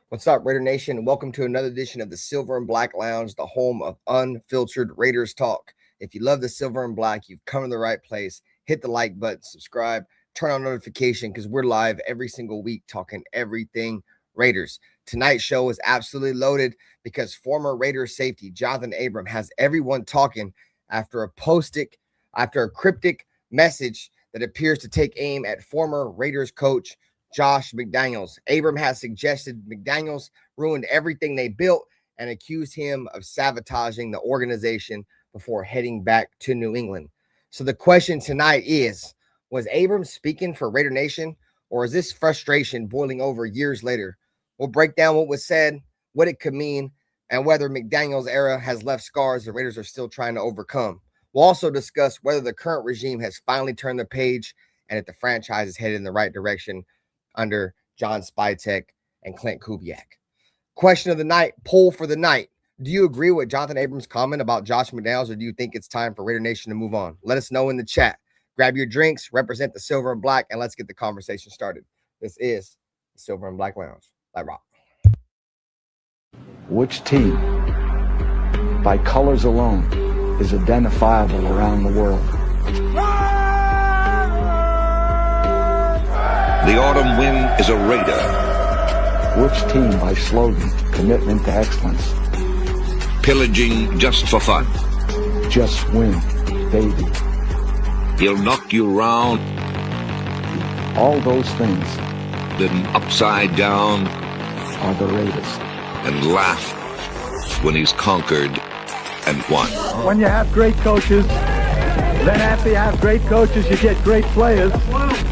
What's up, Raider Nation? Welcome to another edition of the Silver and Black Lounge, the home of unfiltered Raiders talk. If you love the Silver and Black, you've come to the right place. Hit the like button, subscribe, turn on notification because we're live every single week talking everything Raiders. Tonight's show is absolutely loaded because former Raiders safety Jonathan Abram has everyone talking after a cryptic message that appears to take aim at former Raiders coach Josh McDaniels. Abram has suggested McDaniels ruined everything they built and accused him of sabotaging the organization before heading back to New England. So the question tonight is, was Abram speaking for Raider Nation, or is this frustration boiling over years later? We'll break down what was said, what it could mean, and whether McDaniels' era has left scars the Raiders are still trying to overcome. We'll also discuss whether the current regime has finally turned the page and if the franchise is headed in the right direction under John Spytek and Clint Kubiak. Question of the night, poll for the night. Do you agree with Jonathan Abrams' comment about Josh McDaniels, or do you think it's time for Raider Nation to move on? Let us know in the chat. Grab your drinks, represent the Silver and Black, and let's get the conversation started. This is the Silver and Black Lounge. Let rock. Which team, by colors alone, is identifiable around the world? The autumn wind is a Raider. Which team, by slogan, commitment to excellence? Pillaging just for fun. Just win, baby. He'll knock you round. All those things Then upside down are the Raiders. and laugh when he's conquered and won. When you have great coaches, then after you have great coaches, you get great players.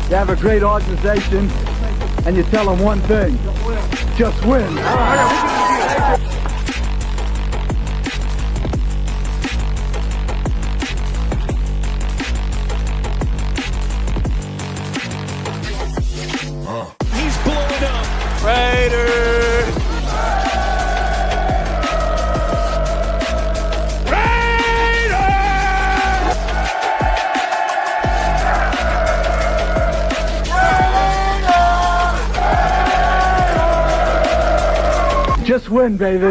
You have a great organization, and you tell them one thing: just win. He's blowing up. Raiders! Just win, baby.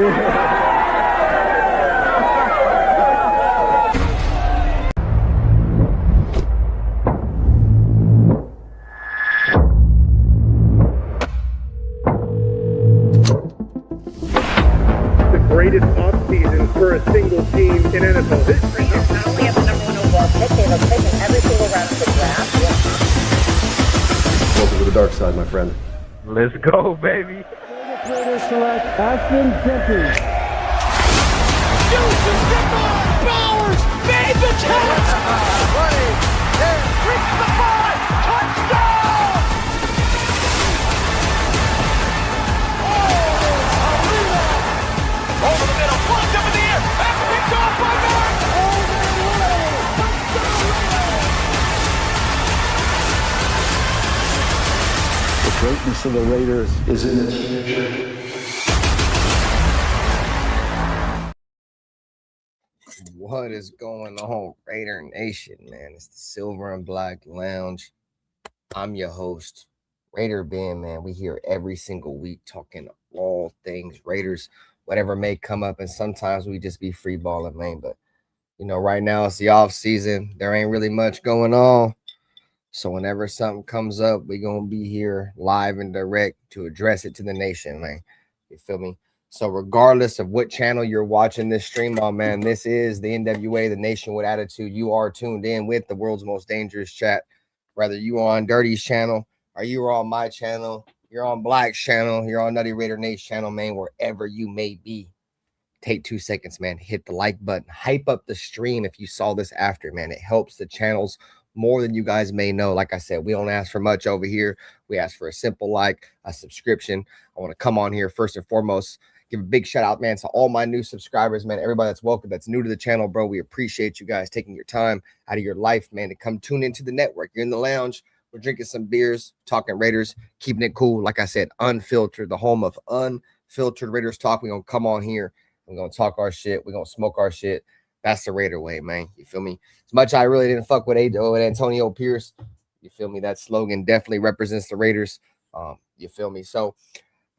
Greatest offseason for a single team in NFL history. Not only have the number one overall pick, they have taken every single round of the draft. Welcome to the dark side, my friend. Let's go, baby. Raiders select Ashton Jenkins. Houston, Bowers made the catch! Reached the 5! Touchdown! Over the middle, plugged up in the air, and picked off by Mark! The greatness of the Raiders is in its future. What is going on, Raider Nation, man? It's the Silver and Black Lounge. I'm your host, Raider Ben, man. We here every single week talking all things Raiders, whatever may come up, and sometimes we just be free balling, man. But, you know, right now it's the off season. There ain't really much going on. So whenever something comes up, we're going to be here live and direct to address it to the nation, man. You feel me? So regardless of what channel you're watching this stream on, man, this is the NWA, the Nation with Attitude. You are tuned in with the world's most dangerous chat. Whether you are on Dirty's channel or you are on my channel, you're on Black's channel, you're on Nutty Raider Nate's channel, man, wherever you may be. Take 2 seconds, man. Hit the like button. Hype up the stream if you saw this after, man. It helps the channels more than you guys may know. Like I said, we don't ask for much over here. We ask for a simple like, a subscription. I want to come on here first and foremost, give a big shout out, man, to all my new subscribers, man. Everybody that's welcome, that's new to the channel, bro. We appreciate you guys taking your time out of your life, man, to come tune into the network. You're in the lounge. We're drinking some beers, talking Raiders, keeping it cool. Like I said, unfiltered, the home of unfiltered Raiders talk. We're going to come on here. We're going to talk our shit. We're going to smoke our shit. That's the Raider way, man. You feel me? As much as I really didn't fuck with Antonio Pierce, you feel me? That slogan definitely represents the Raiders. You feel me? So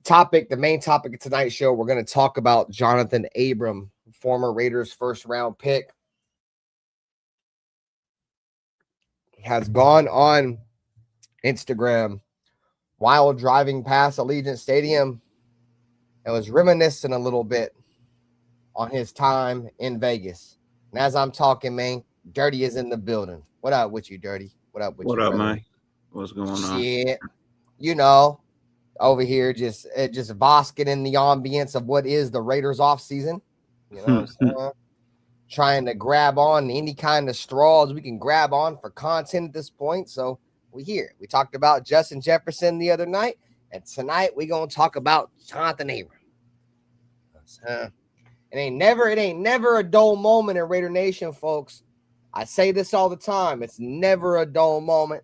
The main topic of tonight's show, we're going to talk about Jonathan Abram, former Raiders first-round pick. Has gone on Instagram while driving past Allegiant Stadium and was reminiscing a little bit on his time in Vegas. And as I'm talking, man, Dirty is in the building. What up with you, Dirty? What up with you, brother? Man? What's going on? Shit. You know, over here just basking in the ambience of what is the Raiders off season. You know what I'm saying? Trying to grab on any kind of straws we can grab on for content at this point. So we here. We talked about Justin Jefferson the other night, and tonight we're gonna talk about Jonathan Abram. It ain't never a dull moment in Raider Nation, folks. I say this all the time. It's never a dull moment.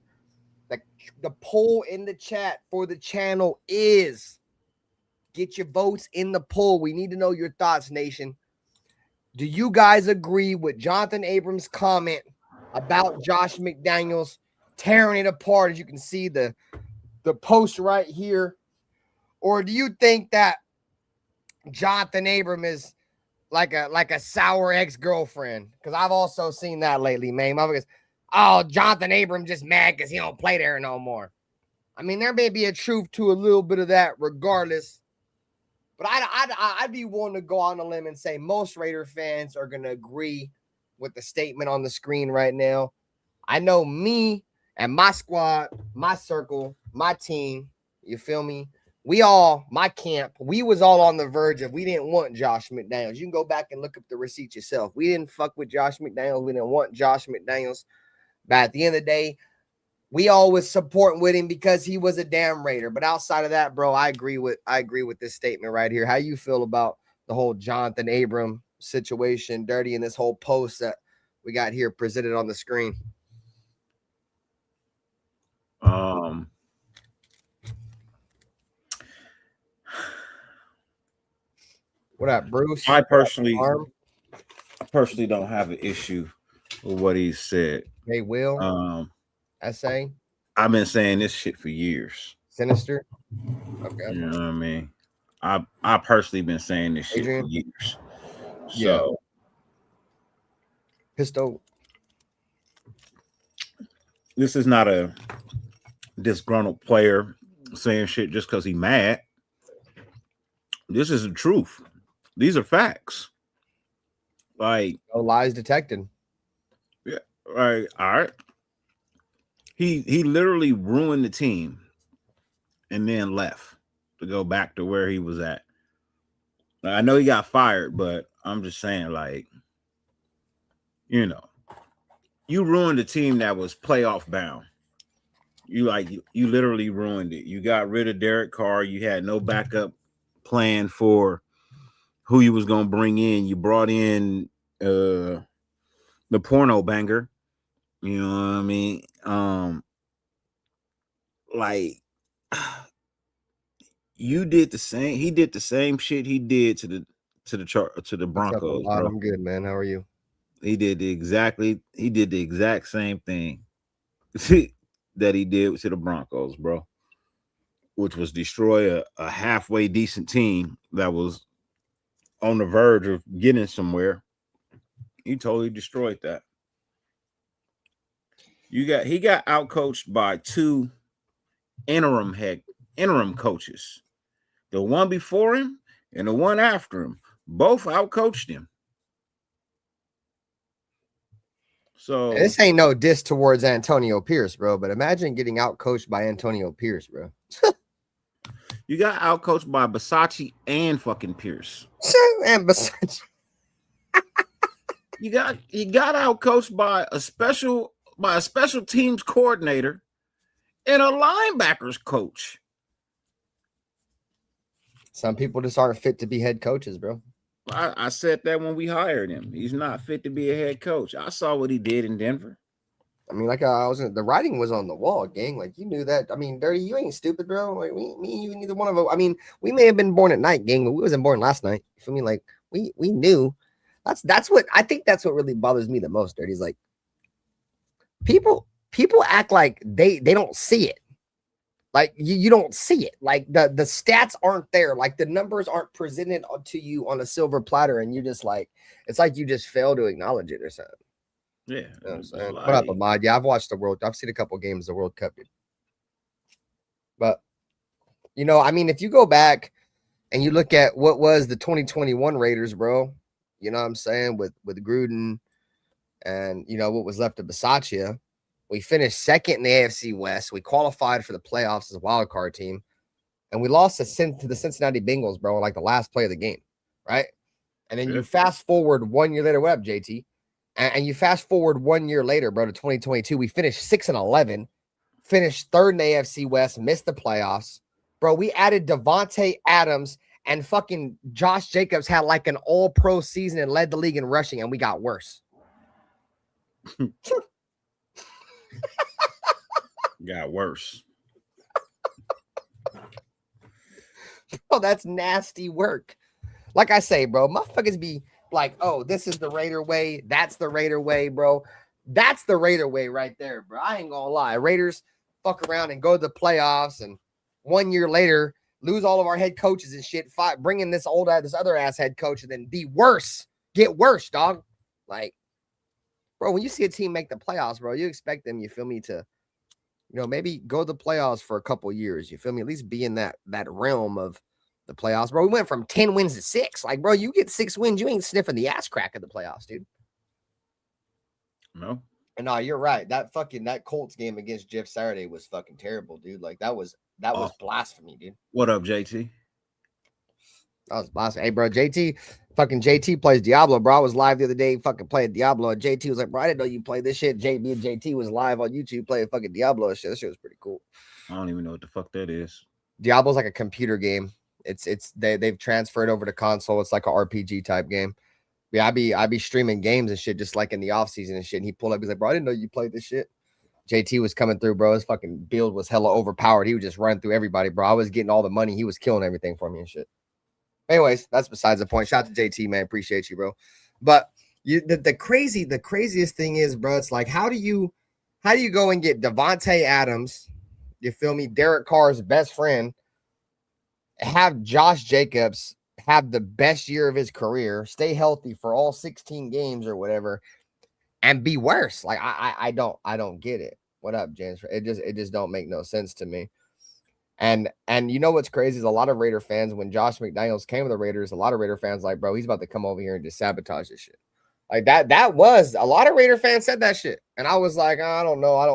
The poll in the chat for the channel is get your votes in the poll. We need to know your thoughts, Nation. Do you guys agree with Jonathan Abram's comment about Josh McDaniels tearing it apart? As you can see the post right here. Or do you think that Jonathan Abram is like a sour ex-girlfriend? Because I've also seen that lately, man. Motherfuckers, oh, Jonathan Abram just mad because he don't play there no more. I mean, there may be a truth to a little bit of that regardless. But I'd be willing to go on a limb and say most Raider fans are going to agree with the statement on the screen right now. I know me and my squad, my circle, my team, you feel me? My camp, we was all on the verge of we didn't want Josh McDaniels. You can go back and look up the receipt yourself. We didn't fuck with Josh McDaniels. We didn't want Josh McDaniels. But at the end of the day, we always supporting with him because he was a damn Raider. But outside of that, bro, I agree with this statement right here. How you feel about the whole Jonathan Abram situation, Dirty, and this whole post that we got here presented on the screen? What up, Bruce? I personally don't have an issue with what he said. Hey, Will. SA. I've been saying this shit for years. Sinister. Okay. You know what I mean? I personally been saying this shit for years. So Pistol. This is not a disgruntled player saying shit just because he's mad. This is the truth. These are facts. Like, no lies detected. Yeah. Right. All right. He literally ruined the team and then left to go back to where he was at. I know he got fired, but I'm just saying, like, you know, you ruined a team that was playoff bound. You literally ruined it. You got rid of Derek Carr. You had no backup plan for who you was gonna bring in. You brought in the porno banger. You know what I mean? Like, you did the same. He did the same shit he did to the Broncos. Bro. I'm good, man. How are you? He did the exact same thing that he did to the Broncos, bro, which was destroy a halfway decent team that was on the verge of getting somewhere. He totally destroyed that. He got outcoached by two interim coaches. The one before him and the one after him. Both outcoached him. So this ain't no diss towards Antonio Pierce, bro. But imagine getting outcoached by Antonio Pierce, bro. You got outcoached by Bisaccia and fucking Pierce. And Bisaccia. He got outcoached by a special teams coordinator and a linebackers coach. Some people just aren't fit to be head coaches, bro. I said that when we hired him. He's not fit to be a head coach. I saw what he did in Denver. I mean, like the writing was on the wall, gang. Like, you knew that. I mean, Dirty, you ain't stupid, bro. Like me, you, neither one of us. I mean, we may have been born at night, gang, but we wasn't born last night. You feel me? Like we knew. That's what I think. That's what really bothers me the most, Dirty. Is like people act like they don't see it. Like you don't see it. Like the stats aren't there. Like the numbers aren't presented to you on a silver platter, and you just like it's like you just fail to acknowledge it or something. Yeah. You know what I'm saying? Like, What up, Ahmad? Yeah, I've seen a couple games of the World Cup, dude. But you know, I mean, if you go back and you look at what was the 2021 Raiders, bro, you know what I'm saying, with Gruden and you know what was left of Bisaccia. We finished second in the AFC West. We qualified for the playoffs as a wild card team. And we lost to the Cincinnati Bengals, bro, like the last play of the game, right? And then you fast forward 1 year later. What up, JT? And you fast forward 1 year later, bro, to 2022. We finished 6-11, finished third in the AFC West, missed the playoffs. Bro, we added Devontae Adams, and fucking Josh Jacobs had like an all-pro season and led the league in rushing, and we got worse. Got worse. Bro, that's nasty work. Like I say, bro, motherfuckers be like, oh, this is the Raider way. That's the Raider way, bro. That's the Raider way right there, bro. I ain't gonna lie. Raiders fuck around and go to the playoffs, and 1 year later lose all of our head coaches and shit. Bring in this other ass head coach, and then be worse. Get worse, dog. Like, bro, when you see a team make the playoffs, bro, you expect them, you feel me, to maybe go to the playoffs for a couple years. You feel me? At least be in that realm of the playoffs, bro. We went from 10 wins to 6. Like, bro, you get 6 wins, you ain't sniffing the ass crack of the playoffs, dude. No. And no, you're right. That Colts game against Jeff Saturday was fucking terrible, dude. Like that was blasphemy, dude. What up, JT? That was blasphemy. Hey, bro, JT plays Diablo, bro. I was live the other day, fucking playing Diablo, and JT was like, bro, I didn't know you played this shit. Me and JT was live on YouTube playing fucking Diablo and shit. That shit was pretty cool. I don't even know what the fuck that is. Diablo's like a computer game. They've transferred over to console. It's like an RPG type game. Yeah, I be streaming games and shit just like in the off season and shit. And he pulled up, he's like, bro, I didn't know you played this shit. JT was coming through, bro. His fucking build was hella overpowered. He was just running through everybody, bro. I was getting all the money. He was killing everything for me and shit. Anyways, that's besides the point. Shout out to JT, man. Appreciate you, bro. But the craziest thing is, bro, it's like, how do you go and get Devontae Adams, you feel me, Derek Carr's best friend, have Josh Jacobs have the best year of his career, stay healthy for all 16 games or whatever, and be worse? Like, I don't get it. What up, James? It just don't make no sense to me. And you know what's crazy is a lot of Raider fans, when Josh McDaniels came to the Raiders, a lot of Raider fans like, bro, he's about to come over here and just sabotage this shit. Like that was a lot of Raider fans said that shit. And I was like, I don't know. I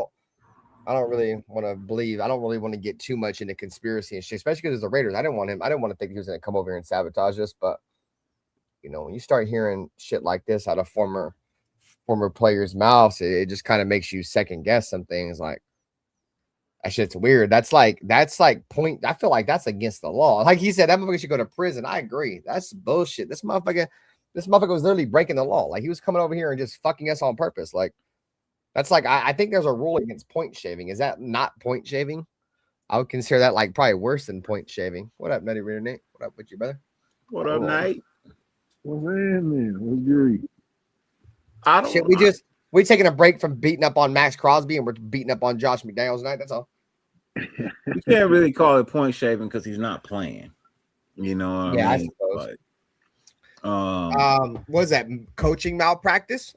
don't really want to believe. I don't really want to get too much into conspiracy and shit, especially because it's the Raiders. I didn't want to think he was going to come over here and sabotage us. But, when you start hearing shit like this out of former players' mouths, it just kind of makes you second guess some things. Like, that shit's weird. That's like point. I feel like that's against the law. Like he said, that motherfucker should go to prison. I agree. That's bullshit. This motherfucker was literally breaking the law. Like, he was coming over here and just fucking us on purpose. Like, that's like, I think there's a rule against point shaving. Is that not point shaving? I would consider that like probably worse than point shaving. What up, Nutty Reader Nate? What up with you, brother? What up, Nate? What's in, man? What's good? I don't. Shit, we taking a break from beating up on Max Crosby, and we're beating up on Josh McDaniels tonight. That's all. You can't really call it point shaving because he's not playing. You know what I mean? I suppose. What is that? Coaching malpractice?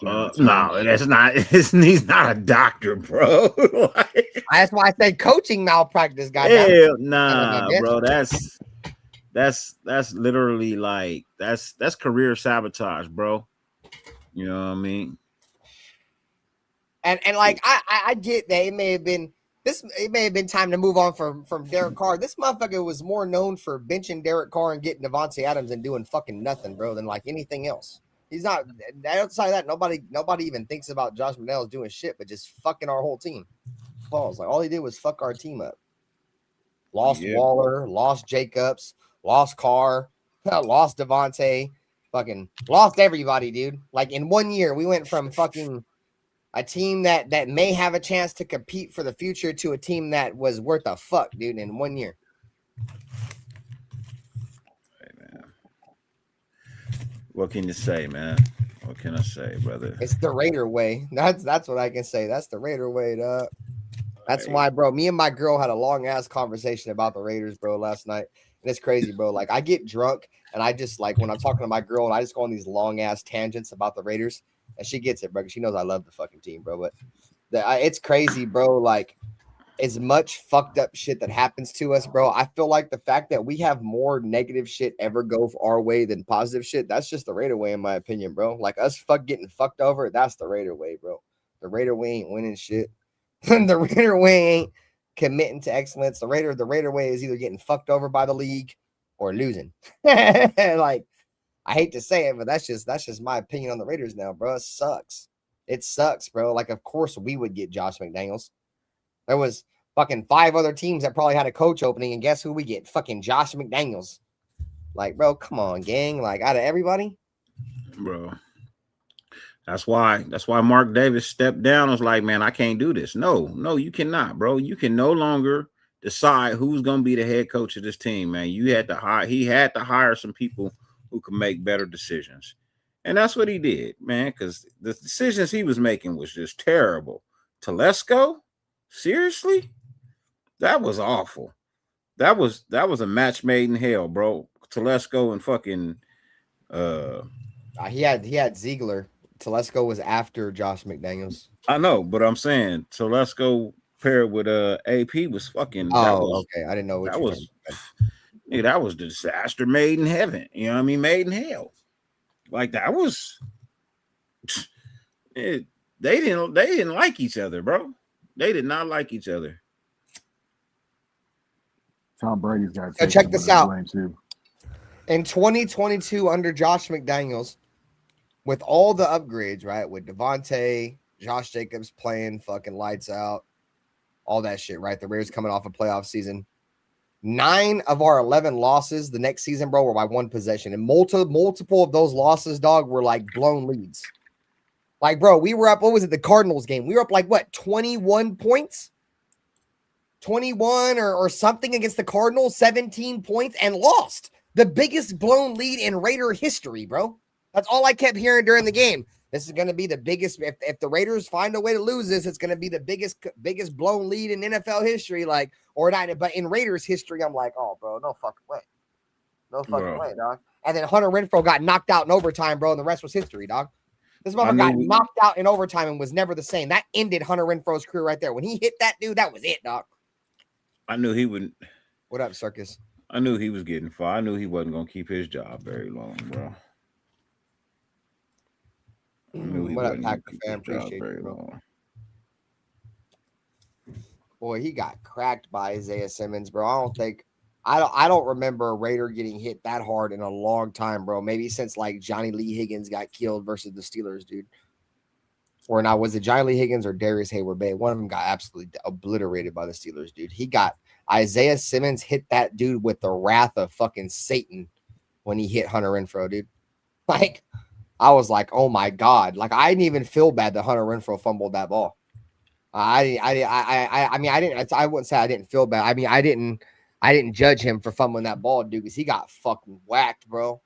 No, that's not. He's not a doctor, bro. That's why I say coaching malpractice, guy. Hell nah, bro. That's literally like that's career sabotage, bro. You know what I mean? And like I get that it may have been time to move on from Derek Carr. This motherfucker was more known for benching Derek Carr and getting Devontae Adams and doing fucking nothing, bro, than like anything else. He's not outside of that. Nobody even thinks about Josh McDaniels doing shit, but just fucking our whole team. Pause. Like, all he did was fuck our team up. Lost Waller, lost Jacobs, lost Carr, lost Devontae, fucking lost everybody, dude. Like, in 1 year, we went from fucking a team that may have a chance to compete for the future to a team that was worth a fuck, dude, in 1 year. What can you say, man? What can I say, brother? It's the Raider way. That's what I can say. That's the Raider way, dog. That's why, bro. Me and my girl had a long ass conversation about the Raiders, bro, last night. And it's crazy, bro. Like, I get drunk and I just like when I'm talking to my girl and I just go on these long ass tangents about the Raiders, and she gets it, bro. 'Cause she knows I love the fucking team, bro. But it's crazy, bro. Like, as much fucked up shit that happens to us, bro, I feel like the fact that we have more negative shit ever go our way than positive shit, that's just the Raider way, in my opinion, bro. Like, us getting fucked over, that's the Raider way, bro. The Raider way ain't winning shit. The Raider way ain't committing to excellence. The Raider way is either getting fucked over by the league or losing. Like, I hate to say it, but that's just my opinion on the Raiders now, bro. It sucks. It sucks, bro. Like, of course we would get Josh McDaniels. There was fucking 5 other teams that probably had a coach opening, and guess who we get? Fucking Josh McDaniels. Like, bro, come on, gang. Like, out of everybody, bro. That's why Mark Davis stepped down. Was like, man, I can't do this. No, you cannot, bro. You can no longer decide who's gonna be the head coach of this team, man. He had to hire some people who can make better decisions. And that's what he did, man, because the decisions he was making was just terrible. Telesco? Seriously? That was awful. That was a match made in hell, bro. Telesco and fucking he had Ziegler. Telesco was after Josh McDaniels. I know, but I'm saying Telesco paired with AP was fucking. Okay. I didn't know what that was the disaster made in heaven. You know what I mean? Made in hell. Like that was. They didn't like each other, bro. They did not like each other. Tom Brady's got to so check this out. In 2022, under Josh McDaniels, with all the upgrades, right? With Devontae, Josh Jacobs playing fucking lights out, all that shit, right? The Raiders coming off a playoff season. 9 of our 11 losses the next season, bro, were by 1 possession. And multiple of those losses, dog, were like blown leads. Like, bro, we were up, what was it, the Cardinals game? We were up like, what, 21 points? 21 or something against the Cardinals, 17 points, and lost. The biggest blown lead in Raider history, bro. That's all I kept hearing during the game. This is going to be the biggest. If the Raiders find a way to lose this, it's going to be the biggest blown lead in NFL history. Like, or not, but in Raiders history, I'm like, oh, bro, no fucking way. No fucking way, dog. And then Hunter Renfrow got knocked out in overtime, bro, and the rest was history, dog. This motherfucker got knocked out in overtime and was never the same. That ended Hunter Renfrow's career right there. When he hit that dude, that was it, dog. I knew he wouldn't. What up, Circus? I knew he was getting fired. I knew he wasn't going to keep his job very long, bro. What up, Packer fan? Appreciate you, bro. Boy, he got cracked by Isaiah Simmons, bro. I don't remember a Raider getting hit that hard in a long time, bro. Maybe since like Johnny Lee Higgins got killed versus the Steelers, dude. Or now, was it Johnny Lee Higgins or Darius Hayward-Bay? One of them got absolutely obliterated by the Steelers, dude. Isaiah Simmons hit that dude with the wrath of fucking Satan when he hit Hunter Renfrow, dude. Like, I was like, oh my God. Like, I didn't even feel bad that Hunter Renfrow fumbled that ball. I wouldn't say I didn't feel bad. I mean, I didn't judge him for fumbling that ball, dude, because he got fucking whacked, bro.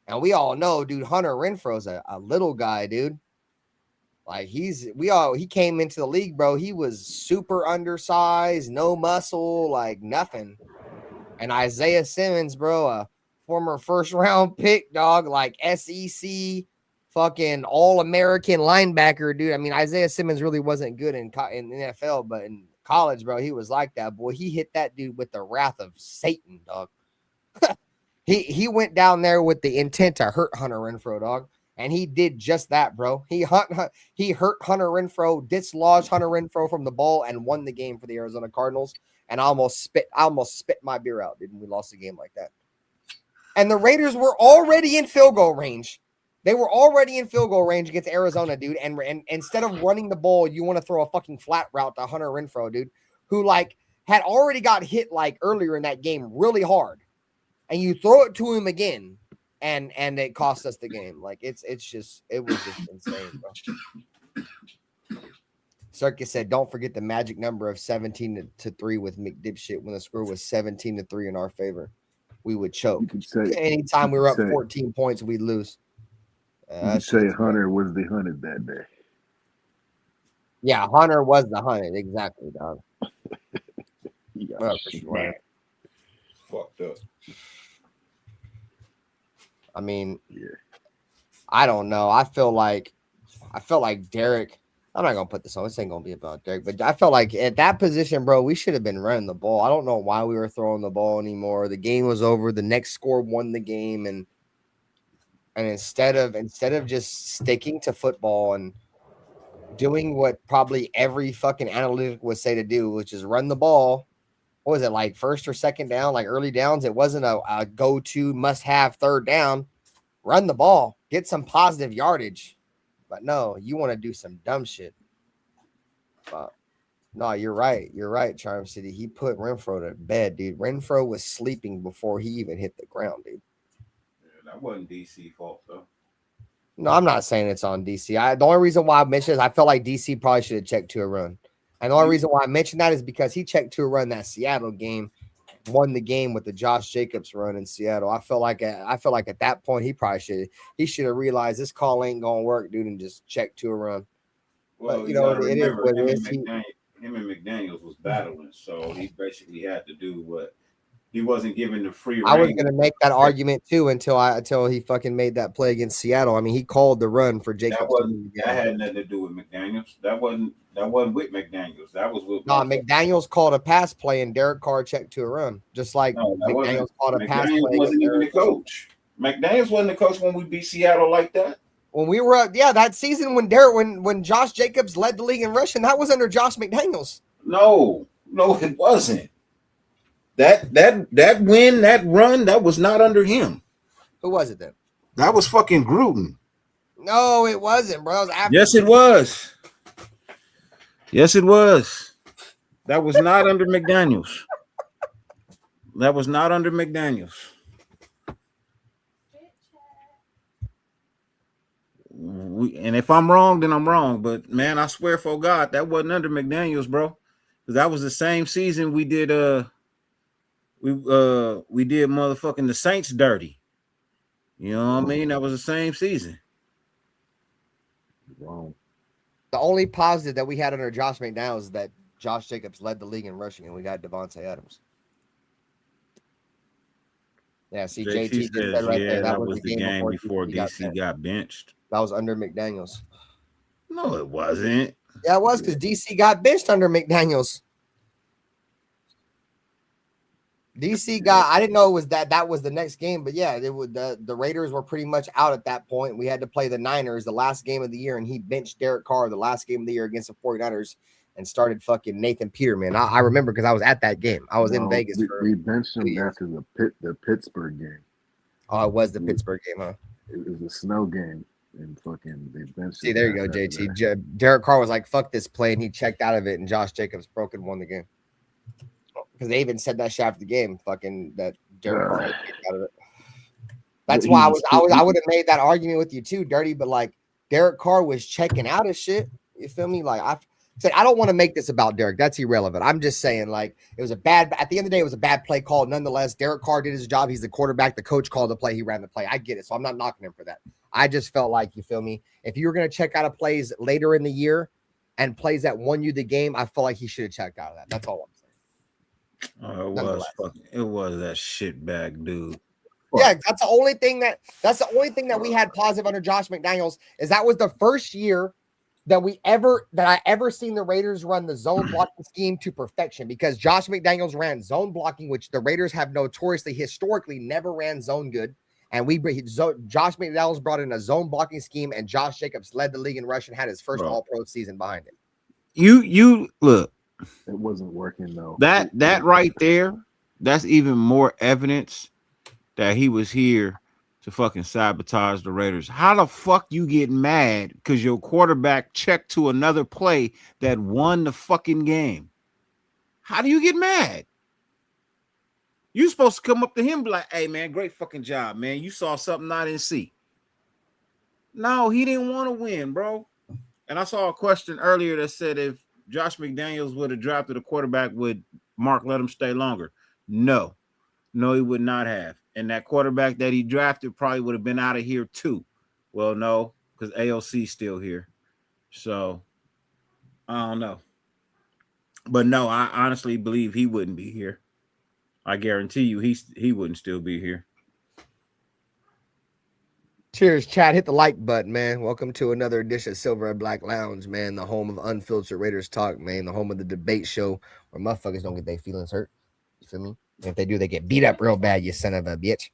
And we all know, dude, Hunter Renfrow's a little guy, dude. Like, he came into the league, bro. He was super undersized, no muscle, like nothing. And Isaiah Simmons, bro, a former first-round pick, dog, like SEC fucking all-American linebacker, dude. I mean, Isaiah Simmons really wasn't good in the NFL, but in college, bro, he was like that. Boy, he hit that dude with the wrath of Satan, dog. He went down there with the intent to hurt Hunter Renfrow, dog. And he did just that, bro. He hurt Hunter Renfrow, dislodged Hunter Renfrow from the ball, and won the game for the Arizona Cardinals. And I almost spit my beer out, dude, when we lost a game like that. And the Raiders were already in field goal range. They were already in field goal range against Arizona, dude. And instead of running the ball, you want to throw a fucking flat route to Hunter Renfrow, dude, who like had already got hit like earlier in that game really hard. And you throw it to him again. And it cost us the game. Like, it was just insane, bro. Circus said, don't forget the magic number of 17-3 with McDipshit when the score was 17-3 in our favor. We would choke. Anytime we were up 14 points, we'd lose. You say Hunter was the hunted that day. Yeah, Hunter was the hunted. Exactly, dog. Oh, for sure. Fucked up. I mean, Yeah. I don't know. I felt like Derek. I'm not gonna put this on. This ain't gonna be about Derek, but I felt like at that position, bro, we should have been running the ball. I don't know why we were throwing the ball anymore. The game was over. The next score won the game, and instead of just sticking to football and doing what probably every fucking analytic would say to do, which is run the ball. What was it, like first or second down, like early downs? It wasn't a go-to must-have third down. Run the ball, get some positive yardage. But no, you want to do some dumb shit. No, you're right. You're right, Charm City. He put Renfro to bed, dude. Renfro was sleeping before he even hit the ground, dude. Yeah, that wasn't DC fault though. No, I'm not saying it's on DC. The only reason why I mentioned is I felt like DC probably should have checked to a run. And the only reason why I mentioned that is because he checked to a run that Seattle game, won the game with the Josh Jacobs run in Seattle. I feel like at that point he should have realized this call ain't gonna work, dude, and just checked to a run. Well, but you know, it is what it is. Him and McDaniels was battling, so he basically had to do what he wasn't given the free reign. I was gonna make that argument too until he fucking made that play against Seattle. I mean, he called the run for Jacobs. That had nothing to do with McDaniels. That wasn't with McDaniels. That was with McDaniels called a pass play and Derek Carr checked to a run, just like McDaniels called a pass play. Wasn't even the coach. McDaniels wasn't the coach when we beat Seattle like that. When we were that season when Josh Jacobs led the league in rushing, that was under Josh McDaniels. No, it wasn't. That win, that run, that was not under him. Who was it then? That was fucking Gruden. No, it wasn't, bro. It was after. Yes, it was. Yes, it was. That was not under McDaniels. That was not under McDaniels. And if I'm wrong, then I'm wrong. But man, I swear for God, that wasn't under McDaniels, bro. Because that was the same season we did we did motherfucking the Saints dirty. You know what I mean? That was the same season. Wrong. The only positive that we had under Josh McDaniels is that Josh Jacobs led the league in rushing, and we got Devontae Adams. Yeah, see, JT just said right there. That was the game before DC got benched. That was under McDaniels. No, it wasn't. Yeah, it was because DC got benched under McDaniels. DC got. I didn't know it was that was the next game, but yeah, it would. The Raiders were pretty much out at that point. We had to play the Niners the last game of the year, and he benched Derek Carr the last game of the year against the 49ers and started fucking Nathan Peterman. I remember because I was at that game. I was in Vegas. We benched him after the Pittsburgh game. Oh, it was the Pittsburgh game, huh? It was a snow game, and fucking they benched. See, there you go, JT. Derek Carr was like, "Fuck this play," and he checked out of it, and Josh Jacobs broke and won the game. Because they even said that shit after the game, fucking that Derek Carr kicked out of it. That's why I would have made that argument with you too, Dirty. But like Derek Carr was checking out of shit. You feel me? Like I said, I don't want to make this about Derek. That's irrelevant. I'm just saying, like it was at the end of the day, it was a bad play call. Nonetheless, Derek Carr did his job. He's the quarterback. The coach called the play. He ran the play. I get it. So I'm not knocking him for that. I just felt like, you feel me? If you were gonna check out of plays later in the year and plays that won you the game, I felt like he should have checked out of that. That's all I'm saying. It was that shitbag dude. Yeah, that's the only thing that we had positive under Josh McDaniels is that was the first year that I ever seen the Raiders run the zone blocking scheme to perfection, because Josh McDaniels ran zone blocking, which the Raiders have notoriously historically never ran zone good. And Josh McDaniels brought in a zone blocking scheme, and Josh Jacobs led the league in rush and had his first All-Pro season behind it. You look. It wasn't working though. That right there, that's even more evidence that he was here to fucking sabotage the Raiders. How the fuck you get mad because your quarterback checked to another play that won the fucking game? How do you get mad? You supposed to come up to him and be like, "Hey man, great fucking job, man. You saw something I didn't see." No, he didn't want to win, bro. And I saw a question earlier that said if Josh McDaniels would have drafted a quarterback, would Mark let him stay longer? No, he would not have. And that quarterback that he drafted probably would have been out of here too. Well, no, because AOC's still here. So I don't know. But no, I honestly believe he wouldn't be here. I guarantee you, he wouldn't still be here. Cheers, chat. Hit the like button, man. Welcome to another edition of Silver and Black Lounge, man. The home of unfiltered Raiders talk, man. The home of the debate show where motherfuckers don't get their feelings hurt. You feel me? And if they do, they get beat up real bad, you son of a bitch.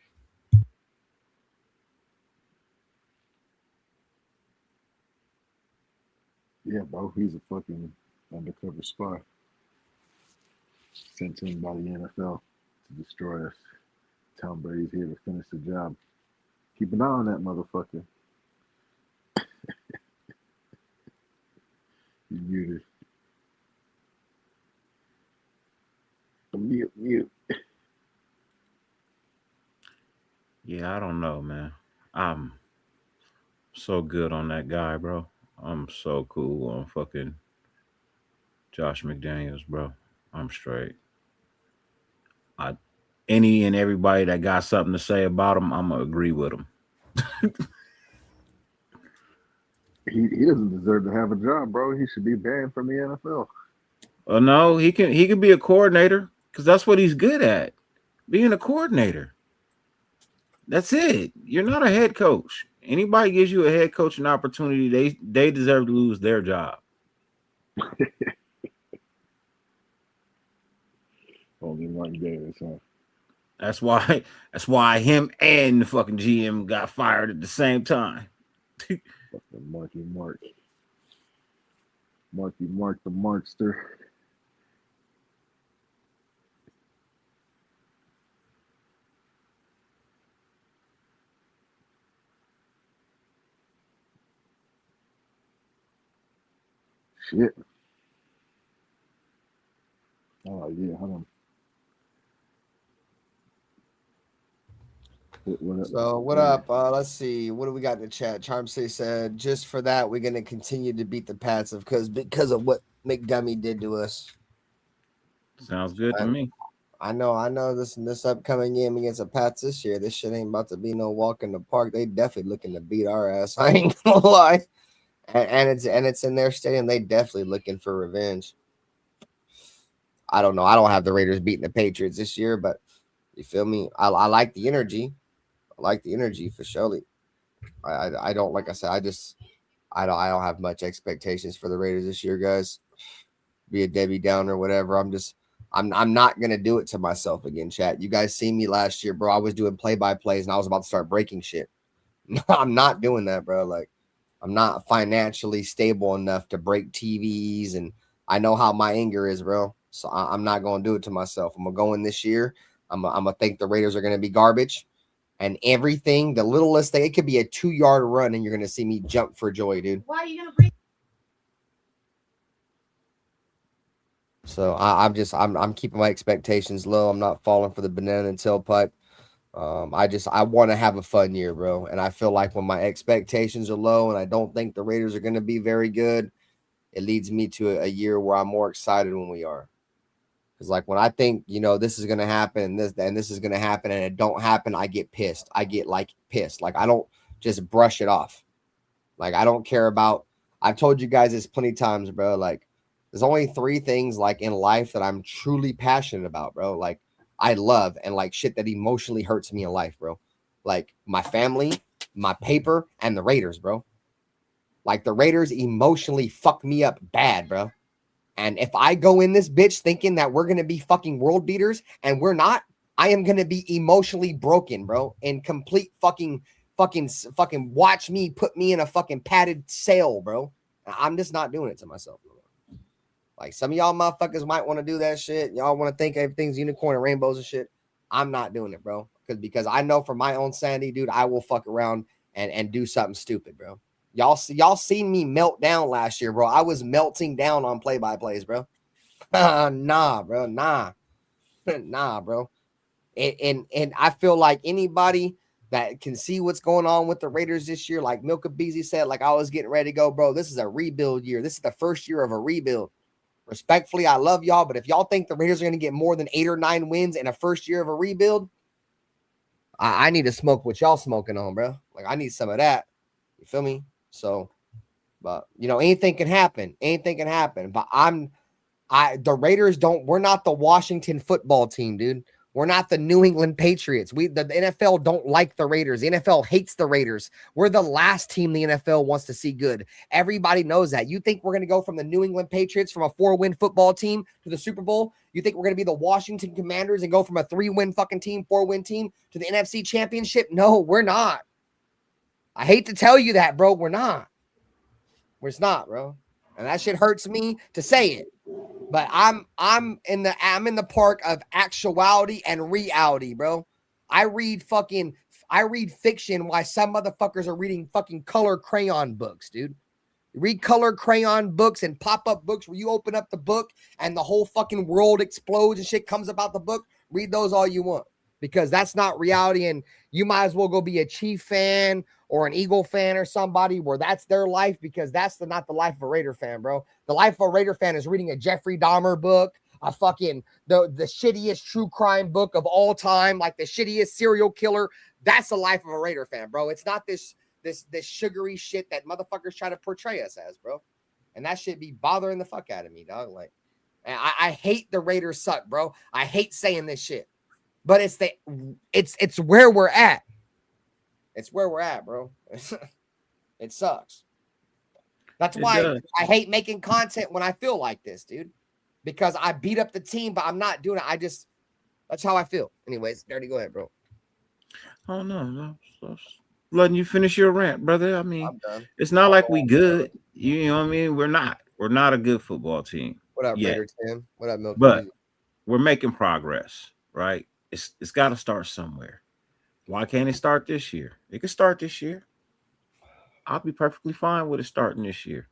Yeah, bro, he's a fucking undercover spy sent in by the NFL to destroy us. Tom Brady's here to finish the job. Keep an eye on that motherfucker. You muted. Mute. Yeah, I don't know, man. I'm so good on that guy, bro. I'm so cool on fucking Josh McDaniels, bro. I'm straight. Any and everybody that got something to say about him, I'm gonna agree with him. He doesn't deserve to have a job, bro. He should be banned from the NFL. No, he can be a coordinator because that's what he's good at, being a coordinator. That's it. You're not a head coach. Anybody gives you a head coaching opportunity, they deserve to lose their job. Only Mark Davis, huh? That's why him and the fucking GM got fired at the same time. Marky Mark the Markster. Shit. Oh yeah, hold on. What up? Let's see. What do we got in the chat? Charm City said, just for that, we're gonna continue to beat the Pats because of what McDummy did to us. Sounds good to me. I know this upcoming game against the Pats this year, this shit ain't about to be no walk in the park. They definitely looking to beat our ass. I ain't gonna lie. And it's in their stadium. They definitely looking for revenge. I don't know. I don't have the Raiders beating the Patriots this year, but you feel me? I like the energy. I like the energy for surely. I don't, like I said, I don't have much expectations for the Raiders this year, guys. Be a Debbie Downer or whatever. I'm not gonna do it to myself again, chat. You guys seen me last year, bro. I was doing play-by-plays and I was about to start breaking shit. I'm not doing that, bro. Like, I'm not financially stable enough to break TVs, and I know how my anger is, bro. So I'm not gonna do it to myself. I'm gonna go in this year. I'm gonna think the Raiders are gonna be garbage. And everything, the littlest thing, it could be a 2-yard run, and you're gonna see me jump for joy, dude. Why are you gonna bring? So I'm keeping my expectations low. I'm not falling for the banana and tailpipe. I want to have a fun year, bro. And I feel like when my expectations are low and I don't think the Raiders are gonna be very good, it leads me to a year where I'm more excited when we are. Because like when I think, this is gonna happen and this is gonna happen and it don't happen, I get pissed. I get like pissed. Like I don't just brush it off. Like I don't care about. I've told you guys this plenty of times, bro. Like there's only 3 things like in life that I'm truly passionate about, bro. Like I love and like shit that emotionally hurts me in life, bro. Like my family, my paper, and the Raiders, bro. Like the Raiders emotionally fuck me up bad, bro. And if I go in this bitch thinking that we're going to be fucking world beaters and we're not, I am going to be emotionally broken, bro. And complete fucking watch me put me in a fucking padded sail, bro. I'm just not doing it to myself. Like some of y'all motherfuckers might want to do that shit. Y'all want to think everything's unicorn and rainbows and shit. I'm not doing it, bro. Because I know for my own sanity, dude, I will fuck around and do something stupid, bro. Y'all seen me melt down last year, bro. I was melting down on play-by-plays, bro. Nah, bro. Nah, bro. And I feel like anybody that can see what's going on with the Raiders this year, like Milka Beasley said, like I was getting ready to go, bro. This is a rebuild year. This is the first year of a rebuild. Respectfully, I love y'all, but if y'all think the Raiders are going to get more than 8 or 9 wins in a first year of a rebuild, I need to smoke what y'all smoking on, bro. Like I need some of that. You feel me? So, but anything can happen. Anything can happen. But I'm The Raiders we're not the Washington football team, dude. We're not the New England Patriots. The NFL don't like the Raiders. The NFL hates the Raiders. We're the last team the NFL wants to see good. Everybody knows that. You think we're going to go from the New England Patriots, from a 4-win football team, to the Super Bowl? You think we're going to be the Washington Commanders and go from a 3-win fucking team, 4-win team, to the NFC Championship? No, we're not. I hate to tell you that, bro. We're not. We're not, bro. And that shit hurts me to say it. But I'm in the park of actuality and reality, bro. I read fiction while some motherfuckers are reading fucking color crayon books, dude. You read color crayon books and pop-up books where you open up the book and the whole fucking world explodes and shit comes about the book. Read those all you want, because that's not reality. And you might as well go be a Chief fan or an Eagle fan or somebody where that's their life, because that's not the life of a Raider fan, bro. The life of a Raider fan is reading a Jeffrey Dahmer book, a fucking the shittiest true crime book of all time, like the shittiest serial killer. That's the life of a Raider fan, bro. It's not this sugary shit that motherfuckers try to portray us as, bro. And that shit be bothering the fuck out of me, dog. Like, I hate the Raiders suck, bro. I hate saying this shit, but it's where we're at. It's where we're at, bro. It sucks. That's why I hate making content when I feel like this, dude. Because I beat up the team, but I'm not doing it. That's how I feel. Anyways, Dirty, go ahead, bro. Oh, no. Letting you finish your rant, brother. I mean, it's not like we good. You know what I mean? We're not a good football team. What up, Raider Tim? What up, Milk? But we're making progress, right? It's got to start somewhere. Why can't it start this year? It can start this year. I'll be perfectly fine with it starting this year.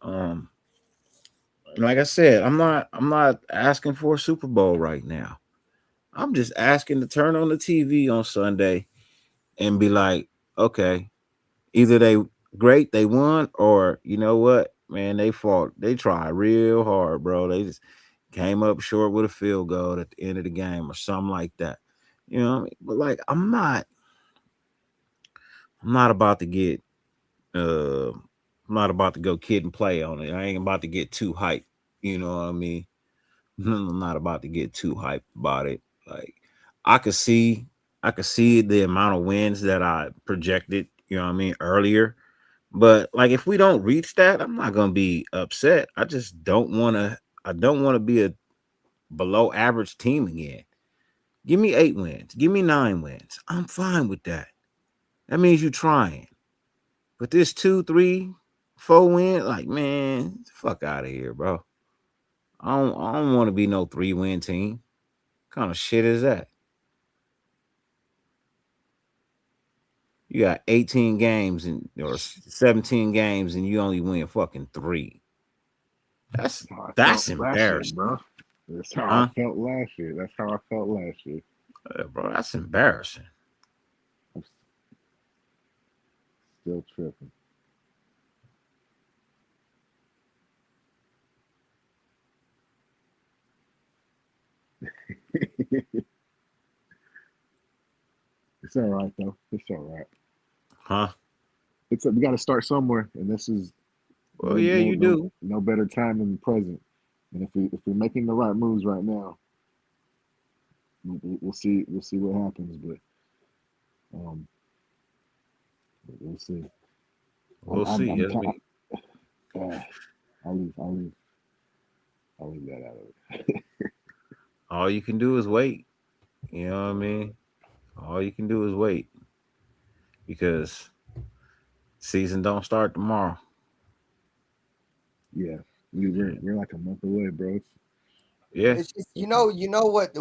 Like I said, I'm not asking for a Super Bowl right now. I'm just asking to turn on the TV on Sunday and be like, okay, either they won, or you know what, man, they fought. They tried real hard, bro. They just came up short with a field goal at the end of the game or something like that. You know what I mean? But like, I'm not about to get I'm not about to go kid and play on it. I ain't about to get too hyped. You know what I mean? I'm not about to get too hyped about it. Like, I could see the amount of wins that I projected, you know what I mean, earlier. But like, if we don't reach that, I'm not gonna be upset. I just don't want to be a below average team again. Give me 8 wins. Give me 9 wins. I'm fine with that. That means you're trying. But this 2, 3, 4 win, like, man, fuck out of here, bro. I don't want to be no 3-win team. What kind of shit is that? You got 18 games or 17 games and you only win fucking 3. That's embarrassing, bro. That's how I felt last year. Bro, that's embarrassing. I'm still tripping. It's all right though. It's all right. Huh? We got to start somewhere, and this is. Well, you do. No better time than the present. And if we're making the right moves right now, we'll see what happens. But we'll see. We'll see. I'll leave that out of it. All you can do is wait. You know what I mean? All you can do is wait, because season don't start tomorrow. Yeah, we're like a month away, bro. Yeah. It's just, you know what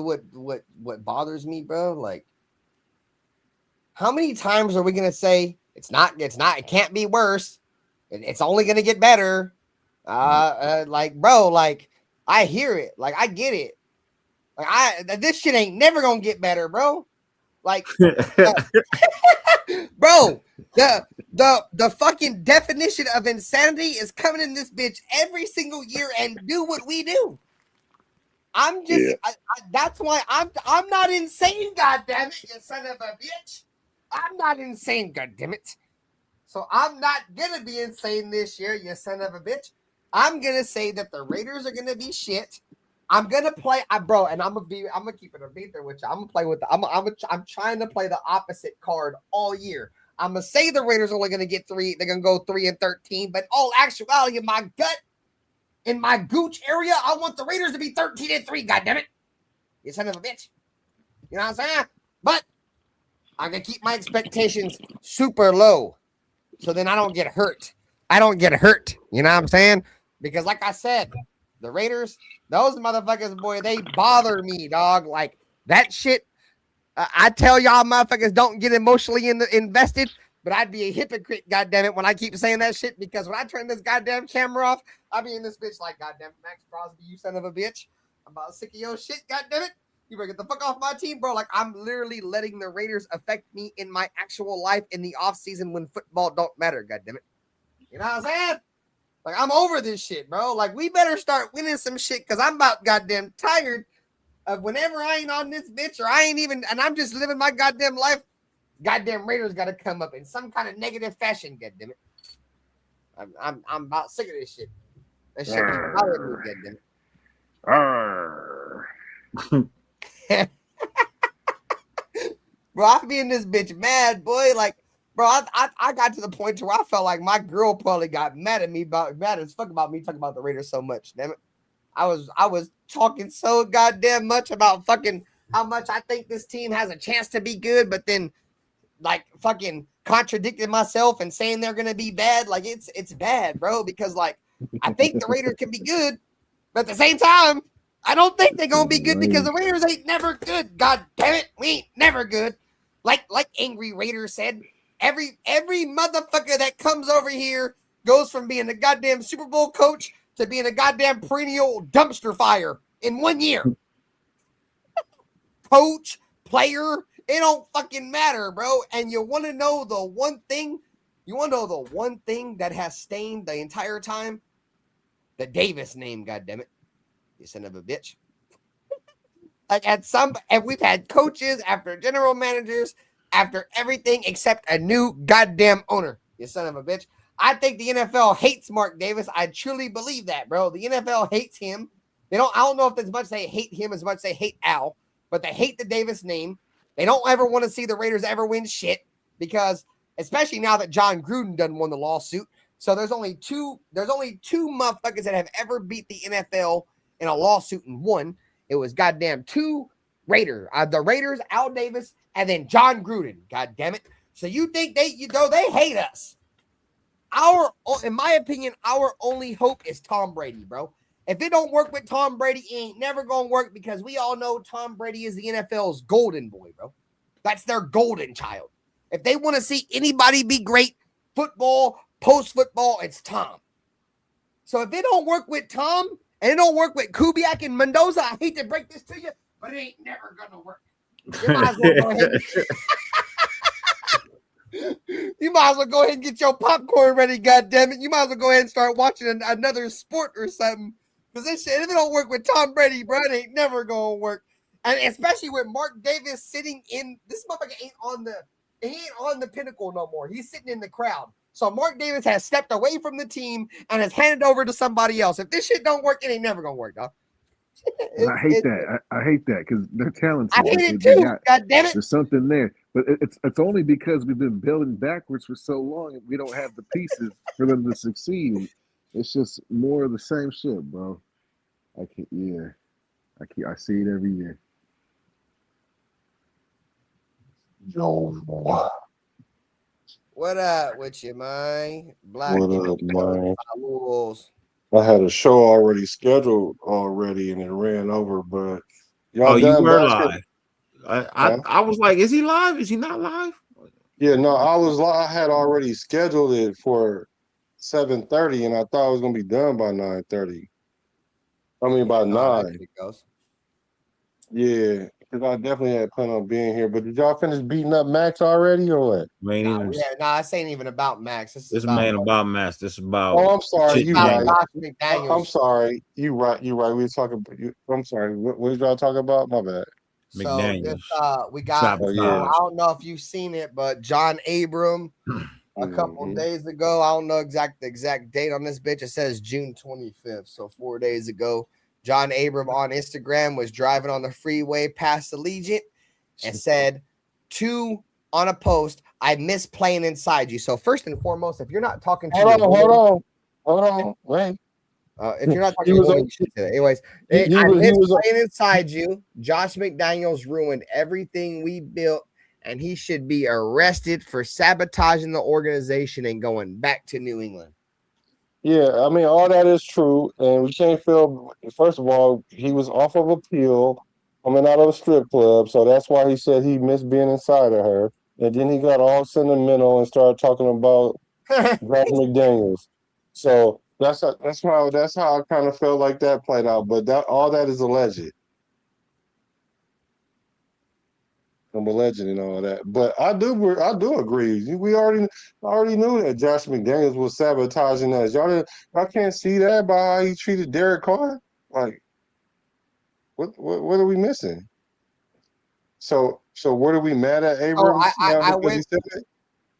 bothers me, bro? Like, how many times are we gonna say it can't be worse? It's only gonna get better. Like, bro, like, I hear it, like, I get it. Like, this shit ain't never gonna get better, bro. Like, bro, the fucking definition of insanity is coming in this bitch every single year and do what we do. I'm just, that's why I'm not insane, goddammit, you son of a bitch. I'm not insane, goddammit. So I'm not gonna be insane this year, you son of a bitch. I'm gonna say that the Raiders are gonna be shit. I'm gonna play, bro, and I'm gonna keep it a beat there with you. I'm gonna play with I'm trying to play the opposite card all year. I'm gonna say the Raiders are only gonna get 3. They're gonna go 3-13, but all actuality, in my gut, in my gooch area, I want the Raiders to be 13-3. Goddammit, you son of a bitch. You know what I'm saying? But I'm gonna keep my expectations super low, so then I don't get hurt. You know what I'm saying? Because like I said, the Raiders, those motherfuckers, boy, they bother me, dog. Like that shit. I tell y'all motherfuckers don't get emotionally invested, but I'd be a hypocrite, goddammit, when I keep saying that shit, because when I turn this goddamn camera off, I'll be in this bitch like, goddamn Max Crosby, you son of a bitch. I'm about sick of your shit, goddammit. You better get the fuck off my team, bro. Like, I'm literally letting the Raiders affect me in my actual life in the offseason when football don't matter, goddammit. You know what I'm saying? Like, I'm over this shit, bro. Like, we better start winning some shit, because I'm about goddamn tired of whenever I ain't on this bitch, or I ain't even, and I'm just living my goddamn life, goddamn Raiders got to come up in some kind of negative fashion, goddammit. I'm about sick of this shit. That shit keep bothering me, goddammit. Bro, I be in this bitch mad, boy. Like, bro, I got to the point where I felt like my girl probably got mad at me mad as fuck about me talking about the Raiders so much, damn it. I was talking so goddamn much about fucking how much I think this team has a chance to be good, but then like fucking contradicting myself and saying they're gonna be bad. Like it's bad, bro, because like I think the Raiders can be good, but at the same time, I don't think they're gonna be good because the Raiders ain't never good. God damn it, we ain't never good. Like Angry Raider said, every motherfucker that comes over here goes from being a goddamn Super Bowl coach to being a goddamn perennial dumpster fire in 1 year. Coach, player, it don't fucking matter, bro. And you want to know the one thing? You want to know the one thing that has stained the entire time? The Davis name, goddammit. You son of a bitch. Like and we've had coaches after general managers, after everything except a new goddamn owner. You son of a bitch. I think the NFL hates Mark Davis. I truly believe that, bro. The NFL hates him. I don't know if as much they hate him as much they hate Al, but they hate the Davis name. They don't ever want to see the Raiders ever win shit because, especially now that John Gruden done won the lawsuit. So there's only two motherfuckers that have ever beat the NFL in a lawsuit and won. It was goddamn two Raiders, the Raiders, Al Davis, and then John Gruden. God damn it. So you think they hate us? In my opinion, our only hope is Tom Brady, bro. If it don't work with Tom Brady, it ain't never gonna work because we all know Tom Brady is the NFL's golden boy, bro. That's their golden child. If they want to see anybody be great, football, post-football, it's Tom. So if it don't work with Tom and it don't work with Kubiak and Mendoza, I hate to break this to you, but it ain't never gonna work. You might as well go ahead. You might as well go ahead and get your popcorn ready, goddammit. You might as well go ahead and start watching another sport or something. Because this shit, if it don't work with Tom Brady, bro, it ain't never gonna work. And especially with Mark Davis sitting in, this motherfucker ain't on the pinnacle no more. He's sitting in the crowd. So Mark Davis has stepped away from the team and has handed over to somebody else. If this shit don't work, it ain't never gonna work, dog. I hate that. I hate that because they're talented. I hate it too. God damn it. There's something there, but it's only because we've been building backwards for so long and we don't have the pieces for them to succeed. It's just more of the same shit, bro. I see it every year. What up with you, man? Black What up, man? Wolves. I had a show already scheduled and it ran over, but y'all you done were basketball? live. Huh? I was like, is he live? Is he not live? Yeah, no, I was live. I had already scheduled it for 7:30, and I thought it was gonna be done by 9:30. I mean, by 9. Yeah, because I definitely had planned on being here. But did y'all finish beating up Max already or what? This ain't even about Max. This about Max. This is about. Oh, I'm sorry. You right. Josh McDaniels. I'm sorry. You right. We were talking about you. I'm sorry. What did y'all talk about? My bad. So we got. I don't know if you've seen it, but John Abram a couple days ago. I don't know the exact date on this bitch. It says June 25th. So 4 days ago, John Abram on Instagram was driving on the freeway past Allegiant and said on a post, I miss playing inside you. So first and foremost, if you're not talking to hold on, wait. If you're not talking to woman, you should say that. Anyways, I miss playing inside you. Josh McDaniels ruined everything we built, and he should be arrested for sabotaging the organization and going back to New England. Yeah, I mean, all that is true, and we can't feel. First of all, he was off of appeal, coming out of a strip club, so that's why he said he missed being inside of her. And then he got all sentimental and started talking about Josh McDaniels. So that's how I kind of felt like that played out. But all that is alleged. I'm alleged and all that. But I do agree. We already knew that Josh McDaniels was sabotaging us. Y'all can't see that by how he treated Derek Carr. Like, what are we missing? So what are we mad at Abrams?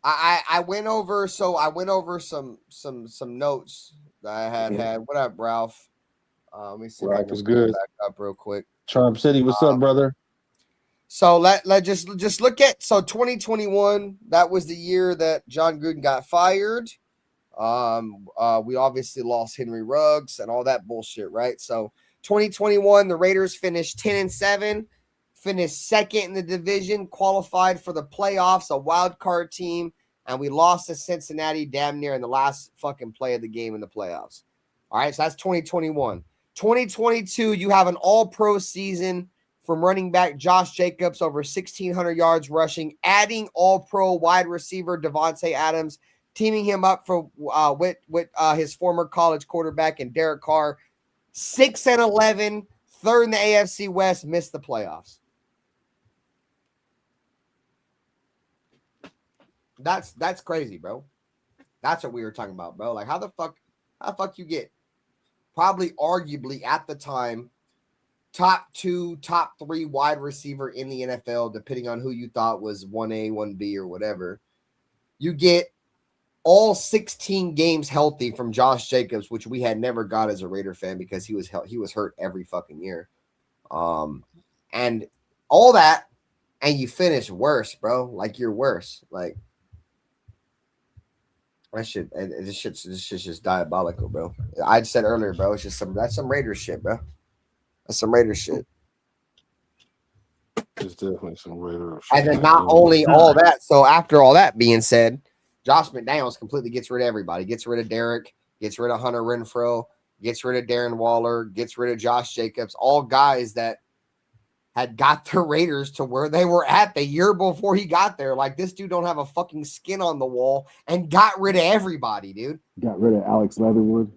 I went over some notes that I had. What up, Ralph? Let me see if I can pull it back up real quick. Charm City, what's up, brother? So let just look at 2021. That was the year that John Gruden got fired. We obviously lost Henry Ruggs and all that bullshit, right? So 2021, the Raiders finished 10-7, finished second in the division, qualified for the playoffs, a wild card team, and we lost to Cincinnati damn near in the last fucking play of the game in the playoffs. All right, so that's 2021. 2022, you have an all-pro season from running back Josh Jacobs, over 1,600 yards rushing, adding all-pro wide receiver Devontae Adams, teaming him up with his former college quarterback and Derek Carr. 6-11, third in the AFC West, missed the playoffs. That's crazy, bro. That's what we were talking about, bro. Like, how the fuck you get probably arguably at the time top 2, top 3 wide receiver in the NFL, depending on who you thought was 1A, 1B, or whatever. You get all 16 games healthy from Josh Jacobs, which we had never got as a Raider fan because he was hurt every fucking year. And all that, and you finish worse, bro. Like, you're worse. Like, this shit's just diabolical, bro. I said earlier, bro, that's some Raider shit, bro. That's some Raider shit. It's definitely some Raider shit. And then not only all that, so after all that being said, Josh McDaniels completely gets rid of everybody. Gets rid of Derek, gets rid of Hunter Renfrow, gets rid of Darren Waller, gets rid of Josh Jacobs, all guys that had got the Raiders to where they were at the year before he got there. Like, this dude don't have a fucking skin on the wall and got rid of everybody, dude. Got rid of Alex Leatherwood.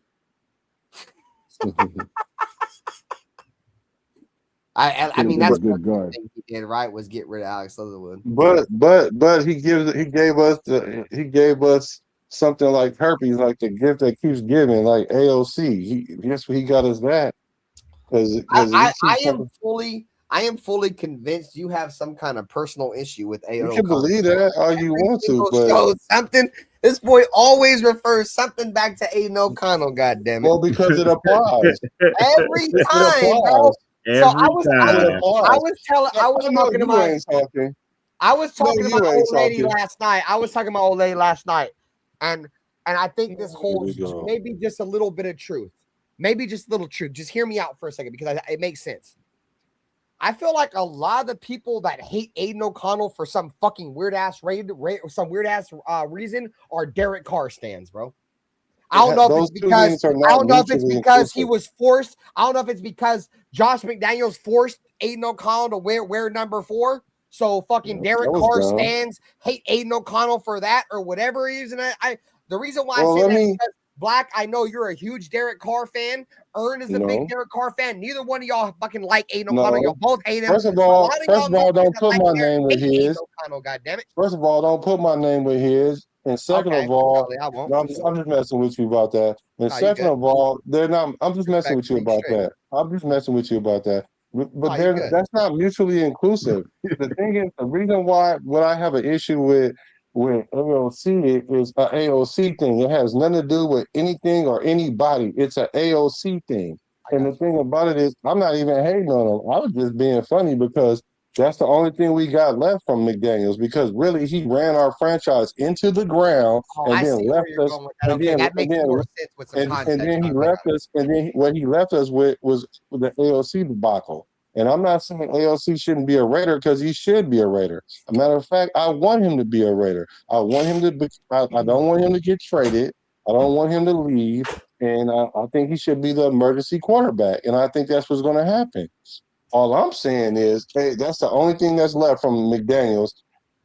I mean, that's good guard. Thing he did right was get rid of Alex Leatherwood. But he gave us something like herpes, like the gift that keeps giving, like AOC. He got us that. I am fully convinced you have some kind of personal issue with AOC. You can believe that all you want to, but something. This boy always refers something back to Aiden O'Connell. God damn it! Well, because it applies every time, bro. So I was talking about old lady last night. I was talking about old lady last night, and I think this holds maybe just a little bit of truth, maybe just a little truth. Just hear me out for a second because it makes sense. I feel like a lot of the people that hate Aiden O'Connell for some fucking weird ass reason are Derek Carr stans, bro. I don't know if it's because he was forced. I don't know if it's because Josh McDaniels forced Aiden O'Connell to wear number 4. So fucking Derek Carr stands hate Aiden O'Connell for that or whatever reason. The reason why I say that is because Black, I know you're a huge Derek Carr fan. Ern is a big Derek Carr fan. Neither one of y'all fucking like Aiden O'Connell. Y'all both hate him. First of all, don't put my name with his. God damn it. First of all, don't put my name with his. And second of all, I'm just messing with you about that. And second of all, I'm just messing with you about that. I'm just messing with you about that. But that's not mutually inclusive. The thing is, the reason why I have an issue with with AOC is a AOC thing. It has nothing to do with anything or anybody. It's a AOC thing. And the thing about it is, I'm not even hating on him. I was just being funny because that's the only thing we got left from McDaniels. Because really, he ran our franchise into the ground Oh, and I then see where left you're us. going with that. Okay, that makes more sense with some context. And then he left us. And then what he left us with was the AOC debacle. And I'm not saying AOC shouldn't be a Raider because he should be a Raider. A matter of fact, I want him to be a Raider. I want him to be, I don't want him to get traded. I don't want him to leave. And I think he should be the emergency quarterback. And I think that's what's going to happen. All I'm saying is, hey, that's the only thing that's left from McDaniels.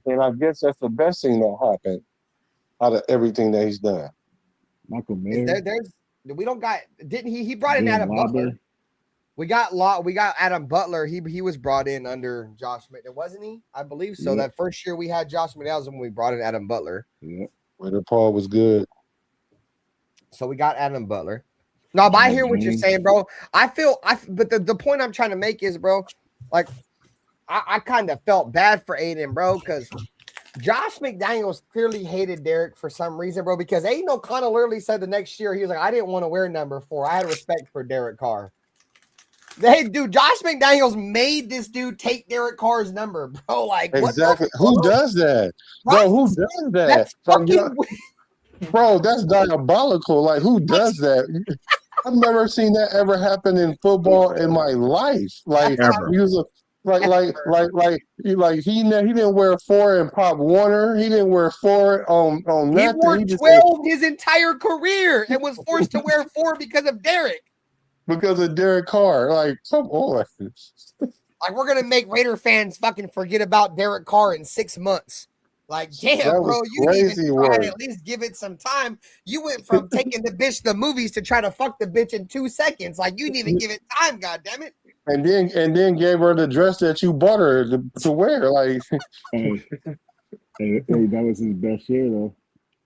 And I guess that's the best thing that happened out of everything that he's done. Michael Mayer. We don't got, didn't he brought in Adam Butler. We got Adam Butler. He was brought in under Josh McDaniels, wasn't he? I believe so. That first year we had Josh McDaniels when we brought in Adam Butler. Yeah. Raider Paul was good. So we got Adam Butler. No, but I hear what you're saying, bro. But the point I'm trying to make is, bro, like I kind of felt bad for Aiden, bro, because Josh McDaniels clearly hated Derek for some reason, bro, because Aiden O'Connell literally said the next year, he was like, I didn't want to wear number 4. I had respect for Derek Carr. Hey, dude, Josh McDaniels made this dude take Derek Carr's number, bro. Like, exactly. Who does that? Right? Bro, who does that? That's fucking bro, that's diabolical. Like, who does that? I've never seen that ever happen in football in my life. Like, he was a he didn't wear 4 in Pop Warner. He didn't wear 4 on nothing. He wore 12 his entire career and was forced to wear 4 because of Derek. Because of Derek Carr. Like, come on. Like, we're gonna make Raider fans fucking forget about Derek Carr in 6 months. Like, damn, bro, you didn't even try to at least give it some time. You went from taking the bitch to the movies to try to fuck the bitch in 2 seconds. Like, you didn't even give it time, goddammit. And then gave her the dress that you bought her to wear. Like, hey, that was his best year though.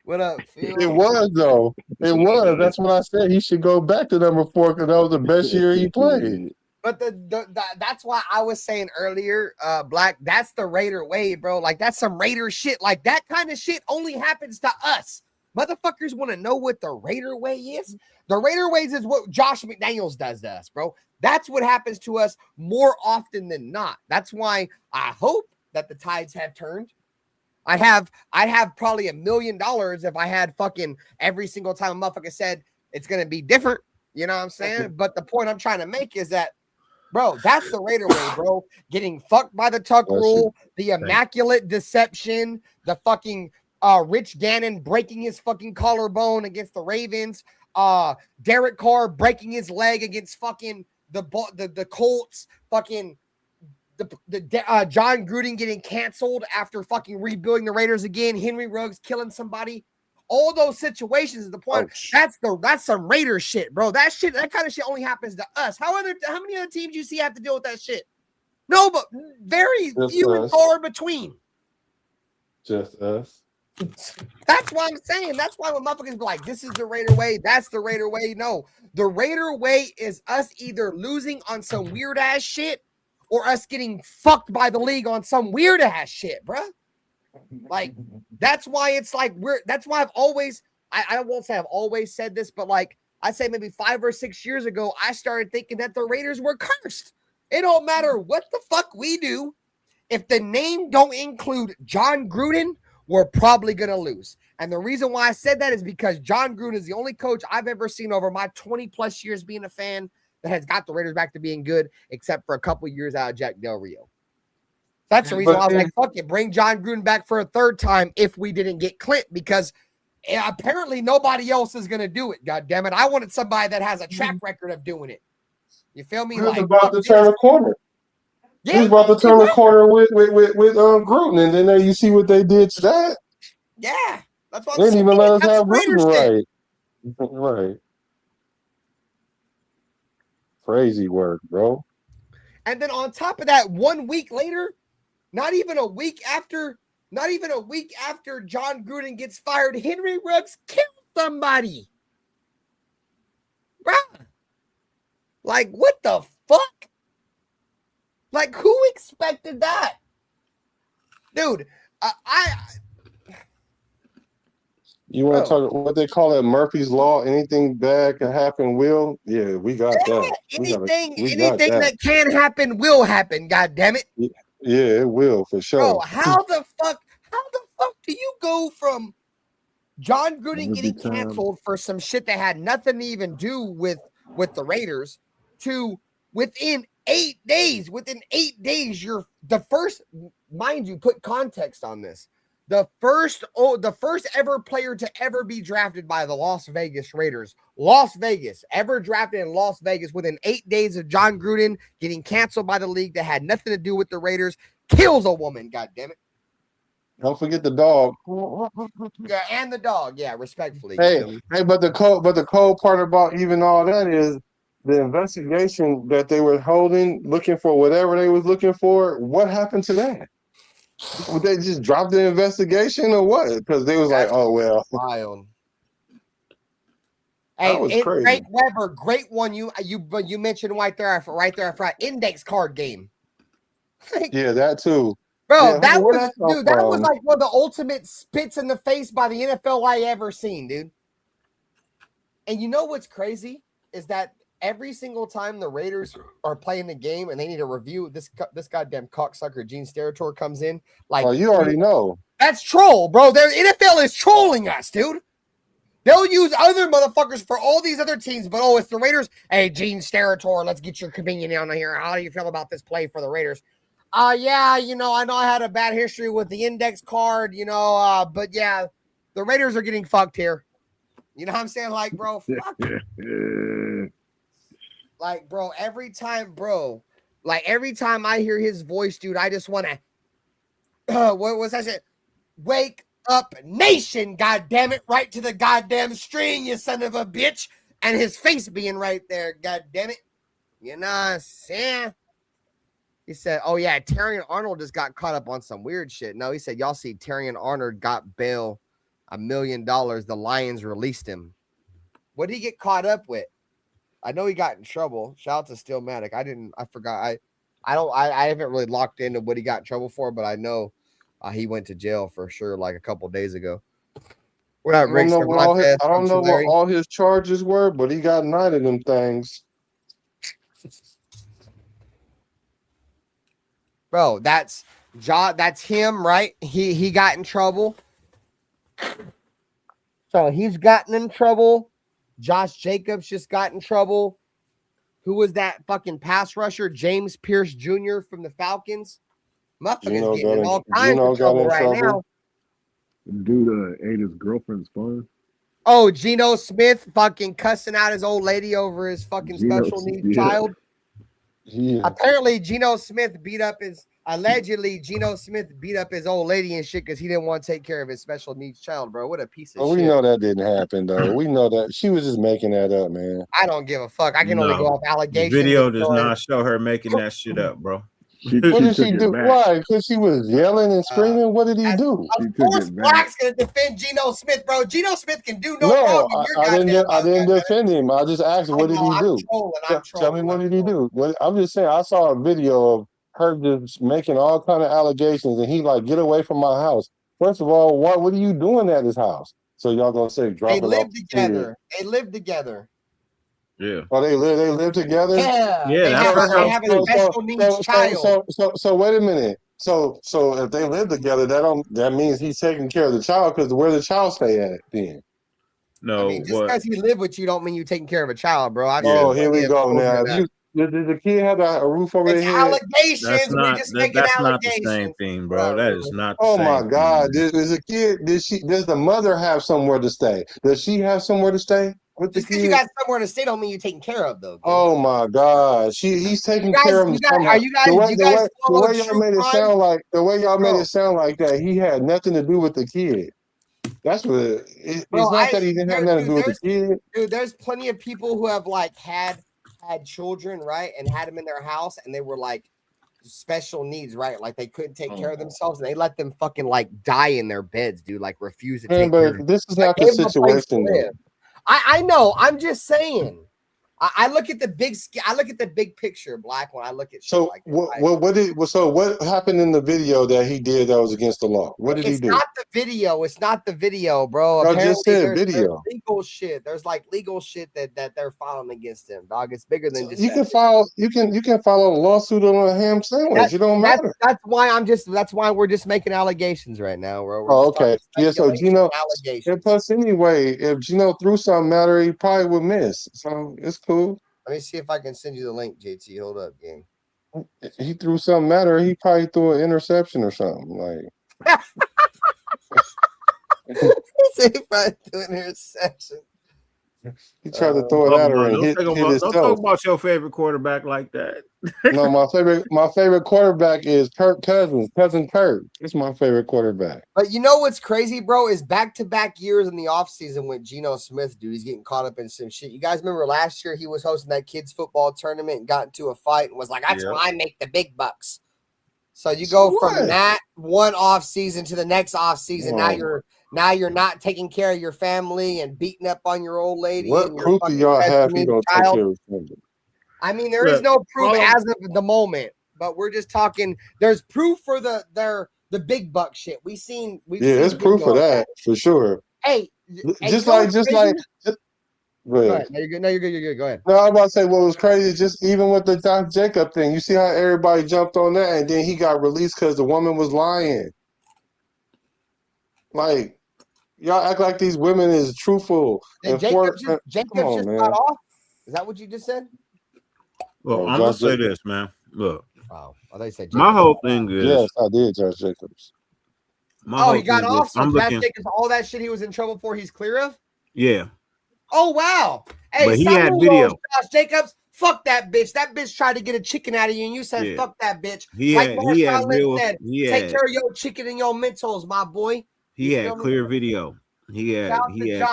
What up, Phil? It was though. It was. That's what I said. He should go back to number 4 because that was the best year he played. But that's why I was saying earlier, Black, that's the Raider way, bro. Like, that's some Raider shit. Like, that kind of shit only happens to us. Motherfuckers want to know what the Raider way is. The Raider ways is what Josh McDaniels does to us, bro. That's what happens to us more often than not. That's why I hope that the tides have turned. I'd have probably $1 million if I had fucking every single time a motherfucker said it's going to be different. You know what I'm saying? But the point I'm trying to make is that, bro, that's the Raider way, bro. Getting fucked by the Tuck rule, the immaculate deception, the fucking Rich Gannon breaking his fucking collarbone against the Ravens, Derek Carr breaking his leg against fucking the Colts, fucking the John Gruden getting canceled after fucking rebuilding the Raiders again, Henry Ruggs killing somebody. All those situations is the point. That's some Raider shit, bro. That kind of shit only happens to us. How many other teams you see have to deal with that shit? No, but very few and far between. Just us. That's what I'm saying. That's why when motherfuckers be like, this is the Raider way, that's the Raider way. No, the Raider way is us either losing on some weird ass shit or us getting fucked by the league on some weird ass shit, bro. Like, that's why it's like that's why I've always, I won't say I've always said this, but like I'd say maybe 5 or 6 years ago, I started thinking that the Raiders were cursed. It don't matter what the fuck we do. If the name don't include John Gruden, we're probably going to lose. And the reason why I said that is because John Gruden is the only coach I've ever seen over my 20 plus years being a fan that has got the Raiders back to being good, except for a couple years out of Jack Del Rio. That's the reason why I was like, fuck it, bring John Gruden back for a 3rd time if we didn't get Clint, because apparently nobody else is going to do it, God damn it. I wanted somebody that has a track record of doing it. You feel me? Like, about to turn a corner. Yeah, he's about to turn the corner with Gruden, and then you see what they did to that. Yeah, that's what they didn't even let us have Gruden right. Crazy work, bro. And then on top of that, 1 week later, not even a week after John Gruden gets fired, Henry Ruggs killed somebody. Bruh. Like, what the fuck? Like, who expected that? Dude, You want to talk what they call it, Murphy's Law? Anything bad can happen will? Yeah, we got that. Anything that can happen will happen, god damn it. Yeah, it will for sure. Bro, how the fuck do you go from John Gruden getting canceled for some shit that had nothing to even do with the Raiders to within 8 days, you're the first, mind you, put context on this. The first ever player to ever be drafted by the Las Vegas Raiders. Las Vegas, ever drafted in Las Vegas within 8 days of John Gruden getting canceled by the league that had nothing to do with the Raiders, kills a woman, god damn it. Don't forget the dog. Yeah, and the dog. Yeah, respectfully. Hey, but the cold part about even all that is the investigation that they were holding, looking for whatever they was looking for. What happened to that? Would they just drop the investigation or what? Because they was like, oh well. Wild. That was crazy. Great Weber, great one. You mentioned right there. I forgot index card game. Yeah, that too. Bro, yeah, that was like one of the ultimate spits in the face by the NFL I ever seen, dude. And you know what's crazy is that every single time the Raiders are playing the game and they need a review, this goddamn cocksucker Gene Steratore comes in. Like, you already know. That's troll, bro. The NFL is trolling us, dude. They'll use other motherfuckers for all these other teams, but it's the Raiders. Hey, Gene Steratore, let's get your opinion on here. How do you feel about this play for the Raiders? Yeah, I know I had a bad history with the index card, but yeah, the Raiders are getting fucked here. You know what I'm saying? Like, bro, fuck. Like, bro, every time I hear his voice, dude, I just want to, what was that shit? Wake up nation, goddamn it, right to the goddamn string, you son of a bitch. And his face being right there, goddamn it. You know what I'm saying? He said, oh yeah, Terrion Arnold just got caught up on some weird shit. No, he said, y'all see Terrion Arnold got bail $1 million. The Lions released him. What did he get caught up with? I know he got in trouble. Shout out to Stillmatic. I forgot. I haven't really locked into what he got in trouble for, but I know he went to jail for sure like a couple days ago. I don't know what all his charges were, but he got 9 of them things. Bro, that's him, right? He got in trouble. So he's gotten in trouble. Josh Jacobs just got in trouble. Who was that fucking pass rusher? James Pierce Jr. from the Falcons. Motherfucker's getting in all kinds of trouble right now. Dude ate his girlfriend's phone. Oh, Geno Smith fucking cussing out his old lady over his fucking special needs child. Yeah. Apparently, allegedly Geno Smith beat up his old lady and shit because he didn't want to take care of his special needs child, bro. What a piece of shit. We know that didn't happen, though. We know that. She was just making that up, man. I don't give a fuck. I can only go off allegations. The video does not show her making that shit up, bro. What did she do? Why? Because she was yelling and screaming? What did he do? Of course, Black's going to defend Geno Smith, bro. Geno Smith can do no wrong. I didn't defend him. I just asked, what did he do? Tell me, what did he do? I'm just saying, I saw a video of her just making all kind of allegations, and he like, get away from my house. First of all, what are you doing at his house? So y'all going to say, drop it off? They live together. Yeah. Oh, they live together? Yeah. They have a special needs child. So wait a minute. So if they live together, that means he's taking care of the child, because where the child stay at then? No, just because he live with you don't mean you taking care of a child, bro. Here we go now. Did the kid have a roof over their head? Allegations. That's not the same thing, bro. That is not the same. Oh my God. Does a kid, does the mother have somewhere to stay? Does she have somewhere to stay? Just because you got somewhere to stay don't mean you're taking care of, though. Oh my God, he's taking care of him. The way y'all made it sound like that, he had nothing to do with the kid. That's what it's not that he didn't have nothing to do with the kid. Dude, there's plenty of people who have like had children, right, and had them in their house, and they were like special needs, right? Like they couldn't take care of themselves, and they let them fucking like die in their beds, dude. Like refuse to take care of them. This is not the situation, though. I know. I'm just saying. I look at the big picture, Black, when I look at shit So like this. what happened in the video that he did that was against the law? What did he It's do? not the video. It's not the video, bro. I just Apparently, said there's video. legal shit. There's like legal shit that they're filing against him, dog. It's bigger than just You can that. file a lawsuit on a ham sandwich. It don't matter. That's why we're just making allegations right now, bro. We're Oh, just talking okay. Yeah, so speculation, Gino, and allegations. plus anyway, if Gino threw something at her, he probably would miss. So it's cool. Let me see if I can send you the link, JT. Hold up, gang. He threw something at her, he probably threw an interception or something. Like He said he probably threw an interception. he tried to throw it at her and hit Don't himself. talk about your favorite quarterback like that. No, my favorite quarterback is cousin Kurt. It's my favorite quarterback. But you know what's crazy, bro, is back-to-back years in the offseason with Geno Smith, dude. He's getting caught up in some shit. You guys remember last year he was hosting that kids football tournament and got into a fight and was like, that's why I make the big bucks. So you go from that one offseason to the next offseason. Now you're not taking care of your family and beating up on your old lady. What and proof do y'all have he don't take care of family? I mean, there is no proof as of the moment, but we're just talking. There's proof for the big buck shit. We've seen it's proof of that for sure. Hey, just like. Go ahead. No, you're good. No, you're good. Go ahead. No, I was about to say what was crazy, just even with the Josh Jacob thing. You see how everybody jumped on that, and then he got released because the woman was lying. Like, y'all act like these women is truthful. And Jacob just got off. Is that what you just said? Well, I'm gonna say this, man. Look, wow. I thought you said my whole thing is yes, I did, Josh Jacobs. He got off. So Josh Jacobs, all that shit he was in trouble for, he's clear of. Yeah. Oh wow. Hey, but he had video. Josh Jacobs, fuck that bitch. That bitch tried to get a chicken out of you, and you said, "Fuck that bitch." Take care of your chicken and your Mentos, my boy. He had clear video. He had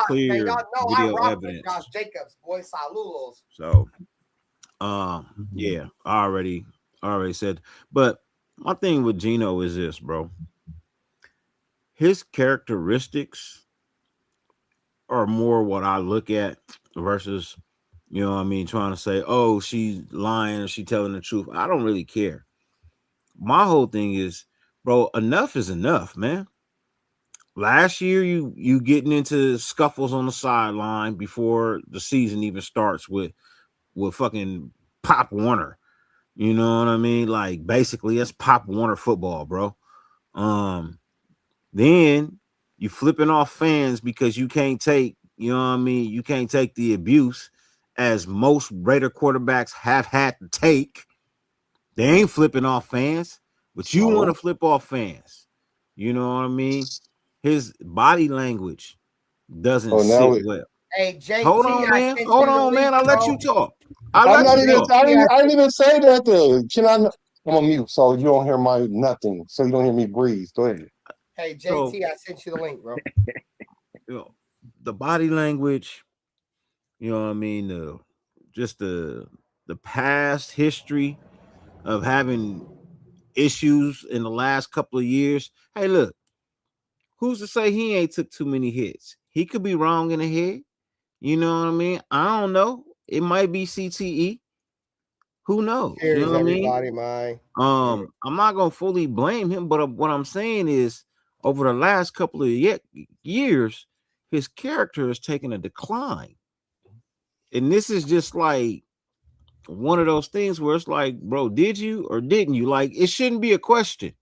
clear video evidence. Josh Jacobs, boy, saludos. So, yeah, I already said. But my thing with Geno is this, bro. His characteristics are more what I look at versus, you know what I mean, trying to say, oh, she's lying or she telling the truth. I don't really care. My whole thing is, bro, enough is enough, man. Last year, you getting into scuffles on the sideline before the season even starts with fucking Pop Warner. You know what I mean? Like, basically, it's Pop Warner football, bro. Then you flipping off fans because you can't take, you know what I mean? You can't take the abuse as most Raider quarterbacks have had to take. They ain't flipping off fans, but you want to flip off fans. You know what I mean? His body language doesn't sit well. Hey, JT, hold on, man. I'll let you talk. I didn't even say nothing. I'm on mute, so you don't hear my nothing. So you don't hear me breathe. Go ahead. Hey, JT, I sent you the link, bro. You know, the body language, you know what I mean? The past history of having issues in the last couple of years. Hey, look, who's to say he ain't took too many hits? He could be wrong in the head. You know what I mean? I don't know. It might be CTE. Who knows? Cheers, you know what everybody, I mean? I'm not gonna fully blame him, but what I'm saying is, over the last couple of years, his character has taken a decline, and this is just like one of those things where it's like, bro, did you or didn't you? Like, it shouldn't be a question.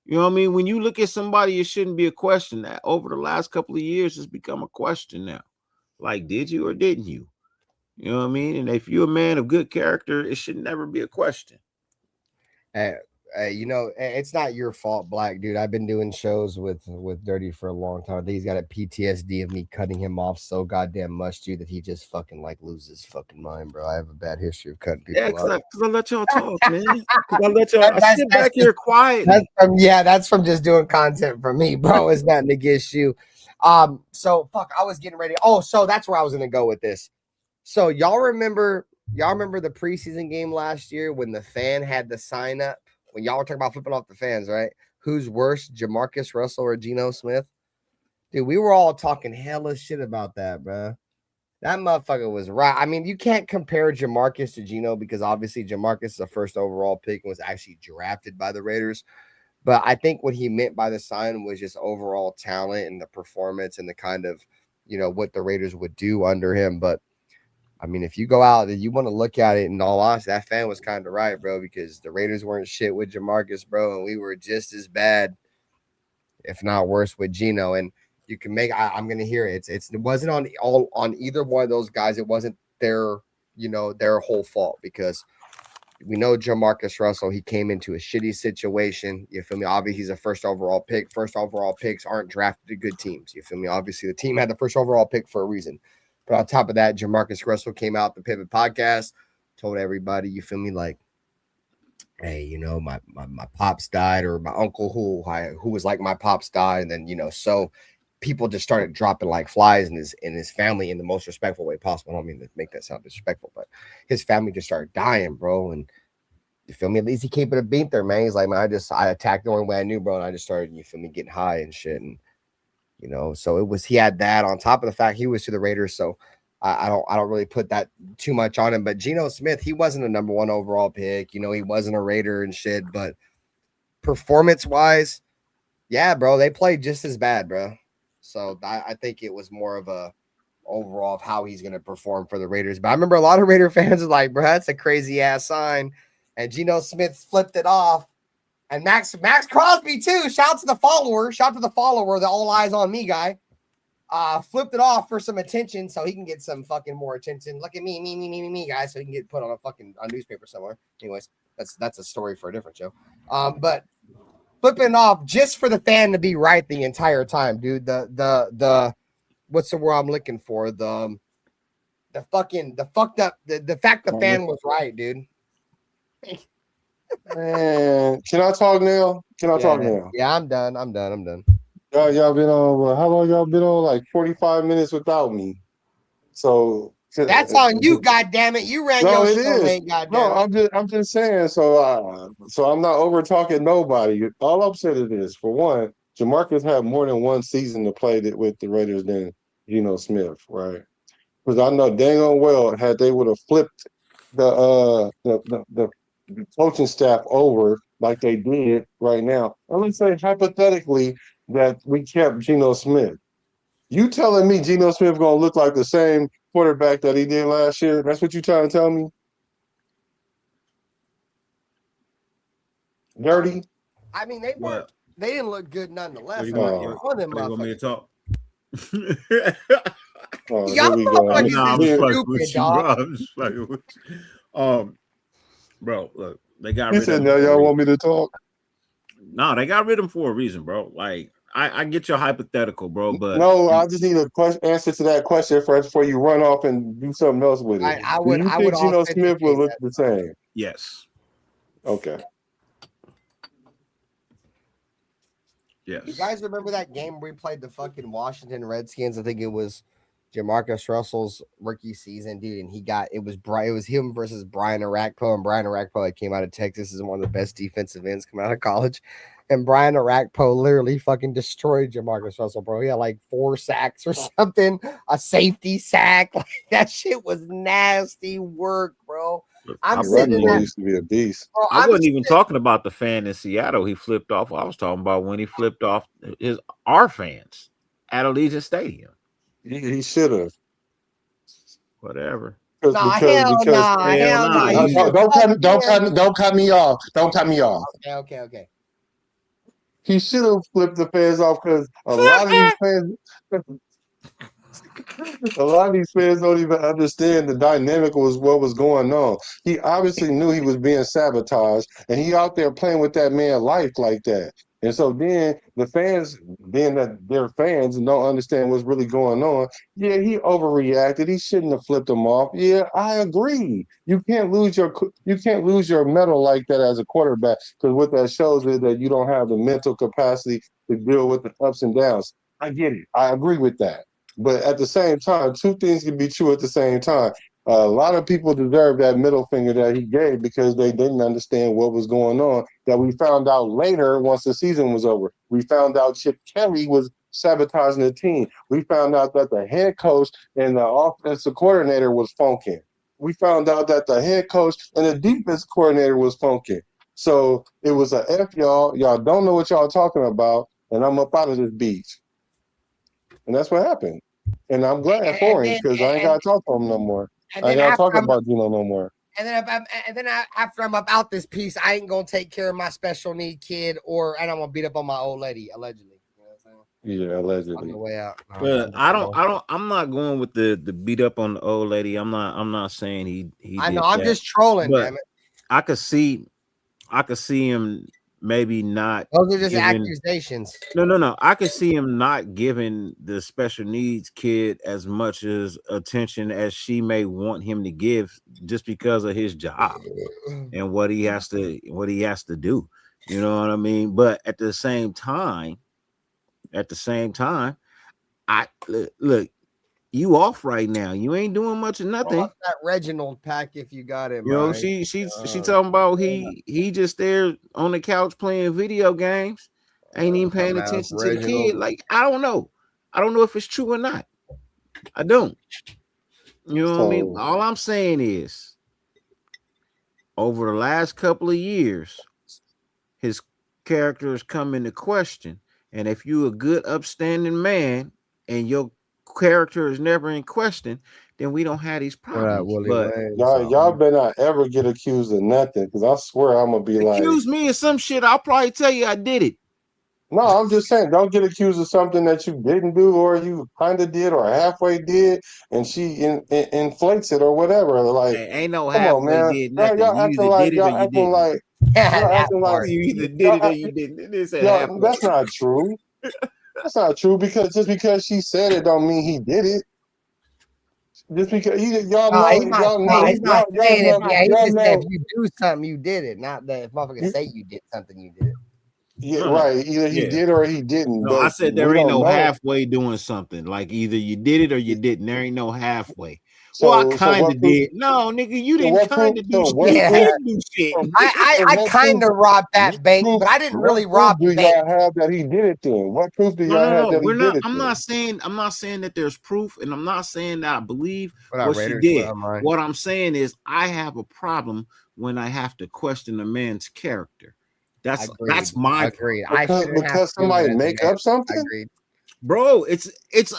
You know what I mean? When you look at somebody, it shouldn't be a question. That over the last couple of years, it's become a question now. Like, did you or didn't you? You know what I mean? And if you're a man of good character, it should never be a question. You know, it's not your fault, Black dude. I've been doing shows with Dirty for a long time. I think he's got a PTSD of me cutting him off so goddamn much, dude, that he just fucking like loses his fucking mind, bro. I have a bad history of cutting people off. Yeah, because I let y'all talk, man. I sit back here quietly. That's from just doing content for me, bro. It's nothing against you. So fuck, I was getting ready. Oh, so that's where I was gonna go with this. So y'all remember the preseason game last year when the fan had the sign up when y'all were talking about flipping off the fans, right? Who's worse, Jamarcus Russell or Geno Smith? Dude, we were all talking hella shit about that, bro. That motherfucker was right. I mean, you can't compare Jamarcus to Geno because obviously Jamarcus is the first overall pick and was actually drafted by the Raiders. But I think what he meant by the sign was just overall talent and the performance and the kind of, what the Raiders would do under him. But I mean, if you go out and you want to look at it in all honesty, that fan was kind of right, bro, because the Raiders weren't shit with Jamarcus, bro, and we were just as bad, if not worse, with Geno. And you can make. I'm gonna hear it. It wasn't on either one of those guys. It wasn't their their whole fault because we know Jamarcus Russell. He came into a shitty situation. You feel me? Obviously, he's a first overall pick. First overall picks aren't drafted to good teams. You feel me? Obviously, the team had the first overall pick for a reason. But on top of that, Jamarcus Russell came out the Pivot podcast, told everybody, you feel me, like, hey, my pops died, or my uncle who was like my pops died, and then so people just started dropping like flies in his family in the most respectful way possible. I don't mean to make that sound disrespectful, but his family just started dying, bro. And you feel me? At least he kept it a beat there, man. He's like, man, I attacked the only way I knew, bro, and I just started, you feel me, getting high and shit. And so he had that on top of the fact he was to the Raiders. So I don't really put that too much on him. But Geno Smith, he wasn't a number 1 overall pick. He wasn't a Raider and shit. But performance wise, yeah, bro, they played just as bad, bro. So I think it was more of a overall of how he's going to perform for the Raiders. But I remember a lot of Raider fans are like, bro, that's a crazy ass sign. And Geno Smith flipped it off. And Max Crosby too. Shout to the follower, the all eyes on me guy. Flipped it off for some attention so he can get some fucking more attention. Look at me, guys, so he can get put on a newspaper somewhere. Anyways, that's a story for a different show. But flipping off just for the fan to be right the entire time, dude. The what's the word I'm looking for? The fucked up the fact the fan was right, dude. Man, can I talk now? Talk now? Yeah, I'm done. Y'all been on, how long y'all been on? Like 45 minutes without me. So that's on you, goddammit. You ran your show late, goddamn. No, I'm just saying. So I'm not over talking nobody. All I'm saying is this: for one, Jamarcus had more than one season to play with the Raiders than Geno Smith, right? Because I know dang on well had they would have flipped the coaching staff over like they did right now. I'm gonna say hypothetically that we kept Geno Smith. You telling me Geno Smith gonna look like the same quarterback that he did last year? That's what you trying to tell me? Dirty? I mean, they didn't look good nonetheless. You want me to talk? Y'all motherfuckers is stupid, dog. Bro, look, they got rid of him. Now y'all want me to talk? No, they got rid of him for a reason, bro. Like, I get your hypothetical, bro, but no, I just need a answer to that question first before you run off and do something else with it. Do you think Geno Smith will look the same? Yes. Okay. Yes. You guys remember that game where we played the fucking Washington Redskins? I think it was Jamarcus Russell's rookie season, dude, and it was him versus Brian Arakpo, and Brian Arakpo came out of Texas as one of the best defensive ends coming out of college. And Brian Arakpo literally fucking destroyed Jamarcus Russell, bro. He had like 4 sacks or something, a safety sack. Like, that shit was nasty work, bro. I'm sitting there. Used to be a beast. Bro, I wasn't even talking about the fan in Seattle he flipped off. I was talking about when he flipped off our fans at Allegiant Stadium. He should have. Whatever. Don't cut me off. Don't cut me off. Okay. He should have flipped the fans off because a lot of these fans don't even understand the dynamic was what was going on. He obviously knew he was being sabotaged, and he out there playing with that man's life like that. And so then the fans, being that they're fans and don't understand what's really going on, yeah, he overreacted. He shouldn't have flipped him off. Yeah, I agree. You can't lose your medal like that as a quarterback, because what that shows is that you don't have the mental capacity to deal with the ups and downs. I get it. I agree with that. But at the same time, two things can be true at the same time. A lot of people deserve that middle finger that he gave because they didn't understand what was going on, that we found out later once the season was over. We found out Chip Kelly was sabotaging the team. We found out that the head coach and the offensive coordinator was funking. We found out that the head coach and the defense coordinator was funking. So it was a F y'all. Y'all don't know what y'all talking about, and I'm up out of this beach. And that's what happened. And I'm glad for him because I ain't got to talk to him no more. I ain't got to talk about Gino no more. And then after I'm about this piece, I ain't gonna take care of my special need kid, and I'm gonna beat up on my old lady, allegedly. You know what I'm saying? Yeah, allegedly. On the way out. But I'm not going with the beat up on the old lady. I'm not saying he I know. did I'm that. just trolling, But damn it. I could see him maybe not. Those are just accusations. No. I could see him not giving the special needs kid as much as attention as she may want him to give, just because of his job and what he has to do. You know what I mean? But at the same time, I look. You off right now. You ain't doing much of nothing. That Reginald pack if you got it. You know, she talking about he just there on the couch playing video games, ain't even paying attention to the kid. Like, I don't know if it's true or not. I don't. You know what I mean? All I'm saying is, over the last couple of years, his character has come into question, and if you a good, upstanding man and your character is never in question, then we don't have these problems. But y'all better not ever get accused of nothing, because I swear I'm gonna be accuse me of some shit. I'll probably tell you I did it. No, I'm just saying, don't get accused of something that you didn't do, or you kind of did, or halfway did, and she inflates it or whatever. Like, ain't no come on, man. did nothing. Y'all acting like you either did it or you didn't. That's not true. That's not true, because just because she said it don't mean he did it. Just because y'all know. If you do something, you did it. Not that if motherfuckers say you did something, you did it. Yeah, right. Either he did or he didn't. No, but I said there ain't no halfway doing something. Like, either you did it or you didn't. There ain't no halfway. So, well, I kind of did. No, nigga, you didn't kind of do shit. You didn't do shit. I kind of robbed that bank, but I didn't really rob the bank. Y'all have that he did it then? What proof do y'all have that he did it? I'm not saying that there's proof, and I'm not saying that I believe what she did. What I'm saying is I have a problem when I have to question a man's character. That's my agreed. Because somebody make up something. Agreed. Bro, it's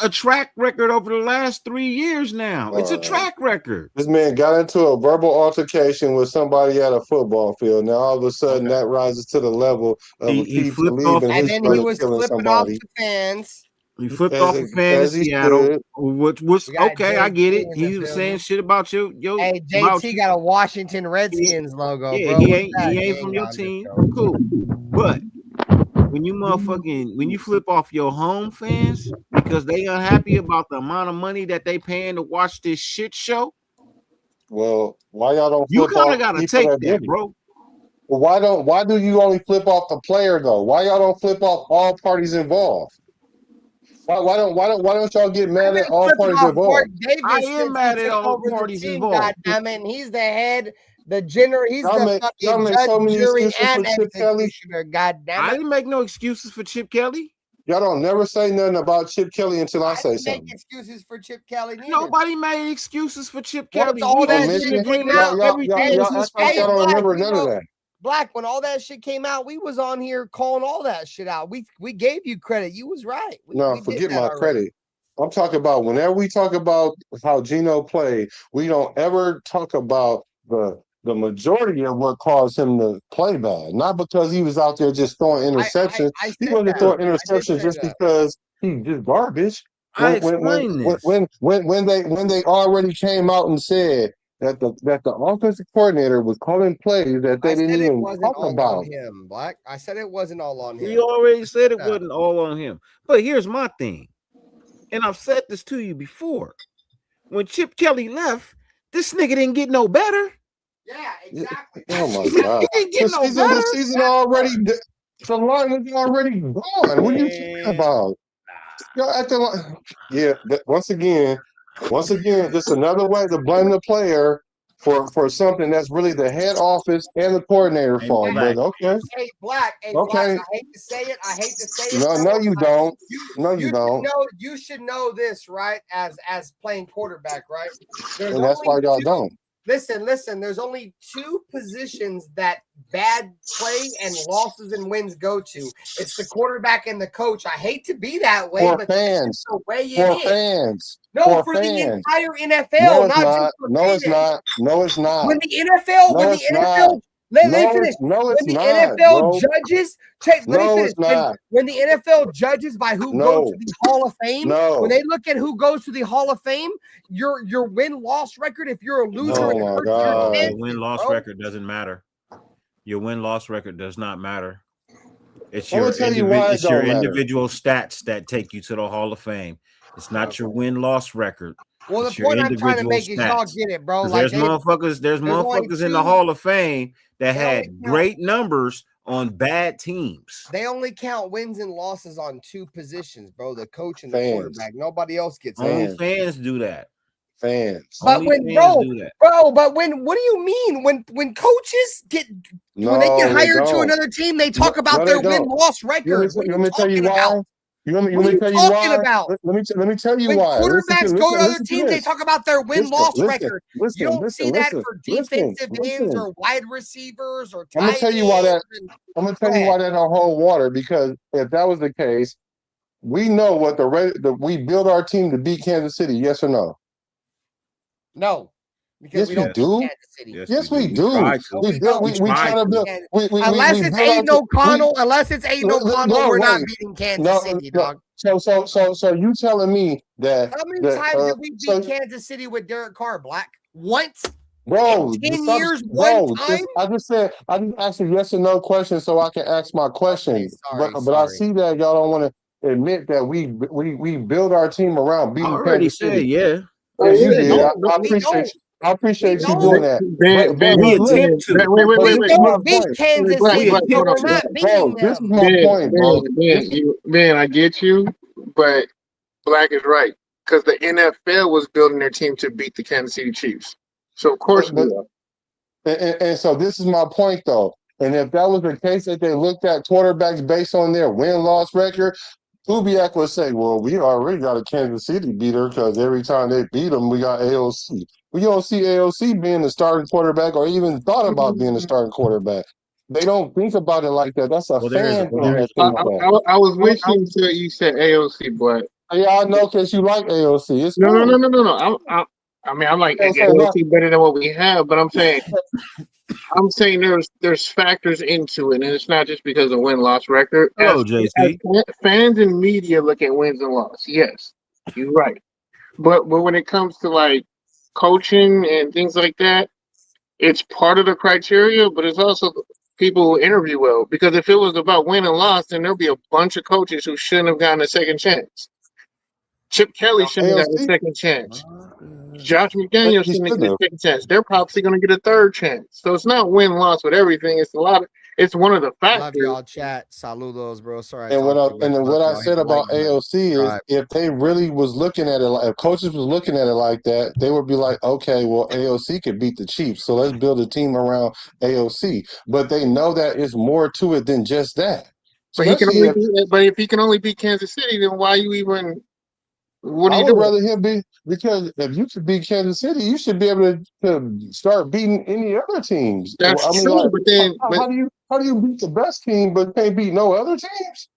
a track record over the last 3 years now. It's a track record. This man got into a verbal altercation with somebody at a football field. Now all of a sudden that rises to the level of he flipped off, and then he was flipping off the fans. He flipped off a fan in Seattle, which was okay. I get it. He was saying shit about you. Hey, JT got a Washington Redskins logo. Yeah, bro. He ain't from your team. Cool, but when you flip off your home fans because they unhappy about the amount of money that they paying to watch this shit show, well, why y'all don't? You kind of gotta take that, bro. Well, why do you only flip off the player though? Why y'all don't flip off all parties involved? Why don't y'all get mad at all parties involved? I am mad at all parties involved. God damn it, he's the head, the general. He's the fucking judge, jury, and executioner. God damn it! I didn't make no excuses for Chip Kelly. Y'all don't never say nothing about Chip Kelly until I say something. Make excuses for Chip Kelly. Neither. Nobody made excuses for Chip Kelly. All that shit came out. Y'all don't remember none of that. Black, when all that shit came out, we was on here calling all that shit out. We gave you credit. You was right. We forget my credit. I'm talking about whenever we talk about how Gino played, we don't ever talk about the majority of what caused him to play bad. Not because he was out there just throwing interceptions. He wasn't throwing interceptions just because he's just garbage. When they already came out and said that the offensive coordinator was calling plays that they didn't even talk about. Him, Black. I said it wasn't all on him. We already said it wasn't all on him. But here's my thing, and I've said this to you before. When Chip Kelly left, this nigga didn't get no better. Yeah, exactly. Oh my God! The season already. The line was already gone. What are you talking about? Y'all acting like once again, just another way to blame the player for something that's really the head office and the coordinator Hey, fault. Black. But okay, Hey, Black. Hey, Black. okay. I hate to say it. No, Bro. you don't. You No, you you should don't. know you should know this, right? As playing quarterback, right? There's And that's only why y'all two. don't. Listen. There's only two positions that bad play and losses and wins go to. It's the quarterback and the coach. I hate to be that way, For but fans. that's the way it For is. fans. No, For for the fans. entire NFL, No, it's not not. just for No, it's fans. not. No, it's not. When the NFL, No, it's not. let me No, finish. it's no, When it's the not, NFL bro. judges, let me No, finish. it's not. When the NFL judges by who goes No. to the Hall of Fame, No. when they look at who goes to the Hall of Fame, your win-loss record, if you're a loser Oh and my hurts God. your Your chances, win-loss bro. record doesn't matter. Your win-loss record does not matter. It's I'm your gonna tell you why it don't matter. individual stats that take you to the Hall of Fame. It's not your win-loss record. Well, It's the your point I'm trying to individual make is y'all stats. get it, bro. 'Cause Like there's motherfuckers in the Hall of Fame that They had only count- great numbers on bad teams. They only count wins and losses on two positions, bro. The coach and the Fans. quarterback. Nobody else gets Only that. fans do that. Fans. But Only when fans do that. but what do you mean when coaches get when they get No, hired to don't. another team, they talk No, about they their don't. win-loss You record? What are want me you to tell you talking why? about? You want me What are to you tell you talking why? about? Let me tell you When why. quarterbacks go to other Listen to teams, they this. talk about their win-loss record. You Listen, don't see that for defensive ends listen. or wide receivers or I'm gonna tight tell you why that. ends. I'm gonna tell you why that don't hold water, because if that was the case, we know what we build our team to beat Kansas City. Yes or no? No, because Yes, we we don't do. beat Kansas City. Yes, we do. try to. We build. We try to build. Unless it's Aiden O'Connell. Unless it's Aiden O'Connell, we're not beating Kansas City, dog. So you telling me that? How many times did we beat Kansas City with Derek Carr, Black? Once? Bro, in 10 years, one time? I just asked a yes or no question so I can ask my question. Okay, but I see that y'all don't want to admit that we build our team around I beating already Kansas said City. yeah. Yeah, you did. No, I appreciate you don't. doing that. We attempt to. We This is my don't beat point. Kansas Black, City, Black, so hold we're on. not Bro, beating this is them. my point, bro. Ben, I get you, but Black is right, because the NFL was building their team to beat the Kansas City Chiefs. So of course we are. And so this is my point, though. And if that was the case, that they looked at quarterbacks based on their win-loss record, Kubiak would say, well, we already got a Kansas City beater because every time they beat them, we got AOC. We don't see AOC being the starting quarterback or even thought about being the starting quarterback. They don't think about it like that. That's a fan thing that thinks that. I was with you until you said AOC, but yeah, I know because you like AOC. It's no. I mean, I'm like AOC better than what we have, but I'm saying there's factors into it, and it's not just because of win-loss record. Hello, As JC. fans and media look at wins and loss. Yes, you're right. But when it comes to like coaching and things like that, it's part of the criteria, but it's also people who interview well. Because if it was about win and loss, then there'll be a bunch of coaches who shouldn't have gotten a second chance. Chip Kelly shouldn't have gotten a second chance. Josh McDaniels shouldn't have gotten a second chance. They're probably going to get a third chance. So it's not win-loss with everything. It's it's one of the factors. Love y'all, chat. Saludos, bro. Sorry. And what I said about AOC is, if they really was looking at it, if coaches was looking at it like that, they would be like, okay, well, AOC could beat the Chiefs, so let's build a team around AOC. But they know that it's more to it than just that. But if he can only beat Kansas City, then why you even? What I are you would doing? rather him be, because if you could beat Kansas City, you should be able to start beating any other teams. That's true, like, but then how do you beat the best team but can't beat no other teams?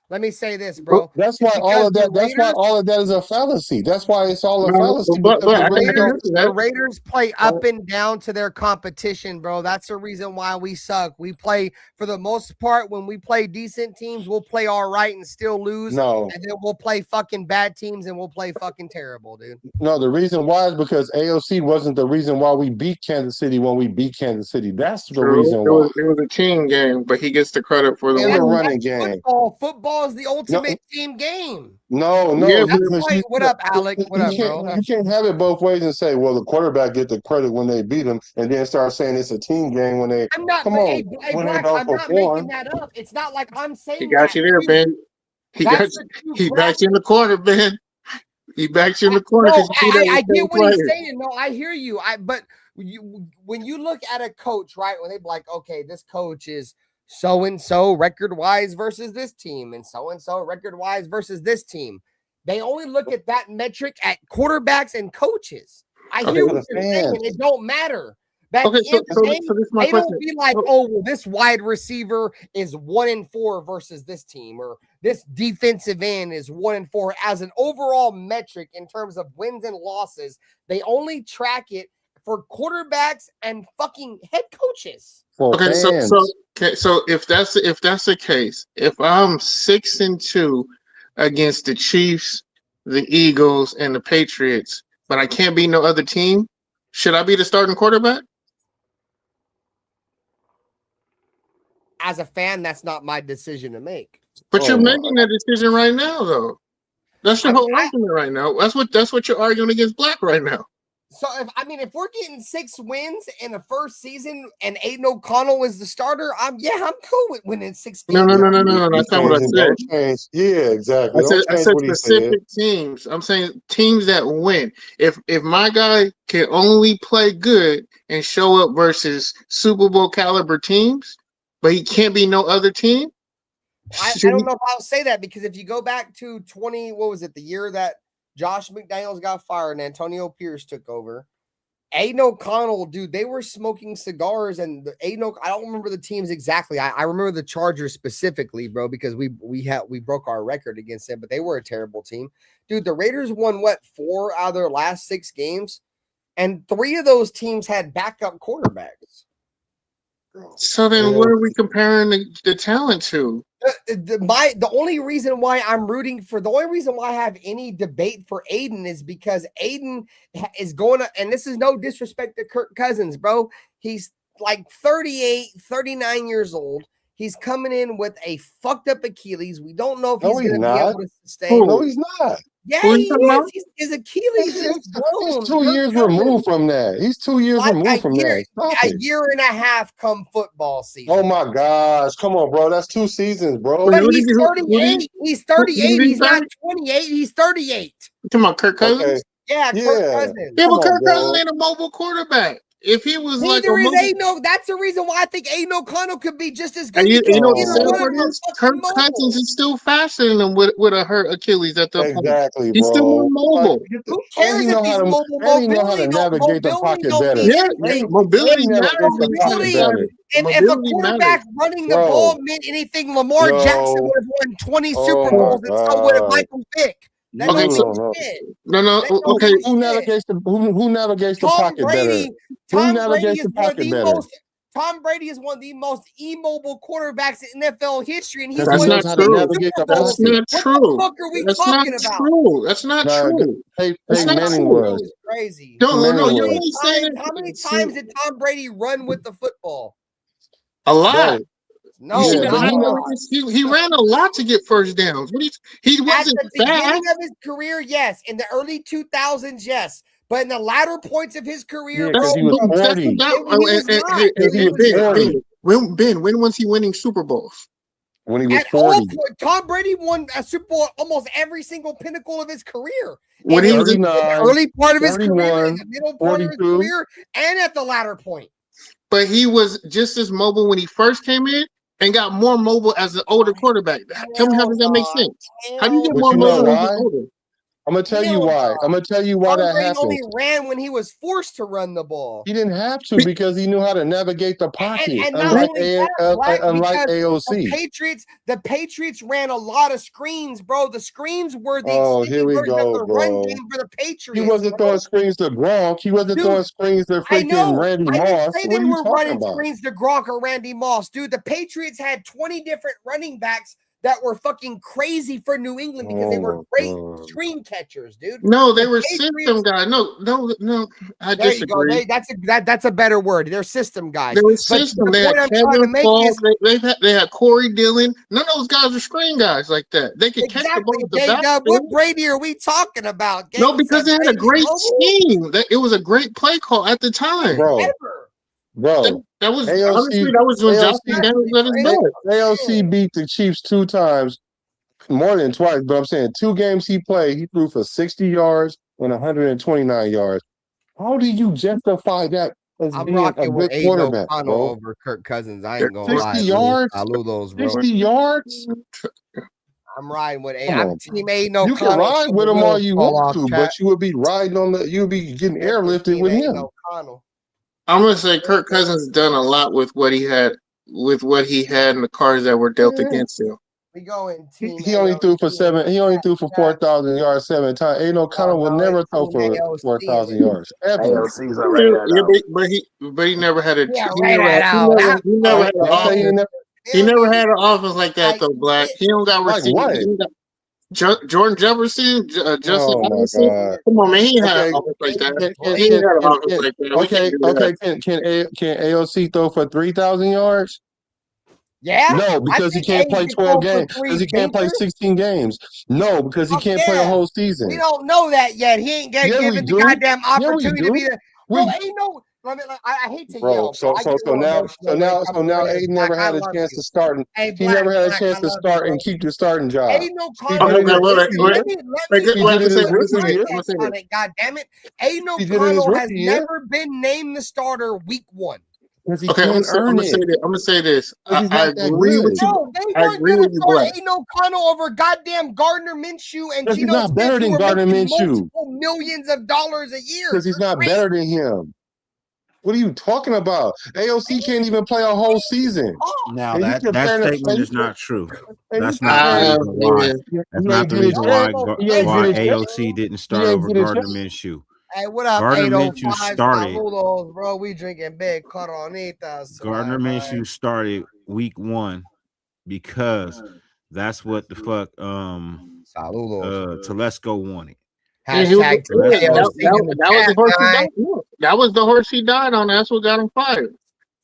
Let me say this, bro. That's why all of that is a fallacy. That's why it's all a fallacy. The Raiders play up and down to their competition, bro. That's the reason why we suck. We play, for the most part, when we play decent teams, we'll play all right and still lose. No. And then we'll play fucking bad teams and we'll play fucking terrible, dude. No, the reason why is because AOC wasn't the reason why we beat Kansas City when we beat Kansas City. That's the reason why. It was a team game, but he gets the credit for the running game. Football is the ultimate team game. No. What up, Alec? What up, bro? You can't have it both ways and say, well, the quarterback get the credit when they beat him, and then start saying it's a team game when they I'm not making that up. It's not like I'm saying he got you there, Ben. He got you in the corner, Ben. He backs you in the corner No, because you do that I with get same what he's players. saying. No, I hear you. But when you look at a coach, right, when they be like, okay, this coach is so and so record wise versus this team, and so record wise versus this team, they only look at that metric at quarterbacks and coaches. I Okay, hear for what the you're saying. fans. It don't matter. But at Okay, the end of the day, so this is my they question. don't be like, oh, well, this wide receiver is 1-4 versus this team, or this defensive end is 1-4 as an overall metric in terms of wins and losses. They only track it for quarterbacks and fucking head coaches. For Okay, fans. so if that's the case, if I'm 6-2 against the Chiefs, the Eagles, and the Patriots, but I can't beat no other team, should I be the starting quarterback? As a fan, that's not my decision to make. But you're making that decision right now, though. That's your whole argument right now. That's what you're arguing against Black right now. So if we're getting 6 wins in the first season and Aiden O'Connell is the starter, I'm cool with winning 6 games. No. That's not what I said. Don't change. Yeah, exactly. I said specific teams. I'm saying teams that win. If my guy can only play good and show up versus Super Bowl caliber teams, but he can't be no other team. I don't know if I'll say that, because if you go back to the year that Josh McDaniels got fired and Antonio Pierce took over, Aiden O'Connell, dude, they were smoking cigars, and I don't remember the teams exactly. I remember the Chargers specifically, bro, because we broke our record against them, but they were a terrible team. Dude, the Raiders won 4 out of their last 6 games, and 3 of those teams had backup quarterbacks. So then what are we comparing the talent to? The only reason why I have any debate for Aiden is because Aiden is going to, and this is no disrespect to Kirk Cousins, bro. He's like 38, 39 years old. He's coming in with a fucked up Achilles. We don't know if he's going to be able to sustain. No, he's not. Yeah, he is. His Achilles is blown. He's 2 years removed from that. He's 2 years removed from that. A year and a half come football season. Oh my gosh. Come on, bro. That's 2 seasons, bro. But he's 38. He's 38. He's not 28. He's 38. You talking about Kirk Cousins? Okay. Yeah, Kirk Cousins. Yeah, but Kirk Cousins ain't a mobile quarterback. If he was neither is Aiden. That's the reason why I think Aiden O'Connell could be just as good. You know what the is? Kirk Cousins is still faster than him with a hurt Achilles at the exactly, He's still more mobile. Who cares if he's mobile? Mobility know how to navigate the pocket better. Yeah, mobility matters. And if a quarterback running the ball meant anything, Lamar Jackson would have won 20 Super Bowls, and so would have Michael Vick. Okay, Who navigates the pocket better? Tom Brady is one of the most immobile quarterbacks in NFL history, and he's that's not true. That's not true. What the fuck are we talking about? That's not true. Peyton Manning was crazy. How many times did Tom Brady run with the football? A lot. No, he ran a lot to get first downs. He wasn't at the beginning of his career, yes. In the early 2000s, yes. But in the latter points of his career, he was 40. When was he winning Super Bowls? When he was 40. Tom Brady won a Super Bowl almost every single pinnacle of his career. When he was in the early part of his career, in the middle part of his career, and at the latter point. But he was just as mobile when he first came in, and got more mobile as an older quarterback. Tell me, how does that make sense? How do you get more mobile as an older? I'm gonna tell you why. I'm gonna tell you why that happened. He only ran when he was forced to run the ball. He didn't have to because he knew how to navigate the pocket, unlike AOC. The Patriots ran a lot of screens, bro. The screens were the run game for the Patriots. He wasn't throwing screens to Gronk. He wasn't throwing screens to freaking Randy Moss. I didn't say they were running about? Screens to Gronk or Randy Moss, dude. The Patriots had 20 different running backs that were fucking crazy for New England because they were great screen catchers, dude. No, they were system guys. No. I disagree. That's a better word. They're system guys. They were system. They had Kevin Falls. They had Corey Dillon. None of those guys were screen guys like that. They could catch the ball. What Brady are we talking about? No, because they had a great scheme. It was a great play call at the time, bro. That was honestly when Josh McDaniels let his best. AOC beat the Chiefs 2 times. more than twice, but I'm saying 2 games he played, he threw for 60 yards and 129 yards. How do you justify that as I'm being a rocking with good Aiden quarterback, O'Connell bro? over Kirk Cousins. I ain't gonna 60 lie, man. yards? Saludos, bro. 60 yards? I'm riding with Aiden. Come I'm on, team bro. Aiden You can O'Connell. ride till with the him all wheels you fall want off, to, chat. but you would be riding on the, you would be getting Definitely airlifted team with Aiden him. O'Connell. I'm gonna say Kirk Cousins done a lot with what he had in the cards that were dealt Yeah. against him. We going team He only AOC. threw for 7. He only threw for 4,000 yards 7 times. Aiden O'Connell will No, never it's throw team for AOC. 4,000 yards ever. AOC's already that Yeah, out. but he never had a Yeah, he right never that had, out. he never had an Y'all say he offense. never He never Millions. had an offense like that Like, though, Black. He don't got like receivers. what? He don't got Jordan Jefferson, Justin Oh my Anderson. God. Come on, man. He ain't had an Okay, offense like that. can, He can, ain't had an can, offense can, like that. We can't do that. can AOC throw for 3,000 yards? yeah, No, I because he think can't Aiden play can 12 throw for games. Because 3 he can't play dinkers. 16 games. No, because he Fuck can't play a yeah. whole We season. don't know that yet. He ain't Yeah, we given the do. goddamn Yeah, we opportunity to be do. there. Bro, We, ain't no. I hate to bro. yell, bro. I get a little emotional when it So comes to now Raiders. Aiden Black, never I had a love chance you. to start. Hey, He never had a Black, I chance to love you, start bro. and keep the starting job. Ain't no He Connell. did it his rookie year. Let me He did it his put rookie year. context on it. God damn it! Ain't no He did it his Connell has rookie year never been named the starter week 1. because he Okay, I'm can't earn gonna say it. this. I'm gonna say this. Because he's I not that agree with good. you. Bro, they I weren't agree gonna with you, start Black. Aiden O'Connell over goddamn Gardner Minshew and Because he's Geno not Smith, better who than were Gardner making Minshew. multiple millions of dollars a year. Because he's You're not crazy. better than him. What are you talking about? AOC can't even play a whole season. Now And you that comparing it, statement is not true. and you That's not the comparing reason why. Man. That's he not ain't the get a reason chance. He ain't get why a chance. AOC didn't He start ain't over get a Gardner chance. Minshew. Hey, what up, Gardner Minshew 805 started. Saludos, bro? We drinking big Coronitas Gardner tonight, man. Minshew started week 1 because that's what the fuck Saludos. Telesco wanted. Yeah, he was. Hashtag team Yeah, Telesco, AOC in the that was the chat, horse he man. died. Yeah, that was the horse he died on. That's what got him fired.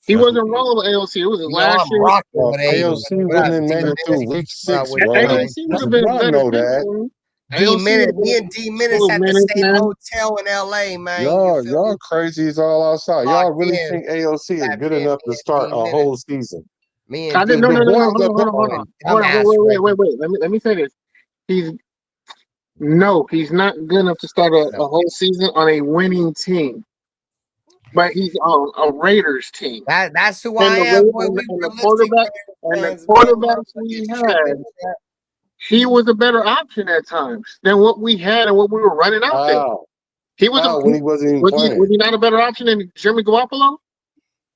He that's wasn't rolling with AOC. It was his You know last I'm year. rocking Well, with Aiden. AOC What wouldn't up, have D made it through Minutes? week What up 6, with it, bro. man? AOC would have been a Y'all better know pick that. for him. D AOC would Minutes, have me been and D a Minutes couple at the minutes, same man. hotel in LA, man. You Y'all, feel me? y'all crazy is all outside. Y'all Locked really in. think AOC is Tapped good in. enough to Me start and a D whole Minutes. season? Me I and D didn't. No, The no, no, Minutes. no. boy, Hold on, hold on, hold on. Dumbass Reggie. Wait. Let me say this. He's not good enough to start a whole season on a winning team. But he's on a Raiders team. That's who And I am, boy. and We the realistic quarterbacks fans, we get your shit had, in the chat. he was a better option at times than what we had and what we were running out there. He was when he wasn't even was playing? he not a better option than Jimmy Garoppolo?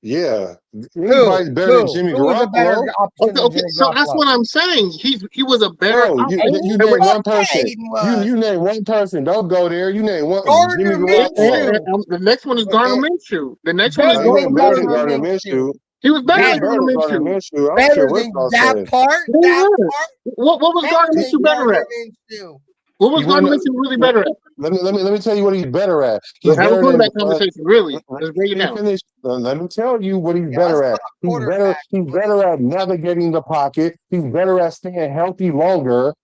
Yeah, anybody's better than Jimmy Who was a better Garoppolo. option than Okay, Jimmy so that's Garoppolo? what I'm saying. He was a better Bro, option. you And name Fuck one yeah, person. Aiden was. You name one person. Don't go there. You name one. Jimmy Gardner Garoppolo. Minshew. the next one is Gardner Minshew. The next one is Better He Gardner than ain't better than Minshew. Gardner Gardner Minshew. Minshew. He was better He than ain't better Gardner than Gardner Minshew. Minshew. I don't care Better what than y'all that say. part. He That was. part. What was Gardner Better Minshew than better Gardner at? Minshew. What He was Gardner wouldn't. Minshew really better at? Let me tell you what he's better at. He's Let's have a better than. quarterback conversation. Really, let's break it He down. finished. Let me tell you what he's Yeah, let's better talk at. He's better. quarterback. He's better at navigating the pocket. He's better at staying healthy longer.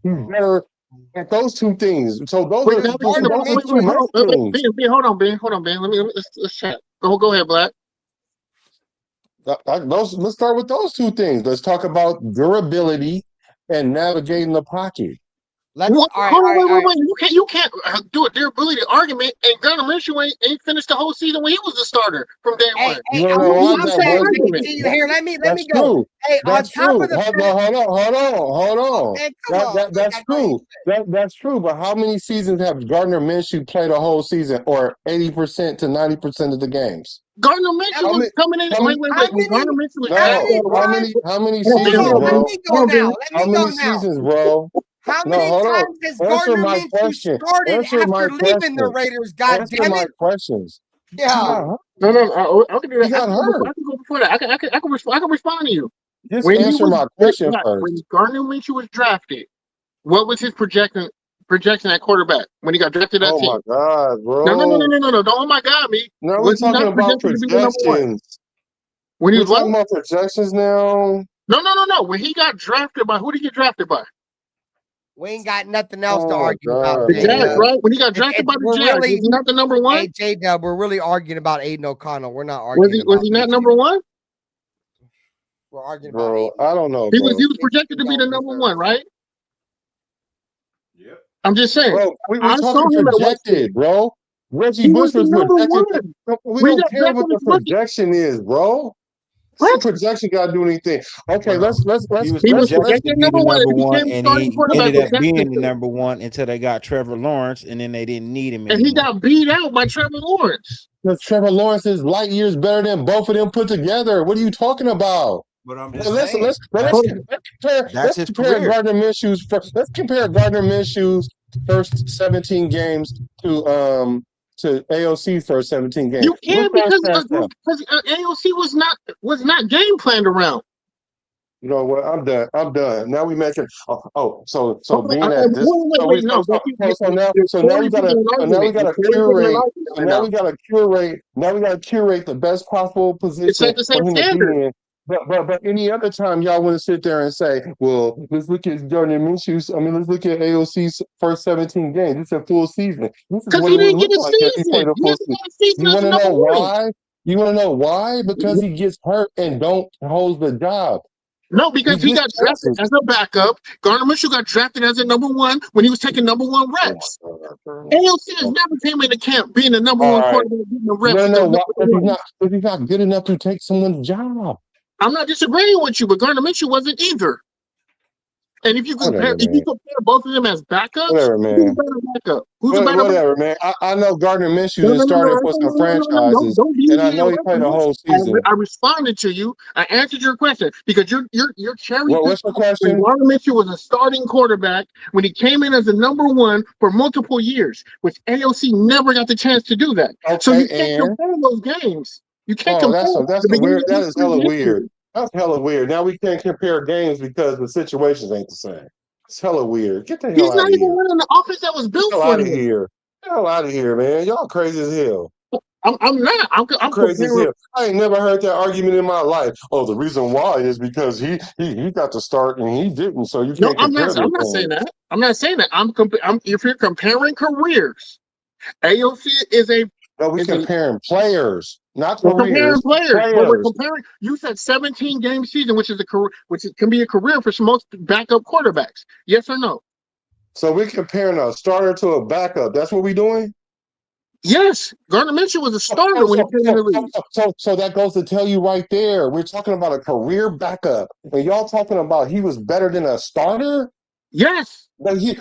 He's better at those two things. So those are Because two. Gardner Those are two Minshew. main things. Ben, hold on, Ben. Let's chat. Go ahead, Black. Let's start with those two things. Let's talk about durability and navigating the pocket. Let's all right. Wait. You can't do a durability argument, and Gardner Minshew ain't finished the whole season when he was the starter from day one. You want to know why I'm that saying, was? here, let me That's go. true. Hey, on That's top true. of the fact, Hold on. man, come on, That's true. That's true. But how many seasons have Gardner Minshew played a whole season, or 80% to 90% of the games? Gardner Minshew was coming in. Wait. When Gardner Minshew was How many seasons, bro? Let me go now. How many seasons, bro? How No, many hold on. times has Answer Gardner my Minshew question. started Answer my after leaving the question. Raiders? God Answer damn my it! questions. Yeah. No. I can do that. He got hurt. I can go before that. I can respond to you. Just answer my question first. When Gardner Minshew was drafted, what was his projection at quarterback when he got drafted? That Oh team. my God, bro! No! Don't oh my God me. Now we're Was he talking not about projected to be the number one? projections. When he We're was what? talking about projections now. No. When he got drafted by, who did he get drafted by? We ain't got nothing else to Oh my argue about. God, The J-Dub. Jags, right? When he got drafted by the We're Jags, really, was he not the number one? Hey, J-Dub, we're really arguing about Aiden O'Connell. We're not arguing Was he not number one? We're arguing bro. about Aiden. I don't know, He bro. was projected to be the number one, right? I'm just saying. Bro, we I saw talking him at West Point. projected, bro. Reggie He Bush was the was number projected. one. We We don't got care back what on the his rookie. projection is, bro. What? The projection got to do anything. Okay, Well, let's he was He was projected to projected be number the one, and number he one, became the and starting he quarterback ended with up being the Jacksonville. number one until they got Trevor Lawrence, and then they didn't need him And he anymore. got beat out by Trevor Lawrence. Because Trevor Lawrence is light years better than both of them put together. What are you talking about? But I'm Well, just saying let's Hold that's his compare career. Gardner Minshew's let's compare Gardner Minshew's first 17 games to AOC's first 17 games. You can't Which because one's faster? AOC was not game planned around. You know what? I'm done. I'm done. Now we making so being Hold at on, this wait, no. now we gotta curate Right now. now we gotta curate the best possible It's position like the for same him to be standard. in. But any other time y'all want to sit there and say, well, let's look at Gardner Minshew's. I mean, let's look at AOC's first 17 games. It's a full season. This is Because what he it would didn't look get a like if he season. played a He full hasn't season. got a season You as want a to number know one. why? You want to know why? Because he gets hurt and don't hold the job. No, because he got drafted as a backup. Gardner Minshew got drafted as a number one when he was taking number one reps. AOC has never came into camp being the number one quarterback, getting the reps. No, why? Because he's not good enough to take someone's job. I'm not disagreeing with you, but Gardner Minshew wasn't either. And if you compare both of them as backups, whatever, man. who's a better backup? Who's a better whatever, backup? man. I know Gardner Minshew done started for some franchises, and I know he played a whole season. I responded to you. I answered your question because you're cherry. What's the question? When Gardner Minshew was a starting quarterback, when he came in as the number one for multiple years, which AOC never got the chance to do that. Okay, so you can't compare those games. You can't compare. That's weird. That is hella weird. That's hella weird. Now we can't compare games because the situations ain't the same. It's hella weird. Get the hell out of here. He's not even running the offense that was built for him. Get the hell out of here, man. Y'all crazy as hell. I'm not. I'm crazy as hell. I ain't never heard that argument in my life. Oh, the reason why is because he got to start and he didn't. So you can't compare. I'm not saying that. I'm not saying that. If you're comparing careers, AOC is a. No, we're comparing players, not careers. Comparing players. But we're comparing. You said 17 game season, which can be a career for most backup quarterbacks. Yes or no? So we're comparing a starter to a backup. That's what we're doing. Yes, Gardner Minshew was a starter when he came in the league. So that goes to tell you right there. We're talking about a career backup, and y'all talking about he was better than a starter. Yes, but he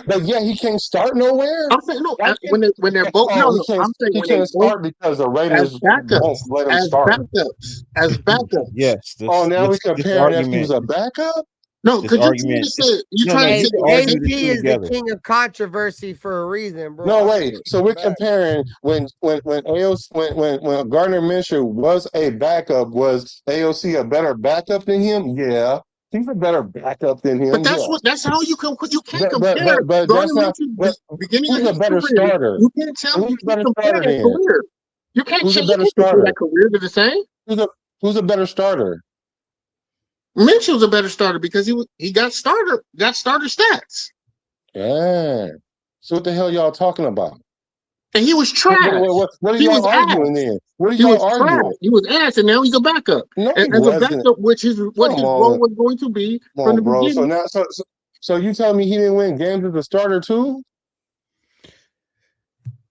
can't start nowhere. I'm saying no. When they're both I'm saying he can't start because the Raiders won't let him start. As backups. Yes. Now we're comparing that he was a backup. No, because you're trying to say ADP is the king of controversy for a reason, bro. No, wait. So we're comparing when Gardner Minshew was a backup, was AOC a better backup than him? Yeah. He's a better backup than him. But that's how you can't compare. But that's not beginning who's a better starter. You can't tell me better starter than career. You can't who's a better starter. That career to the same. Who's a better starter? Minshew's a better starter because he got starter stats. Yeah. So what the hell y'all talking about? And he was trash. What are y'all arguing then? What are y'all arguing? He was ass, and now he's a backup. No, he wasn't. A backup, which is what his role was going to be from the beginning. So you telling me he didn't win games as a starter too?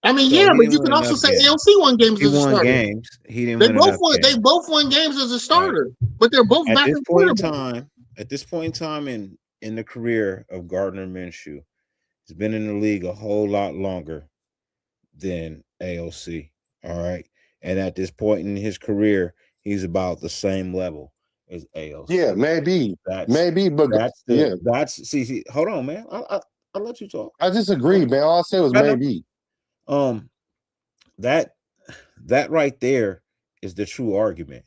I mean, but you can also say AOC won games as a starter. Games. He didn't. They both won games as a starter, but they're both at this point in time. At this point in time in the career of Gardner Minshew, he's been in the league a whole lot longer than AOC. All right, and at this point in his career, he's about the same level as AOC. Yeah, maybe, but see. Hold on, man. I'll let you talk. I disagree, man. All I said was maybe. That right there is the true argument.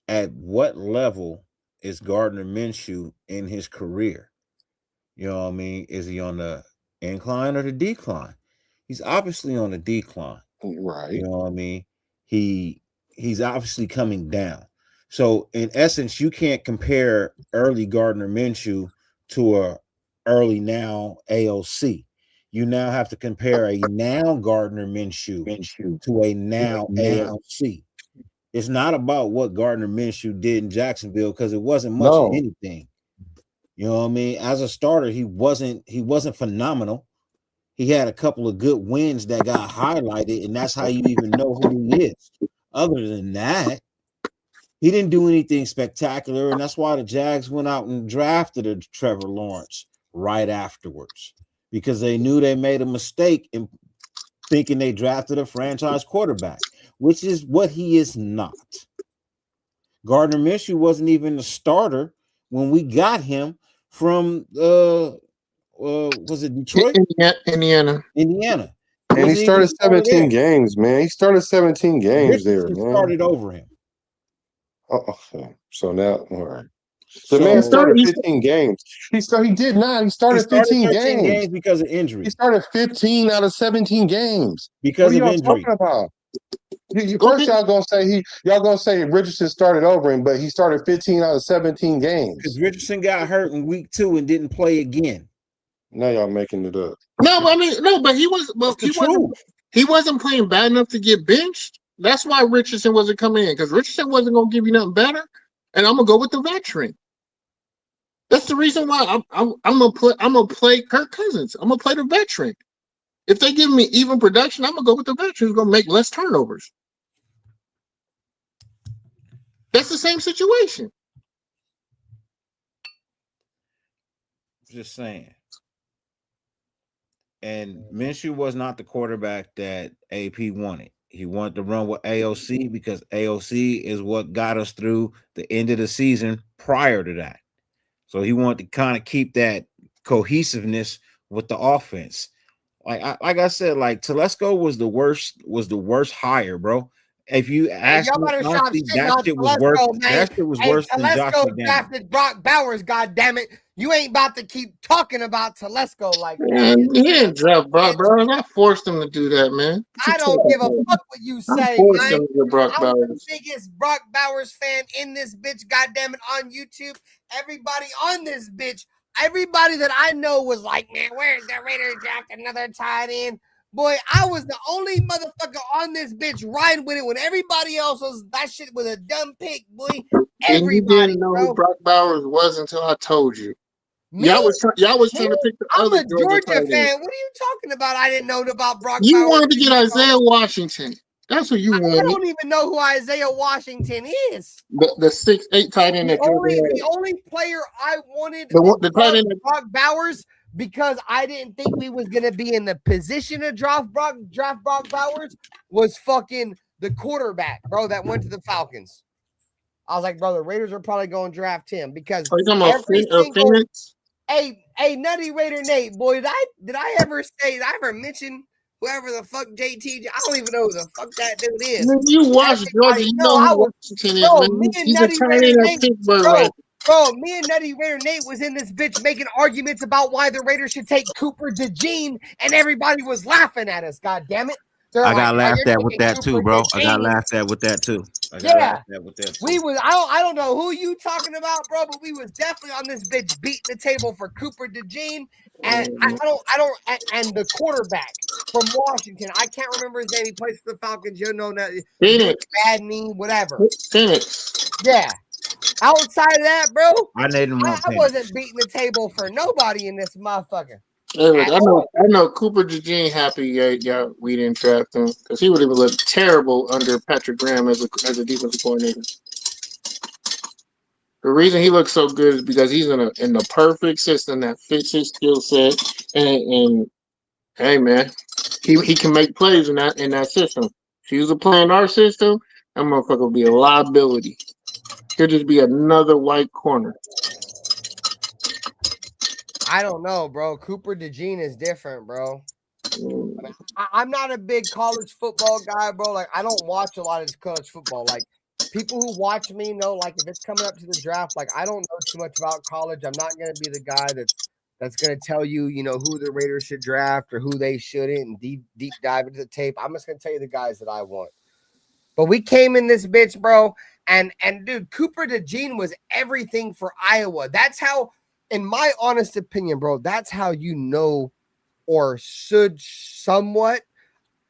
At what level is Gardner Minshew in his career? You know what I mean? Is he on the incline or the decline? He's obviously on the decline. Right. You know what I mean? He's obviously coming down. So in essence, you can't compare early Gardner Minshew to a early now AOC. You now have to compare a now Gardner Minshew to a now AOC. It's not about what Gardner Minshew did in Jacksonville because it wasn't much of anything. You know what I mean? As a starter, he wasn't phenomenal. he had a couple of good wins that got highlighted, and that's how you even know who he is. Other than that, he didn't do anything spectacular, and that's why the Jags went out and drafted a Trevor Lawrence right afterwards, because they knew they made a mistake in thinking they drafted a franchise quarterback, which is what he is not. Gardner Minshew wasn't even the starter when we got him from was it Detroit? Indiana. And he started 17 games, man. He started 17 games there, Richardson man. started over him. So now, all right. The man started 15 games. He did not. He started 15 games because of injury. He started 15 out of 17 games. Because what are of y'all injury. talking about? First, y'all gonna say Richardson started over him, but he started 15 out of 17 games. Because Richardson got hurt in week 2 and didn't play again. Now y'all making it up. But he was. Well, he wasn't playing bad enough to get benched. That's why Richardson wasn't coming in, because Richardson wasn't gonna give you nothing better, and I'm gonna go with the veteran. That's the reason why I'm gonna play Kirk Cousins. I'm gonna play the veteran. If they give me even production, I'm gonna go with the veteran who's gonna make less turnovers. That's the same situation. Just saying. And Minshew was not the quarterback that AP wanted. He wanted to run with AOC because AOC is what got us through the end of the season prior to that. So he wanted to kind of keep that cohesiveness with the offense. Like I said, like Telesco was the worst hire, bro. If you ask me, honestly, that shit was worse. That shit was worse than Josh McDaniels. Drafted Brock Bowers. God damn it! You ain't about to keep talking about Telesco like that. Man, he didn't draft Brock Bowers. I forced him to do that, man. I don't give a fuck what you say, man. I'm the biggest Brock Bowers fan in this bitch. God damn it, on YouTube. Everybody on this bitch. Everybody that I know was like, man, where's the Raiders draft another tight end? Boy, I was the only motherfucker on this bitch riding with it when everybody else was. That shit was a dumb pick, boy. Everybody, you didn't know who Brock Bowers was until I told you. Y'all was trying to pick the I'm other a Georgia fan. end. What are you talking about? I didn't know about Brock You Bowers. wanted to get Isaiah Washington. That's what you wanted. I don't even know who Isaiah Washington is. The 6'8" tight end. The only player I wanted the tight end Brock Bowers, because I didn't think we was gonna be in the position to draft Brock Bowers, was fucking the quarterback, bro, that went to the Falcons. I was like, bro, the Raiders are probably going to draft him because Phoenix? Hey, Nutty Raider Nate, boy, did I ever mention whoever the fuck JT? I don't even know who the fuck that dude is. Man, you watch Georgia, you know who Washington is, man. He's a tight end at Pittsburgh. Bro, me and Nutty Raider Nate was in this bitch making arguments about why the Raiders should take Cooper DeJean, and everybody was laughing at us. God damn it! I got laughed at with that too, bro. I got laughed at with that too. I don't know who you talking about, bro, but we was definitely on this bitch beating the table for Cooper DeJean, and and the quarterback from Washington. I can't remember his name. He plays for the Falcons. You know that. Phoenix. Bad knee, whatever. Phoenix. Yeah. Outside of that, bro, I wasn't beating the table for nobody in this motherfucker. Hey, look, I know Cooper DeJean happy we didn't draft him because he would have looked terrible under Patrick Graham as a defensive coordinator. The reason he looks so good is because he's in the perfect system that fits his skill set, and hey man, he can make plays in that system. If he was playing our system, that motherfucker would be a liability. He'll just be another white corner. I don't know, bro. Cooper DeJean is different, bro. I'm not a big college football guy, bro. Like, I don't watch a lot of college football. Like, people who watch me know, like, if it's coming up to the draft, like, I don't know too much about college. I'm not going to be the guy that's going to tell you, who the Raiders should draft or who they shouldn't and deep dive into the tape. I'm just going to tell you the guys that I want. But we came in this bitch, bro, and dude, Cooper DeJean was everything for Iowa. That's how, in my honest opinion, bro, that's how you know or should somewhat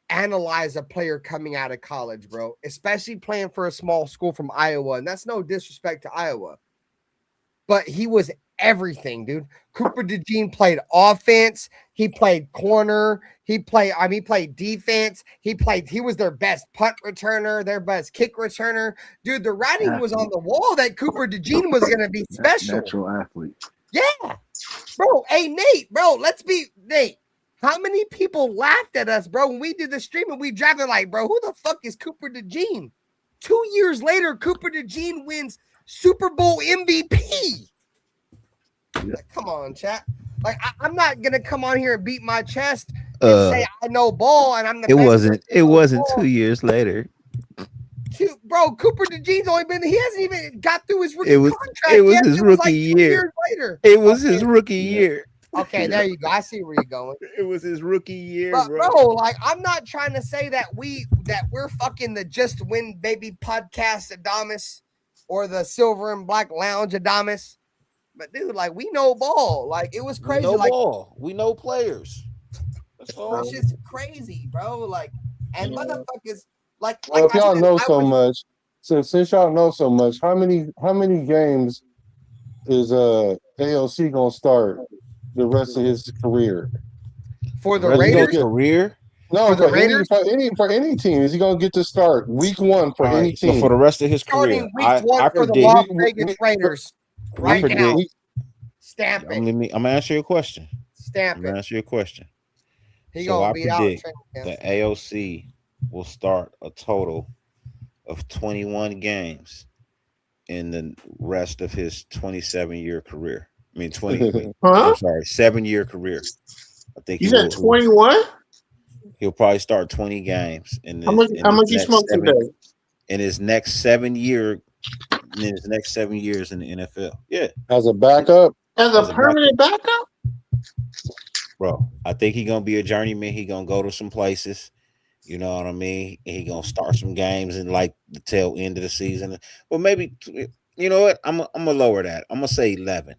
analyze a player coming out of college, bro, especially playing for a small school from Iowa. And that's no disrespect to Iowa. But he was everything, dude. Cooper DeJean played offense. He played corner. He played defense. He was their best punt returner, their best kick returner. Dude, the writing was on the wall that Cooper DeJean was going to be special. Natural athlete. Yeah. Bro, hey, Nate, Nate. How many people laughed at us, bro, when we did the stream and we drafted like, bro, who the fuck is Cooper DeJean? 2 years later, Cooper DeJean wins Super Bowl MVP. Like, come on, chat. Like, I'm not gonna come on here and beat my chest and say I know ball and I'm the best. It wasn't 2 years later. Bro, Cooper DeJean's only been. He hasn't even got through his rookie contract. It was yet. his It rookie like year. 2 years later. It was his rookie year. Okay, there you go. I see where you're going. It was his rookie year, but bro. Like, I'm not trying to say that we're fucking the Just Win Baby podcast Adamas or the Silver and Black Lounge Adamas. But dude, like, we know ball. Like, it was crazy. We know like, ball. We know players. That's all. It's just crazy, bro. Like, and motherfuckers, like if y'all know so much, since y'all know so much, how many games is AOC gonna start the rest of his career? For the Raiders career? No, for the Raiders? For any team, is he gonna get to start week 1 for any team? So for the rest of his career, week 1 for the Las Vegas Raiders. Right now, stamp it. I'm gonna answer your question. Stamp it. I'm gonna answer your question. He gonna beat out the AOC will start a total of 21 games in the rest of his 27-year career. I mean, 20. I'm sorry, 7-year career. I think you said 21. He'll probably start 20 games in how much you smoke today? In his next 7 year. In his next 7 years in the NFL. Yeah. As a backup? As a permanent backup? Bro, I think he's gonna be a journeyman. He gonna go to some places. You know what I mean? He gonna start some games in like the tail end of the season. Well, maybe you know what? I'm gonna lower that. I'm gonna say 11.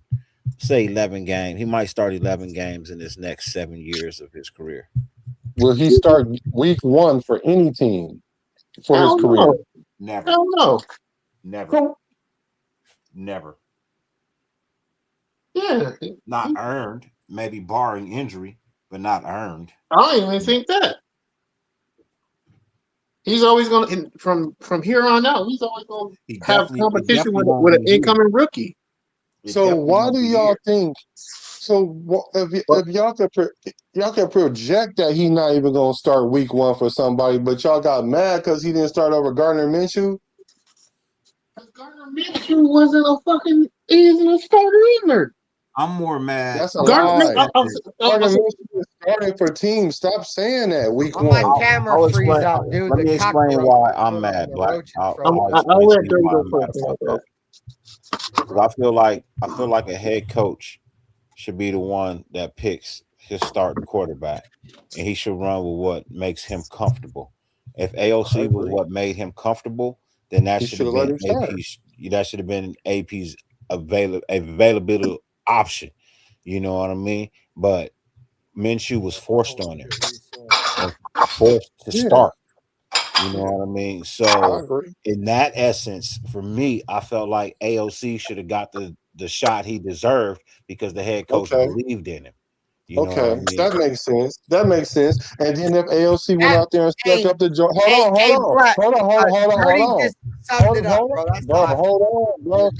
Say 11 games. He might start 11 games in his next 7 years of his career. Will he start week 1 for any team for his career? Know. Never. I don't know. Never. Yeah. Not earned. Maybe barring injury, but not earned. I don't even think that. He's always going to, from here on out, he's always going to have competition with an incoming rookie. So why do y'all think? So if y'all could project that he's not even going to start week 1 for somebody, but y'all got mad because he didn't start over Gardner Minshew? Gardner Minshew wasn't a starter either. I'm more mad. That's a lie. Gardner Minshew is starting for teams. Stop saying that week 1. My camera freeze out, dude. Let me explain why I'm mad, Black. I'll let Dirty go first. I feel like a head coach should be the one that picks his starting quarterback, and he should run with what makes him comfortable. If AOC was what made him comfortable, then that should have been AP's. That should have been AP's availability option. You know what I mean? But Minshew was forced on him, forced to start. You know what I mean? So in that essence, for me, I felt like AOC should have got the shot he deserved because the head coach believed in him. You know what I mean? That makes sense. And then if AOC went out there and stepped up the joint, hold on, bro.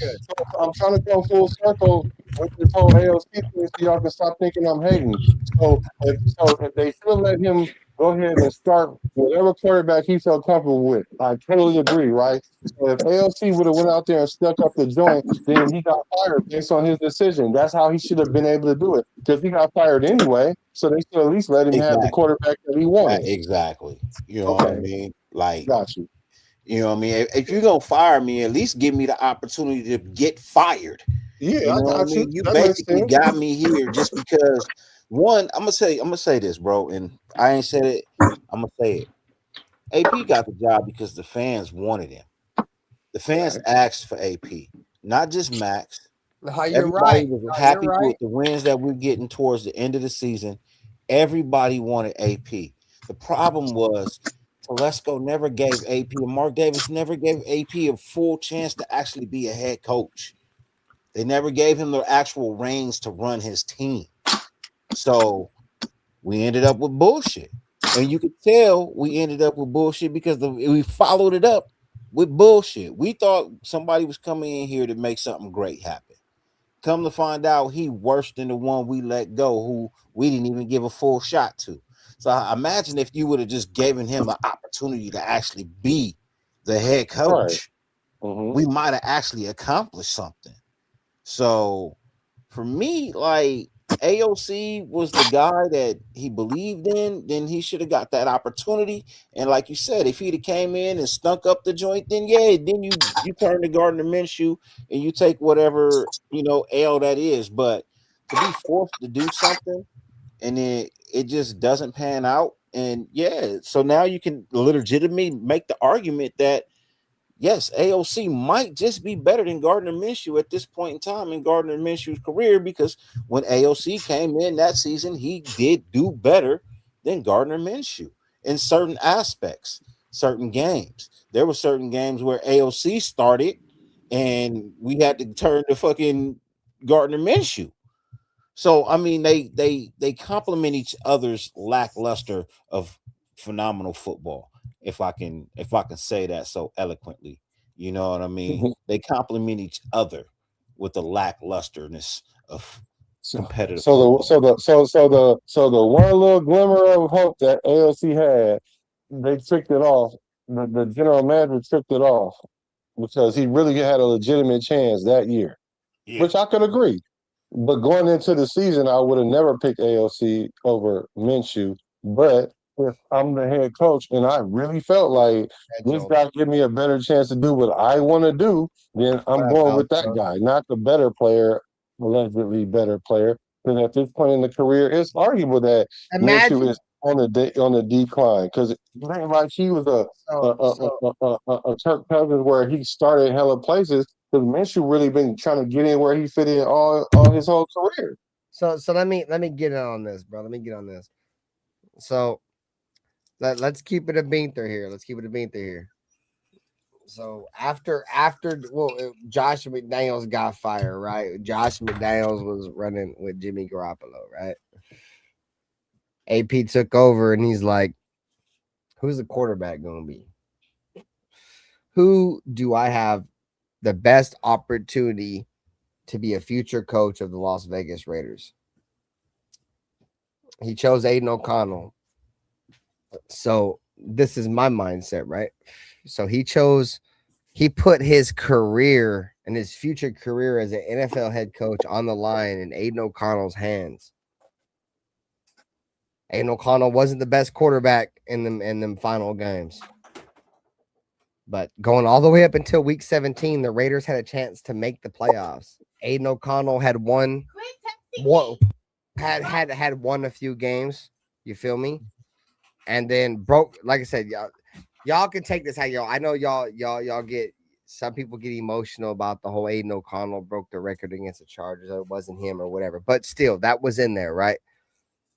I'm trying to go full circle with this whole AOC thing so y'all can stop thinking I'm hating. So if they should let him go ahead and start whatever quarterback he felt comfortable with. I totally agree, right? So if AOC would have went out there and stuck up the joint, then he got fired based on his decision. That's how he should have been able to do it because he got fired anyway. So they should at least let him have the quarterback that he wanted. Exactly. You know what I mean? Like, got you. You know what I mean? If you're gonna fire me, at least give me the opportunity to get fired. Yeah, you know what I mean? You basically got me here just because. One, I'm gonna say this, bro, and I ain't said it. I'm gonna say it. AP got the job because the fans wanted him. The fans asked for AP, not just Max. Everybody was happy with the wins that we're getting towards the end of the season. Everybody wanted AP. The problem was Telesco never gave AP, and Mark Davis never gave AP a full chance to actually be a head coach. They never gave him the actual reins to run his team. So we ended up with bullshit. And you could tell we ended up with bullshit because we followed it up with bullshit. We thought somebody was coming in here to make something great happen. Come to find out, he worse than the one we let go, who we didn't even give a full shot to. So I imagine if you would have just given him an opportunity to actually be the head coach, we might have actually accomplished something. So for me, like, AOC was the guy that he believed in, then he should have got that opportunity. And like you said, if he'd have came in and stunk up the joint, then yeah, then you turn to Gardner Minshew and you take whatever, L that is. But to be forced to do something and then it just doesn't pan out, and yeah, so now you can legitimately make the argument that yes, AOC might just be better than Gardner Minshew at this point in time in Gardner Minshew's career, because when AOC came in that season, he did do better than Gardner Minshew in certain aspects, certain games. There were certain games where AOC started and we had to turn to fucking Gardner Minshew. So I mean, they complement each other's lackluster of phenomenal football. If I can say that so eloquently, you know what I mean. They complement each other with the lacklusterness of competitive football. So the one little glimmer of hope that AOC had, they tricked it off. The general manager tricked it off because he really had a legitimate chance that year, which I could agree. But going into the season, I would have never picked AOC over Minshew. But if I'm the head coach and I really felt like this guy give me a better chance to do what I want to do, then I'm going with that guy, not the better player, allegedly better player. Because at this point in the career, it's arguable that Minshew is on the decline, because it ain't like he was a Kirk Cousins where he started hella places. Because Minshew really been trying to get in where he fit in all his whole career. So let me get on this, bro. Let me get on this. So let's keep it a beanter here. So after Josh McDaniels got fired, right? Josh McDaniels was running with Jimmy Garoppolo, right? AP took over and he's like, who's the quarterback going to be? Who do I have the best opportunity to be a future coach of the Las Vegas Raiders? He chose Aiden O'Connell. So this is my mindset, right? So he put his career and his future career as an NFL head coach on the line in Aiden O'Connell's hands. Aiden O'Connell wasn't the best quarterback in them final games. But going all the way up until week 17, the Raiders had a chance to make the playoffs. Aiden O'Connell had won a few games. You feel me? And then broke, like I said, y'all can take this how y'all. I know y'all get, some people get emotional about the whole Aiden O'Connell broke the record against the Chargers. It wasn't him or whatever. But still, that was in there, right?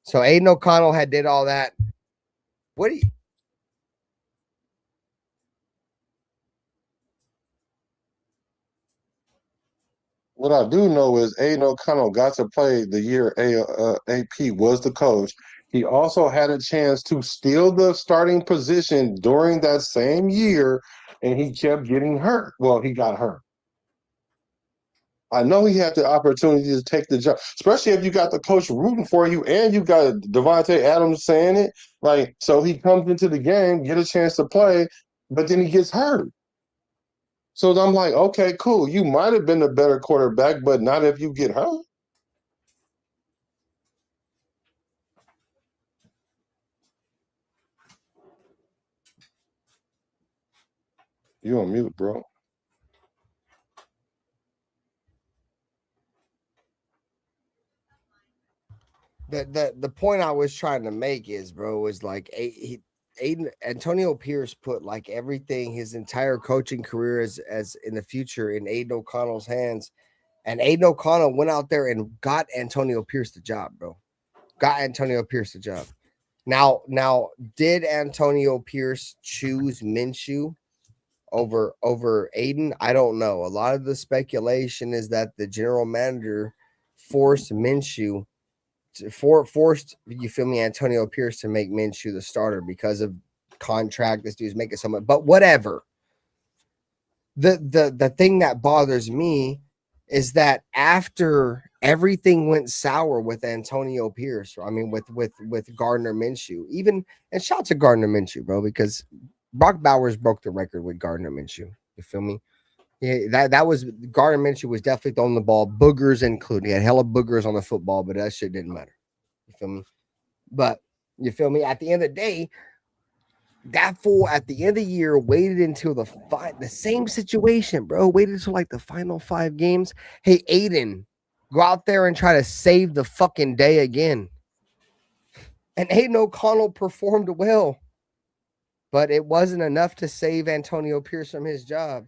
So Aiden O'Connell had did all that. What do you? What I do know is Aiden O'Connell got to play the year AP was the coach. He also had a chance to steal the starting position during that same year, and he kept getting hurt. Well, he got hurt. I know he had the opportunity to take the job, especially if you got the coach rooting for you and you got Devontae Adams saying it. Like, so he comes into the game, get a chance to play, but then he gets hurt. So I'm like, okay, cool. You might have been a better quarterback, but not if you get hurt. You on mute, bro. The point I was trying to make is, bro, was like Antonio Pierce put like everything, his entire coaching career as in the future in Aiden O'Connell's hands, and Aiden O'Connell went out there and got Antonio Pierce the job, bro. Got Antonio Pierce the job. Now, did Antonio Pierce choose Minshew over Aiden? I don't know. A lot of the speculation is that the general manager forced Minshew forced, you feel me, Antonio Pierce to make Minshew the starter because of contract. This dude's making so much, but whatever. The thing that bothers me is that after everything went sour with Antonio Pierce, I mean with Gardner Minshew, even, and shout out to Gardner Minshew, bro, because Brock Bowers broke the record with Gardner Minshew. You feel me? Yeah, that was Gardner Minshew was definitely throwing the ball, boogers included. He had hella boogers on the football, but that shit didn't matter. You feel me? But you feel me? At the end of the day, that fool at the end of the year waited until the same situation, bro. Waited until like the final 5 games. Hey, Aiden, go out there and try to save the fucking day again. And Aiden O'Connell performed well, but it wasn't enough to save Antonio Pierce from his job.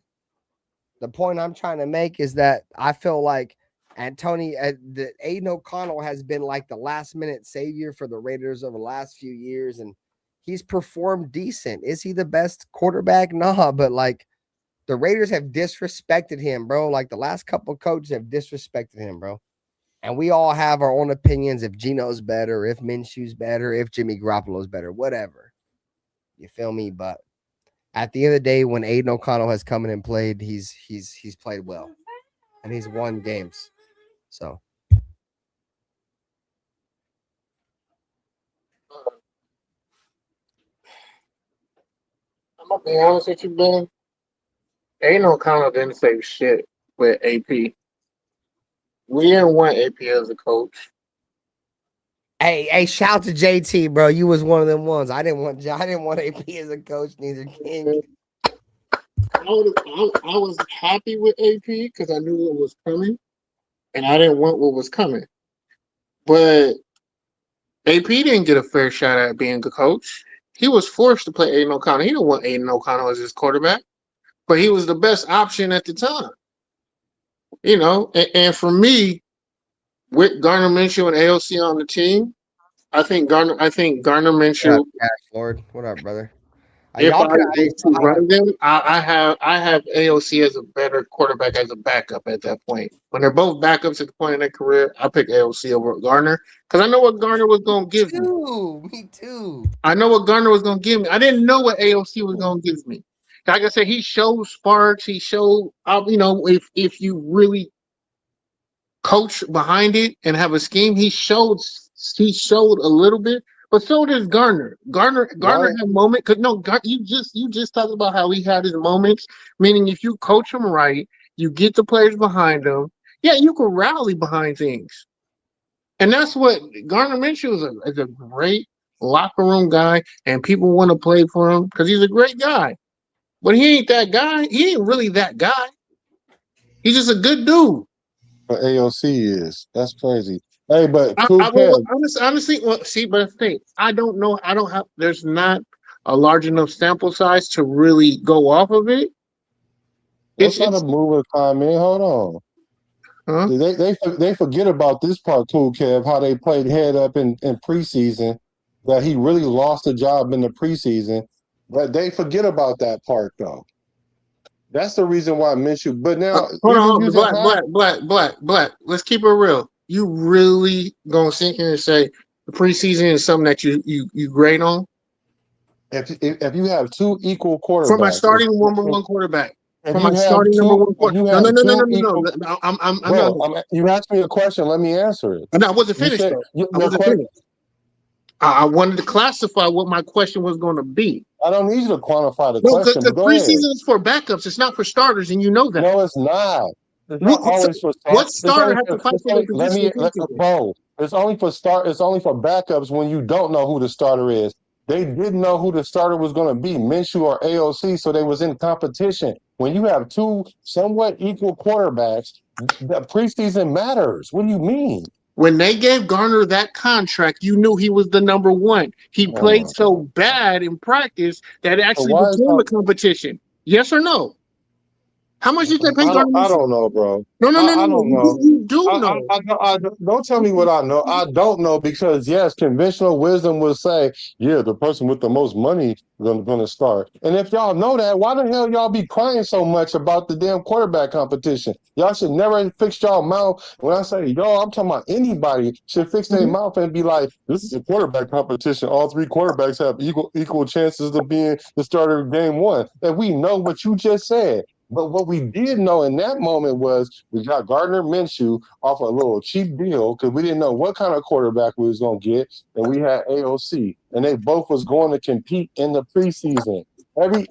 The point I'm trying to make is that I feel like Aiden O'Connell has been like the last minute savior for the Raiders over the last few years, and he's performed decent. Is he the best quarterback? Nah, but like the Raiders have disrespected him, bro. Like the last couple of coaches have disrespected him, bro. And we all have our own opinions if Geno's better, if Minshew's better, if Jimmy Garoppolo's better, whatever. You feel me? But at the end of the day, when Aiden O'Connell has come in and played, he's played well, and he's won games. So I'm gonna be honest with you, Ben. Aiden O'Connell didn't say shit with AP. We didn't want AP as a coach. Hey, shout out to JT, bro. You was one of them ones. I didn't want AP as a coach, neither King. I was happy with AP because I knew what was coming, and I didn't want what was coming. But AP didn't get a fair shot at being a coach. He was forced to play Aiden O'Connell. He didn't want Aiden O'Connell as his quarterback, but he was the best option at the time. You know, and for me, with Gardner Minshew and AOC on the team, I think Gardner Minshew. Cash Lord, what up, brother? If I was to run them, I have AOC as a better quarterback as a backup at that point. When they're both backups at the point in their career, I pick AOC over Gardner because I know what Gardner was going to give me. Me too. I know what Gardner was going to give me. I didn't know what AOC was going to give me. Like I said, he showed sparks. He showed, if you really coach behind it and have a scheme, he showed a little bit. But so did Gardner. Gardner had moments. You just talked about how he had his moments. Meaning, if you coach him right, you get the players behind him. Yeah, you can rally behind things, and that's what Gardner Minshew is a great locker room guy, and people want to play for him because he's a great guy. But he ain't that guy. He ain't really that guy. He's just a good dude. But AOC is. That's crazy. Hey, but honestly, well, see, but the thing, I don't know. There's not a large enough sample size to really go off of it. It's not a mover comment. Hold on. Huh? They forget about this part, Cool Kev, how they played head up in preseason, that he really lost the job in the preseason. But they forget about that part, though. That's the reason why Minshew. But now, hold on, black. Let's keep it real. You really gonna sit here and say the preseason is something that you grade on? If you have 2 equal quarterbacks, from my starting number 1 quarterback, from my starting number 1 quarterback. No. You asked me a question. Let me answer it. No, I wasn't finished. I wanted to classify what my question was going to be. I don't need you to quantify the question. The preseason is for backups. It's not for starters, and you know that. No, it's not. It's not always for starters. What starter has to fight for the position? Bro, it's only for backups when you don't know who the starter is. They didn't know who the starter was going to be, Minshew or AOC, so they was in competition. When you have 2 somewhat equal quarterbacks, the preseason matters. What do you mean? When they gave Gardner that contract, you knew he was the number 1. He played so bad in practice that it actually became a competition. Yes or no? How much did they pay Gardner I Minshew? don't know, bro. No. I don't know. You do know. Don't tell me what I know. I don't know because yes, conventional wisdom will say, yeah, the person with the most money is gonna start. And if y'all know that, why the hell y'all be crying so much about the damn quarterback competition? Y'all should never fix y'all mouth. When I say y'all, I'm talking about anybody should fix their mouth and be like, this is a quarterback competition. All three quarterbacks have equal chances of being the starter of game one. And we know what you just said. But what we did know in that moment was we got Gardner Minshew off a little cheap deal because we didn't know what kind of quarterback we was going to get, and we had AOC, and they both was going to compete in the preseason. Every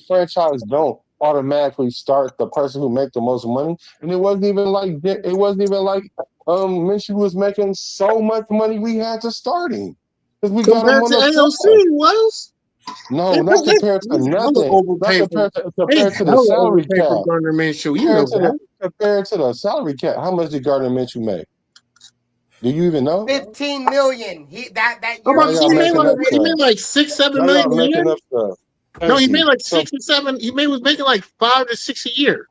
franchise don't automatically start the person who make the most money, and it wasn't even like Minshew was making so much money we had to start him because we got him Compared on to the AOC, was no, not compared to nothing. Not compared to the salary cap. for Gardner Minshew. You know that. Compared to the salary cap, how much did Gardner Minshew make? Do you even know? $15 million. That Oh, year. he made like 6-7 million a year. No, he made like 6 or 7. He was making like 5 to 6 a year.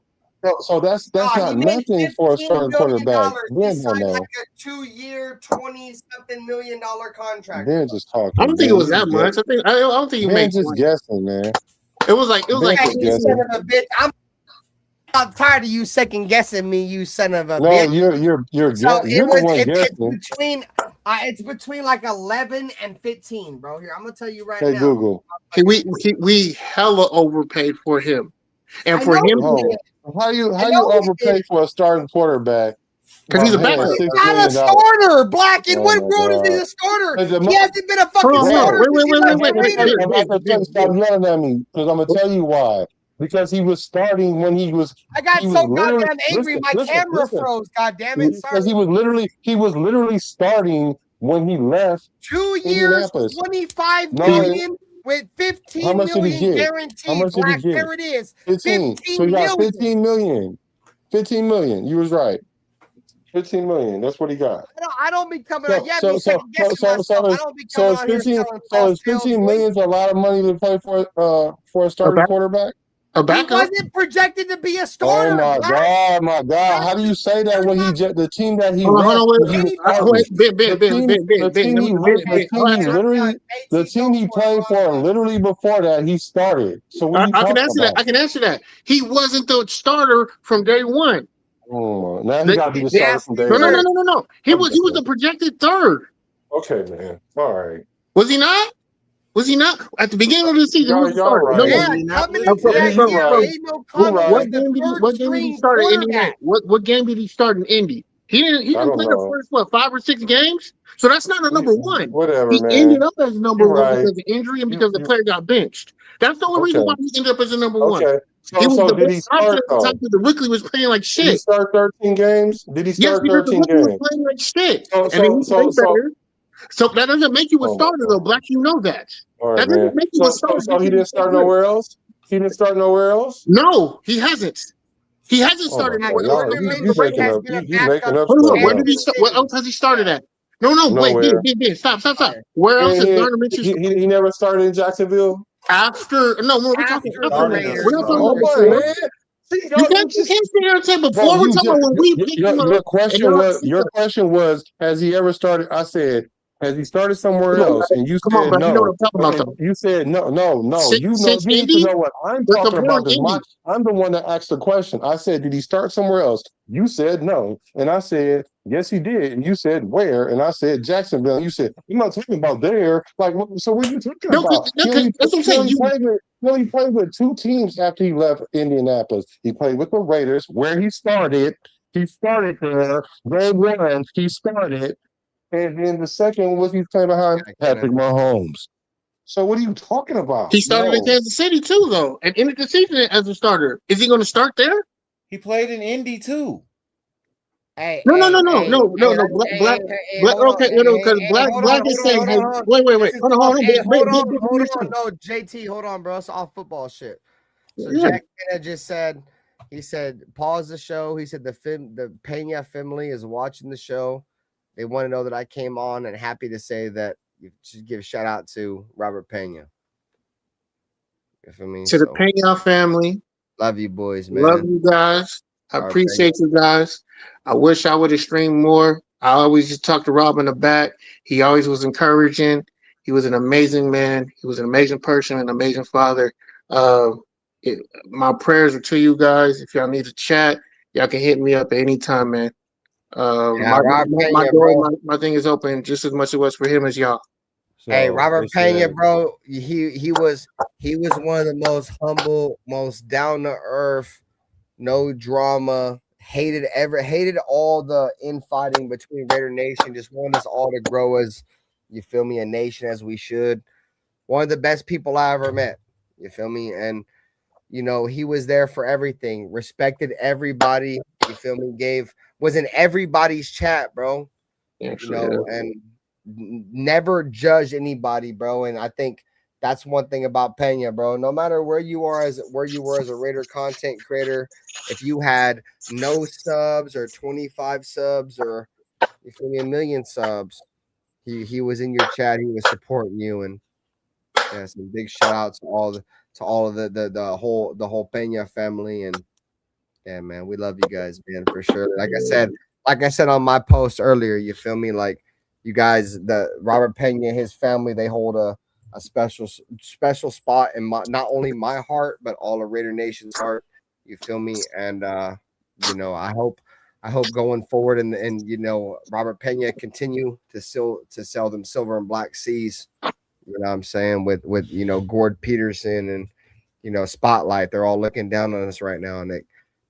So that's not nothing for a starting quarterback. He signed like a 2-year, $20-something million contract. They're just talking. I don't think it was that much. I don't think he made. Just guessing, man. It was like you son of a bitch. I'm tired of you second guessing me, you son of a bitch. No, you're so you're the one guessing. It's between like 11 and 15, bro. Here, I'm gonna tell you right now. Hey Google. We hella overpaid for him, and for him. How you overpay for a starting quarterback? Because he's a backup. He's not a starter, Black. In what world is he a starter? He hasn't been a fucking starter. Wait. Stop yelling at me, because I'm gonna tell you why. Because he was starting when he was. I got so goddamn angry, my camera froze. Goddamn it! Because he was literally starting when he left. 2 years, 25 million. With 15 million guaranteed, Black. There it is. 15 so you got 15 million. 15 million. You was right. 15 million. That's what he got. I don't be coming out. Yeah, be second guessing myself. I don't be coming out here telling false tales. 15 million is a lot of money to pay for a starting quarterback. A backup? He wasn't projected to be a starter. Oh my God! How do you say that when the team that he the team he played for literally before that he started. So I can answer that. He wasn't the starter from day one. Oh, now he got to be the starter from day one. No. He was the projected third. Okay, man. All right. Was he not? Was he not at the beginning of the season? Right. What game did he start in Indy? What game did he start in Indy? He didn't play the first 5 or 6 games. So that's not a number one. Whatever, he man. Ended up as number one because of injury and because the player got benched. That's the only reason why he ended up as a number one. He was the best option at the time because the rookie was playing like shit. Did he start 13 games? Did he start 13 games? The rookie was playing like shit. So that doesn't make you a starter, though, Black. You know that. Right, that doesn't make you a starter. So he didn't start nowhere else? He didn't start nowhere else? No, he hasn't. He hasn't started nowhere else. You making up stuff. Where did he start? What else has he started at? No, wait, stop. Where else has Gardner Minshew? He never started in Jacksonville? We're talking after Raiders. We're not talking about you can't sit there and say before we're talking about when we picked him up. Your question was, has he ever started? I said, has he started somewhere else? And you said no. You know what I'm talking about, though. You said no. You need to know what I'm talking about. I'm the one that asked the question. I said, did he start somewhere else? You said no. And I said, yes, he did. And you said where? And I said Jacksonville. And you said, I'm not talking about there. Like, so what are you talking about? He only played with 2 teams after he left Indianapolis. He played with the Raiders, where he started. He started there. Game 1, he started. And then the second was he playing behind Patrick Mahomes. So what are you talking about? He started in Kansas City too, though, and ended the season as a starter. Is he going to start there? He played in Indy too. No. Black. Okay, because Black is saying, "Hey, wait, hold on. No, JT, hold on, bro. It's all football shit." So Jack just said, he said, pause the show. He said the Pena family is watching the show. They want to know that I came on, and happy to say that you should give a shout out to Robert Pena. You feel me? To the Pena family. Love you, boys, Love man. you guys. I All right, bring appreciate you guys. I wish I would have streamed more. I always just talked to Rob in the back. He always was encouraging. He was an amazing man. He was an amazing person, an amazing father. Uh, my prayers are to you guys. If y'all need to chat, y'all can hit me up at any time, man. Yeah, Robert My Pena, door, bro. my thing is open just as much as it was for him as y'all. Hey, So Robert it's Pena, bro. He was one of the most humble, most down to earth, no drama. Hated all the infighting between Raider Nation. Just wanted us all to grow as, you feel me, a nation as we should. One of the best people I ever met. You feel me? And he was there for everything. Respected everybody. You feel me? Was in everybody's chat, bro. And never judge anybody, bro. And I think that's one thing about Pena, bro. No matter where you were as a Raider content creator, if you had no subs or 25 subs or, you feel me, a million subs, he was in your chat. He was supporting you. And yeah, some big shout out to all of the whole Pena family. And yeah, man, we love you guys, man, for sure. Like I said on my post earlier, you feel me? Like, you guys, the Robert Pena and his family, they hold a special spot in not only my heart, but all of Raider Nation's heart. You feel me? And I hope going forward and Robert Pena continue to sell them silver and black C's. You know what I'm saying? With Gord Peterson and Spotlight, they're all looking down on us right now, and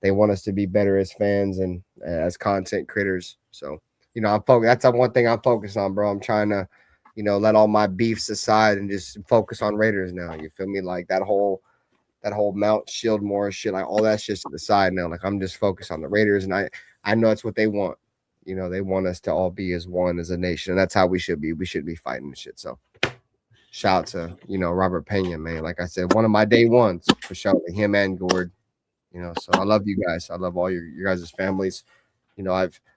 they want us to be better as fans and as content creators. So, I'm focused. That's the one thing I'm focused on, bro. I'm trying to, let all my beefs aside and just focus on Raiders now. You feel me? Like that whole Mount Shieldmore shit, like all that shit's to the side now. Like, I'm just focused on the Raiders, and I know that's what they want. They want us to all be as one as a nation, and that's how we should be. We should be fighting this shit. So, shout out to Robert Pena, man. Like I said, one of my day ones for sure. Him and Gord. So I love you guys. I love all your guys' families.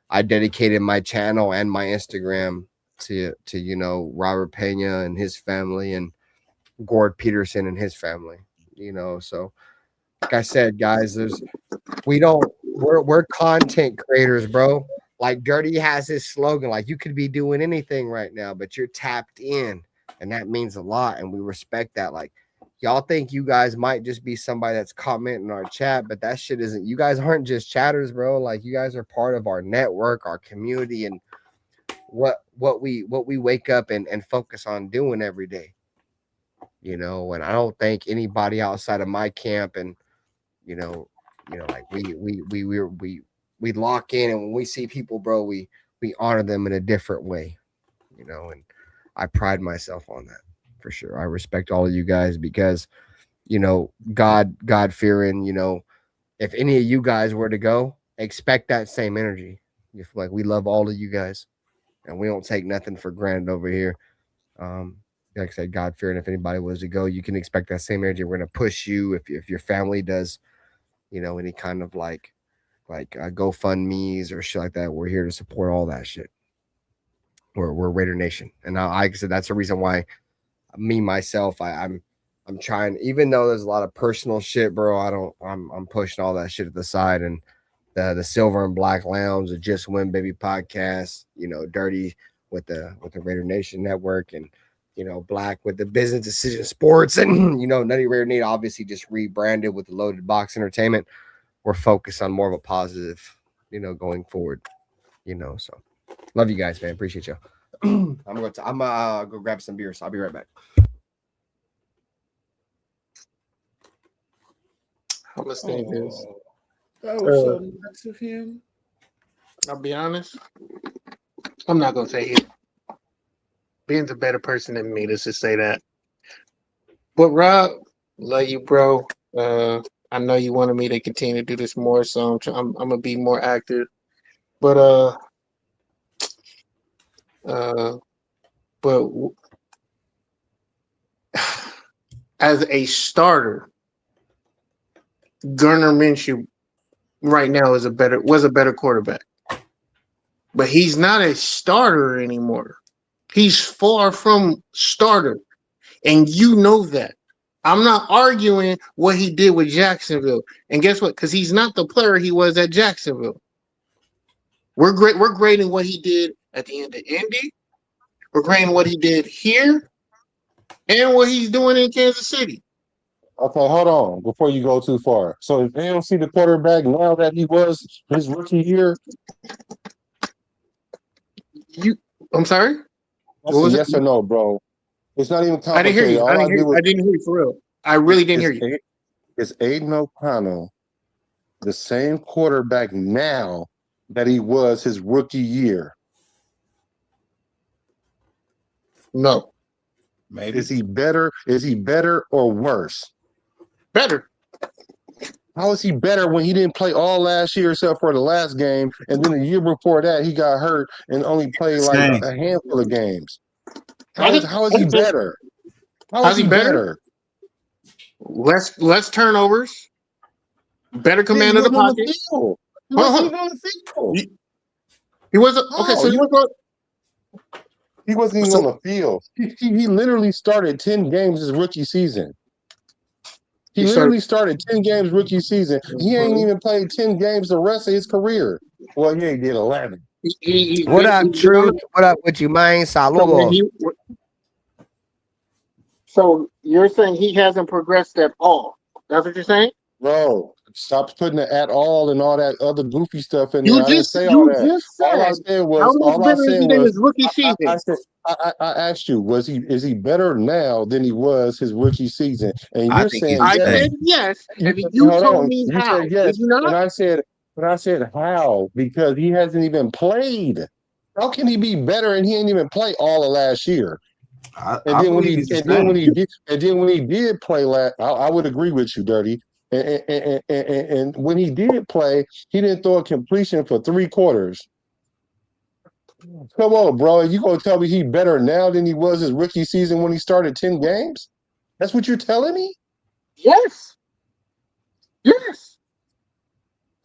I dedicated my channel and my Instagram to Robert Pena and his family and Gord Peterson and his family. So like I said, guys, we're content creators, bro. Like Dirty has his slogan, like, you could be doing anything right now, but you're tapped in, and that means a lot, and we respect that. Like, y'all think you guys might just be somebody that's commenting our chat, but that shit isn't. You guys aren't just chatters, bro. Like, you guys are part of our network, our community, and what we wake up and focus on doing every day. And I don't think anybody outside of my camp and like we lock in, and when we see people, bro, we honor them in a different way, and I pride myself on that. For sure. I respect all of you guys because, God fearing, if any of you guys were to go, expect that same energy. You feel like we love all of you guys and we don't take nothing for granted over here. Like I said, God fearing, if anybody was to go, you can expect that same energy. We're going to push you. If your family does, any kind of like GoFundMe's or shit like that, we're here to support all that shit. We're Raider Nation. And now, like I said, that's the reason why myself, I'm trying, even though there's a lot of personal shit, bro, I'm pushing all that shit at the side, and the Silver and Black Lounge, the Just Win Baby podcast, Dirty with the Raider Nation Network, and Black with the Business Decision Sports, and Nutty Raider Nate obviously just rebranded with the Loaded Box Entertainment. We're focused on more of a positive, going forward, so love you guys, man. Appreciate you. I'm gonna go grab some beer, so I'll be right back. I'm gonna say this. That was so nice of him. I'll be honest. I'm not gonna say it. Ben's a better person than me. Let's just say that. But Rob, love you, bro. I know you wanted me to continue to do this more, so I'm gonna be more active. But as a starter, Gardner Minshew right now was a better quarterback. But he's not a starter anymore. He's far from starter. And you know that. I'm not arguing what he did with Jacksonville. And guess what? Because he's not the player he was at Jacksonville. We're grading what he did at the end of Indy. We're grading what he did here and what he's doing in Kansas City. Okay, hold on before you go too far. So if they don't see the quarterback now that he was his rookie year, I'm sorry? That's a yes or no, bro. It's not even I didn't hear complicated. you. I didn't hear you for real. I really didn't hear you. Is Aiden O'Connell the same quarterback now that he was his rookie year? No. Maybe. Is he better? Is he better or worse? Better. How is he better when he didn't play all last year except for the last game, and then the year before that he got hurt and only played like a handful of games? How is he better? How is he better? Less turnovers. Better command of the pocket. He wasn't even on the field. He wasn't okay. So he wasn't even on the field. He literally started 10 games his rookie season. He literally started 10 games rookie season. He ain't even played 10 games the rest of his career. Well, yeah, he did 11. What up, Truth? What up with you, man? Saludos. So you're saying he hasn't progressed at all? That's what you're saying? Bro, stop putting the at all and all that other goofy stuff in there. I didn't say all that. All I said was his rookie season. I asked you, is he better now than he was his rookie season? And you're saying I said yes. And you told me you how. said yes. Did you not? And I said how? Because he hasn't even played. How can he be better and he ain't even play all of last year? And then when he did play I would agree with you, Dirty. And when he did play, he didn't throw a completion for 3 quarters. Come on, bro. You gonna tell me he better now than he was his rookie season when he started 10 games? That's what you're telling me? Yes. Yes.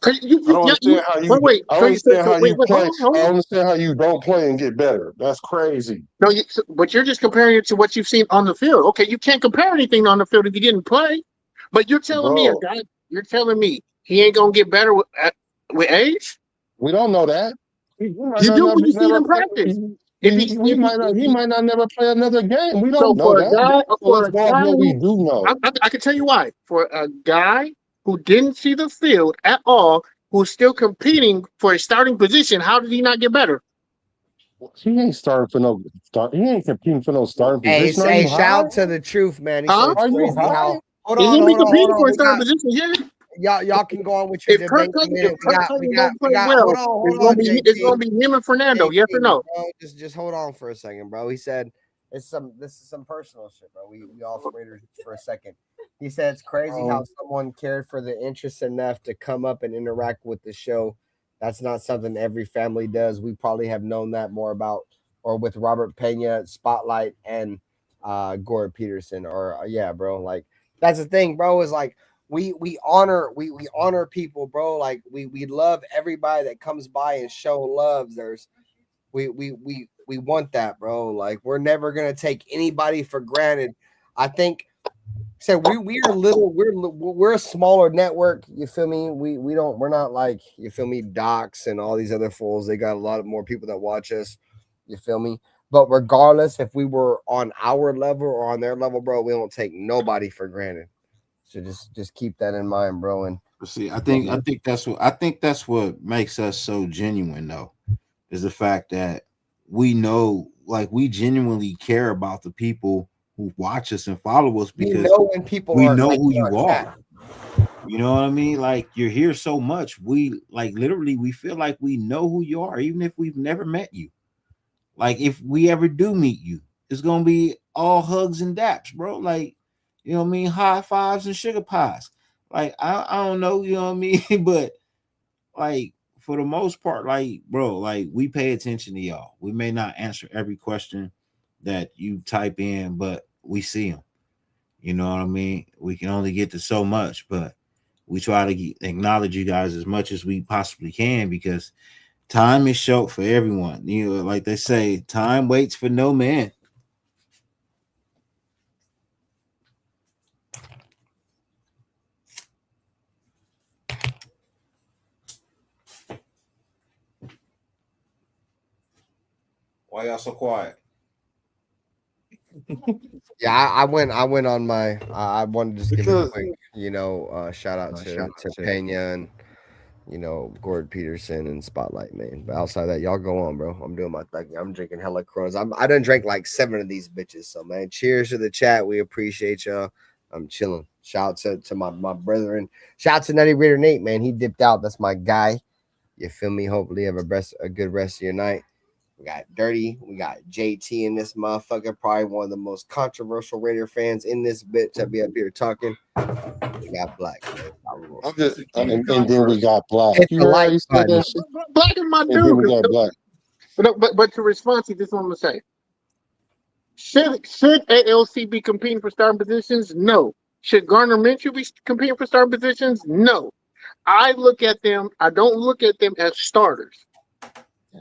I don't understand how you play. I don't understand how you don't play and get better. That's crazy. No, but you're just comparing it to what you've seen on the field. Okay, you can't compare anything on the field if you didn't play. But you're telling me you're telling me he ain't gonna get better with age? We don't know that. You do when you see it in practice. He might not never play another game. We don't know that. Let's go off what we do know. I can tell you why. For a guy who didn't see the field at all, who's still competing for a starting position, how did he not get better? He ain't starting for no start. He ain't competing for no starting position. Hey, shout to the Truth, man. He said it's crazy how. Hold on. Y'all can go on with your debate. It's gonna be him and Fernando. Yes or no? Bro, just hold on for a second, bro. He said this is some personal shit, bro. We off Raiders for a second. He said it's crazy how someone cared for the interest enough to come up and interact with the show. That's not something every family does. We probably have known that more about or with Robert Pena, Spotlight, and Gore Peterson. Or bro. Like that's the thing, bro. Is like we honor people, bro. Like we love everybody that comes by and show love. We want that, bro. Like we're never gonna take anybody for granted. I think. So we're a smaller network. You feel me? We're not like, you feel me, Docs and all these other fools. They got a lot of more people that watch us. You feel me? But regardless, if we were on our level or on their level, bro, we don't take nobody for granted. So just keep that in mind, bro. And see, I think that's what makes us so genuine, though, is the fact that we know, like, we genuinely care about the people who watch us and follow us because we know who you are. You know what I mean? Like, you're here so much. We literally feel like we know who you are, even if we've never met you. Like, if we ever do meet you, it's gonna be all hugs and daps, bro. Like, you know what I mean? High fives and sugar pies. Like, I don't know, you know what I mean? But like, for the most part, like, bro, like, we pay attention to y'all. We may not answer every question that you type in, but we see them. You know what I mean? We can only get to so much, but we try to acknowledge you guys as much as we possibly can because time is short for everyone. You know, like they say, time waits for no man. Why y'all so quiet? Yeah, I went on my. I wanted to just give a Because quick, shout out to Pena and Gord Peterson and Spotlight, man. But outside of that, y'all go on, bro. I'm doing my thing. I'm drinking hella Coronas. I done drank like 7 of these bitches. So man, cheers to the chat. We appreciate y'all. I'm chilling. Shout out to my brethren. Shout out to Nutty Raider Nate, man. He dipped out. That's my guy. You feel me? Hopefully you have a good rest of your night. We got Dirty. We got JT in this motherfucker. Probably one of the most controversial Raider fans in this bitch. I'll be up here talking. We got Black. And then we got Black. Hit You the heard how like you said button. that shit? Black is my And then we dude. got Black. But to respond to this, what I'm gonna say. Should ALC be competing for starting positions? No. Should Gardner Minshew be competing for starting positions? No. I look at them. I don't look at them as starters.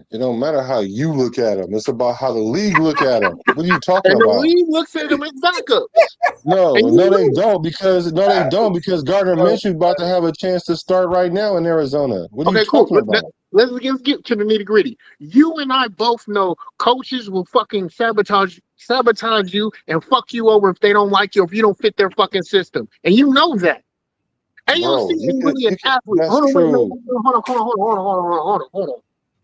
It don't matter how you look at them. It's about how the league look at them. What are you talking And the about? league looks at them as backups. No, And you they know, don't because Gardner Minshew about to have a chance to start right now in Arizona. What are you okay, cool. talking about? Let's get to the nitty gritty. You and I both know coaches will fucking sabotage you and fuck you over if they don't like you, if you don't fit their fucking system. And you know that. AOC Bro, ain't really an athlete. that's Hold on, wait, true. hold on.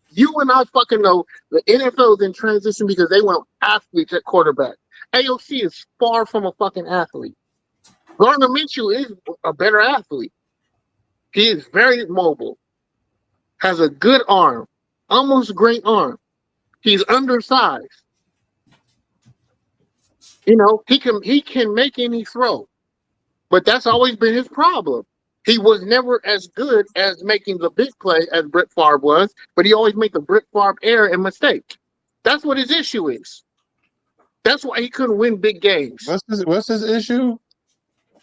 You and I fucking know the NFL is in transition because they want athletes at quarterback. AOC is far from a fucking athlete. Gardner Minshew is a better athlete. He is very mobile, has a good arm, almost great arm. He's undersized. He can make any throw, but that's always been his problem. He was never as good as making the big play as Brett Favre was, but he always made the Brett Favre error and mistake. That's what his issue is. That's why he couldn't win big games. What's his issue?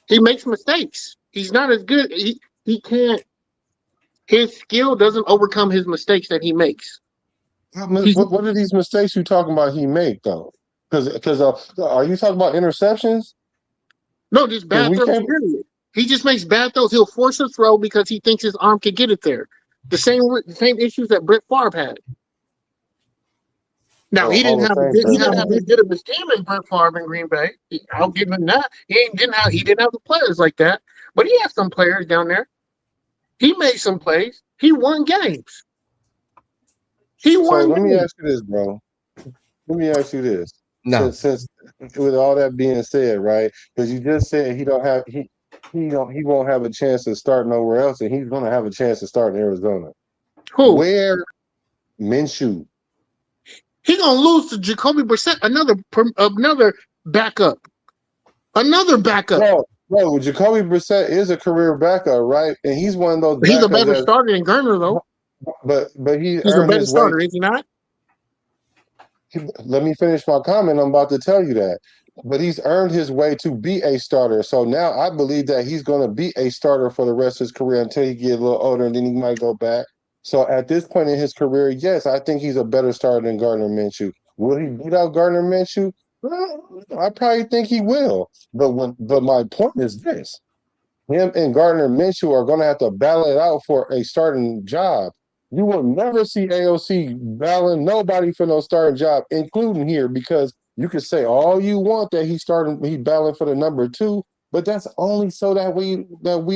He makes mistakes. He's not as good. He can't. His skill doesn't overcome his mistakes that he makes. What are these mistakes you talking about he make though? Because are you talking about interceptions? No, just bad throws. Period. He just makes bad throws. He'll force a throw because he thinks his arm can get it there. The same issues that Brett Favre had. Now he didn't have as good of a team as Brett Favre in Green Bay. I'll give him that. He didn't have the players like that, but he had some players down there. He made some plays. He won games. Let me ask you this, bro. Let me ask you this. No. Since with all that being said, right? Because you just said he won't have a chance to start nowhere else, and he's going to have a chance to start in Arizona. Who? Where? Minshew. He's gonna lose to Jacoby Brissett, another backup. Another backup. Bro, Jacoby Brissett is a career backup, right? And he's one of those. He's a better starter than Gardner, though. But he's a better starter, is he not? Let me finish my comment. I'm about to tell you that. But he's earned his way to be a starter. So now I believe that he's going to be a starter for the rest of his career until he gets a little older, and then he might go back. So at this point in his career, yes, I think he's a better starter than Gardner Minshew. Will he beat out Gardner Minshew? Well, I probably think he will. But my point is this. Him and Gardner Minshew are going to have to battle it out for a starting job. You will never see AOC battling nobody for no starting job, including here, because you can say all you want that he's battling for the number 2, but that's only so that we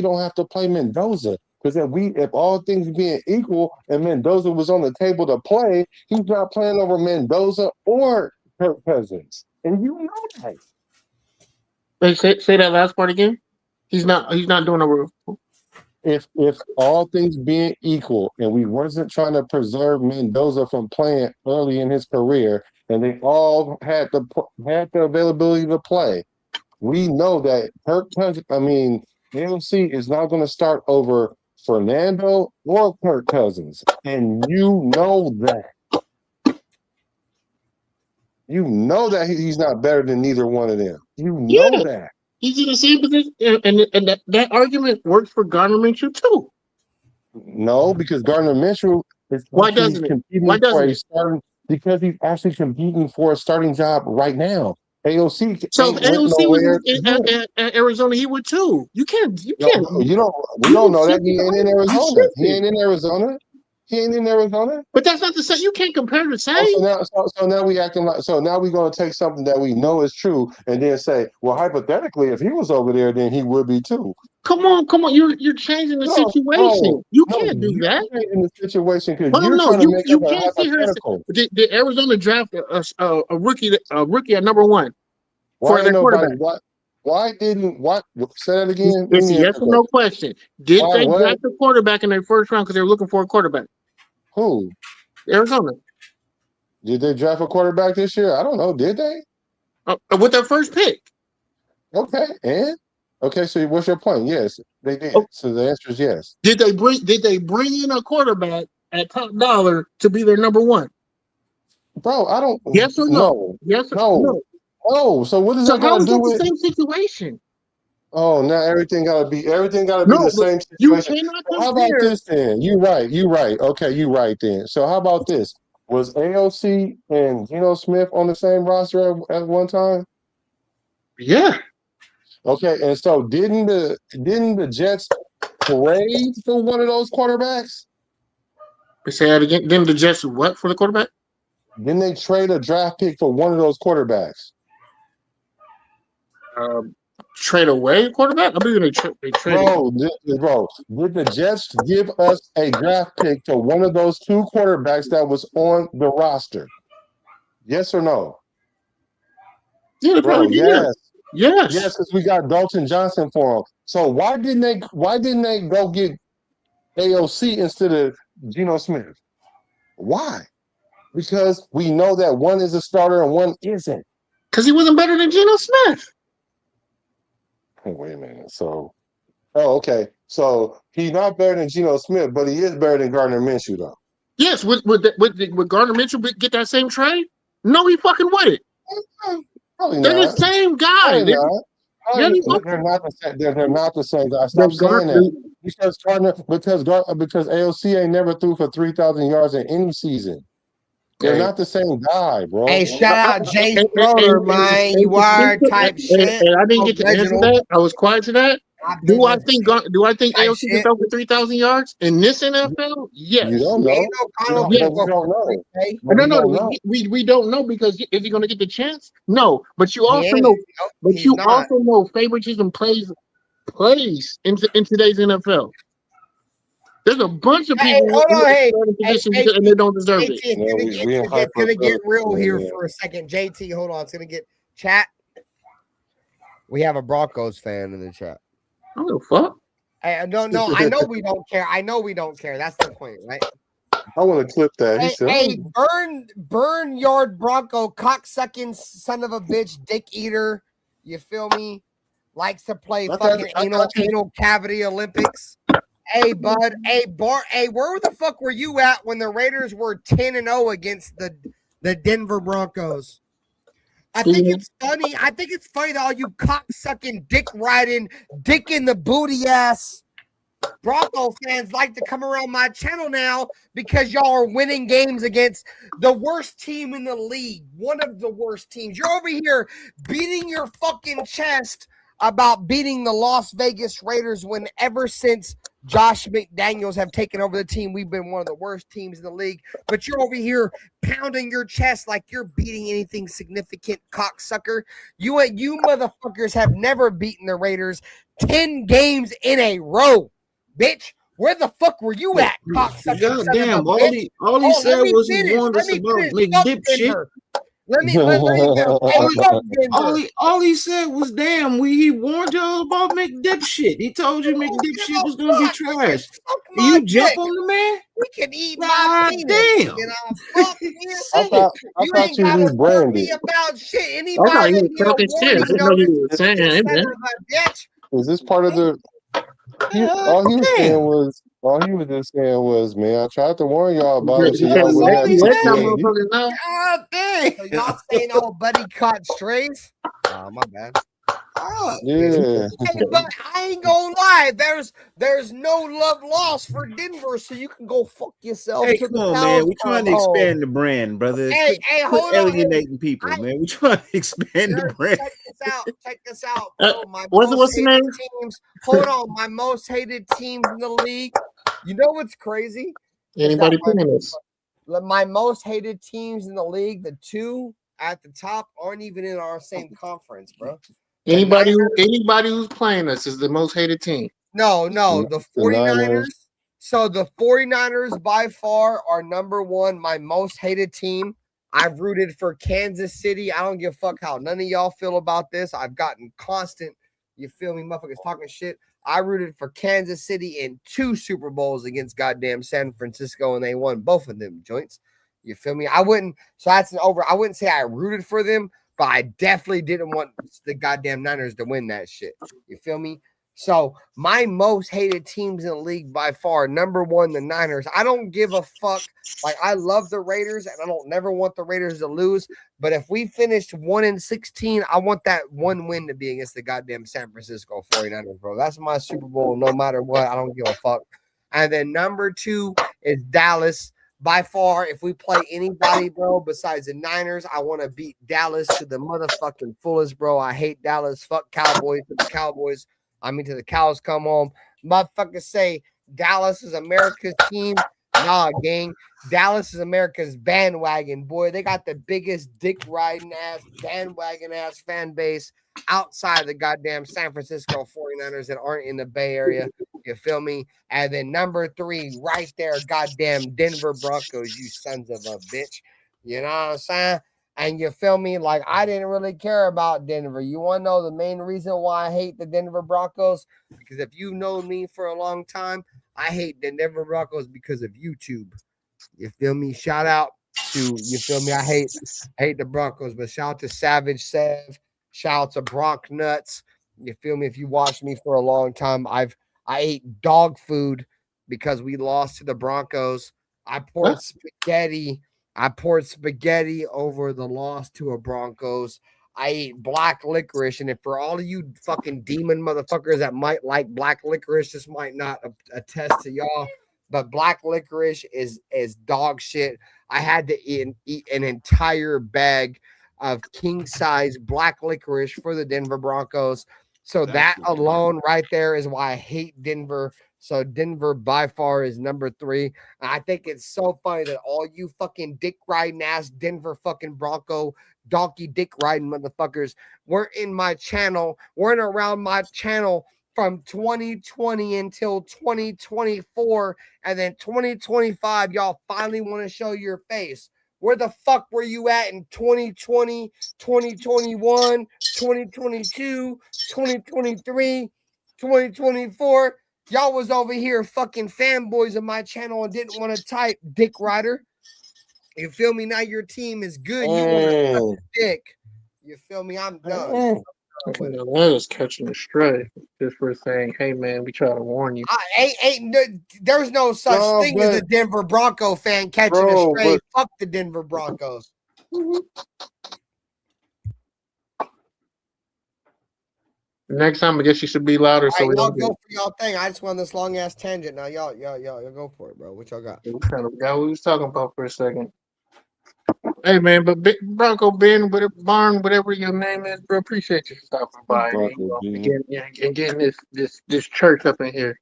don't have to play Mendoza. Because if all things being equal and Mendoza was on the table to play, he's not playing over Mendoza or Kirk Cousins. And you know that. Wait, say that last part again. He's not doing a roof. If all things being equal and we wasn't trying to preserve Mendoza from playing early in his career and they all had the availability to play, we know that AOC is not going to start over Fernando or Kirk Cousins. And you know that. You know that he's not better than neither one of them. You know that. He's in the same position, and that argument works for Gardner Minshew too. No, because Gardner Minshew is because he's actually competing for a starting job right now. AOC. So if AOC was in Arizona, he would too. You can't. We don't know that he ain't in Arizona. He ain't in Arizona. He ain't in Arizona. But that's not the same. You can't compare the same. So now we acting like. So now we're gonna take something that we know is true and then say, well, hypothetically, if he was over there, then he would be too. Come on. You're changing the situation. You can't do that. In the situation because Well, you're no, trying to make you up a can't sit here and hypothetical. say, did Arizona draft a rookie at number 1 Why for their quarterback? Why didn't what? Say that again. It's a yes or no question. Did Why, they what? draft a quarterback in their first round because they were looking for a quarterback? Who? Arizona. Did they draft a quarterback this year? I don't know. Did they? With their first pick. Okay, and okay. So what's your point? Yes, they did. So the answer is yes. Did they bring in a quarterback at top dollar to be their number 1? Bro, I don't. Yes or no? Yes or no? Oh, so what does So that got how to is do that with? the same situation? Oh, now everything got to be the No, same you situation. cannot So how about compare. this then? You right. Okay, you right then. So how about this? Was AOC and Geno Smith on the same roster at one time? Yeah. Okay, and so didn't the Jets trade for one of those quarterbacks? Say that again. Then the Jets what for the quarterback? Didn't they trade a draft pick for one of those quarterbacks? Trade away a quarterback? I believe they traded. Bro, did the Jets give us a draft pick to one of those 2 quarterbacks that was on the roster? Yes or no? Yeah, they Bro, probably did. Yes. Yes, because we got Dalton Johnson for him. So why didn't they go get AOC instead of Geno Smith? Why? Because we know that one is a starter and one isn't. Because he wasn't better than Geno Smith. Wait a minute. So, okay. So he's not better than Geno Smith, but he is better than Gardner Minshew, though. Yes, would Gardner Minshew get that same trade? No, he fucking wouldn't. Probably They're not. the same guy. They're not the same. They're not the same guy. Stop saying that. Because AOC ain't never threw for 3,000 yards in any season. They're not the same guy, bro. Hey, shout out Jay Schroeder, man. You are type shit. And I didn't get to answer that. I was quiet to that. Do I think AOC can throw for 3,000 yards in this NFL? Yes. You don't know. Yes. We don't know. No. We don't know because is he going to get the chance? No. But you also know. But you also know favoritism plays in today's NFL. There's a bunch of people and they don't deserve it. It's gonna get real here for a second. JT, hold on. It's gonna get chat. We have a Broncos fan in the chat. I don't give a fuck. No, I know we don't care. That's the point, right? I want to clip that. Hey, burn yard Bronco, cocksucking son of a bitch, dick eater. You feel me? Likes to play fucking anal cavity Olympics. Hey, bud. Hey, where the fuck were you at when the Raiders were 10-0 against the Denver Broncos? I think it's funny. That all you cocksucking, dick riding, dick in the booty ass Bronco fans like to come around my channel now because y'all are winning games against the worst team in the league, one of the worst teams. You're over here beating your fucking chest about beating the Las Vegas Raiders when ever since Josh McDaniels have taken over the team, we've been one of the worst teams in the league. But you're over here pounding your chest like you're beating anything significant, cocksucker. You motherfuckers have never beaten the Raiders 10 games in a row, bitch. Where the fuck were you at, cocksucker? Goddamn, all he said was he warned us about McDipshit. All he said was, damn, he warned y'all about McDipshit. He told you McDipshit was gonna be trash. You jump on the man? We can eat my damn. I thought you rebranded. About shit. Anybody Is this part of the? All he was just saying was, man, I tried to warn y'all about it. So y'all wouldn't have God dang. So y'all saying old buddy caught strays? Oh, my bad. Yeah. Hey, but I ain't gonna lie. There's no love lost for Denver, so you can go fuck yourself. Hey, come on, man. We're trying to expand the brand, brother. Hold on. Alienating people, man. We're trying to expand the brand. Check this out. What's the name? Hold on. My most hated teams in the league. You know what's crazy? Anybody playing us? My most hated teams in the league, the two at the top, aren't even in our same conference, bro. Anybody who's playing us is the most hated team. No, the 49ers. So the 49ers by far are number one, my most hated team. I've rooted for Kansas City. I don't give a fuck how none of y'all feel about this. I've gotten constant, you feel me, motherfuckers talking shit. I rooted for Kansas City in 2 Super Bowls against goddamn San Francisco, and they won both of them joints. You feel me? I wouldn't say I rooted for them, but I definitely didn't want the goddamn Niners to win that shit. You feel me? So my most hated teams in the league by far, number one, the Niners. I don't give a fuck. Like, I love the Raiders, and I don't never want the Raiders to lose. But if we finished 1-16, I want that one win to be against the goddamn San Francisco 49ers, bro. That's my Super Bowl, no matter what. I don't give a fuck. And then number 2 is Dallas. By far, if we play anybody, bro, besides the Niners, I want to beat Dallas to the motherfucking fullest, bro. I hate Dallas. Fuck Cowboys to the Cowboys. I mean, to the cows come home. Motherfuckers say Dallas is America's team. Nah, gang. Dallas is America's bandwagon, boy. They got the biggest dick riding ass, bandwagon ass fan base outside the goddamn San Francisco 49ers that aren't in the Bay Area. You feel me? And then number 3, right there, goddamn Denver Broncos, you sons of a bitch. You know what I'm saying? And you feel me? Like, I didn't really care about Denver. You want to know the main reason why I hate the Denver Broncos? Because if you've known me for a long time, I hate the Denver Broncos because of YouTube. You feel me? Shout out to, you feel me? I hate the Broncos, but shout out to Savage Sav. Shout out to Bronc Nuts. You feel me? If you watched me for a long time, I ate dog food because we lost to the Broncos. I poured spaghetti over the loss to a Broncos. I ate black licorice. And if for all of you fucking demon motherfuckers that might like black licorice, this might not attest to y'all, but black licorice is dog shit. I had to eat an entire bag of king size black licorice for the Denver Broncos. So that alone right there is why I hate Denver. So Denver by far is number 3. And I think it's so funny that all you fucking dick riding ass Denver fucking Bronco donkey dick riding motherfuckers weren't in my channel, weren't around my channel from 2020 until 2024. And then 2025, y'all finally want to show your face. Where the fuck were you at in 2020, 2021, 2022, 2023, 2024? Y'all was over here fucking fanboys of my channel and didn't want to type dick rider. You feel me? Now your team is good. You want to suck dick. You feel me? I'm done. That was catching a stray just for saying, hey, man, we try to warn you. There's no such thing as a Denver Bronco fan catching a stray. Fuck the Denver Broncos. Next time, I guess you should be louder. So y'all go for y'all thing. I just went this long ass tangent. Now y'all go for it, bro. What y'all got? We kind of forgot what we was talking about for a second. Hey man, but Bronco Ben, Barn, whatever your name is, bro, appreciate you stopping by and getting this church up in here.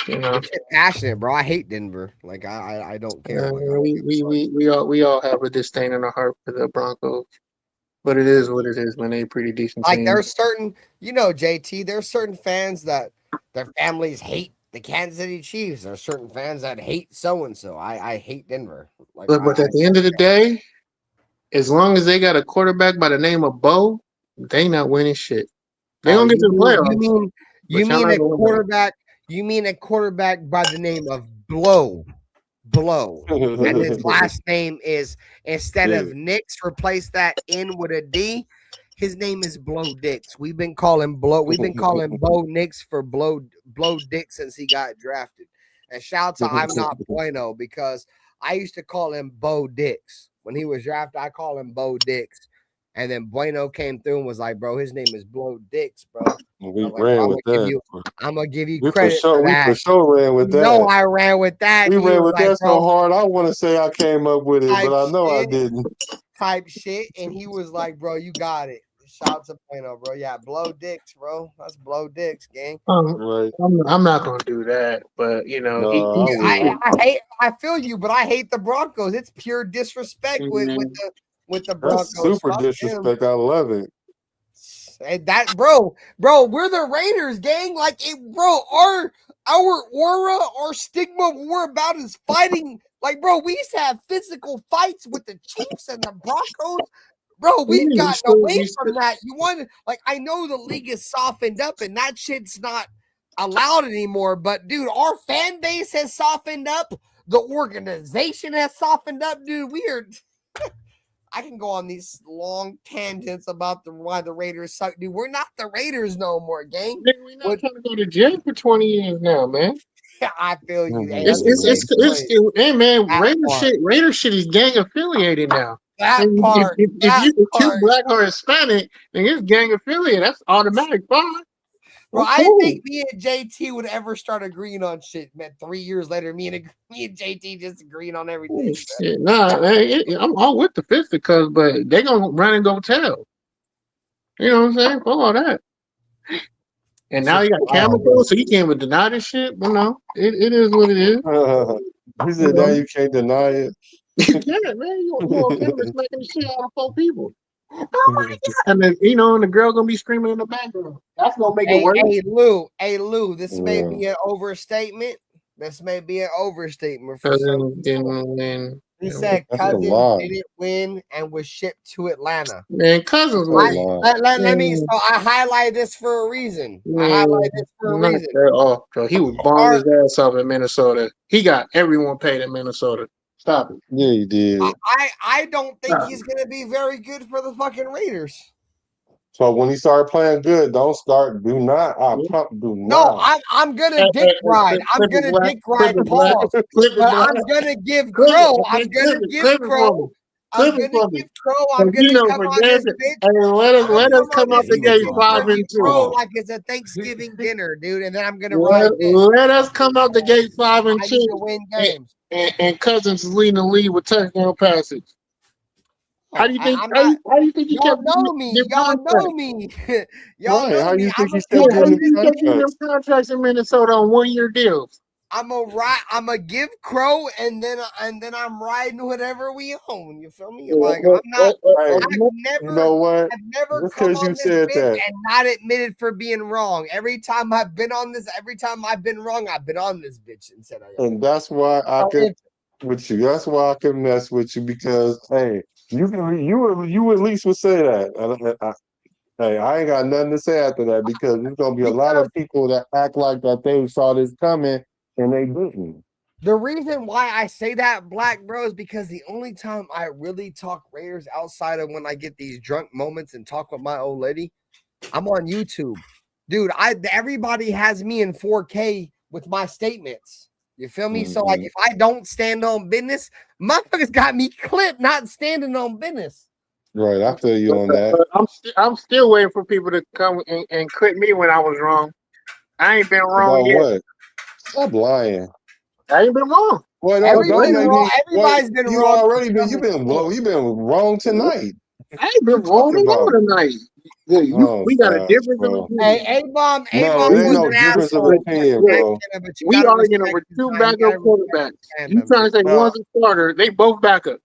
You know, get passionate, bro. I hate Denver. Like I don't care. We all have a disdain in our heart for the Broncos. But it is what it is, man. They pretty decent. Like there's certain, JT, there's certain fans that their families hate the Kansas City Chiefs. There's certain fans that hate so-and-so. I hate Denver. Like, but at the end of the day, as long as they got a quarterback by the name of Bo, they not winning shit. They don't get to the playoffs. You mean a quarterback? You mean a quarterback by the name of Blow, and his last name is, instead of Nix, replace that N with a D. His name is Blow Dix. We've been calling Bo Nix for Blow Dix since he got drafted. And shout out to I'm Not Bueno, because I used to call him Bo Dix. When he was drafted, I call him Bo Dix. And then Bueno came through and was like, bro, his name is Blow Dix, bro. We ran with that. I'm going to give you credit for that. We for sure ran with that. No, I ran with that. We ran with that so hard. I want to say I came up with it, but I know I didn't. Type shit. And he was like, bro, you got it. Shout out to Plano, bro. Yeah, blow dicks, bro. That's blow dicks, gang. Right. I'm not gonna do that, but you know, No, I will. I feel you, but I hate the Broncos. It's pure disrespect with the That's Broncos. super Fuck them. disrespect. I love it. And that, bro, we're the Raiders, gang. Like it, bro. Our aura, our stigma, what we're about is fighting. Like, bro, we used to have physical fights with the Chiefs and the Broncos. Bro, we've gotten away from that. You want, like, I know the league is softened up and that shit's not allowed anymore. But dude, our fan base has softened up. The organization has softened up, dude. We are. I can go on these long tangents about why the Raiders suck, dude. We're not the Raiders no more, gang. We're not trying to go to jail for 20 years now, man. I feel you. Hey, Hey, man, Raider shit is gang affiliated now. That part. If you black or Hispanic, then it's gang affiliated. That's automatic fine. Bro, I didn't think me and JT would ever start agreeing on shit, man. 3 years later, me and JT just agreeing on everything. Shit, nah, man, I'm all with the fisticuffs, but they gonna run and go tell. You know what I'm saying? For all that. And now you got camera phones, so you can't even deny this shit. But no, it is what it is. He said now you can't deny it. Yeah, man, you on camera smacking the shit out of 4 people. Oh my god! And then and the girl gonna be screaming in the background. That's gonna make it worse. Hey Lou, this may be an overstatement. This may be an overstatement for some people. He said Cousins didn't win and was shipped to Atlanta. Man, Cousins was. Let me. So I highlight this for a reason. He was balling his ass off in Minnesota. He got everyone paid in Minnesota. Stop it. Yeah, he did. I don't think he's going to be very good for the fucking Raiders. So when he started playing good, do not. No, I'm gonna dick ride. I'm gonna dick ride Paul. But I'm gonna give Crow. I'm gonna give Crow. I'm gonna come on this bitch. And let us come out the gate 5-2. Like it's a Thanksgiving dinner, dude. And then I'm gonna ride. Let us come out the gate 5-2. I need to win games. And Cousins is leading the lead with touchdown passes. How do you think? How do you think he kept know me? Y'all know me. Y'all know how me. you think he still getting them contracts in Minnesota on 1-year deals? I'm a give Crow, and then I'm riding whatever we own. You feel me? Like I'm not. You know what? I've never just come because on you this said that and not admitted for being wrong. Every time I've been on this, every time I've been wrong, I've been on this bitch and said I am. And that's why I can with you. That's why I can mess with you because hey. You at least would say that. Hey, I ain't got nothing to say after that because there's gonna be a lot of people that act like that they saw this coming and they didn't. The reason why I say that, Black Bro, is because the only time I really talk Raiders outside of when I get these drunk moments and talk with my old lady, I'm on YouTube, dude. Everybody has me in 4K with my statements. You feel me? Mm-hmm. So, like, if I don't stand on business, motherfuckers got me clipped not standing on business. Right, I feel you on that. I'm still waiting for people to come and clip me when I was wrong. I ain't been wrong yet. What? Stop lying. I ain't been wrong. Well, everybody's been wrong. You've been wrong tonight. I ain't been wrong tonight. We got a difference of opinion. Hey, A-Bomb was no difference of opinion, bro. We arguing over 2 backup quarterbacks. You trying to say one's a starter? They both backups.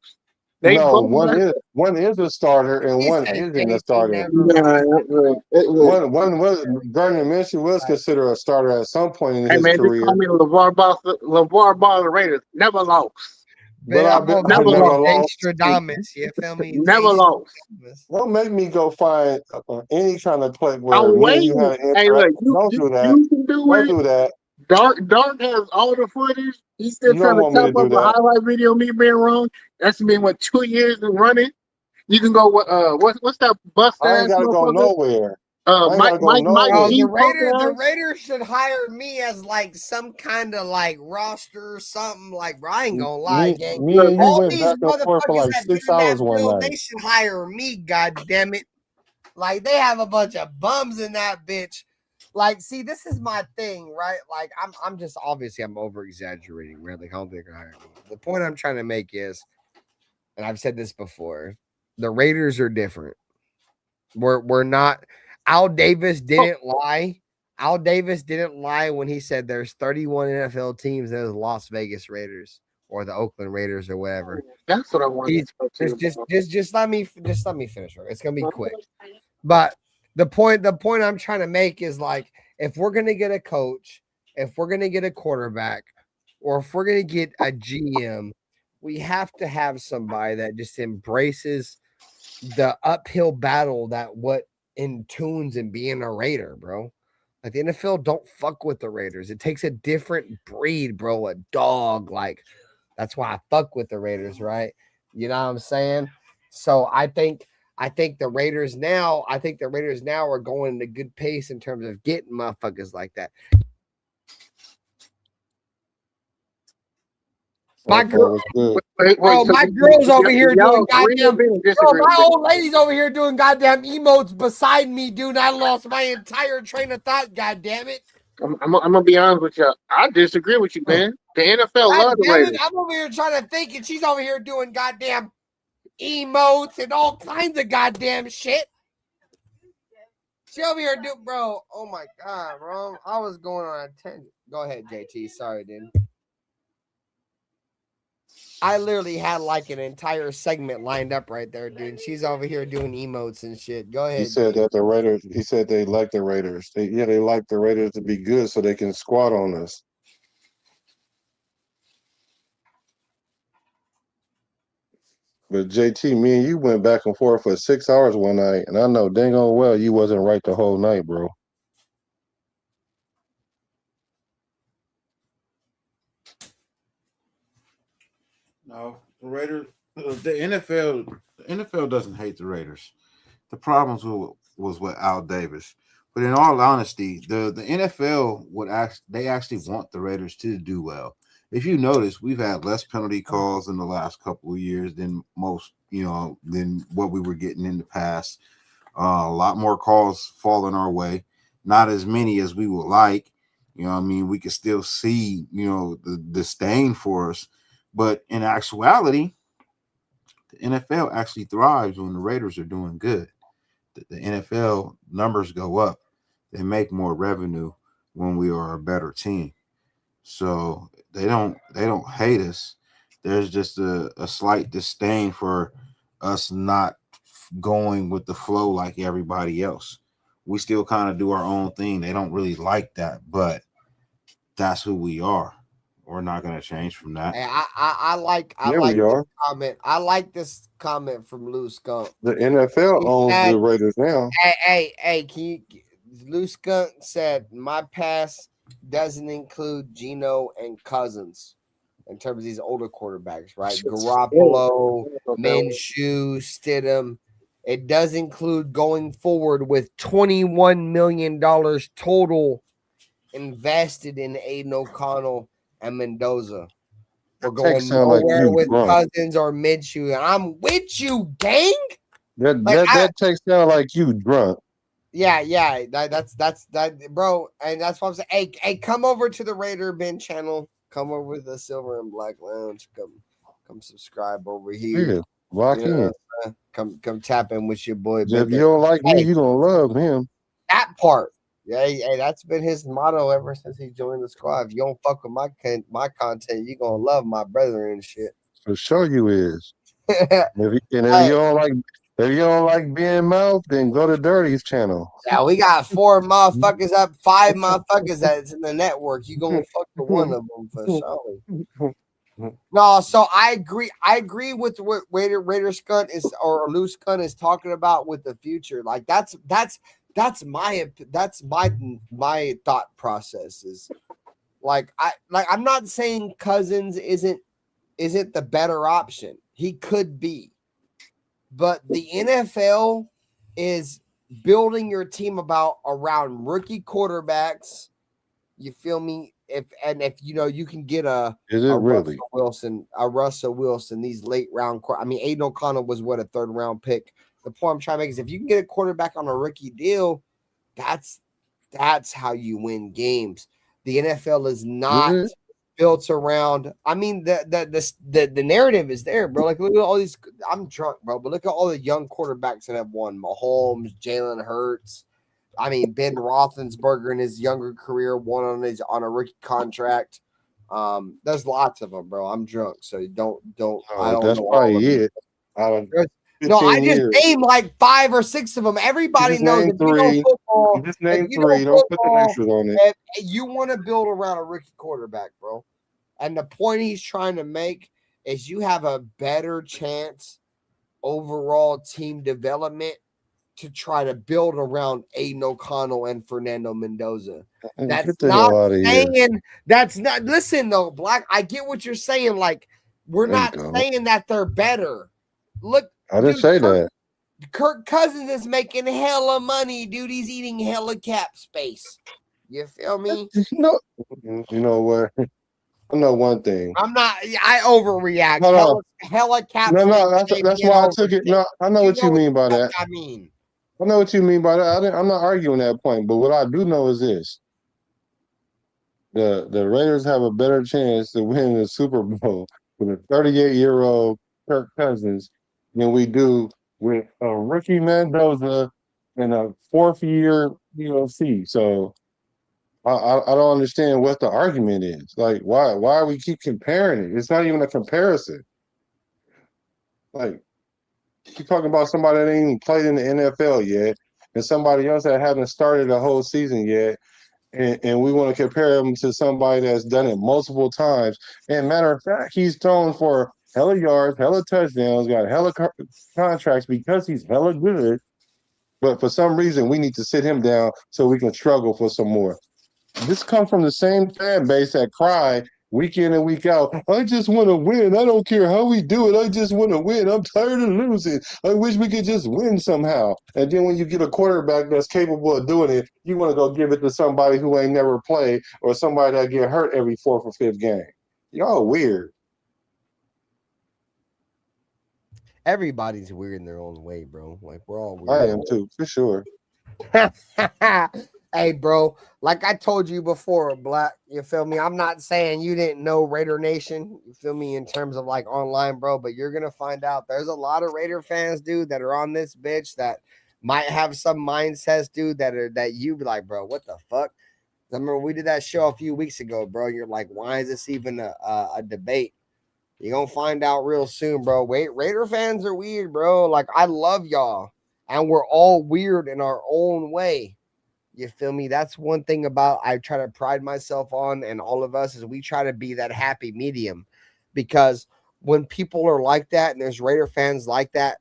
One is a starter and one isn't a starter. One Gardner Minshew was considered a starter at some point in his career. They call me LeVar Ball of the Raiders. Never lost. But I've never lost. Stradamus, you feel me? Never lost. Don't make me go find any kind of clip where you had an interaction. Don't do that. You can Don't do that. Dark has all the footage. He's still trying to top up a highlight video of me being wrong. That's been 2 years of running. You can go. What's that bust? I ain't gotta go nowhere. Mike, the Raiders should hire me as like some kind of like roster or something. Like, bro, I ain't gonna lie, gang. Me and you went back and forth for like 6 hours one night. They should hire me, goddamn it. Like, they have a bunch of bums in that bitch. Like, see, this is my thing, right? Like, I'm just obviously I'm over exaggerating, right? Like, I don't think they're hiring me. The point I'm trying to make is, and I've said this before, the Raiders are different. We're not. Al Davis didn't lie. Al Davis didn't lie when he said there's 31 NFL teams. There's Las Vegas Raiders or the Oakland Raiders or whatever. That's what I wanted to talk to you about. Just let me finish. It's gonna be quick. But the point I'm trying to make is like if we're gonna get a coach, if we're gonna get a quarterback, or if we're gonna get a GM, we have to have somebody that just embraces the uphill battle that what intunes and being a Raider, bro. Like the NFL don't fuck with the Raiders. It takes a different breed, bro. A dog, like that's why I fuck with the Raiders, right? You know what I'm saying? So I think the Raiders now, are going at a good pace in terms of getting motherfuckers like that. My girl, my girl's over here doing goddamn. Bro, my old lady's over here doing goddamn emotes beside me, dude. I lost my entire train of thought. God damn it! I'm gonna be honest with you. I disagree with you, man. The NFL loves the Raiders. I'm over here trying to think, and she's over here doing goddamn emotes and all kinds of goddamn shit. She over here, dude, bro. Oh my god, bro. I was going on a tangent. Go ahead, JT. Sorry, dude. I literally had like an entire segment lined up right there, dude. She's over here doing emotes and shit. Go ahead. He said that the Raiders. He said they like the Raiders. They like the Raiders to be good so they can squat on us. But JT, me and you went back and forth for 6 hours one night, and I know dang old well you wasn't right the whole night, bro. No, the Raiders, the NFL doesn't hate the Raiders. The problems was with Al Davis. But in all honesty, the NFL they actually want the Raiders to do well. If you notice, we've had less penalty calls in the last couple of years than most, than what we were getting in the past. A lot more calls falling our way, not as many as we would like. You know what I mean? We can still see, the disdain for us. But in actuality, the NFL actually thrives when the Raiders are doing good. The NFL numbers go up. They make more revenue when we are a better team. So they don't hate us. There's just a slight disdain for us not going with the flow like everybody else. We still kind of do our own thing. They don't really like that, but that's who we are. We're not going to change from that. Hey, I like this comment. I like this comment from Lou Skunk. The NFL owns the Raiders now. Hey, Lou Skunk said my pass doesn't include Geno and Cousins in terms of these older quarterbacks, right? Garoppolo, Minshew, Stidham. It does include going forward with $21 million total invested in Aiden O'Connell and Mendoza. We're going nowhere with Cousins or Minshew. And I'm with you, gang. That takes sound like you drunk. Yeah. That's that, bro. And that's what I'm saying. Hey, come over to the Raider Ben channel. Come over to the Silver and Black Lounge. Come subscribe over here. Yeah, lock in. Come tap in with your boy. If you don't like me, you don't love him. That part. Yeah, hey, that's been his motto ever since he joined the squad. If you don't fuck with my content, you gonna love my brother and shit. For sure you is. If you don't like being mouth, then go to Dirty's channel. Yeah, we got 4 motherfuckers up, 5 motherfuckers that's in the network. You gonna fuck with one of them for sure. No, so I agree. I agree with what Raider Skunt is or Lou Skunt is talking about with the future. Like that's my thought process is I'm not saying Cousins isn't the better option. He could be. But the NFL is building your team around rookie quarterbacks. You feel me? If you can get a Russell Wilson, these late round. I mean, Aiden O'Connell was a 3rd round pick. The point I'm trying to make is if you can get a quarterback on a rookie deal, that's how you win games. The NFL is not. built around. I mean, the narrative is there, bro. Like, look at all these. I'm drunk, bro, but look at all the young quarterbacks that have won. Mahomes, Jalen Hurts. I mean, Ben Roethlisberger in his younger career won on a rookie contract. There's lots of them, bro. I'm drunk, so don't. I don't That's know all of probably them. it. Out of No, I 15 just years. named like 5 or 6 of them. You Everybody just knows named if you know 3. football, You just if named you know 3. Don't put the football, extras on it. if you want to build around a rookie quarterback, bro. And the point he's trying to make is you have a better chance overall team development to try to build around Aiden O'Connell and Fernando Mendoza. That's Get the not hell out of here. saying that's not. Listen though, Black. I get what you're saying. Like we're There you not go. saying that they're better. Look, I didn't say that. Kirk Cousins is making hella money, dude. He's eating hella cap space. You feel me? No, you know what? I know one thing. I'm not. I overreact. No, Hella cap no, space. that's why I took it. No, I know what you mean by that. I mean, I know what you mean by that. I'm not arguing that point, but what I do know is this: the Raiders have a better chance to win the Super Bowl with a 38-year-old Kirk Cousins than we do with a rookie Mendoza and a 4th-year UFC. So I don't understand what the argument is. Like, why we keep comparing it? It's not even a comparison. Like, you're talking about somebody that ain't even played in the NFL yet, and somebody else that hasn't started the whole season yet, and we want to compare him to somebody that's done it multiple times. And matter of fact, he's thrown for hella yards, hella touchdowns, got hella contracts because he's hella good. But for some reason, we need to sit him down so we can struggle for some more. This comes from the same fan base that cry week in and week out. I just want to win. I don't care how we do it. I just want to win. I'm tired of losing. I wish we could just win somehow. And then when you get a quarterback that's capable of doing it, you want to go give it to somebody who ain't never played or somebody that get hurt every 4th or 5th game. Y'all weird. everybody's weird in their own way, bro. Like we're all weird. I am too, for sure. Hey, bro, like I told you before, Black, you feel me? I'm not saying you didn't know Raider Nation, you feel me, in terms of like online, bro, but you're going to find out there's a lot of Raider fans, dude, that are on this bitch that might have some mindsets, dude, that you be like, bro, what the fuck? I remember we did that show a few weeks ago, bro. You're like, why is this even a debate? You're going to find out real soon, bro. Wait, Raider fans are weird, bro. Like, I love y'all, and we're all weird in our own way. You feel me? That's one thing about I try to pride myself on, and all of us is we try to be that happy medium, because when people are like that and there's Raider fans like that,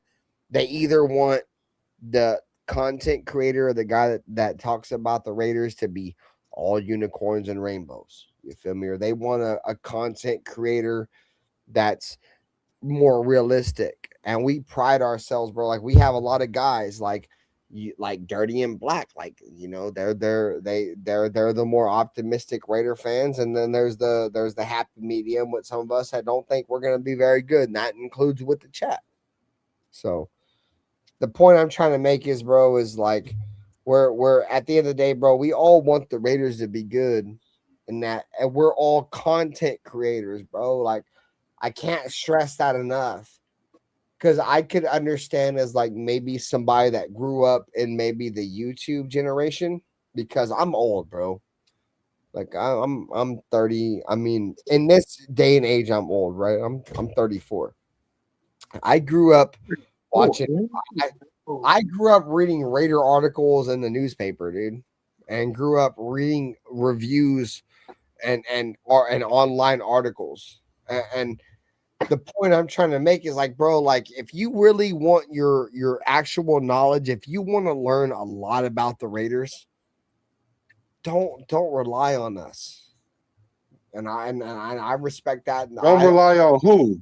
they either want the content creator or the guy that talks about the Raiders to be all unicorns and rainbows. You feel me? Or they want a content creator that's more realistic. And we pride ourselves, bro. Like we have a lot of guys like Dirty and Black, like they're the more optimistic Raider fans, and then there's the happy medium with some of us that don't think we're going to be very good, and that includes with the chat. So the point I'm trying to make is, bro, is like we're at the end of the day, bro, we all want the Raiders to be good, and we're all content creators, bro. Like I can't stress that enough. Because I could understand as like maybe somebody that grew up in maybe the YouTube generation, because I'm old, bro. Like I'm 30. I mean, in this day and age, I'm old, right? I'm 34. I grew up watching. I grew up reading Raider articles in the newspaper, dude, and grew up reading reviews and online articles and the point I'm trying to make is like, bro, like if you really want your actual knowledge, if you want to learn a lot about the Raiders, don't rely on us. And I respect that. Don't rely on who?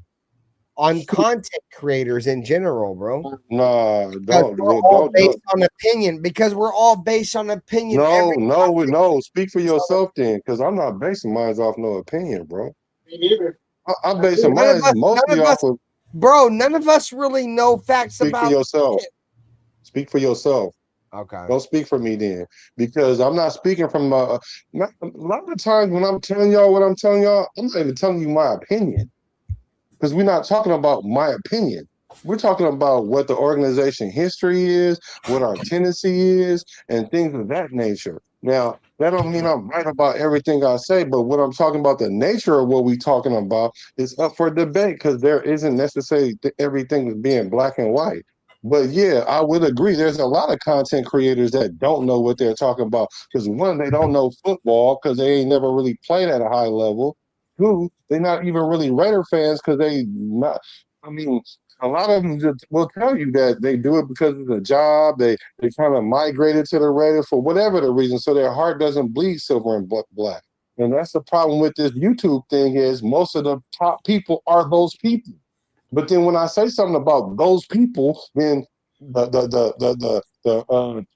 On content creators in general, bro. Nah, don't based on opinion, because we're all based on opinion. No. Speak for yourself then, because I'm not basing mine off no opinion, bro. Me neither. I'm basing mine mostly off of. Bro, none of us really know facts Speak about for yourself. it. Speak for yourself. Okay. Don't speak for me then, because I'm not speaking from a lot of the times when I'm telling y'all what I'm telling y'all, I'm not even telling you my opinion, because we're not talking about my opinion. We're talking about what the organization history is, what our tendency is, and things of that nature. Now, that don't mean I'm right about everything I say, but what I'm talking about, the nature of what we're talking about, is up for debate, because there isn't necessarily everything being black and white. But yeah, I would agree. There's a lot of content creators that don't know what they're talking about, because one, they don't know football because they ain't never really played at a high level. Two, they're not even really Raider fans because they not. I mean, a lot of them just will tell you that they do it because of the job. They kind of migrated to the Raiders for whatever the reason, so their heart doesn't bleed silver and black. And that's the problem with this YouTube thing, is most of the top people are those people. But then when I say something about those people, then the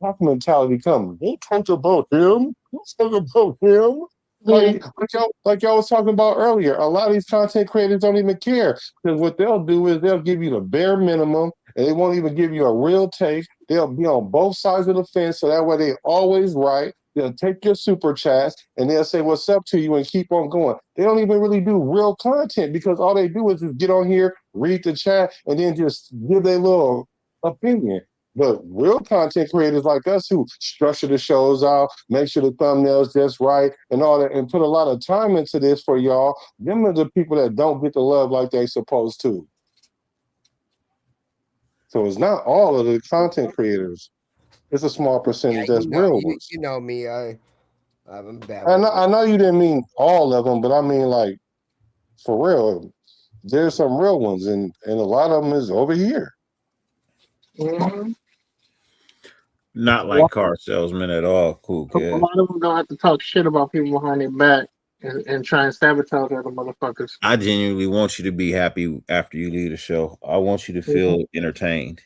talk mentality comes. Don't talk about him. Don't talk about him. Like y'all was talking about earlier, a lot of these content creators don't even care, because what they'll do is they'll give you the bare minimum, and they won't even give you a real take. They'll be on both sides of the fence, so that way they're always right. They'll take your super chats and they'll say what's up to you and keep on going. They don't even really do real content, because all they do is just get on here, read the chat, and then just give their little opinion. But real content creators like us, who structure the shows out, make sure the thumbnails just right, and all that, and put a lot of time into this for y'all, them are the people that don't get the love like they supposed to. So it's not all of the content creators. It's a small percentage that's real ones. You know me. I'm bad. I know you didn't mean all of them, but I mean, like, for real, there's some real ones, and a lot of them is over here. Mhm. Not like car salesmen at all. Cool A kid. lot of them don't have to talk shit about people behind their back and try and sabotage other motherfuckers. I genuinely want you to be happy after you leave the show. I want you to feel entertained.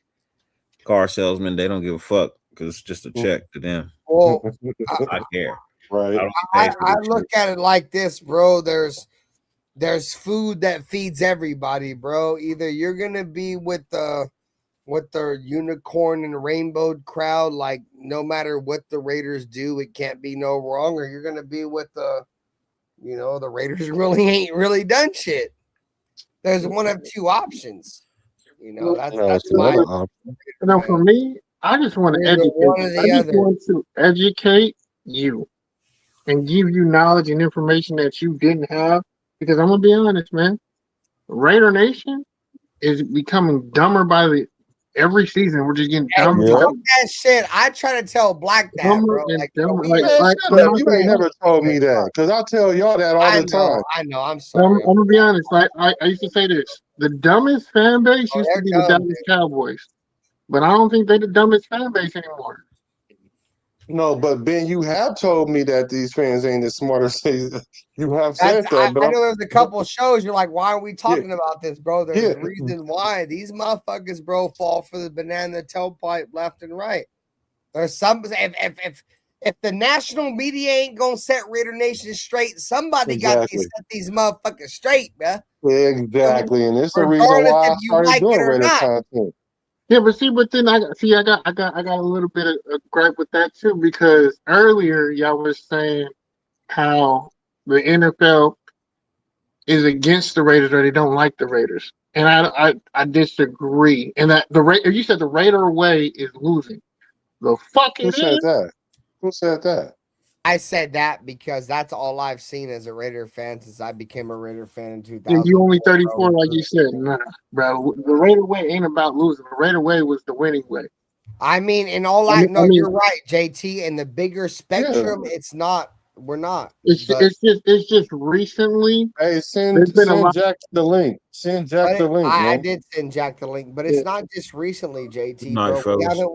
Car salesmen, they don't give a fuck because it's just a check to them. Well, I care. Right. I look at it like this, bro. There's food that feeds everybody, bro. Either you're gonna be with the unicorn and rainbow crowd, like no matter what the Raiders do, it can't be no wrong, or you're gonna be with the Raiders really ain't really done shit. There's one of two options. That's my. For me, I just want to educate. Want to educate you and give you knowledge and information that you didn't have. Because I'm gonna be honest, man, Raider Nation is becoming dumber by every season. We're just getting dumber. That shit. I try to tell Black that, bro. Like, you ain't never told me that, because I tell y'all that all the time. I know. I'm sorry. I'm gonna be honest. I used to say this: the dumbest fan base used to be the Dallas Cowboys, but I don't think they're the dumbest fan base anymore. No, but Ben, you have told me that these fans ain't as smart as you have said that. But I know there's a couple shows you're like, why are we talking about this, bro? There's a reason why these motherfuckers, bro, fall for the banana tailpipe left and right. There's some if the national media ain't gonna set Raider Nation straight, somebody got to set these motherfuckers straight, bro. Exactly, and it's the reason why I started doing Raider content. Yeah, but then I got a little bit of gripe with that too, because earlier y'all was saying how the NFL is against the Raiders or they don't like the Raiders, and I disagree. And that you said the Raider way is losing. The fuck Who said that? Who said that? I said that because that's all I've seen as a Raider fan since I became a Raider fan in 2000. And you only 34, like you said. Nah, bro. The Raider way ain't about losing. The Raider way was the winning way. I mean, in all you're right, JT. In the bigger spectrum, it's not. We're not. It's just recently. Hey, send Jack the link. Send Jack the link. I did send Jack the link, but it's not just recently, JT. Bro. We haven't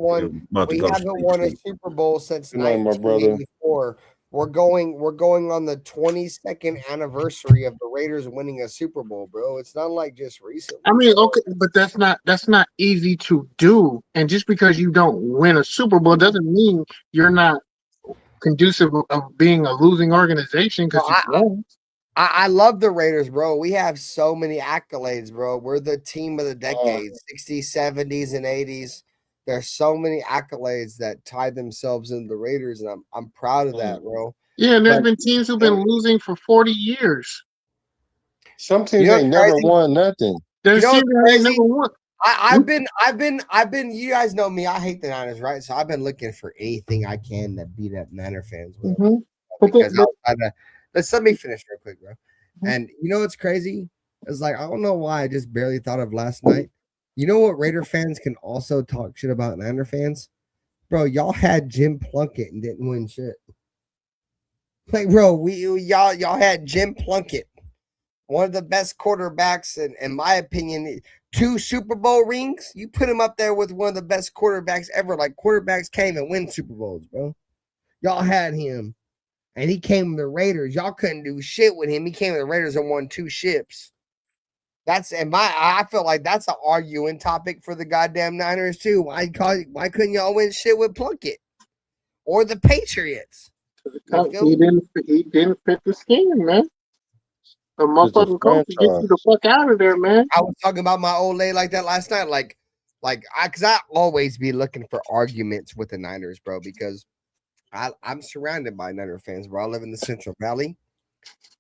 won a Super Bowl since 1984. We're going on the 22nd anniversary of the Raiders winning a Super Bowl, bro. It's not like just recently. I mean, okay, but that's not easy to do. And just because you don't win a Super Bowl doesn't mean you're not conducive of being a losing organization. Because I love the Raiders, bro. We have so many accolades, bro. We're the team of the decade, 60s, 70s, and 80s. there's so many accolades that tie themselves into the Raiders, and I'm proud of that, bro. Yeah, and there's But been teams who've been losing for 40 years. Some you teams know ain't what's never crazy? won nothing. You There's know teams what's that ain't crazy? never won. I've been. You guys know me. I hate the Niners, right? So I've been looking for anything I can to beat up Niner fans with, But because let me finish real quick, bro. And you know what's crazy? It's like, I don't know why I just barely thought of last night. You know what Raider fans can also talk shit about Niner fans? Bro, y'all had Jim Plunkett and didn't win shit. Like, bro, y'all had Jim Plunkett, one of the best quarterbacks, in my opinion. 2 Super Bowl rings. You put him up there with one of the best quarterbacks ever. Like, quarterbacks can't even win Super Bowls, bro. Y'all had him, and he came with the Raiders. Y'all couldn't do shit with him. He came with the Raiders and won 2 ships. I feel like that's an arguing topic for the goddamn Niners too. Why couldn't y'all win shit with Plunkett or the Patriots? You feel He me? didn't fit the scheme, man. The It's a motherfucking coach to get you the franchise. fuck out of there, man. I was talking about my old lady like that last night. Because I always be looking for arguments with the Niners, bro, because I'm surrounded by Niner fans, bro. I live in the Central Valley.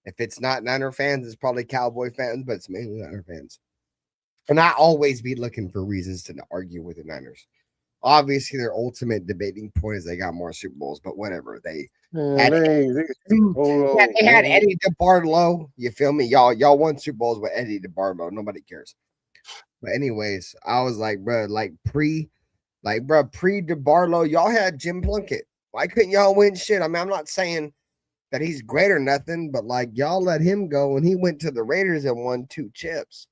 If it's not Niner fans, it's probably Cowboy fans, but it's mainly Niner fans. And I always be looking for reasons to argue with the Niners. Obviously, their ultimate debating point is they got more Super Bowls, but whatever. They Man, had they had hold Eddie DeBartolo. You feel me? Y'all won Super Bowls with Eddie DeBartolo. Nobody cares. But anyways, I was like, bro, pre DeBartolo, y'all had Jim Plunkett. Why couldn't y'all win shit? I mean, I'm not saying that he's great or nothing, but like, y'all let him go and he went to the Raiders and won 2 chips.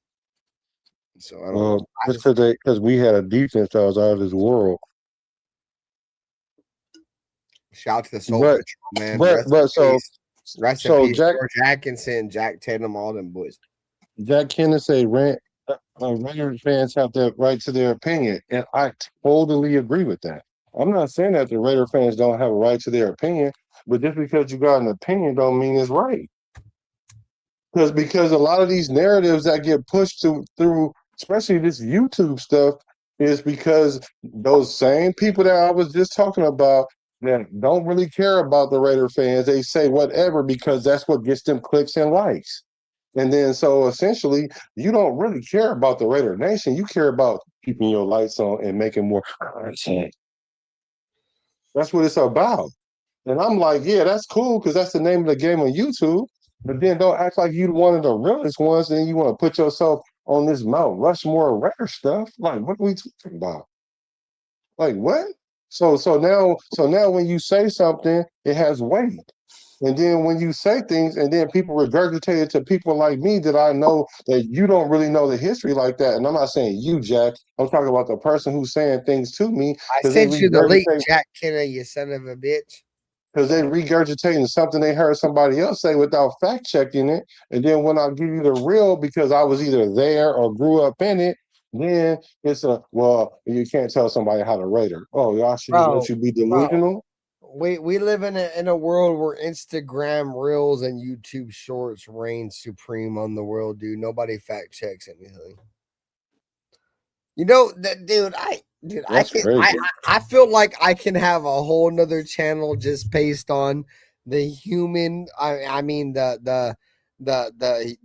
So I don't know. just because we had a defense that was out of this world. Shout out to the Soul But Patrol, man. but Rest in but so peace. Rest in so peace, Jack George Atkinson, Jack Tatum, all them boys. Kennedy say Raider fans have the right to their opinion, and I totally agree with that. I'm not saying that the Raider fans don't have a right to their opinion, but just because you got an opinion don't mean it's right. Because a lot of these narratives that get pushed through, especially this YouTube stuff, is because those same people that I was just talking about that don't really care about the Raider fans, they say whatever because that's what gets them clicks and likes. And then so essentially, you don't really care about the Raider Nation. You care about keeping your lights on and making more content. That's what it's about. And I'm like, yeah, that's cool because that's the name of the game on YouTube. But then don't act like you one of the realest ones. Then you want to put yourself on this Mount Rushmore rare stuff. Like, what are we talking about? Like, what? So now when you say something, it has weight. And then when you say things and then people regurgitate it to people like me that I know that you don't really know the history like that. And I'm not saying you, Jack. I'm talking about the person who's saying things to me I because they sent you the link, regurgitate Jack Kennedy, you son of a bitch. because they regurgitating something they heard somebody else say without fact checking it. And then when I give you the real because I was either there or grew up in it, then it's you can't tell somebody how to rate her. Oh, y'all should just let Bro, you be bro. delusional. We live in a world where Instagram reels and YouTube shorts reign supreme on the world, dude. Nobody fact checks anything. You know that, dude. That's crazy. I feel like I can have a whole nother channel just based on the human. I mean the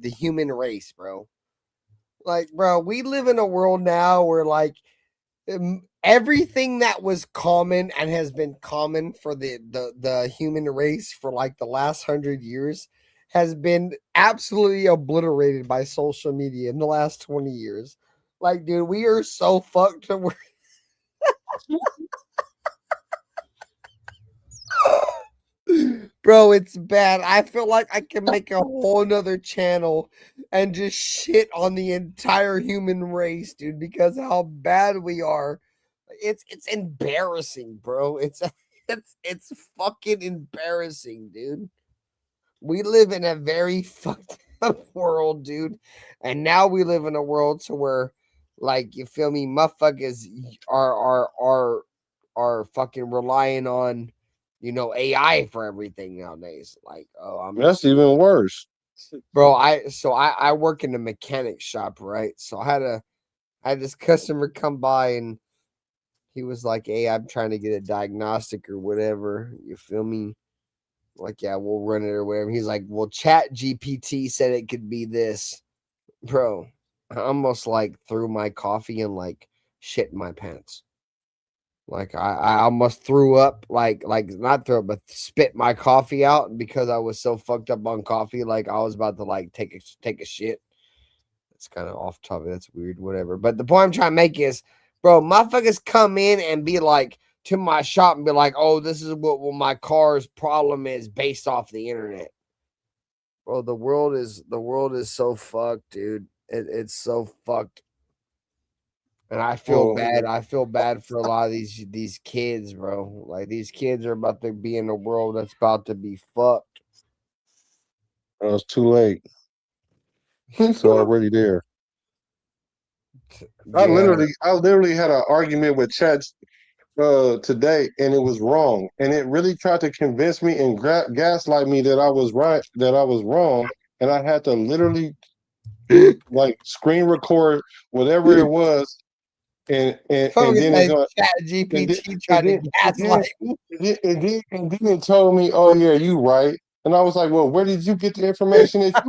human race, bro. Like, bro, we live in a world now where like everything that was common and has been common for the human race for like the last 100 years has been absolutely obliterated by social media in the last 20 years. Like, dude, we are so fucked. Bro, it's bad. I feel like I can make a whole nother channel and just shit on the entire human race, dude, because how bad we are. It's embarrassing, bro. It's fucking embarrassing, dude. We live in a very fucked up world, dude. And now we live in a world to where, like, you feel me, motherfuckers are fucking relying on, AI for everything nowadays. Like, oh, That's even worse. bro. I work in a mechanic shop, right? So I had this customer come by and He was like, "Hey, I'm trying to get a diagnostic or whatever." You feel me? Like, yeah, we'll run it or whatever. He's like, "Well, Chat GPT said it could be this." Bro, I almost like threw my coffee and like shit in my pants. Like I almost threw up, like not throw up, but spit my coffee out because I was so fucked up on coffee. Like I was about to like take a shit. It's kind of off topic. That's weird, whatever. But the point I'm trying to make is, bro, motherfuckers come in and be like to my shop and be like, "Oh, this is what my car's problem is based off the internet." Bro, the world is so fucked, dude. It's so fucked. And I feel bad. I feel bad for a lot of these kids, bro. Like these kids are about to be in a world that's about to be fucked. It's too late. It's already there. I literally had an argument with Chat today, and it was wrong, and it really tried to convince me and gaslight me that I was right, that I was wrong, and I had to literally like screen record whatever it was. And then it's going Chat GPT tried to gaslight me. And then it told me, "Oh yeah, you right." And I was like, "Well, where did you get the information that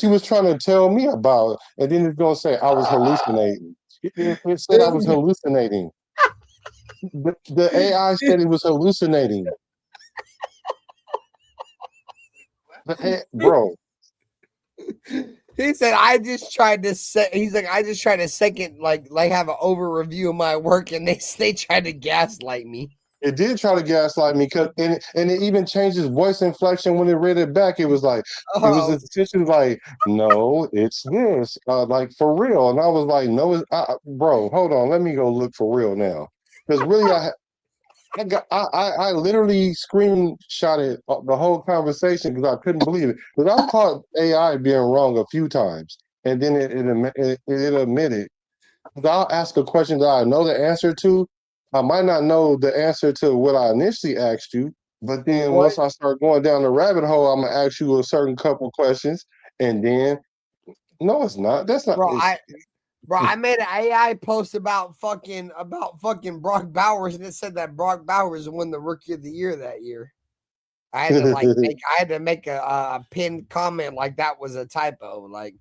you was trying to tell me about?" And then it's gonna say I was hallucinating. It said I was hallucinating. The AI said it was hallucinating. Bro. He said, "I just tried to set." He's like, "I just tried to second, like have an over review of my work, and they tried to gaslight me." It did try to gaslight me, and it even changed his voice inflection when it read it back. It was like, it was essentially like, "No, it's this, like for real." And I was like, "No, bro, hold on, let me go look for real now," because really, I literally screenshotted the whole conversation because I couldn't believe it. But I caught AI being wrong a few times, and then it admitted. Because I'll ask a question that I know the answer to. I might not know the answer to what I initially asked you, but then once I start going down the rabbit hole, I'm gonna ask you a certain couple questions, and then no, it's not. That's not. Bro, I made an AI post about fucking Brock Bowers, and it said that Brock Bowers won the Rookie of the Year that year. I had to make a pinned comment like that was a typo. Like,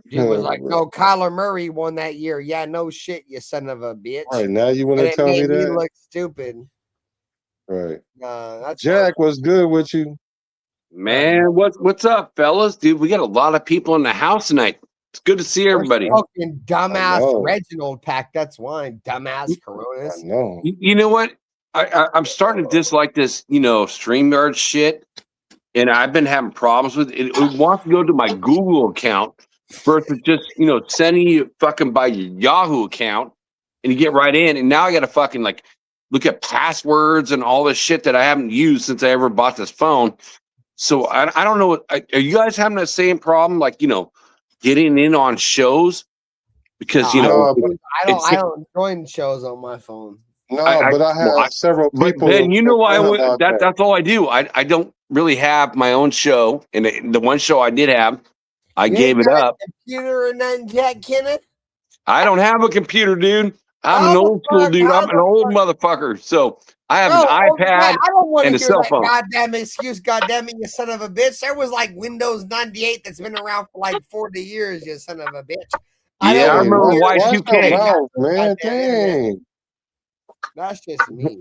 dude was like, "No, Kyler Murray won that year." Yeah, no shit, you son of a bitch. All right, now you want to tell me that? Me look stupid. Right. That's Jack, what's good with you? Man, what's up, fellas? Dude, we got a lot of people in the house tonight. It's good to see everybody. Fucking dumbass Reginald pack. That's why dumbass Coronas. No, you know what? I'm starting to dislike this, StreamYard shit, and I've been having problems with it. It wants to go to my Google account versus just sending you fucking by your Yahoo account, and you get right in. And now I got to fucking like look at passwords and all this shit that I haven't used since I ever bought this phone. So I don't know. Are you guys having the same problem? Like getting in on shows because I don't join shows on my phone. No, but I have several people. But then that's all I do. I don't really have my own show, and the one show I did have, I gave it up. Computer or nothing, Jack Kenneth? I don't have a computer, dude. I'm an old school dude. I'm an old motherfucker. So I have an iPad I don't want and a to hear cell that phone. goddamn excuse. Goddamn it, you son of a bitch! There was like Windows 98 that's been around for like 40 years. You son of a bitch! I remember Y2K. Man, dang. That's just me.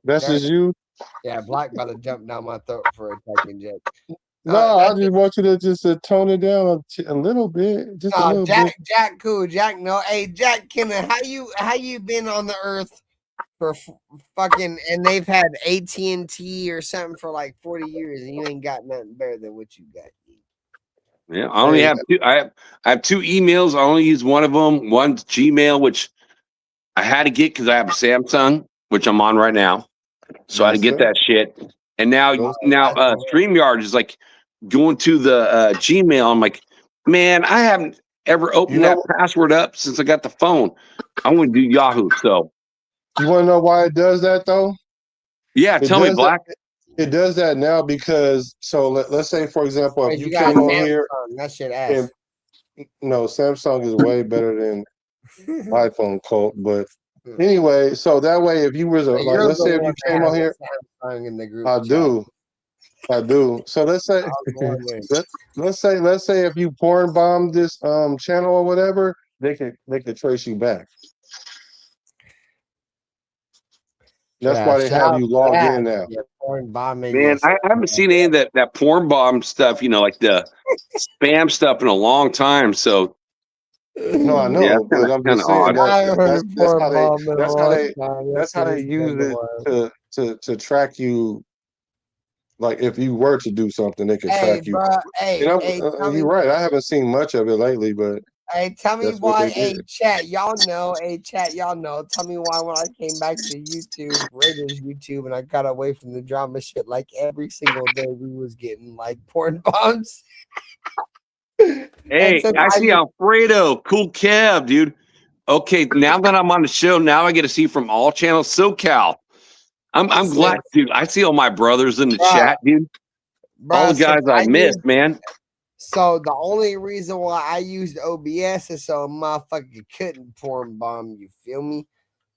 That's just you. Yeah, Black about to jump down my throat for attacking Jack. No, I just want you to just tone it down a little bit. Just a little bit. Jack, cool. Jack, no. Hey, Jack, Kenna, how you been on the earth for fucking? And they've had AT&T or something for like 40 years, and you ain't got nothing better than what you got. Yeah, I only have two. I have two emails. I only use one of them. One's Gmail, which I had to get because I have a Samsung, which I'm on right now. So I had to get that shit. And now StreamYard is like going to the Gmail. I'm like, man, I haven't ever opened that password up since I got the phone. I'm going to do Yahoo. So you want to know why it does that though? Yeah, tell me, Black. It does that now because let's say, for example, if you came on here, that shit ass. No, Samsung is way better than iPhone, Colt. But Anyway, so that way, if you was But like, you're let's the say if one you that came has on here, a Samsung in the group I chat. do. So let's say, I was wondering. let's say if you porn bomb this channel or whatever, they could trace you back. That's Yeah, why they shout have out you to logged that. in now. Yeah, porn bombing. Man, Yes. I haven't seen any of that porn bomb stuff, like the spam stuff in a long time. So No, I yeah, know, it's but I'm kind just of saying odd. that I haven't heard of that's porn how they bombing in a that's how long they time. that's Yes, how it they has been use a it while. to track you. Like if you were to do something, they could Hey, track you. bro. Hey, tell You're me. right. I haven't seen much of it lately, but Hey, tell me that's what why. they Hey, did. chat, y'all know. Hey, chat, y'all know. Tell me why when I came back to YouTube, Raiders YouTube, and I got away from the drama shit, like every single day we was getting like porn bombs. And Hey, since I I see Alfredo, cool Kev, dude. Okay, now that I'm on the show, now I get to see from all channels SoCal. I'm glad, dude. I see all my brothers in the chat, dude. All the guys I missed, man. So the only reason why I used OBS is so a motherfucker couldn't porn bomb. You feel me?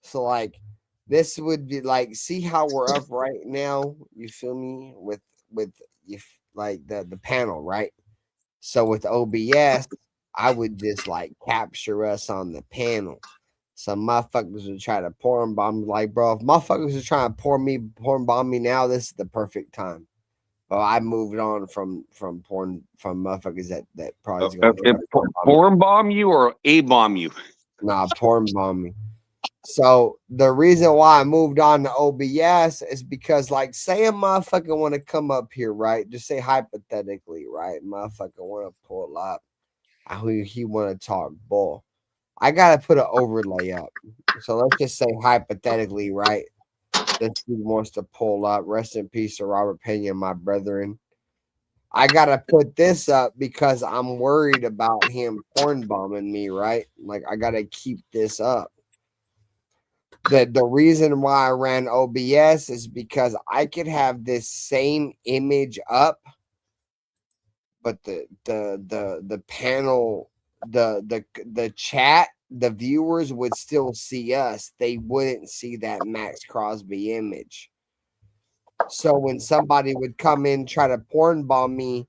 So like, this would be like, see how we're up right now. You feel me? With you like the panel, right? So with OBS, I would just like capture us on the panel. Some motherfuckers would try to porn bomb me. Like, bro, if motherfuckers are trying to porn bomb me now, this is the perfect time. Well, I moved on from motherfuckers that probably is going to Porn bomb you or a bomb you? Nah, porn bomb me. So the reason why I moved on to OBS is because, like, say a motherfucker want to come up here, right? Just say hypothetically, right? Motherfucker want to pull up. He want to talk bull. I gotta put an overlay up. So let's just say hypothetically, right? This dude wants to pull up. Rest in peace to Robert Pena, my brethren. I gotta put this up because I'm worried about him porn bombing me, right? Like I gotta keep this up. The reason why I ran OBS is because I could have this same image up, but the panel, the chat, the viewers would still see us. They wouldn't see that Max Crosby image. So when somebody would come in try to porn bomb me,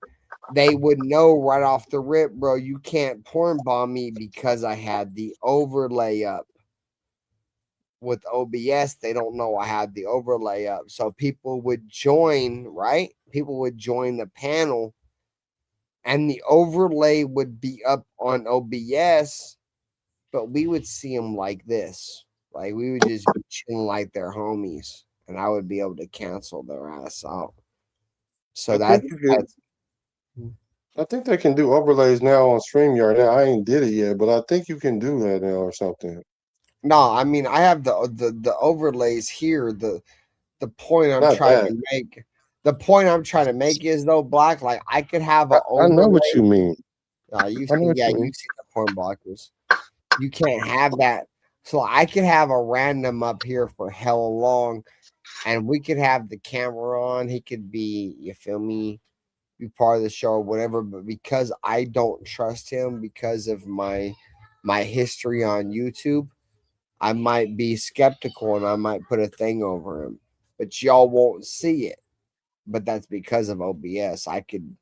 they would know right off the rip, bro, you can't porn bomb me because I had the overlay up. With OBS, they don't know I had the overlay up. So people would join, right? People would join the panel and the overlay would be up on OBS, but we would see them like this. Like we would just be chilling like their homies, and I would be able to cancel their ass out. So I think they can do overlays now on StreamYard. Now I ain't did it yet, but I think you can do that now or something. no, I mean I have the overlays here. The point I'm Not trying that. to make. The point I'm trying to make is though, Black. Like I could have an I know overlay. what you mean. You've I know seen, what yeah, you mean. you've seen the porn blockers. You can't have that. So I could have a random up here for hella long, and we could have the camera on. He could be, you feel me, be part of the show or whatever. But because I don't trust him because of my history on YouTube, I might be skeptical and I might put a thing over him. But y'all won't see it. But that's because of OBS. I could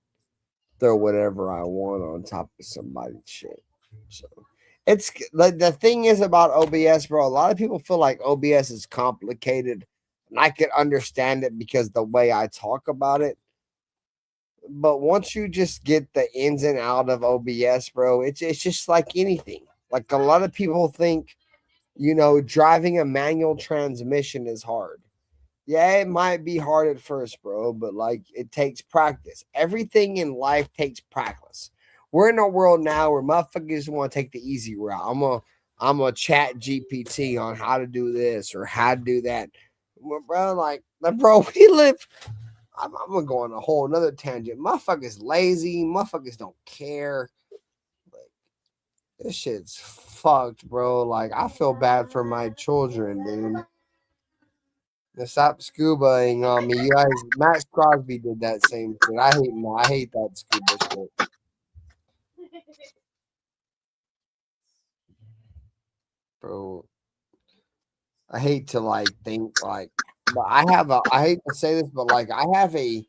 throw whatever I want on top of somebody's shit. So it's like the thing is about OBS, bro. A lot of people feel like OBS is complicated, and I could understand it because the way I talk about it. But once you just get the ins and out of OBS, bro, it's just like anything. Like a lot of people think, driving a manual transmission is hard. Yeah, it might be hard at first, bro, but like it takes practice. Everything in life takes practice. We're in a world now where motherfuckers want to take the easy route. I'm a chat GPT on how to do this or how to do that. Well, bro, we live. I'm gonna go on a whole another tangent. Motherfuckers lazy. Motherfuckers don't care. Like this shit's fucked, bro. Like I feel bad for my children, dude. Stop scubaing on me. You guys, Max Crosby did that same shit. I hate that scuba shit. Bro. I hate to like think like, but I hate to say this, but like I have a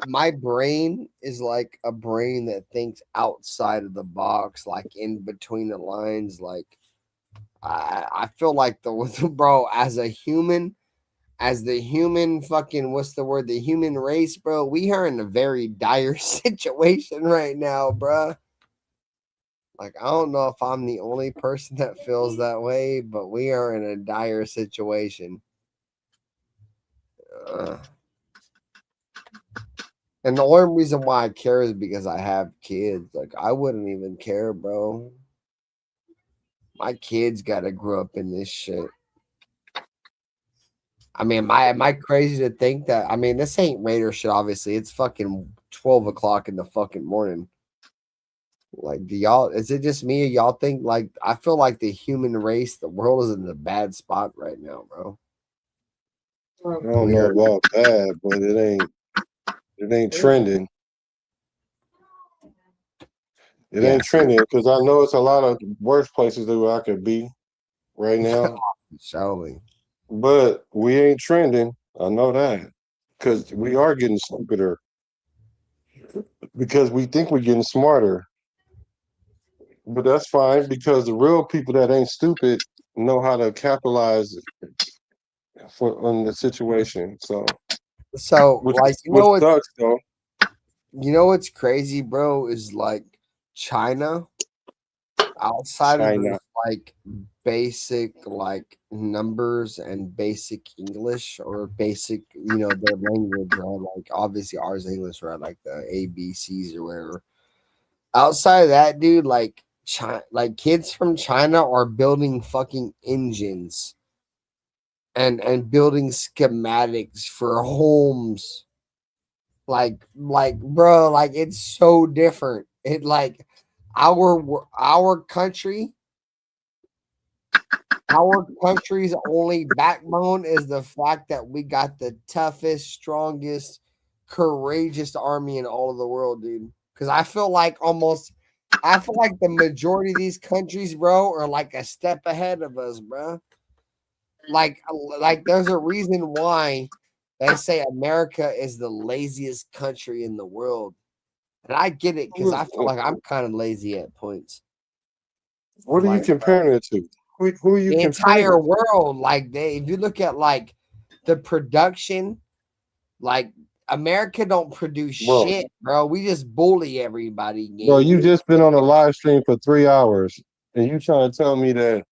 my brain is like a brain that thinks outside of the box, like in between the lines. Like I feel like the bro as a human, as the human fucking what's the word? The human race, bro. We are in a very dire situation right now, bro. Like I don't know if I'm the only person that feels that way, but we are in a dire situation. And the only reason why I care is because I have kids. Like I wouldn't even care, bro. My kids gotta grow up in this shit. I mean, am I crazy to think that? I mean, this ain't Raider shit. Obviously, it's fucking 12 o'clock in the fucking morning. Like, do y'all? Is it just me? Or y'all think like I feel like the human race, the world is in a bad spot right now, bro. I don't know about bad, but it ain't trending. It ain't trending because I know it's a lot of worse places that I could be right now. Surely. But we ain't trending. I know that because we are getting stupider because we think we're getting smarter. But that's fine because the real people that ain't stupid know how to capitalize on the situation. So Like which sucks though. You know what's crazy, bro? Is like China outside of this, like basic like numbers and basic English or basic, their language, right? Like obviously ours English, right? Like the ABCs or whatever. Outside of that, dude, like like kids from China are building fucking engines and building schematics for homes. Like bro, like it's so different. It like our country's only backbone is the fact that we got the toughest, strongest, courageous army in all of the world, dude. Because I feel like the majority of these countries, bro, are like a step ahead of us, bro. Like there's a reason why they say America is the laziest country in the world. And I get it because I feel like I'm kind of lazy at points. What are you comparing it to? Who are you the comparing entire it to? world? Like if you look at like the production, like America don't produce shit, bro. We just bully everybody. Bro, you just been on a live stream for 3 hours, and you trying to tell me that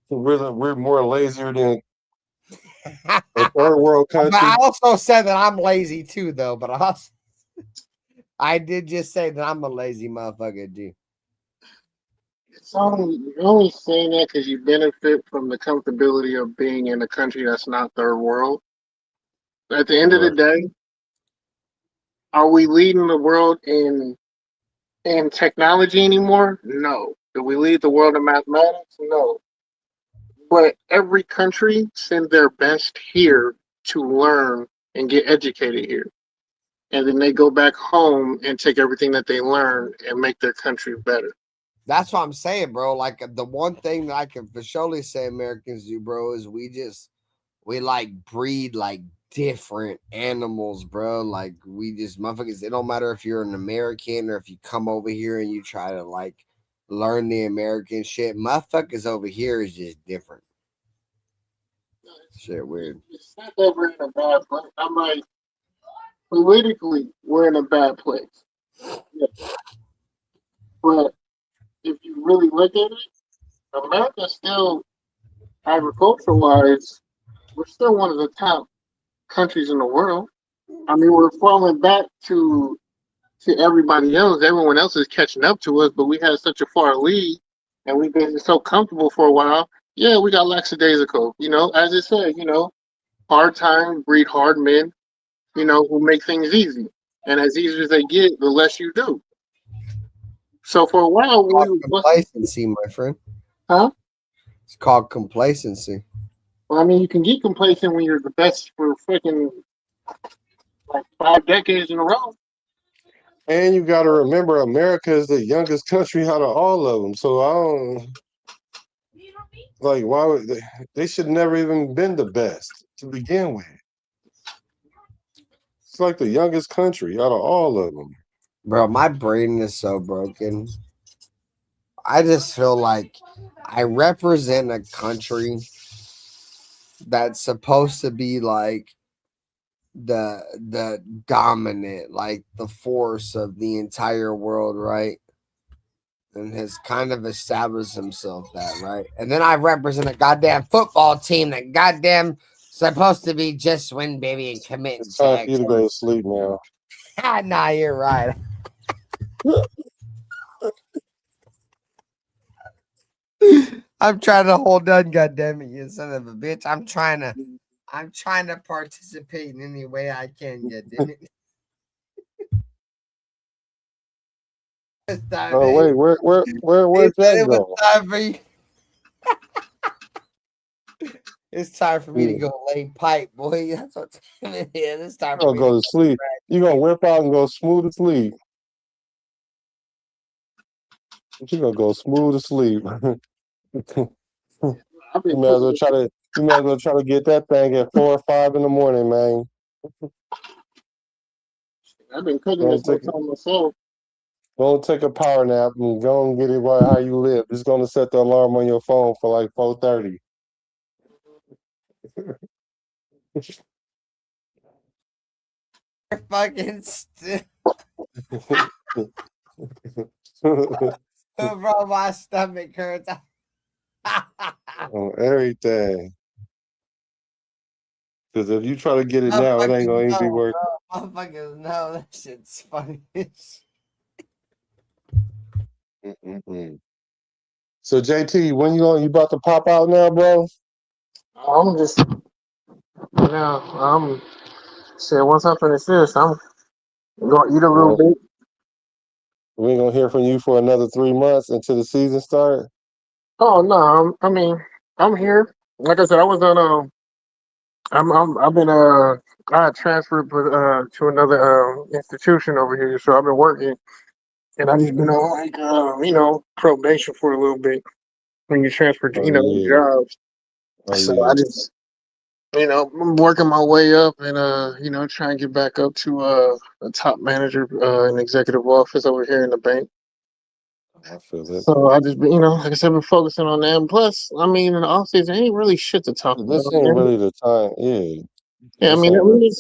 we're more lazier than a third world country? But I also said that I'm lazy too, though. But I did just say that I'm a lazy motherfucker, dude. You're only saying that because you benefit from the comfortability of being in a country that's not third world. At the end of the day, are we leading the world in technology anymore? No. Do we lead the world in mathematics? No. But every country send their best here to learn and get educated here. And then they go back home and take everything that they learn and make their country better. That's what I'm saying, bro. Like the one thing that I can for surely say Americans do, bro, is we like breed like different animals, bro. Like we just motherfuckers. It don't matter if you're an American or if you come over here and you try to like learn the American shit. Motherfuckers over here is just different. Shit, weird. It's not that we're in a bad place. I'm like, politically, we're in a bad place. Yeah. But if you really look at it, America still, agriculture-wise, we're still one of the top countries in the world. I mean, we're falling back to everybody else. Everyone else is catching up to us, but we had such a far lead, and we've been so comfortable for a while. Yeah, we got lackadaisical. As it said, hard time breed hard men. Who make things easy, and as easy as they get, the less you do. So for a while, complacency, my friend. Huh? It's called complacency. Well, I mean, you can get complacent when you're the best for freaking like 5 decades in a row. And you got to remember, America is the youngest country out of all of them. So I don't. Like, why would they should never even been the best to begin with. It's like the youngest country out of all of them. Bro, my brain is so broken. I just feel like I represent a country that's supposed to be like the dominant, like the force of the entire world, right? And has kind of established himself that, right? And then I represent a goddamn football team that goddamn supposed to be just win, baby, and commit It's to time for you to go to excellence. sleep now. Nah, you're right. I'm trying to hold on, goddamn it, you son of a bitch. I'm trying to participate in any way I can, goddamn it. Oh wait, where'd Jack go? Time for you. It's time for me to go lay pipe, boy. That's what time it is. It's time for You're me gonna to go to sleep. You're gonna whip out and go smooth to sleep. You're gonna go smooth to sleep. You might as well try to get that thing at 4 or 5 in the morning, man. I've been cooking Don't this whole take time myself. don't take a power nap and go and get it right how you live. It's gonna set the alarm on your phone for like 4:30. fucking bro, my stomach hurts. On everything. Because if you try to get it now, it ain't gonna Motherfuckers even be know, worth. bro. Motherfuckers know that shit's funny. Mm-mm-mm. So JT, when you about to pop out now, bro? I'm just now. Shit. Once I finish this, I'm gonna eat a little Well, bit. we ain't gonna hear from you for another 3 months until the season start. Oh no, I mean, I'm here. Like I said, I was on I've been I got transferred to another institution over here, so I've been working, and I just been on like probation for a little bit when you transfer to Oh yeah. jobs. Oh So I yeah. just I'm working my way up and trying to get back up to a top manager in executive office over here in the bank. I feel it. So I just been like I said, been focusing on that. And plus, I mean, in the off season, ain't really shit to talk This about, ain't man. really the time. Yeah. Yeah, I This mean, ain't really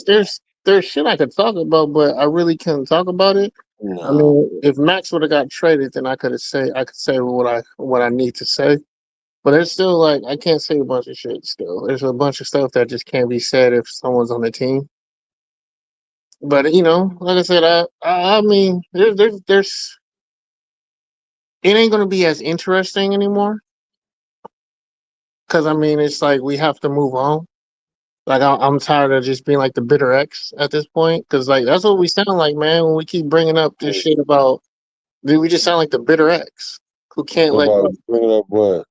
there's shit I could talk about, but I really couldn't talk about it. I no. mean, if Max would have got traded, then I could say what I need to say. But there's still like I can't say a bunch of shit. Still, there's a bunch of stuff that just can't be said if someone's on the team. But like I said, I mean, there's it ain't gonna be as interesting anymore because I mean, it's like we have to move on. Like I'm tired of just being like the bitter ex at this point because like that's what we sound like, man. When we keep bringing up this shit about, dude, we just sound like the bitter ex who can't let About go. bringing up what?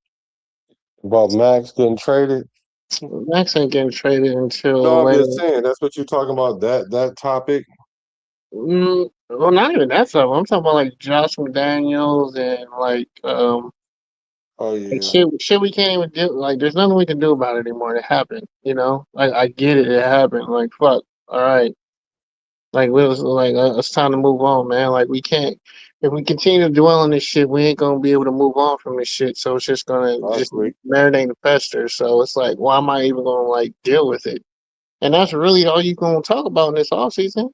About Max getting traded? Max ain't getting traded No, until I'm just later. saying that's what you're talking about. That topic. Well, not even that stuff. I'm talking about like Josh McDaniels and Oh like yeah. shit we can't even do. Like, there's nothing we can do about it anymore. It happened, Like, I get it. It happened. Like, fuck. All right. Like, we was like, it's time to move on, man. Like, we can't. If we continue to dwell on this shit, we ain't gonna be able to move on from this shit. So it's just gonna I just agree. marinate and fester. So it's like, why am I even gonna like deal with it? And that's really all you gonna talk about in this off season.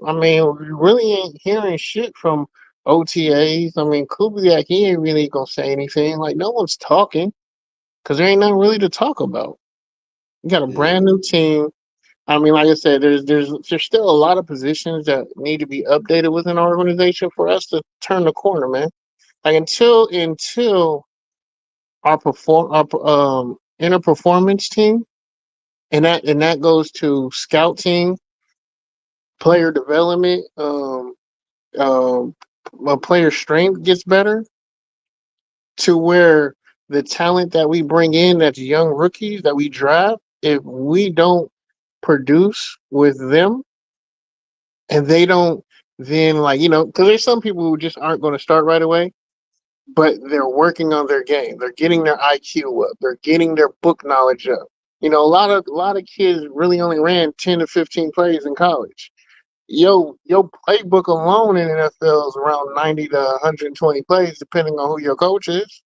I mean, we really ain't hearing shit from OTAs. I mean, Kubiak, he ain't really gonna say anything. Like, no one's talking because there ain't nothing really to talk about. You got a Yeah. brand new team. I mean, like I said, there's still a lot of positions that need to be updated within our organization for us to turn the corner, man. Like until our inner performance team, and that goes to scouting, player development, um, player strength gets better to where the talent that we bring in, that's young rookies that we draft, if we don't produce with them and they don't, then, like, because there's some people who just aren't going to start right away. but they're working on their game. They're getting their IQ up. They're getting their book knowledge up. A lot of kids really only ran 10 to 15 plays in college. Your playbook alone in NFL is around 90 to 120 plays, depending on who your coach is.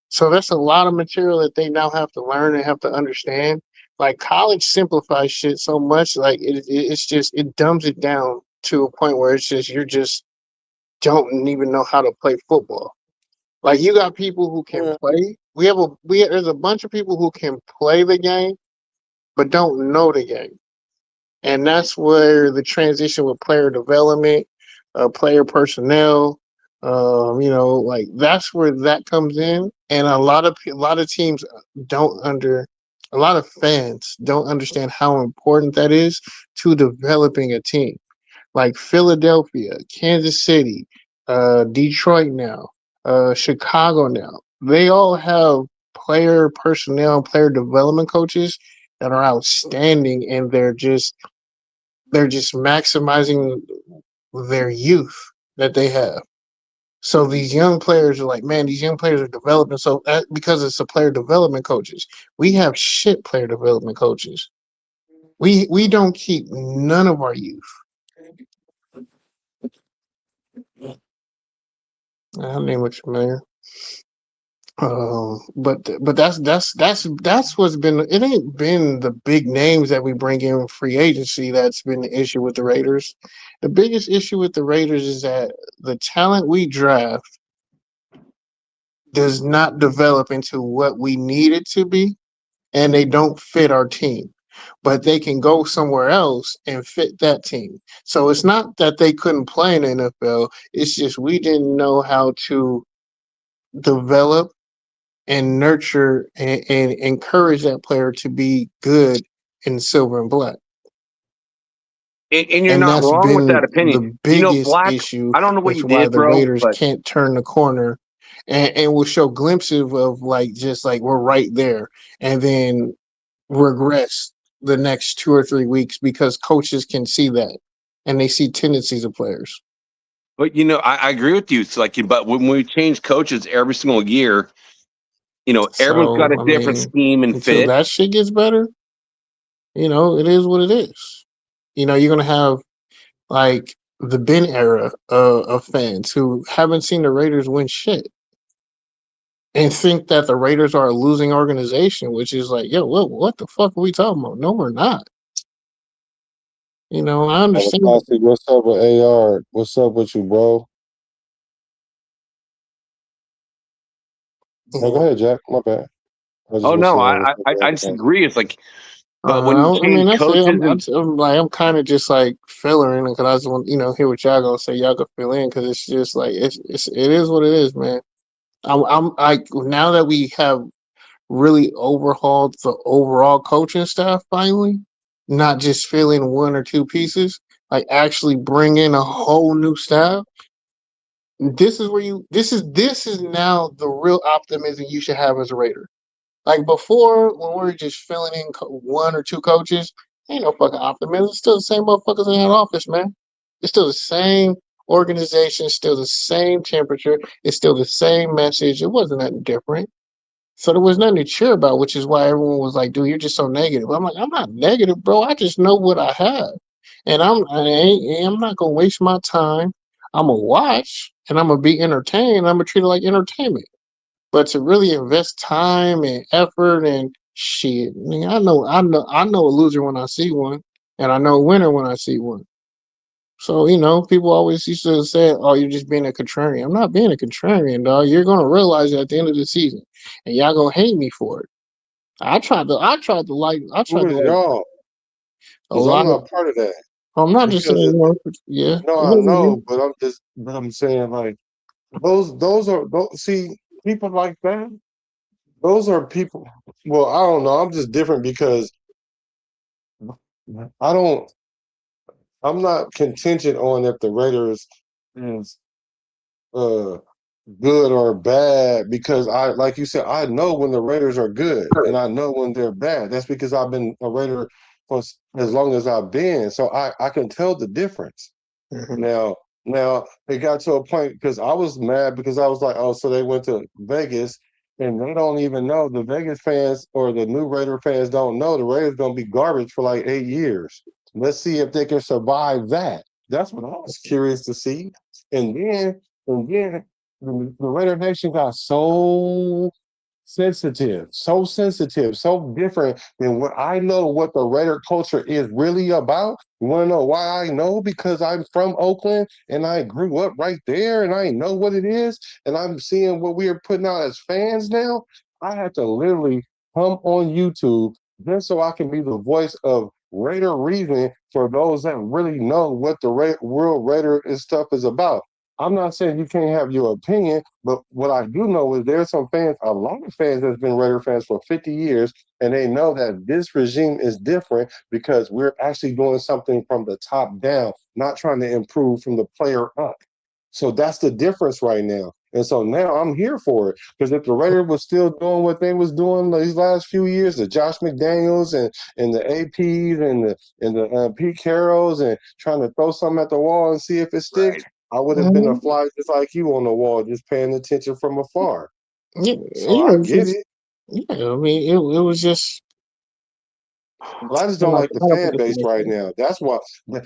So that's a lot of material that they now have to learn and have to understand. Like college simplifies shit so much, like it's just it dumbs it down to a point where it's just you just don't even know how to play football. Like you got people who can play. There's a bunch of people who can play the game, but don't know the game. And that's where the transition with player development, player personnel, like that's where that comes in. And a lot of teams a lot of fans don't understand how important that is to developing a team. Like Philadelphia, Kansas City, Detroit now, Chicago now. They all have player personnel and player development coaches that are outstanding, and they're just maximizing their youth that they have. So these young players are like, man, these young players are developing. So because it's a player development coaches, we have shit player development coaches. We don't keep none of our youth. I'll name it familiar. But that's what's been. It ain't been the big names that we bring in free agency that's been the issue with the Raiders. The biggest issue with the Raiders is that the talent we draft does not develop into what we need it to be, and they don't fit our team. But they can go somewhere else and fit that team. So it's not that they couldn't play in the NFL. It's just we didn't know how to develop and nurture and encourage that player to be good in silver and black. And you're not that's wrong with been that opinion. the biggest Black, issue I don't know what with you why did, the bro, Raiders but can't turn the corner and will show glimpses of like just like we're right there and then regress the next 2 or 3 weeks because coaches can see that and they see tendencies of players. But I agree with you. It's like, but when we change coaches every single year, everyone's got a different scheme and until fit. that shit gets better, it is what it is. You're gonna have like the Ben era of fans who haven't seen the Raiders win shit and think that the Raiders are a losing organization, which is like, yo, what the fuck are we talking about? No, we're not. I understand. What's up with AR? What's up with you, bro? Oh, go ahead, Jack. My bad. Oh no, I disagree. It's like, but when you I mean, change that's it. coaches, I'm kind of just like fillering because I just want hear what y'all gonna say. Y'all can fill in because it's just like it is what it is, man. I'm like now that we have really overhauled the overall coaching staff finally, not just fill in 1 or 2 pieces, like actually bring in a whole new staff. This is where this is now the real optimism you should have as a Raider. Like before, when we were just filling in 1 or 2 coaches, ain't no fucking optimism. It's still the same motherfuckers in that office, man. It's still the same organization, still the same temperature, it's still the same message. It wasn't that different. So there was nothing to cheer about, which is why everyone was like, dude, you're just so negative. I'm like, I'm not negative, bro. I just know what I have. And I'm not gonna waste my time. I'm gonna watch and I'm gonna be entertained. I'm gonna treat it like entertainment. But to really invest time and effort and shit, I mean, I know a loser when I see one, and I know a winner when I see one. So, people always used to say, oh, you're just being a contrarian. I'm not being a contrarian, dog. You're gonna realize it at the end of the season. And y'all gonna hate me for it. I tried to like y'all? a lot I'm of not part of that. I'm not just saying yeah. No, I know, but I'm saying like those are see people like that. Those are people. Well, I don't know. I'm just different because I'm not contingent on if the Raiders is good or bad because like you said, I know when the Raiders are good and I know when they're bad. That's because I've been a Raider for as long as I've been, so I can tell the difference. Mm-hmm. Now, Now it got to a point because I was mad because I was like, oh, so they went to Vegas and they don't even know the Vegas fans or the new Raider fans don't know the Raiders gonna be garbage for like 8 years. Let's see if they can survive that. That's what I was curious to see. And then the Raider Nation got sensitive, so different than what I know what the Raider culture is really about. You want to know why I know? Because I'm from Oakland and I grew up right there and I know what it is. And I'm seeing what we are putting out as fans now. I had to literally come on YouTube just so I can be the voice of Raider reasoning for those that really know what the real Raider and stuff is about. I'm not saying you can't have your opinion, but what I do know is there's some fans, a lot of fans that's been Raider fans for 50 years, and they know that this regime is different because we're actually doing something from the top down, not trying to improve from the player up. So that's the difference right now. And so now I'm here for it because if the Raiders was still doing what they was doing these last few years, the Josh McDaniels and the APs and the Pete Carrolls and trying to throw something at the wall and see if it sticks, I would have been a fly just like you on the wall, just paying attention from afar. Yeah, So I get it. yeah. I mean, it was just. But I just don't like the fan base right now. That's why.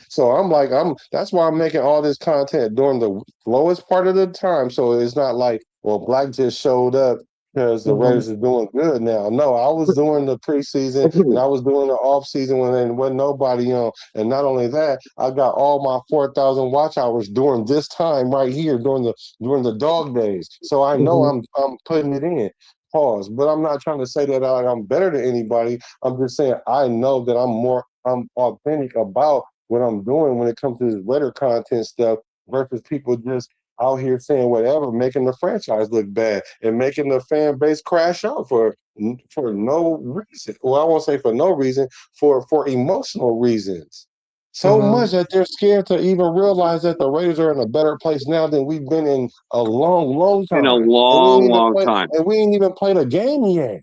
So That's why I'm making all this content during the lowest part of the time. So it's not like, well, Black just showed up because the Raiders are doing good now. No, I was doing the preseason and I was doing the off season when there wasn't nobody on. And not only that, I got all my 4,000 watch hours during this time right here during the dog days. So I know I'm putting it in. Pause. But I'm not trying to say that I'm better than anybody. I'm just saying I know that I'm authentic about what I'm doing when it comes to this Raider content stuff versus people just out here saying whatever, making the franchise look bad and making the fan base crash out for no reason. Well, I won't say for no reason, for emotional reasons. So much that they're scared to even realize that the Raiders are in a better place now than we've been in a long, long In a time. long, long time. And we ain't even played a game yet.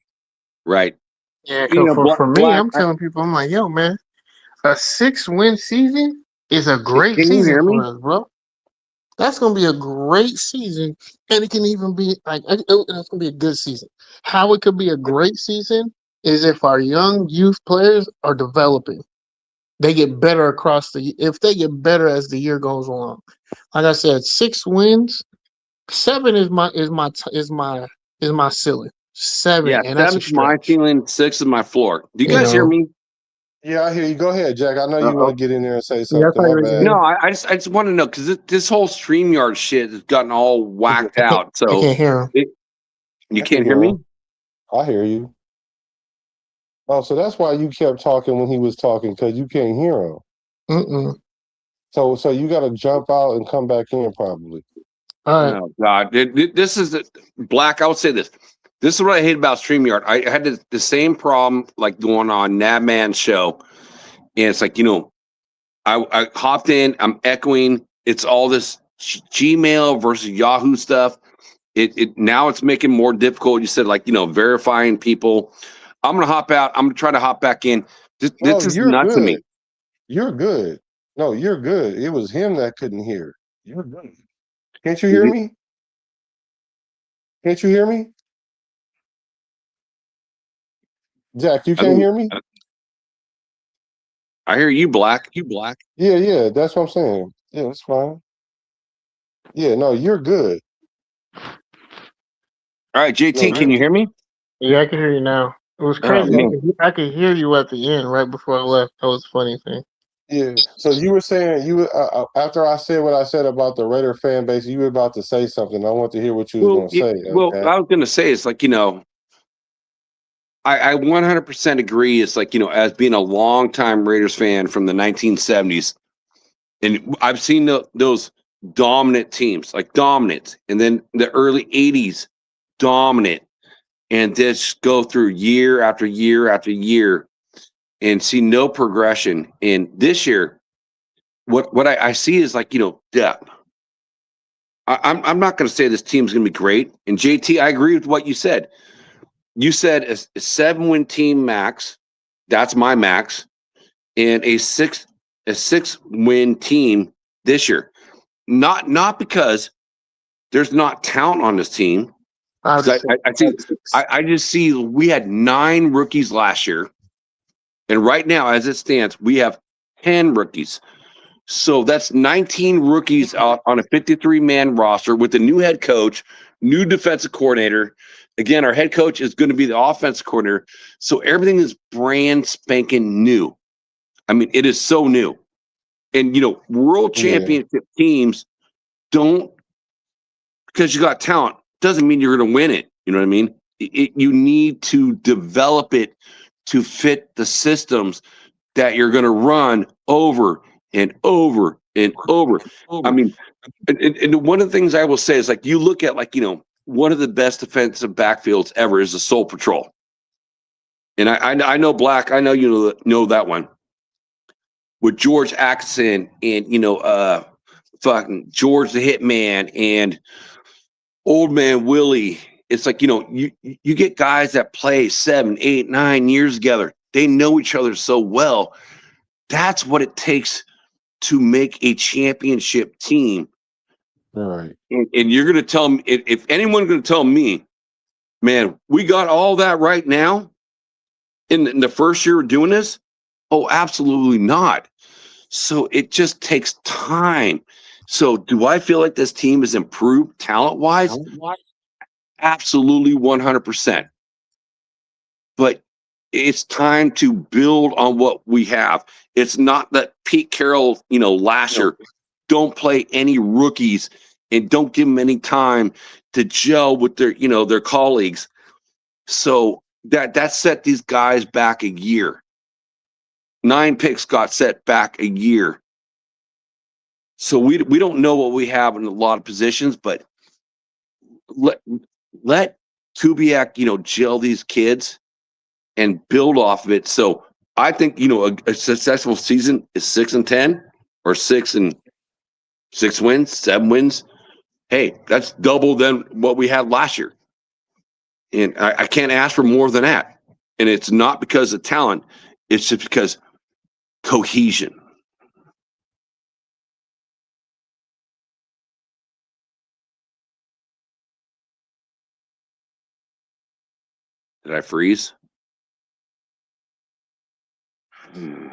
Right. Yeah, because for me, I'm telling people, I'm like, yo, man, a 6-win season is a great Can you season hear for me? us, bro. That's gonna be a great season, and it can even be it's gonna be a good season. How it could be a great season is if our young youth players are developing. They get better if they get better as the year goes along. Like I said, 6 wins, 7 is my ceiling. 7, Yeah, and that's a 7's my stretch. ceiling, 6 is my floor. Do you You guys hear know. me? Yeah, I hear you. Go ahead, Jack. I know you want to get in there and say Yeah, I something. thought you My were bad. gonna. No, I just want to know because this whole StreamYard shit has gotten all whacked out. I So can't hear him. You I can can't hear hear me? him. I hear you. Oh, so that's why you kept talking when he was talking because you can't hear him. Mm-mm. So you got to jump out and come back in probably. All right. Oh God, this is Black. I would say this. This is what I hate about StreamYard. I had the same problem like going on Nabman's show, and it's like I hopped in. I'm echoing. It's all this Gmail versus Yahoo stuff. It now it's making more difficult. You said like verifying people. I'm gonna hop out. I'm gonna try to hop back in. This is You're nuts to me. good. You're good. No, you're good. It was him that couldn't hear. You're good. Can't you hear me? Can't you hear me? Jack, you I can't mean, hear me? I hear you, Black. Yeah, that's what I'm saying. Yeah, that's fine. Yeah, no, you're good. All right, No, JT, can you hear me? Yeah, I can hear you now. It was Oh crazy. man. I could hear you at the end right before I left. That was a funny thing. Yeah. So you were saying after I said what I said about the Raider fan base, you were about to say something. I want to hear what you was Well, going to say. what I was going to say is like I 100% agree. It's like as being a longtime Raiders fan from the 1970s, and I've seen those dominant teams, like dominant, and then the early 80s, dominant, and just go through year after year after year, and see no progression. And this year, what I see is like depth. I'm not going to say this team's going to be great. And JT, I agree with what you said. You said a 7-win team max. That's my max, and a 6-win team this year. not because there's not talent on this team. I just see we had 9 rookies last year, and right now, as it stands, we have 10 rookies. So that's 19 rookies on a 53-man roster with a new head coach, new defensive coordinator. Again, our head coach is going to be the offensive coordinator. So everything is brand spanking new. I mean, it is so new. And, world championship teams don't, because you got talent, doesn't mean you're going to win it. You know what I mean? You need to develop it to fit the systems that you're going to run over and over and over. I mean, and one of the things I will say is, like, you look at, like, one of the best defensive backfields ever is the Soul Patrol. And I know Black, I know you know that one. With George Atkinson and, fucking George the Hitman and Old Man Willie. It's like, you get guys that play 7, 8, 9 years together. They know each other so well. That's what it takes to make a championship team. All right. And you're going to tell me, if anyone's going to tell me, man, we got all that right now in the first year of doing this? Oh, absolutely not. So it just takes time. So do I feel like this team has improved talent-wise? Absolutely 100%. But it's time to build on what we have. It's not that Pete Carroll, last year, don't play any rookies and don't give them any time to gel with their colleagues. So that set these guys back a year. 9 picks got set back a year. So we don't know what we have in a lot of positions, but let Kubiak, gel these kids and build off of it. So I think, a successful season is 6-10 or 6 wins, 7 wins. Hey, that's double than what we had last year. And I can't ask for more than that. And it's not because of talent. It's just because cohesion. Did I freeze? No,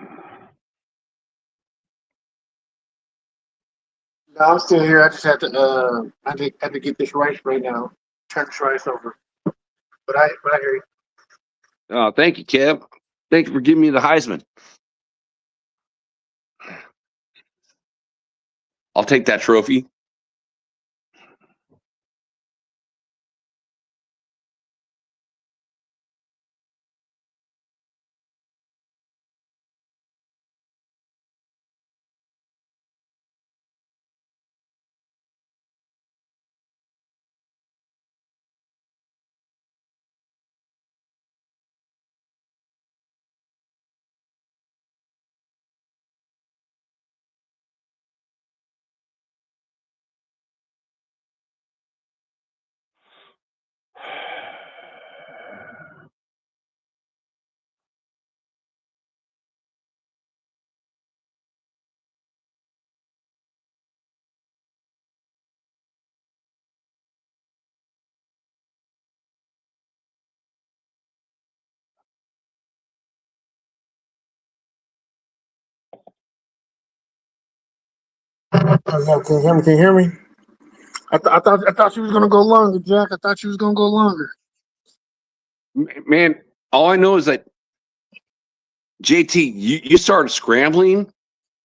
I'm still here. I just had to had to get this rice right now. Turn this rice over. But I hear you. Oh, thank you, Kev. Thank you for giving me the Heisman. I'll take that trophy. No, can you hear me? Can you hear me? I thought she was gonna go longer, Jack. I thought she was gonna go longer. Man, all I know is that JT, you started scrambling,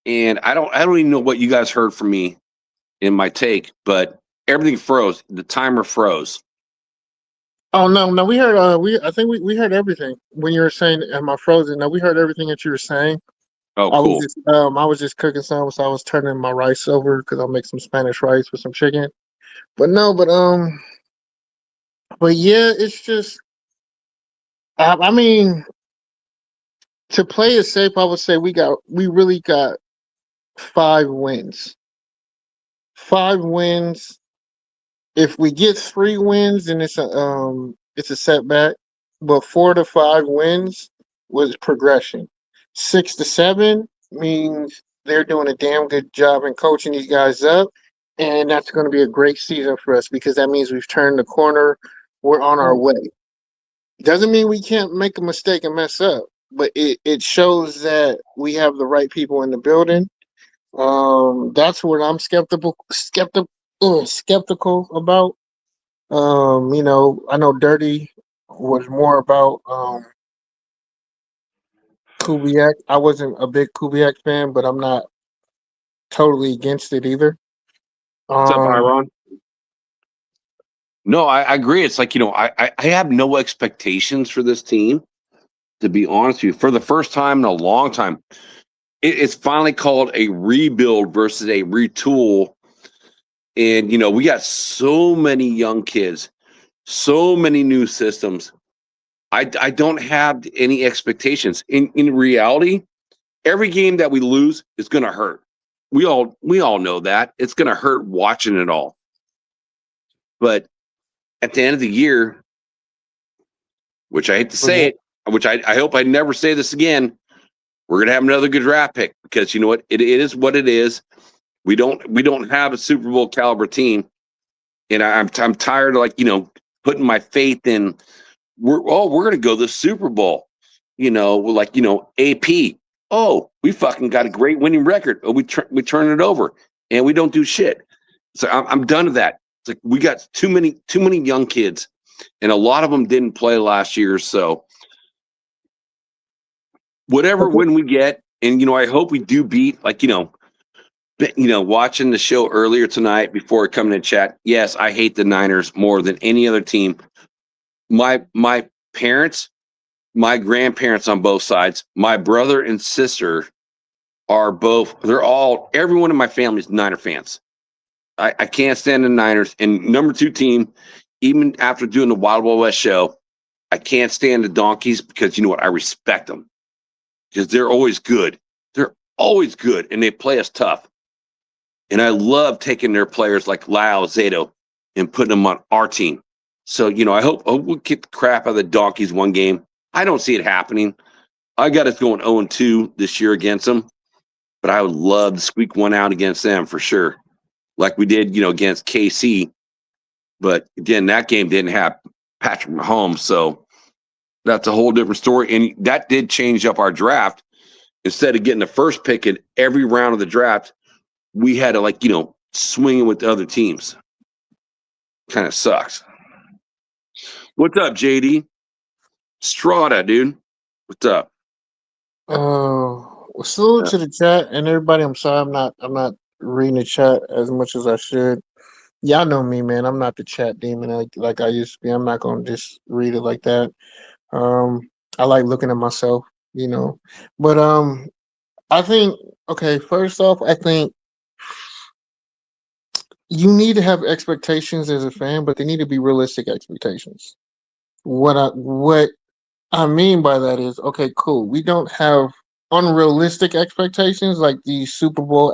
and I don't even know what you guys heard from me in my take, but everything froze. The timer froze. Oh no, we heard I think we heard everything when you were saying am I frozen? No, we heard everything that you were saying. Oh, I cool. was just cooking some, so I was turning my rice over because I'll make some Spanish rice with some chicken. But yeah, it's just I mean, to play it safe, I would say we really got 5 wins. 5 wins. If we get 3 wins, then it's a setback. But 4 to 5 wins was progression. 6 to 7 means they're doing a damn good job in coaching these guys up. and that's going to be a great season for us because that means we've turned the corner. We're on our way. Doesn't mean we can't make a mistake and mess up, but it shows that we have the right people in the building. That's what I'm skeptical about. I know Dirty was more about Kubiak. I wasn't a big Kubiak fan, but I'm not totally against it either. What's up, Iron? No, I agree. It's like, I have no expectations for this team, to be honest with you. For the first time in a long time, it's finally called a rebuild versus a retool. And, we got so many young kids, so many new systems. I don't have any expectations. In reality, every game that we lose is going to hurt. We all know that. It's going to hurt watching it all. But at the end of the year, which I hate to say it, which I hope I never say this again, we're going to have another good draft pick because you know what? It is what it is. We don't have a Super Bowl caliber team. And I'm tired of putting my faith in we're going to go to the Super Bowl. AP. Oh, we fucking got a great winning record. Oh, we turn it over and we don't do shit. So I'm done with that. It's like we got too many young kids, and a lot of them didn't play last year. So whatever win we get, and I hope we do beat watching the show earlier tonight before coming to chat. Yes, I hate the Niners more than any other team. My parents, my grandparents on both sides, my brother and sister are everyone in my family is Niner fans. I can't stand the Niners. And number 2 team, even after doing the Wild Wild West show, I can't stand the Donkeys because you know what? I respect them because they're always good. They're always good, and they play us tough. And I love taking their players like Lyle Zato and putting them on our team. So, I hope we kick the crap out of the Donkeys one game. I don't see it happening. I got us going 0-2 this year against them, but I would love to squeak one out against them for sure, like we did, against KC. But again, that game didn't have Patrick Mahomes, so that's a whole different story. And that did change up our draft. Instead of getting the first pick in every round of the draft, we had to swing with the other teams. Kind of sucks. What's up, JD? Strata, dude. What's up? Salute to the chat and everybody. I'm sorry, I'm not reading the chat as much as I should. Y'all know me, man. I'm not the chat demon like I used to be. I'm not gonna just read it like that. I like looking at myself, But I think first off, I think you need to have expectations as a fan, but they need to be realistic expectations. What I mean by that is, cool. We don't have unrealistic expectations like the Super Bowl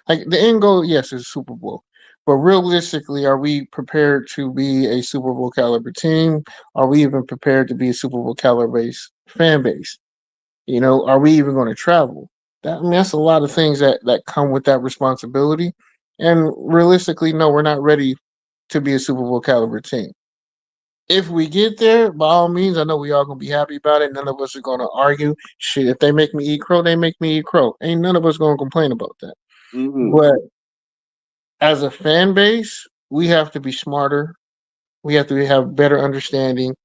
like the end goal. Yes, is Super Bowl, but realistically, are we prepared to be a Super Bowl caliber team? Are we even prepared to be a Super Bowl caliber fan base? Are we even going to travel? That's a lot of things that come with that responsibility. And realistically, no, we're not ready to be a Super Bowl caliber team. If we get there, by all means, I know we all gonna be happy about it. None of us are gonna argue. Shit, if they make me eat crow, they make me eat crow. Ain't none of us gonna complain about that. Mm-hmm. But as a fan base, we have to be smarter. We have to have better understanding,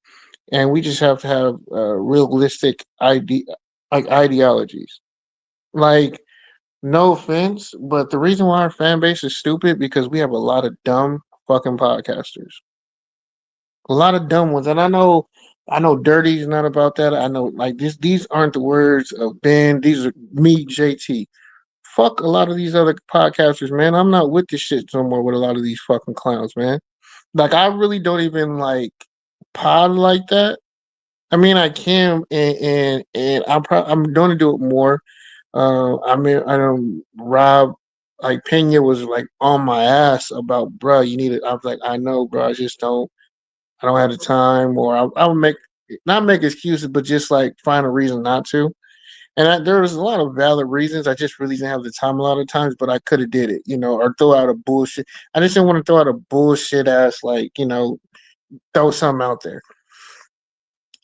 and we just have to have realistic ideologies. Like, no offense, but the reason why our fan base is stupid because we have a lot of dumb fucking podcasters. A lot of dumb ones, and I know Dirty's not about that. I know these aren't the words of Ben. These are me, JT. Fuck a lot of these other podcasters, man. I'm not with this shit no more with a lot of these fucking clowns, man. Like I really don't even like pod like that. I mean, I can, and I'm going to do it more. I know Rob, like Pena was like on my ass about, bro. You need it. I was like, I know, bro. I just don't. I don't have the time, or I would not make excuses, but just like find a reason not to. And there was a lot of valid reasons. I just really didn't have the time a lot of times, but I could have did it, or throw out a bullshit. I just didn't want to throw out a bullshit ass, throw something out there.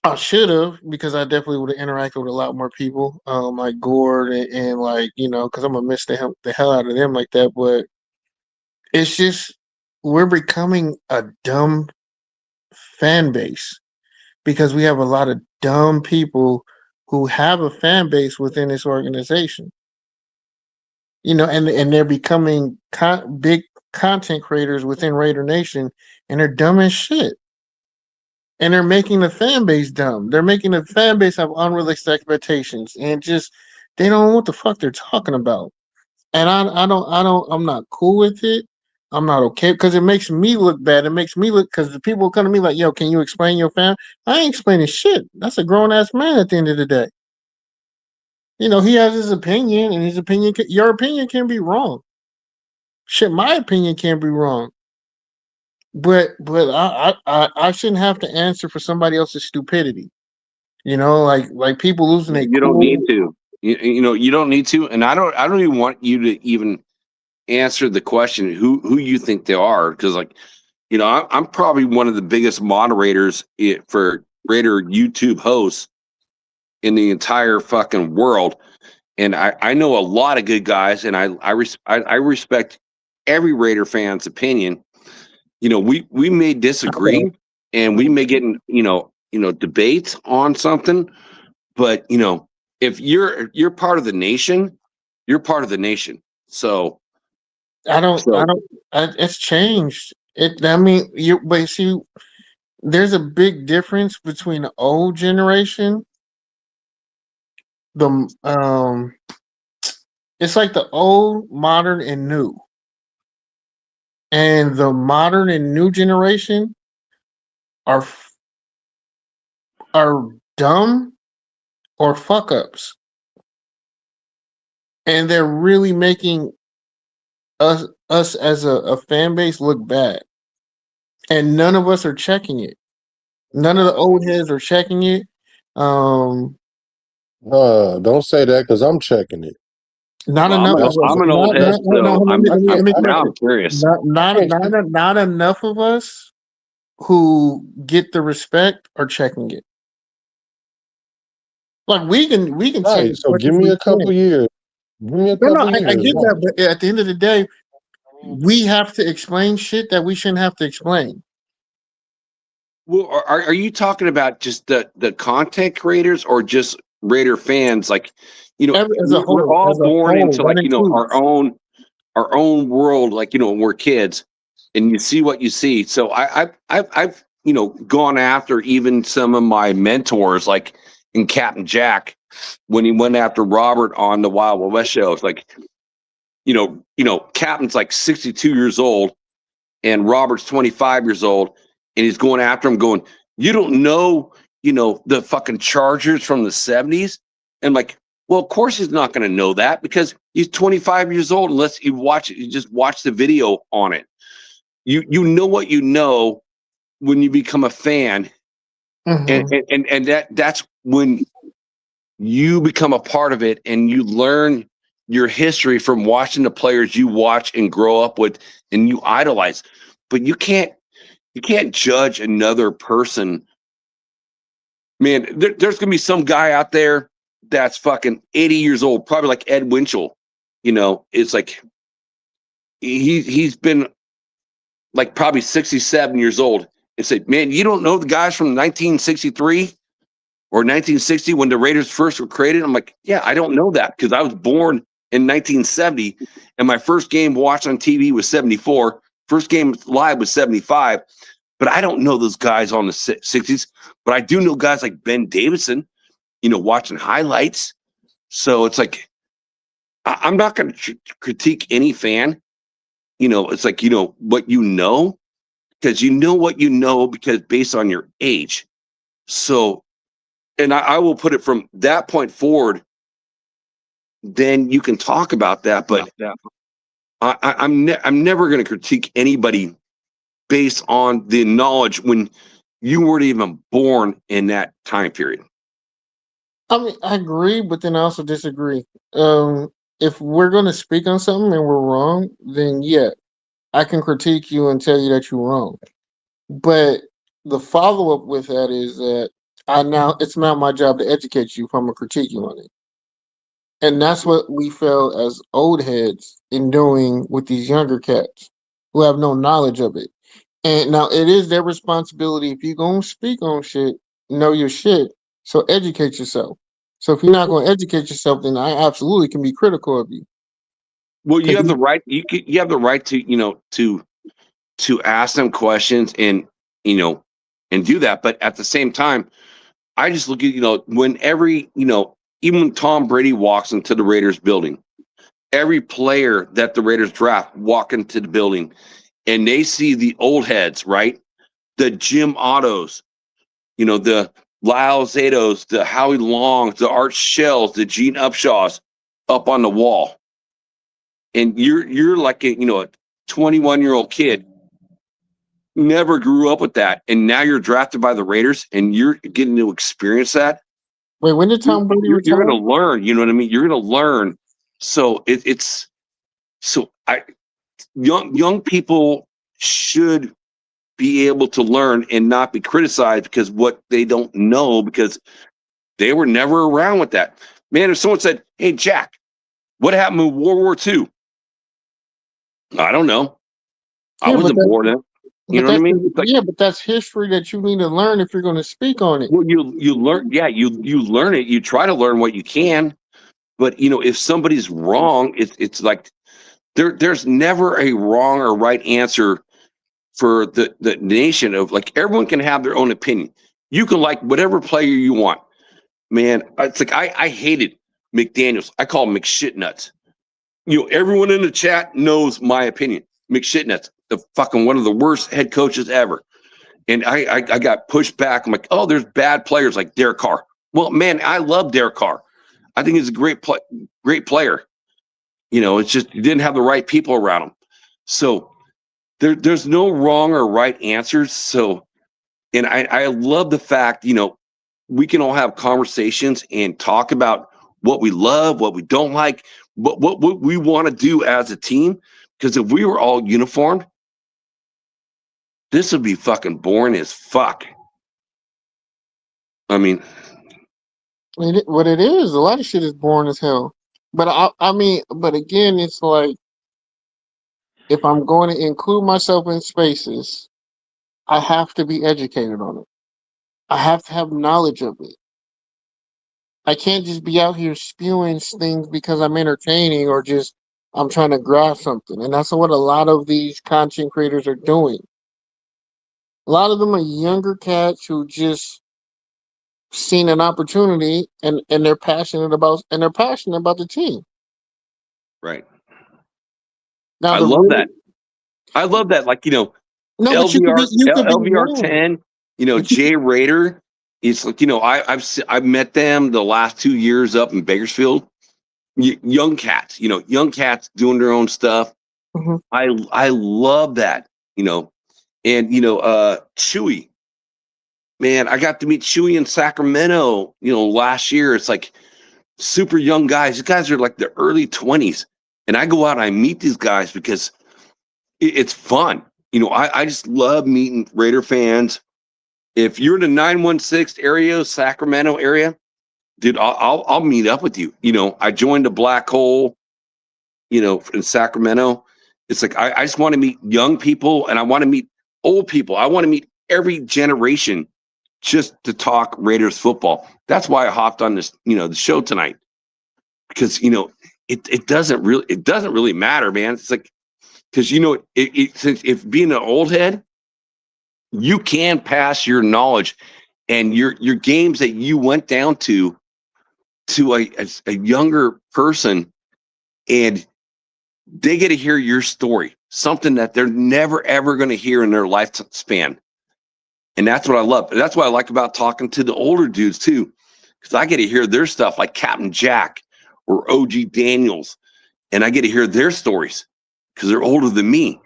I should have, because I definitely would have interacted with a lot more people, like Gord and because I'm gonna miss the hell out of them like that. But it's just we're becoming a dumb fan base because we have a lot of dumb people who have a fan base within this organization. And they're becoming big content creators within Raider Nation, and they're dumb as shit. And they're making the fan base dumb. They're making the fan base have unrealistic expectations, and just they don't know what the fuck they're talking about. And I'm not cool with it. I'm not okay because it makes me look bad. It makes me look because the people come to me like, "Yo, can you explain your fan?" I ain't explaining shit. That's a grown ass man at the end of the day. He has his opinion, and his opinion, your opinion can be wrong. Shit, my opinion can be wrong. But I shouldn't have to answer for somebody else's stupidity. Like people losing their You don't need to. You don't need to, and I don't even want you to even answer the question who you think they are, because I'm probably one of the biggest moderators for Raider YouTube hosts in the entire fucking world, and I know a lot of good guys, and I respect every Raider fan's opinion. We may disagree, and we may get in debates on something, but if you're part of the nation, you're part of the nation. So it's changed. But see, there's a big difference between the old generation. It's like the old, modern, and new. And the modern and new generation are dumb or fuck ups. And they're really making us as a fan base look bad. And none of us are checking it. None of the old heads are checking it. Don't say that because I'm checking it. Not enough of us. I'm an old head, so I'm curious. Not enough of us who get the respect are checking it. Like we can right, so give me a couple years. Give me a couple years. I get that, but at the end of the day, we have to explain shit that we shouldn't have to explain. Well, are you talking about just the content creators or just Raider fans? Like, we're all born into our own world. Like, we're kids, and you see what you see. So I've gone after even some of my mentors, like in Captain Jack, when he went after Robert on the Wild Wild West show. It's like, Captain's like 62 years old, and Robert's 25 years old. And he's going after him, going, "You don't know, the fucking Chargers from the 70s?" And like, well, of course he's not going to know that because he's 25 years old unless you just watch the video on it. You know what you know when you become a fan. Mm-hmm. And that's when you become a part of it and you learn your history from watching the players you watch and grow up with and you idolize. But you can't judge another person. Man, there's going to be some guy out there that's fucking 80 years old, probably like Ed Winchell. It's like he's been like probably 67 years old and say, "Man, you don't know the guys from 1963 or 1960 when the Raiders first were created?" I'm like, "Yeah, I don't know that because I was born in 1970 and my first game watched on TV was 74. First game live was 75. But I don't know those guys on the 60s. But I do know guys like Ben Davidson, watching highlights. So it's I'm not going to critique any fan. It's like, what you know, because you know what you know because based on your age. So, and I will put it from that point forward, then you can talk about that. But I'm never going to critique anybody based on the knowledge when you weren't even born in that time period. I mean, I agree, but then I also disagree. If we're going to speak on something and we're wrong, then yeah, I can critique you and tell you that you're wrong. But the follow up with that is that it's now my job to educate you if I'm gonna critique you on it. And that's what we fail as old heads in doing with these younger cats who have no knowledge of it. And now it is their responsibility if you're gonna speak on shit, know your shit. So educate yourself. So if you're not gonna educate yourself, then I absolutely can be critical of you. Well, you 'Cause have the right. You have the right to to ask them questions and and do that. But at the same time, I just look at when even when Tom Brady walks into the Raiders building, every player that the Raiders draft walk into the building, and they see the old heads, right? The Jim Ottos, the Lyle Zados, the Howie Longs, the Art Shells, the Gene Upshaws up on the wall. And you're like a 21-year-old kid, never grew up with that, and now you're drafted by the Raiders and you're getting to experience that. Wait, when did Tom Brady retire? You're going to learn, you know what I mean? You're going to learn. So young people should be able to learn and not be criticized because what they don't know, because they were never around with that. Man, if someone said, "Hey, Jack, what happened in World War II?" I don't know. I wasn't born then. You know what I mean? But that's history that you need to learn if you're going to speak on it. Well, you learn, you learn it. You try to learn what you can, but if somebody's wrong, it's like there's never a wrong or right answer for the nation of like everyone can have their own opinion. You can like whatever player you want, man. It's like I hated McDaniels. I call him McShitnuts. Everyone in the chat knows my opinion. McShitnuts, the fucking one of the worst head coaches ever. And I got pushed back. I'm like, oh, there's bad players like Derek Carr. Well, man, I love Derek Carr. I think he's a great player. It's just you didn't have the right people around him. So there's no wrong or right answers. So, and I love the fact, we can all have conversations and talk about what we love, what we don't like, what we want to do as a team. Because if we were all uniformed, this would be fucking boring as fuck. I mean, what it is, a lot of shit is boring as hell. But but again, it's like if I'm going to include myself in spaces, I have to be educated on it. I have to have knowledge of it. I can't just be out here spewing things because I'm entertaining or just I'm trying to grasp something. And that's what a lot of these content creators are doing. A lot of them are younger cats who just seen an opportunity and they're passionate about the team. Right. Now I love that. I love that. Like, LVR 10, Jay Rader. It's like, I've met them the last 2 years up in Bakersfield. Young cats, young cats doing their own stuff. Mm-hmm. I love that, and Chewy, man, I got to meet Chewy in Sacramento, last year. It's like super young guys. These guys are like the early 20s, and I go out and I meet these guys because it's fun. I just love meeting Raider fans. If you're in the 916 area, Sacramento area, dude, I'll meet up with you. I joined the Black Hole, in Sacramento. It's like I just want to meet young people and I want to meet old people. I want to meet every generation just to talk Raiders football. That's why I hopped on this, the show tonight. Because it doesn't really matter, man. It's like because if being an old head, you can pass your knowledge and your games that you went down to a younger person, and they get to hear your story, something that they're never ever going to hear in their lifespan. And that's what I love. And that's what I like about talking to the older dudes too, because I get to hear their stuff, like Captain Jack or OG Daniels, and I get to hear their stories because they're older than me.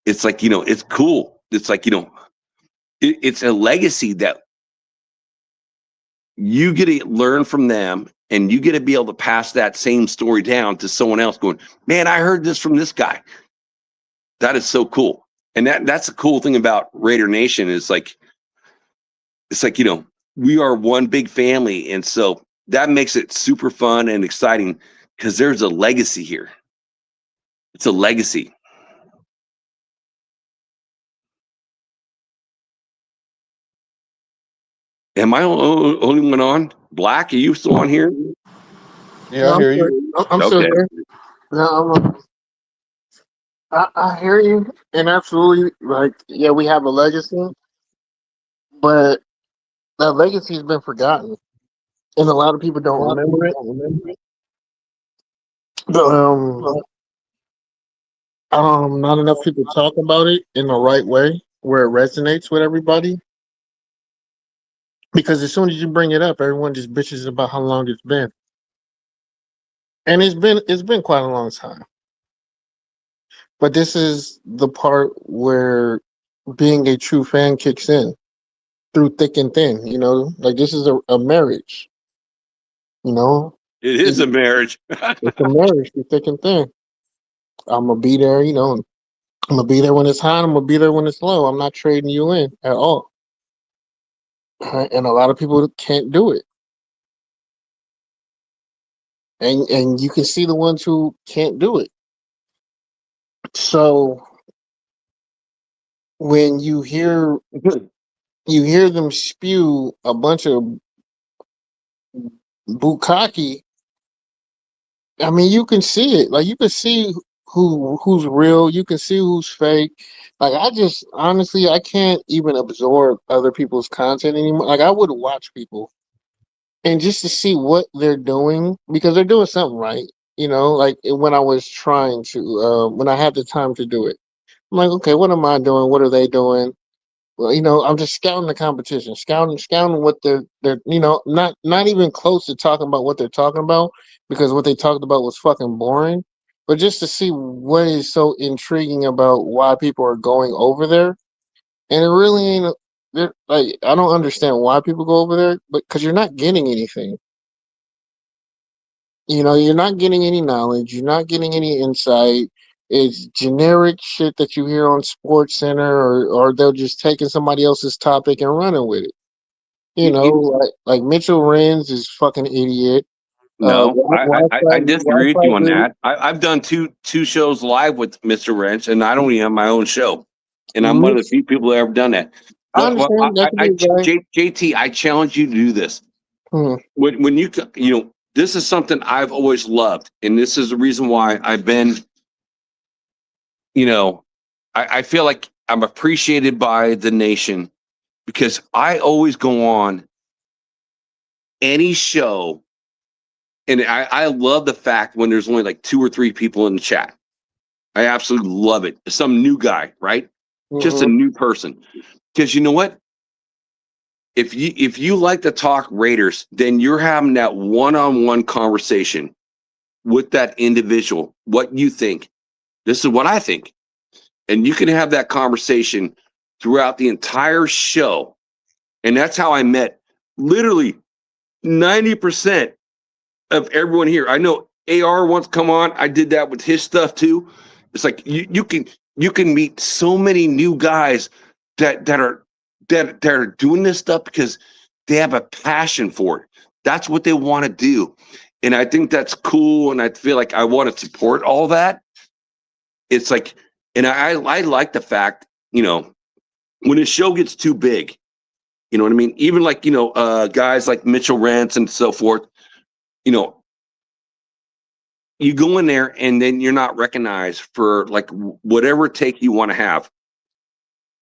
It's like, it's cool. It's like, it's a legacy that you get to learn from them, and you get to be able to pass that same story down to someone else going, man, I heard this from this guy. That is so cool. And that's the cool thing about Raider Nation is like, it's like, we are one big family. And so that makes it super fun and exciting because there's a legacy here. It's a legacy. Am I only one on? Black, are you still on here? Yeah, I hear you. I'm still there. No, I hear you, and absolutely, like, yeah, we have a legacy, but that legacy has been forgotten, and a lot of people don't remember it. Not enough people talk about it in the right way where it resonates with everybody. Because as soon as you bring it up, everyone just bitches about how long it's been, and it's been quite a long time. But this is the part where being a true fan kicks in through thick and thin. Like this is a marriage. It is a marriage. It's a marriage through thick and thin. I'm gonna be there. I'm gonna be there when it's high. I'm gonna be there when it's low. I'm not trading you in at all. And a lot of people can't do it. And you can see the ones who can't do it. So when you hear them spew a bunch of bukkake, I mean, you can see it. Like you can see who's real. You can see who's fake. Like honestly, I can't even absorb other people's content anymore. Like I would watch people and just to see what they're doing because they're doing something right. Like when I was trying to, when I had the time to do it, I'm like, okay, what am I doing? What are they doing? Well, I'm just scouting the competition, scouting what they're not even close to talking about what they're talking about because what they talked about was fucking boring. But just to see what is so intriguing about why people are going over there, and it really ain't. Like I don't understand why people go over there, but because you're not getting anything. You're not getting any knowledge. You're not getting any insight. It's generic shit that you hear on Sports Center, or they're just taking somebody else's topic and running with it. Like Mitchell Renz is fucking idiot. No, I disagree with you on that. I've done two shows live with Mr. Wrench, and I don't even have my own show. And I'm one of the few people that have done that. But JT, I challenge you to do this. When you this is something I've always loved, and this is the reason why I've been. I feel like I'm appreciated by the nation because I always go on any show. And I love the fact when there's only like 2 or 3 people in the chat. I absolutely love it. Some new guy, right? Just a new person. Because you know what? If you like to talk Raiders, then you're having that one-on-one conversation with that individual. What you think. This is what I think. And you can have that conversation throughout the entire show. And that's how I met literally 90% of everyone here. I know AR wants to come on. I did that with his stuff too. It's like you can meet so many new guys that are doing this stuff because they have a passion for it. That's what they want to do. And I think that's cool. And I feel like I want to support all that. It's like, and I like the fact, when a show gets too big, you know what I mean? Even like, guys like Mitchell Rance and so forth, you go in there and then you're not recognized for like whatever take you want to have.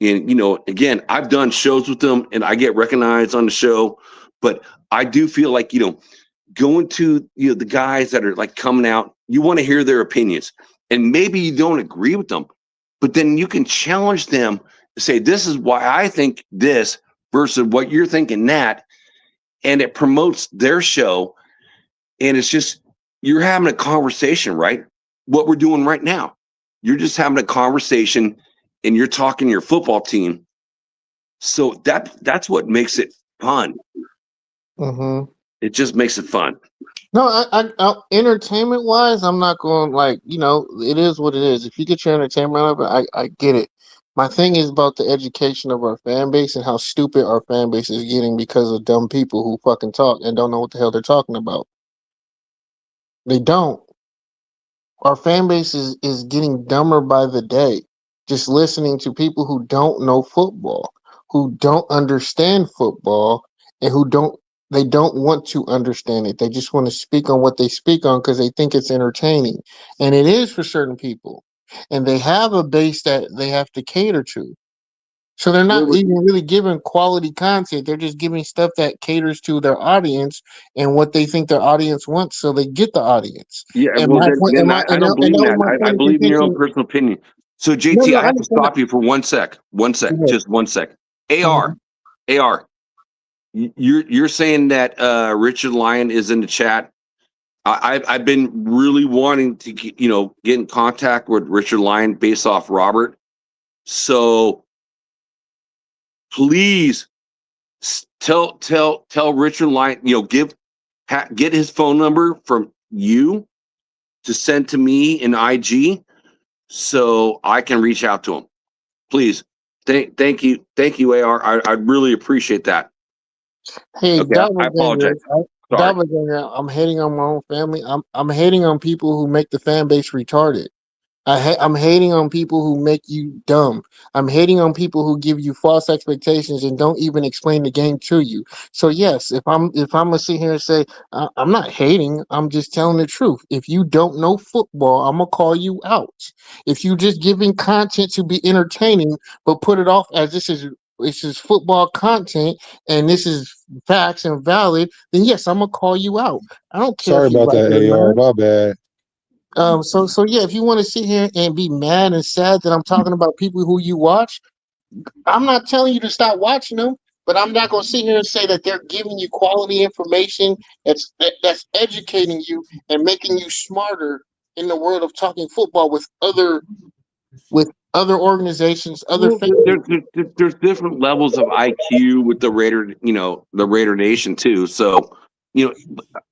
And, again, I've done shows with them and I get recognized on the show, but I do feel like, going to, the guys that are like coming out, you want to hear their opinions and maybe you don't agree with them, but then you can challenge them to say, this is why I think this versus what you're thinking that. And it promotes their show. And it's just, you're having a conversation, right? What we're doing right now. You're just having a conversation and you're talking to your football team. So that's what makes it fun. Mm-hmm. It just makes it fun. No, I entertainment wise, I'm not going like, it is what it is. If you get your entertainment out of it, I get it. My thing is about the education of our fan base and how stupid our fan base is getting because of dumb people who fucking talk and don't know what the hell they're talking about. They don't. Our fan base is getting dumber by the day. Just listening to people who don't know football, who don't understand football, and they don't want to understand it. They just want to speak on what they speak on because they think it's entertaining. And it is for certain people. And they have a base that they have to cater to. So they're not even really giving quality content. They're just giving stuff that caters to their audience and what they think their audience wants, so they get the audience. Yeah, And well, my point, then and my, I and don't that, and believe that in was that. my I point of believe in your own contention. personal opinion. So, No, JT, no, I I have to understand that. stop you for 1 sec. 1 sec, Go ahead. just 1 sec. Mhm. AR, you're saying that Richard Lyon is in the chat. I've been really wanting to get in contact with Richard Lyon based off Robert. So please tell Richard Lyon, get his phone number from you to send to me in IG so I can reach out to him. Please. Thank you, AR. I really appreciate that. Hey, Okay, I apologize. Sorry. Doppelganger, I'm hating on my own family. I'm hating on people who make the fan base retarded. I'm hating on people who make you dumb. I'm hating on people who give you false expectations and don't even explain the game to you. So yes, if I'm gonna sit here and say I'm not hating, I'm just telling the truth. If you don't know football, I'm gonna call you out. If you just giving content to be entertaining, but put it off as this is football content and this is facts and valid, then yes, I'm gonna call you out. I don't care Sorry if you about like that, it or AR. not. My bad. So yeah, if you want to sit here and be mad and sad that I'm talking about people who you watch, I'm not telling you to stop watching them, but I'm not going to sit here and say that they're giving you quality information that's educating you and making you smarter in the world of talking football with other organizations, other Well, fans. there's different levels of IQ with the Raider Nation too. So,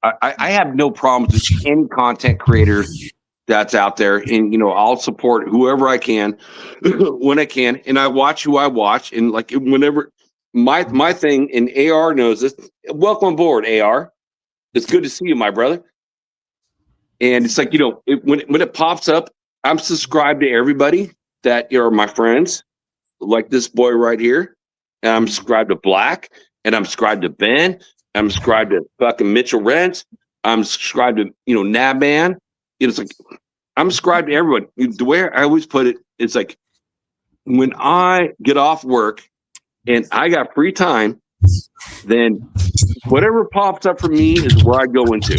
I have no problems with any content creator that's out there, and I'll support whoever I can when I can, and I watch who I watch, and like whenever my thing, and AR knows this. Welcome aboard, AR. It's good to see you, my brother. And it's like when it pops up, I'm subscribed to everybody that are my friends, like this boy right here. And I'm subscribed to Black, and I'm subscribed to Ben. I'm subscribed to fucking Mitchell Rents. I'm subscribed to Nabman. It's like I'm subscribed to everyone. The way I always put it, it's like when I get off work and I got free time, then whatever pops up for me is where I go into.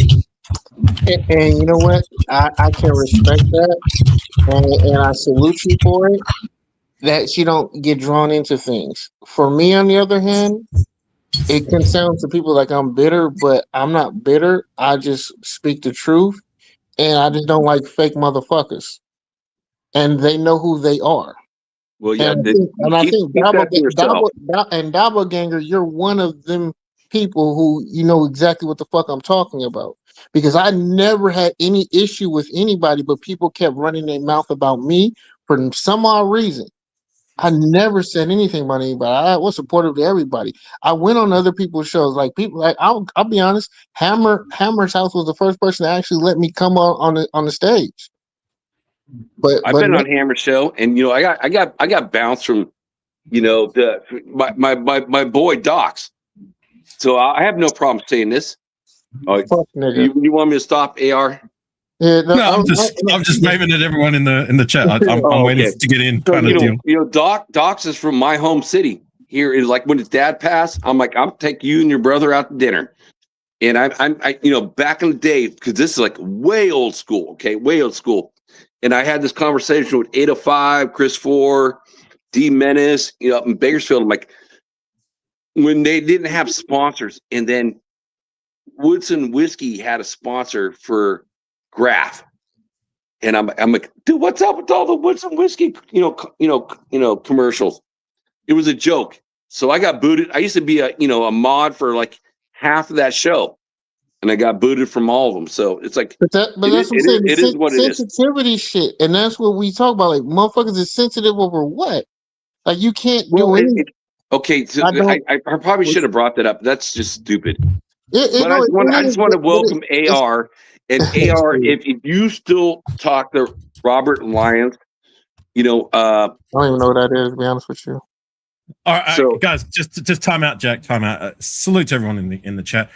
And you know what? I can respect that, and I salute you for it. That you don't get drawn into things. For me, on the other hand, it can sound to people like I'm bitter, but I'm not bitter. I just speak the truth, and I just don't like fake motherfuckers, and they know who they are. Well, yeah, And I keep think that to yourself. Doppelganger, you're one of them people who know exactly what the fuck I'm talking about. Because I never had any issue with anybody, but people kept running their mouth about me for some odd reason. I never said anything about anybody. I was supportive to everybody. I went on other people's shows. Like people, like I'll be honest. Hammer's House was the first person to actually let me come on the stage. But I've been on Hammer Show, and I got bounced from my boy Docs. So I have no problem saying this. Fuck, nigga. You want me to stop, AR? Yeah, I'm just waving at everyone in the chat. I'm waiting to get in, So, kind of deal. Docs is from my home city. Here is like when his dad passed. I'm like, I'm take you and your brother out to dinner. And I'm back in the day, because this is like way old school. Okay, way old school. And I had this conversation with 805, Chris 4, D Menace, up in Bakersfield. I'm like, when they didn't have sponsors, and then Woodson Whiskey had a sponsor for Graf, and I'm like, dude, what's up with all the Woodson Whiskey, commercials? It was a joke. So I got booted. I used to be a mod for like half of that show, and I got booted from all of them. So it's like, but that's what I'm saying. it is what it is. Sensitivity shit, and that's what we talk about. Like motherfuckers is sensitive over what? Like you can't do anything. Okay, so I probably should have brought that up. That's just stupid. But I just want to welcome AR. And AR, if you still talk to Robert Lyons, I don't even know what that is, to be honest with you. All right, guys, just time out, Jack. Time out. Salute to everyone in the chat.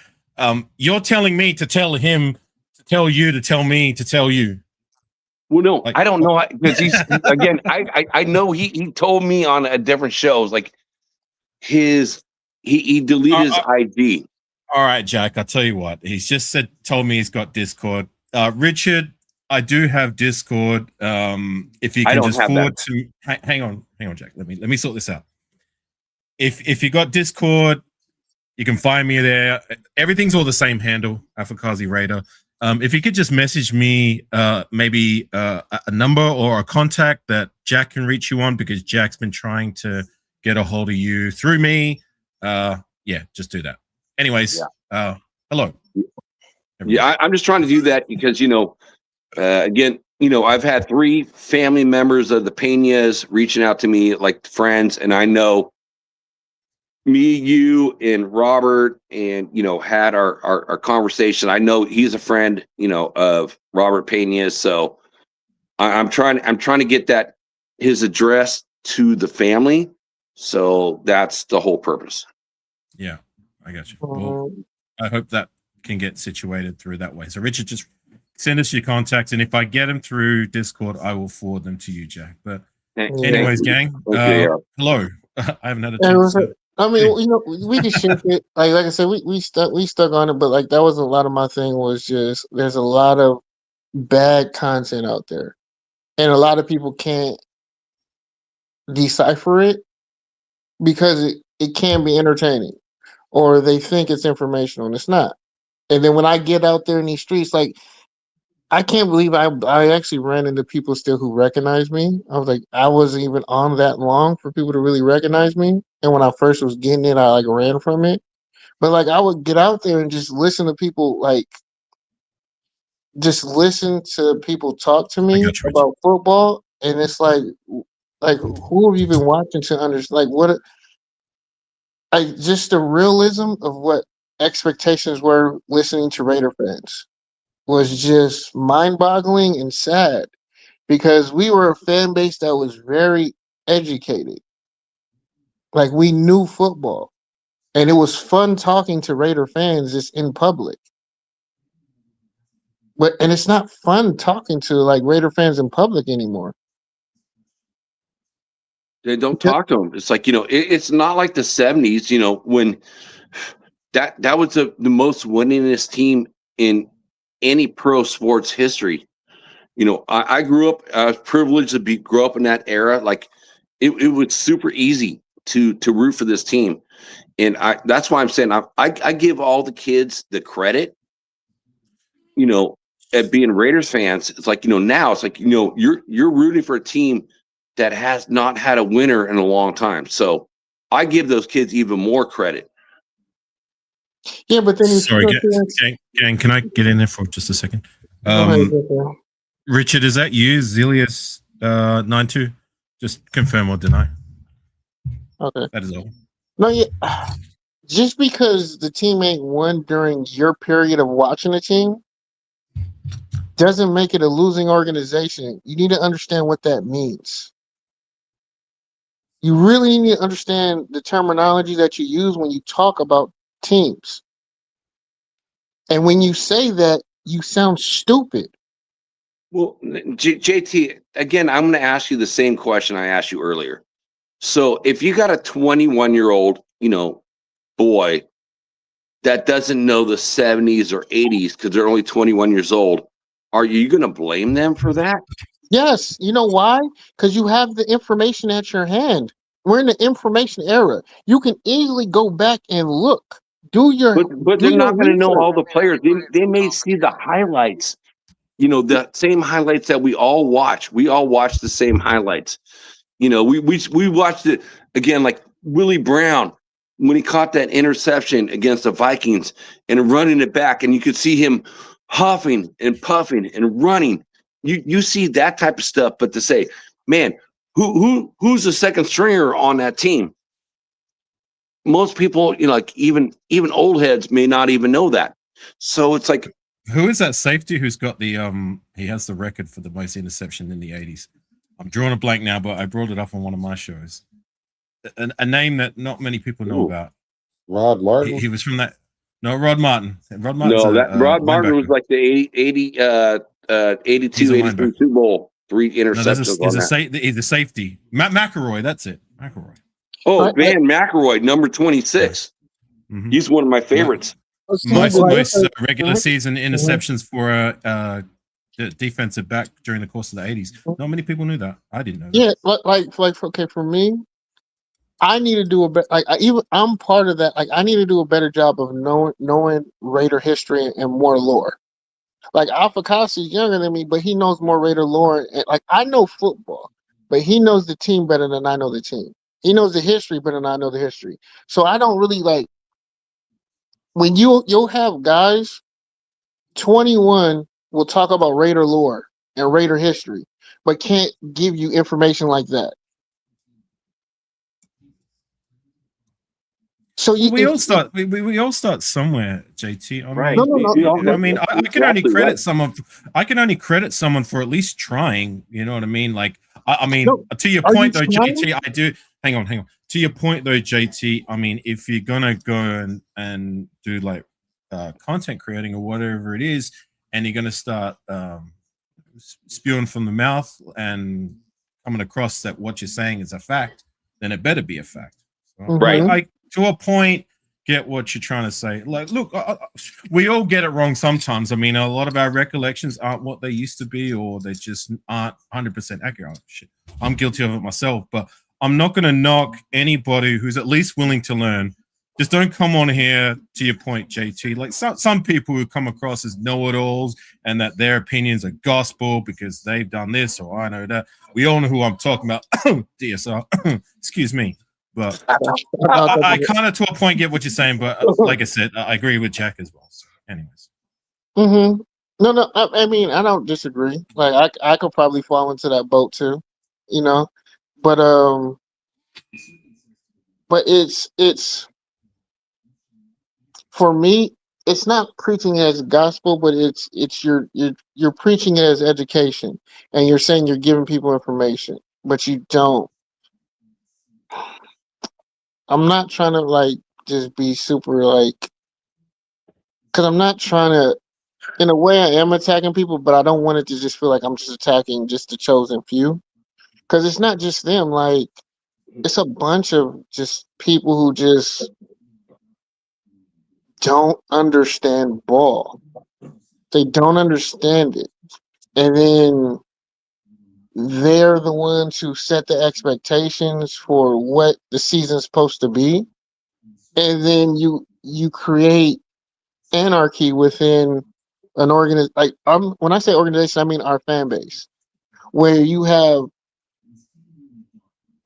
You're telling me to tell him to tell you to tell me to tell you. Well, no, I don't know, because he's again. I know he told me on a different show. Like he deleted his ID. All right, Jack. I'll tell you what. He's just told me he's got Discord. Richard, I do have Discord. If you can just forward to hang on, Jack. Let me sort this out. If you got Discord, you can find me there. Everything's all the same handle, Afakazi Raider. If you could just message me maybe a number or a contact that Jack can reach you on, because Jack's been trying to get a hold of you through me. Yeah, just do that. Anyways, hello. Yeah, I'm just trying to do that because, again, I've had 3 family members of the Peñas reaching out to me like friends, and I know me, you, and Robert, and had our conversation. I know he's a friend, of Robert Peña, so I'm trying to get his address to the family. So that's the whole purpose. Yeah, I got you. Well, I hope that can get situated through that way. So Richard, just send us your contacts, and if I get them through Discord, I will forward them to you, Jack. But anyways, gang, hello. I haven't had a chance. I mean, we can shift it. Like I said, we stuck on it, but like that wasn't a lot of my thing. Was just there's a lot of bad content out there, and a lot of people can't decipher it because it can be entertaining, or they think it's informational, and it's not. And then when I get out there in these streets, like I can't believe I actually ran into people still who recognize me. I was like, I wasn't even on that long for people to really recognize me. And when I first was getting it, I like ran from it. But like I would get out there and just listen to people, like just listen to people talk to me about football. And it's like who have you been watching to understand? Like what? Just the realism of what expectations were listening to Raider fans was just mind-boggling and sad, because we were a fan base that was very educated. Like we knew football, and it was fun talking to Raider fans just in public. And it's not fun talking to like Raider fans in public anymore. They don't talk to them. It's like, it's not like the 70s, when that was the most winningest team in any pro sports history. I grew up, I was privileged to grow up in that era. Like it was super easy to root for this team. And that's why I'm saying I give all the kids the credit, at being Raiders fans. It's like, now it's like, you're rooting for a team that has not had a winner in a long time. So I give those kids even more credit. Yeah, but then sorry, gang, can I get in there for just a second? Richard, is that you, Zilius 92? Just confirm or deny. Okay, that is all. No, yeah. Just because the team ain't won during your period of watching the team doesn't make it a losing organization. You need to understand what that means. You really need to understand the terminology that you use when you talk about teams. And when you say that, you sound stupid. Well, JT, again, I'm going to ask you the same question I asked you earlier. So if you got a 21-year-old, boy that doesn't know the 70s or 80s because they're only 21 years old, are you going to blame them for that? Yes. You know why? Because you have the information at your hand. We're in the information era. You can easily go back and look. But they're not going to know all the players. They may see the highlights. The same highlights that we all watch. We all watch the same highlights. We watched it again, like Willie Brown. when he caught that interception against the Vikings and running it back, and you could see him huffing and puffing and running. You see that type of stuff, but to say, man, who's the second stringer on that team? Most people, like even old heads may not even know that. So it's like, who is that safety who's got the he has the record for the most interception in the 80s? I'm drawing a blank now, but I brought it up on one of my shows. A name that not many people know about. Rod Martin. He was from that. No, Rod Martin. Rod Martin's Rod Martin linebacker. was like the 82, 83 Super Bowl, 3 interceptions. No, he's a safety. Matt McElroy. That's it. McElroy. Oh, Van McElroy, number 26. Mm-hmm. He's one of my favorites. Most regular season interceptions for a defensive back during the course of the 80s. Not many people knew that. I didn't know that. Yeah, like okay, for me, I need to do a better. I'm part of that. Like, I need to do a better job of knowing Raider history and more lore. Like, Alpha Kasi is younger than me, but he knows more Raider lore. And like, I know football, but he knows the team better than I know the team. He knows the history better than I know the history. So I don't really like when you'll have guys. 21 will talk about Raider lore and Raider history, but can't give you information like that. So we all start somewhere, JT. I right. mean, I mean, I can only credit someone. I can only credit someone for at least trying. You know what I mean? Like, I mean, to your point though, JT, I do. Hang on. To your point though, JT. I mean, if you're gonna go and do like content creating or whatever it is, and you're gonna start spewing from the mouth and coming across that what you're saying is a fact, then it better be a fact. So, right. To a point, get what you're trying to say. Like, look, we all get it wrong sometimes. I mean, a lot of our recollections aren't what they used to be, or they just aren't 100% accurate. Shit. I'm guilty of it myself, but I'm not going to knock anybody who's at least willing to learn. Just don't come on here, to your point, JT. Like some people who come across as know-it-alls and that their opinions are gospel because they've done this or I know that. We all know who I'm talking about. DSR. Excuse me. But I kind of, to a point, get what you're saying. But like I said, I agree with Jack as well. So anyways. Mm-hmm. No. I mean, I don't disagree. Like, I could probably fall into that boat too, you know. But it's for me. It's not preaching as gospel, but it's you're preaching it as education, and you're saying you're giving people information, but you don't. I'm not trying to like just be super like, because I'm not trying to. In a way, I am attacking people, but I don't want it to just feel like I'm just attacking just the chosen few, because it's not just them. Like, it's a bunch of just people who just don't understand ball. They don't understand it, and then they're the ones who set the expectations for what the season's supposed to be, and then you create anarchy within an organization. Like, when I say organization, I mean our fan base, where you have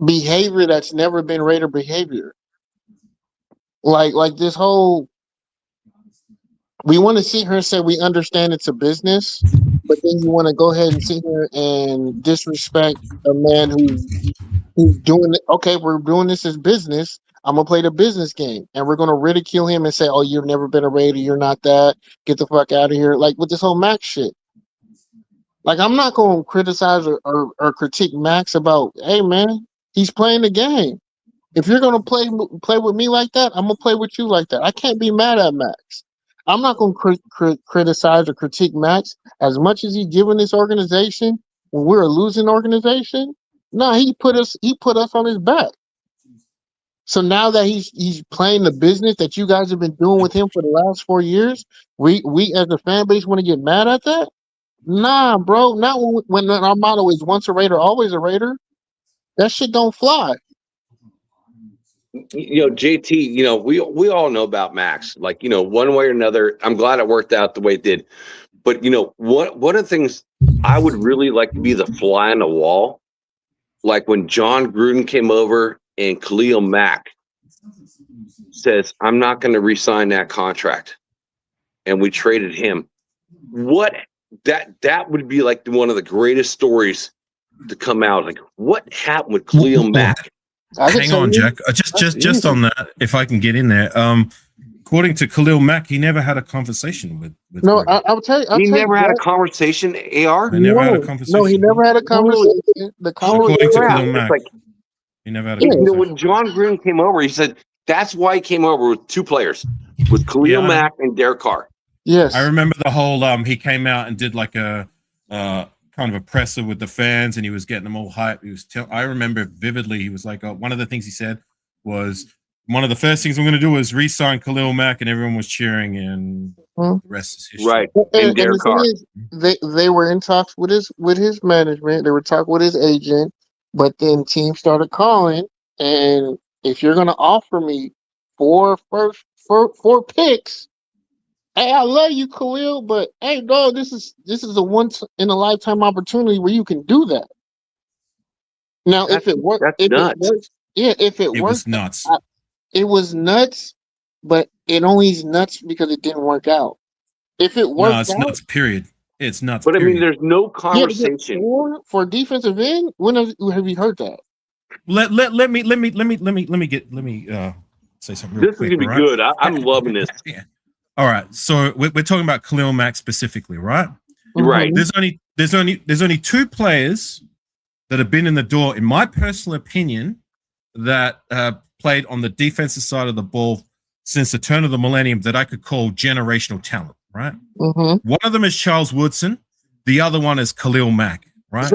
behavior that's never been Raider behavior. Like this whole, we want to sit here and say we understand it's a business, but then you want to go ahead and sit here and disrespect a man who's doing it. Okay, we're doing this as business. I'm gonna play the business game, and we're gonna ridicule him and say, "Oh, you've never been a Raider. You're not that. Get the fuck out of here!" Like with this whole Max shit. Like, I'm not gonna criticize or critique Max about, hey man, he's playing the game. If you're gonna play with me like that, I'm gonna play with you like that. I can't be mad at Max. I'm not gonna criticize or critique Max as much as he's given this organization when we're a losing organization. No, he put us on his back. So now that he's playing the business that you guys have been doing with him for the last 4 years, we as a fan base want to get mad at that? Nah, bro. Not when our motto is once a Raider, always a Raider. That shit don't fly. JT, we all know about Max. Like, one way or another, I'm glad it worked out the way it did. But one of the things I would really like to be the fly on the wall, like when John Gruden came over and Khalil Mack says, I'm not going to re-sign that contract, and we traded him, what that would be like one of the greatest stories to come out. Like, what happened with Khalil Mack? Hang on, Jack. Just on that, if I can get in there. According to Khalil Mack, he never had a conversation with No, I'll tell you. He never had a conversation, AR? They never had a conversation. No, he never had a conversation. According to Khalil Mack, he never had a conversation. When John Gruden came over, he said that's why he came over with two players, with Khalil Mack and Derek Carr. Yes. I remember the whole he came out and did like a kind of a presser with the fans, and he was getting them all hyped. He was I remember vividly, he was like, one of the things he said was, one of the first things I'm going to do is re-sign Khalil Mack, and everyone was cheering, and the rest is history. Right. And Derek Carr. They were in talks with his management. They were talking with his agent, but then teams started calling, and if you're going to offer me four picks, hey, I love you, Khalil, but hey, dog, this is a once in a lifetime opportunity where you can do that. Now, if it works, if it works, was nuts. It was nuts, but it only is nuts because it didn't work out. If it worked it's nuts. Period. It's nuts. But period. I mean, there's no conversation for defensive end. When have you heard that? Let me say something real quick. This is gonna be good. I'm loving this. Yeah. All right. So we're talking about Khalil Mack specifically, right? Right. There's only two players that have been in the door, in my personal opinion, that played on the defensive side of the ball since the turn of the millennium that I could call generational talent, right? Mm-hmm. One of them is Charles Woodson. The other one is Khalil Mack, right?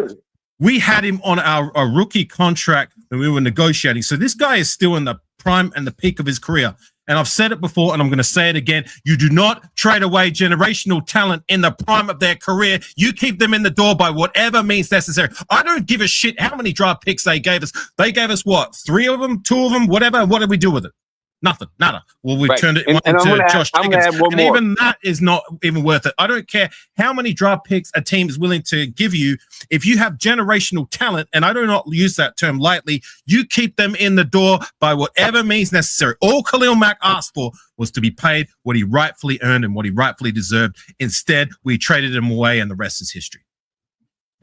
We had him on our rookie contract when we were negotiating. So this guy is still in the prime and the peak of his career. And I've said it before, and I'm going to say it again. You do not trade away generational talent in the prime of their career. You keep them in the door by whatever means necessary. I don't give a shit how many draft picks they gave us. They gave us what? 3 of them, 2 of them, whatever. What did we do with it? Nothing, nada. Well, we turned it into Josh Jacobs. And even that is not even worth it. I don't care how many draft picks a team is willing to give you. If you have generational talent, and I do not use that term lightly, you keep them in the door by whatever means necessary. All Khalil Mack asked for was to be paid what he rightfully earned and what he rightfully deserved. Instead, we traded him away, and the rest is history.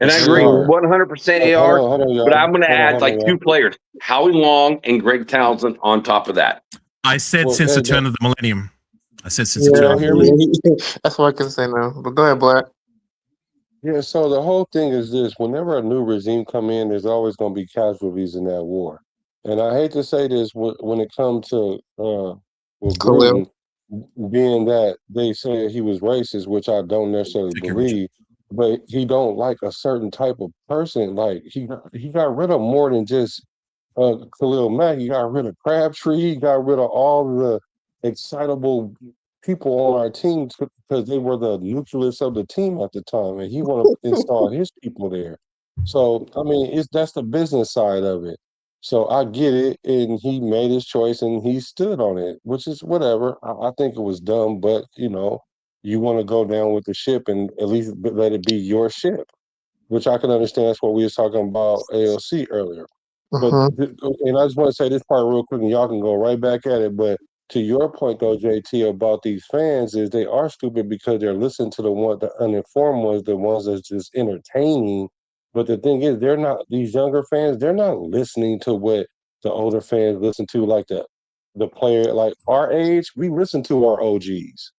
And I agree 100% AR, but I'm going to add like 2 players, Howie Long and Greg Townsend on top of that. I said since the turn of the millennium. That's what I can say now. But go ahead, Black. Yeah, so the whole thing is this. Whenever a new regime come in, there's always going to be casualties in that war. And I hate to say this when it comes to Gruden, being that they say he was racist, which I don't necessarily believe, but he don't like a certain type of person. Like he got rid of more than just Khalil Mack. He got rid of Crabtree. He got rid of all the excitable people on our team because they were the nucleus of the team at the time, and he wanted to install his people there. So I mean, that's the business side of it. So I get it, and he made his choice, and he stood on it, which is whatever. I think it was dumb, but you want to go down with the ship and at least let it be your ship, which I can understand. That's what we was talking about ALC earlier. But and I just want to say this part real quick, and y'all can go right back at it. But to your point, though, JT, about these fans, is they are stupid because they're listening to the uninformed ones, the ones that's just entertaining. But the thing is, they're not, these younger fans, they're not listening to what the older fans listen to, like the player, like our age. We listen to our OGs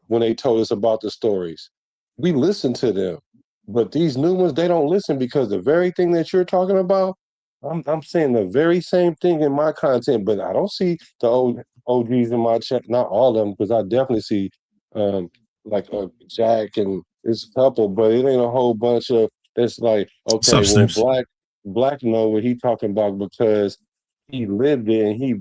when they told us about the stories. We listen to them. But these new ones, they don't listen because the very thing that you're talking about, I'm saying the very same thing in my content, but I don't see the old OGs in my chat. Not all of them, because I definitely see like Jack and there's a couple, but it ain't a whole bunch of. It's like, okay, substance. Well, Black know what he talking about because he lived it and he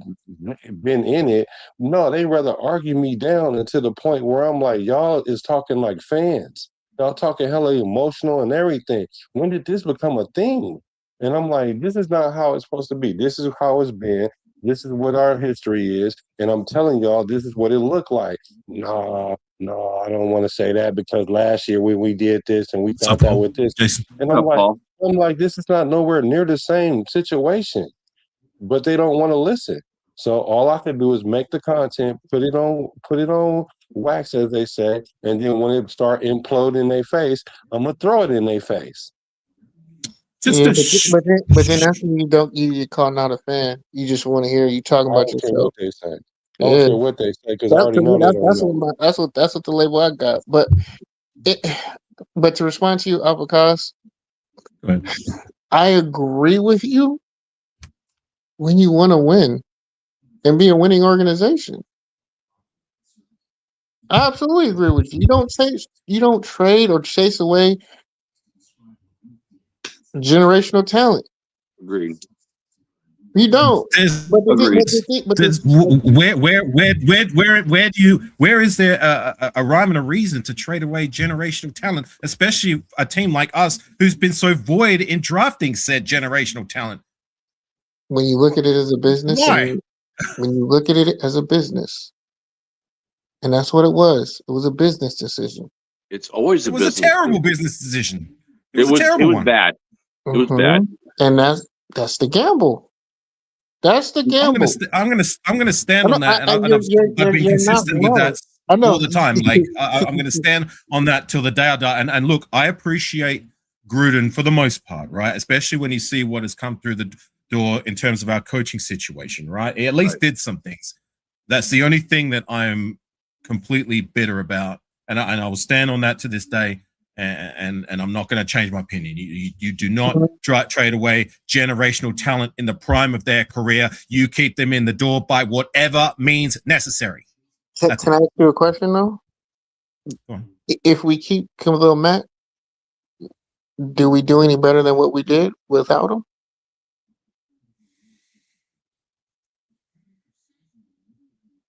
been in it. No, they rather argue me down and to the point where I'm like, y'all is talking like fans. Y'all talking hella emotional and everything. When did this become a thing? And I'm like, this is not how it's supposed to be. This is how it's been. This is what our history is. And I'm telling y'all, this is what it looked like. No, I don't want to say that because last year we did this and we found out with this. Jason. And I'm like, this is not nowhere near the same situation. But they don't want to listen. So all I can do is make the content, put it on wax, as they say, and then when it start imploding in their face, I'm gonna throw it in their face. Yeah, but then that's when you get called not a fan. You just want to hear you talking I about don't care what yourself. they say. I Yeah. don't care what they say because I already know they don't know. That's what the label I got. But to respond to you, Avocas, I agree with you when you want to win and be a winning organization. I absolutely agree with you. You don't trade or chase away generational talent. Agreed. You don't. Where is there a rhyme and a reason to trade away generational talent, especially a team like us who's been so void in drafting said generational talent? When you look at it as a business, why? When you look at it as a business, and that's what it was. It was a business decision. It's always it was a terrible business decision. It was a terrible one. Bad. It was bad. And that's the gamble. That's the gamble. I'm gonna stand on that, and I've been consistent with that all the time. Like I'm gonna stand on that till the day I die. And look, I appreciate Gruden for the most part, right? Especially when you see what has come through the door in terms of our coaching situation, right? He at least did some things. That's the only thing that I'm completely bitter about, and I will stand on that to this day. And I'm not going to change my opinion. You do not trade away generational talent in the prime of their career. You keep them in the door by whatever means necessary. Can I ask you a question though? Go on. If we keep Khalil Mack, do we do any better than what we did without him?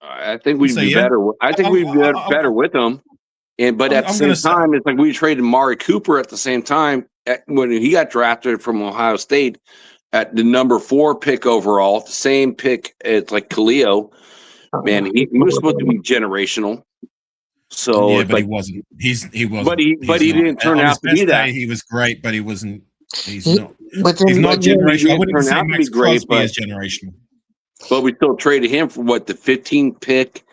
I think we'd be better. I think we'd be better with him. But at the same time, it's like we traded Mari Cooper at the same time when he got drafted from Ohio State at the number 4 pick overall, the same pick as like Khalil. Man, he was supposed to be generational. So yeah, but he wasn't. He wasn't. But he didn't turn out to be that. He was great, but he wasn't. He's not generational. I wouldn't say Max Crosby is generational. But we still traded him for what, the 15th pick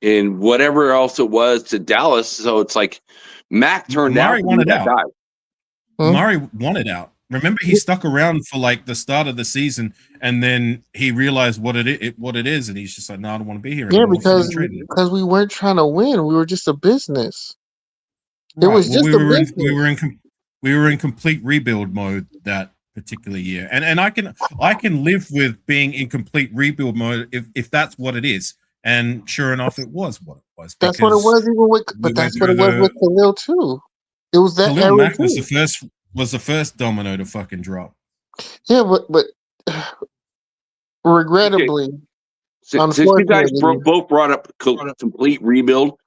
and whatever else it was to Dallas. So it's like Mac turned out to be that guy. Murray wanted out. Remember, he stuck around for like the start of the season, and then he realized what it is, and he's just like, "No, I don't want to be here anymore." Yeah, because we weren't trying to win. We were just a business. It was just a business. We were in complete rebuild mode that particular year, and I can live with being in complete rebuild mode if that's what it is. And sure enough, it was what it was. That's what it was, even with. But that's what it was with Khalil too. It was that Khalil Mack was the first domino to fucking drop. Yeah, but regrettably, since you guys both brought up complete rebuild,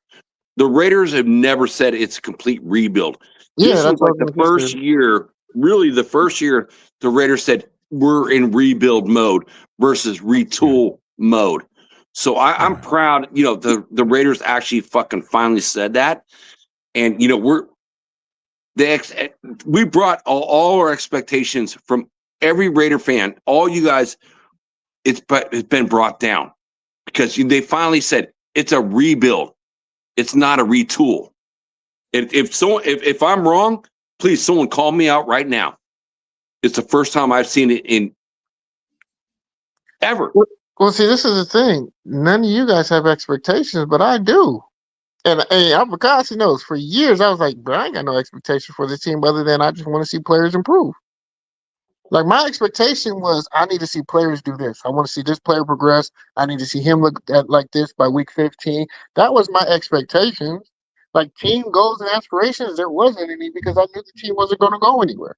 the Raiders have never said it's a complete rebuild. Yeah, this was like the first year. Really, the first year the Raiders said we're in rebuild mode versus retool mode. So I'm proud. You know, the Raiders actually fucking finally said that, and you know we brought all our expectations from every Raider fan. All you guys, it's been brought down because they finally said it's a rebuild. It's not a retool. If I'm wrong, please someone call me out right now. It's the first time I've seen it in ever. Well, see, this is the thing. None of you guys have expectations, but I do. And Avocado knows for years I was like, bro, I ain't got no expectation for this team other than I just want to see players improve. Like my expectation was I need to see players do this. I want to see this player progress. I need to see him look like this by week 15. That was my expectation. Like team goals and aspirations, there wasn't any because I knew the team wasn't going to go anywhere.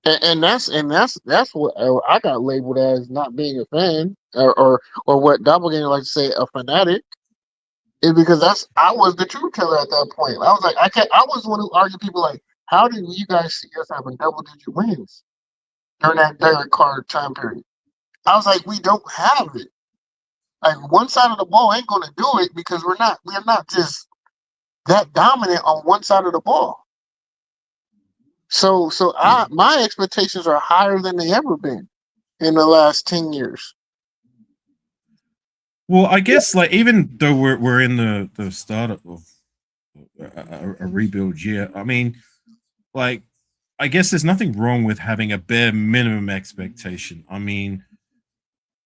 And that's what I got labeled as not being a fan or what Doppelganger like to say a fanatic. Is because I was the truth teller at that point. I was like, I was the one who argued people like, how did you guys see us having double-digit wins during that Derek Carr time period? I was like, we don't have it. Like one side of the ball ain't going to do it because we're not just that dominant on one side of the ball. So my expectations are higher than they ever been in the last 10 years. Well, I guess like even though we're in the start of a rebuild year, I mean, like I guess there's nothing wrong with having a bare minimum expectation. I mean,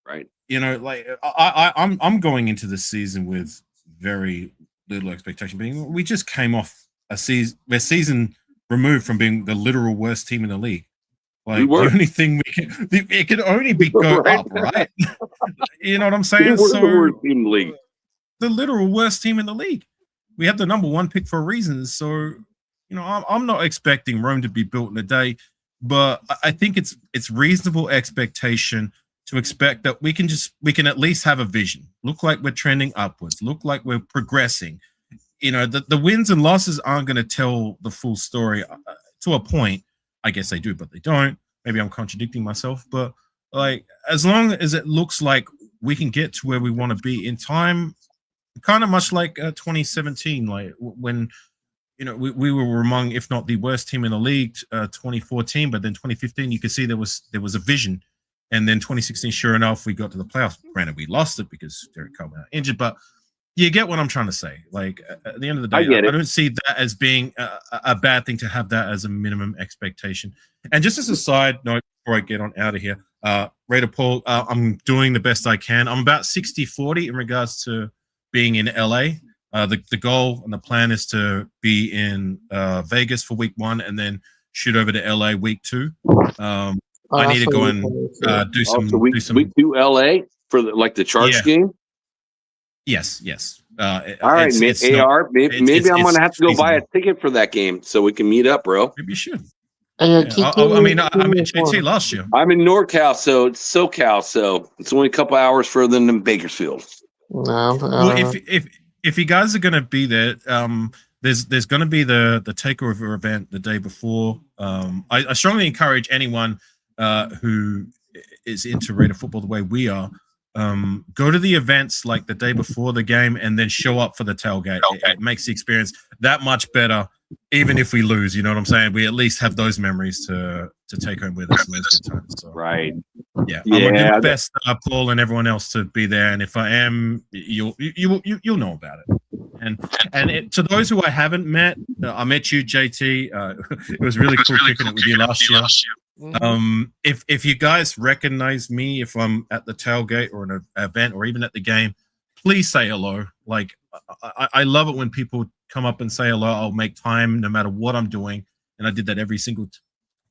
right? You know, like I'm going into the season with very little expectation. Being we just came off a season removed from being the literal worst team in the league. Like the only thing it could only be go Right. up, right? You know what I'm We saying? were So the worst team in the league. the literal worst team in the league. We have the number one pick for a reason. So, you know, I'm not expecting Rome to be built in a day, but I think it's reasonable expectation to expect that we can at least have a vision, look like we're trending upwards, look like we're progressing. You know, the wins and losses aren't going to tell the full story to a point. I guess they do, but they don't. Maybe I'm contradicting myself, but like as long as it looks like we can get to where we want to be in time, kind of much like 2017, like when you know we were among, if not the worst team in the league, 2014, but then 2015 you could see there was a vision, and then 2016, sure enough, we got to the playoffs. Granted, we lost it because Derek Carr got injured, but you get what I'm trying to say. Like at the end of the day, I don't see that as being a bad thing to have that as a minimum expectation. And just as a side note, before I get on out of here, Raider Paul, I'm doing the best I can. I'm about 60-40 in regards to being in LA. The goal and the plan is to be in Vegas for week 1 and then shoot over to LA week 2. I need to go and do some. Week 2 LA for the Chargers game. Yes. All right, AR. Maybe I'm gonna have to go buy a ticket for that game so we can meet up, bro. Maybe you should. I mean, I'm in JT last year. I'm in NorCal, so it's SoCal, so it's only a couple hours further than Bakersfield. Well, if you guys are going to be there, there's going to be the takeover event the day before. I strongly encourage anyone who is into Raider football the way we are, go to the events like the day before the game and then show up for the tailgate. It makes the experience that much better, even if we lose. You know what I'm saying? We at least have those memories to take home with us in those good times. So, right. Yeah. I'm gonna do my best, Paul and everyone else, to be there. And if I am, you'll know about it. And to those who I haven't met, I met you, JT. It was really cool kicking it with you last year. If you guys recognize me, if I'm at the tailgate or an event or even at the game, please say hello. Like I love it when people come up and say hello. I'll make time no matter what I'm doing, and I did that every single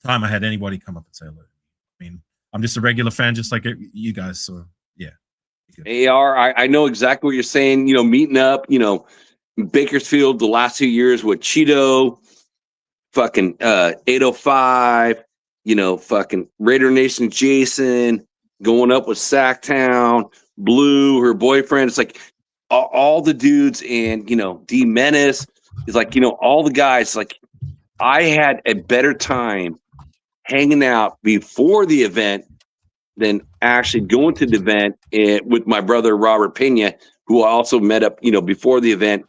time I had anybody come up and say hello. I mean, I'm just a regular fan, just like you guys. So yeah. AR, I know exactly what you're saying. You know, meeting up. You know, Bakersfield the last 2 years with Cheeto, fucking 805. You know, fucking Raider Nation Jason, going up with Sacktown, Blue, her boyfriend. It's like all the dudes, and, you know, D Menace. It's like, you know, all the guys. Like, I had a better time hanging out before the event than actually going to the event with my brother, Robert Pena, who I also met up, you know, before the event.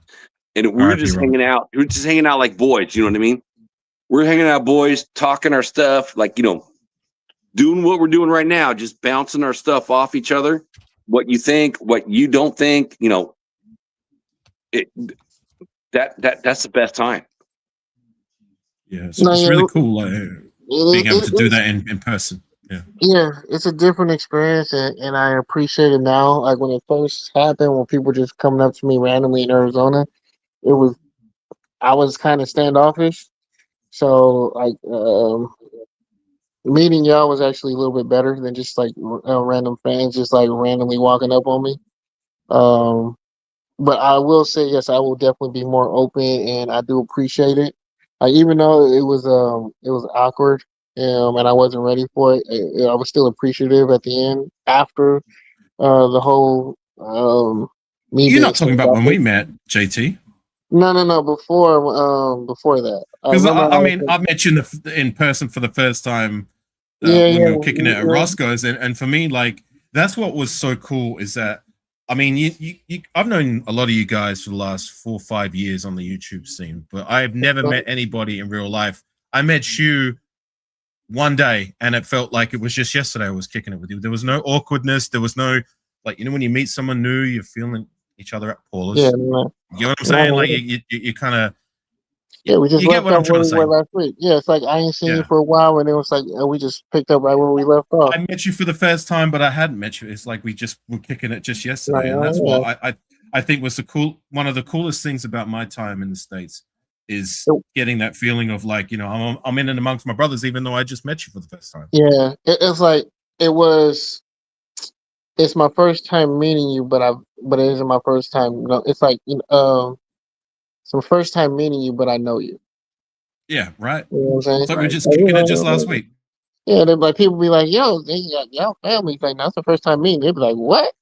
And we were just hanging out. We were just hanging out like boys. You know what I mean? We're hanging out, boys, talking our stuff, like, you know, doing what we're doing right now, just bouncing our stuff off each other. What you think, what you don't think, you know, that's the best time. Yeah, so it's really cool being able to do that in person. Yeah, it's a different experience, and I appreciate it now. Like when it first happened, when people were just coming up to me randomly in Arizona, I was kind of standoffish. So like meeting y'all was actually a little bit better than just like random fans just like randomly walking up on me. But I will say, yes, I will definitely be more open, and I do appreciate it. Even though it was awkward, and I wasn't ready for it, I was still appreciative at the end after the whole. You're not talking about when we met, JT. No. Before that, because I mean, I met you in person for the first time when we were kicking it at Roscoe's, and for me, like that's what was so cool is that. I mean, you I've known a lot of you guys for the last 4 or 5 years on the YouTube scene, but I've never met anybody in real life. I met you one day, and it felt like it was just yesterday I was kicking it with you. There was no awkwardness. There was no Like, when you meet someone new, you're feeling each other at Paulus. Yeah, You know what I'm saying? Like, you kind of. Yeah, we just you get left what I'm off where trying to we say. were last week. Yeah, it's like I ain't seen you Yeah. for a while, and it was like we just picked up right where we left off. I met you for the first time, but I hadn't met you. It's like we just were kicking it just yesterday, Like, and that's oh, what I think was one of the coolest things about my time in the States is getting that feeling of like, I'm in and amongst my brothers, even though I just met you for the first time. yeah, it's like it's my first time meeting you, but it isn't my first time. No, it's like it's my first time meeting you, but I know you. Yeah, right. You know what I'm saying? It's like we were just Like, kicking it just last week. Yeah, they're like people be like, "Yo, they got y'all family." Like, that's the first time meeting. They be like, "What?"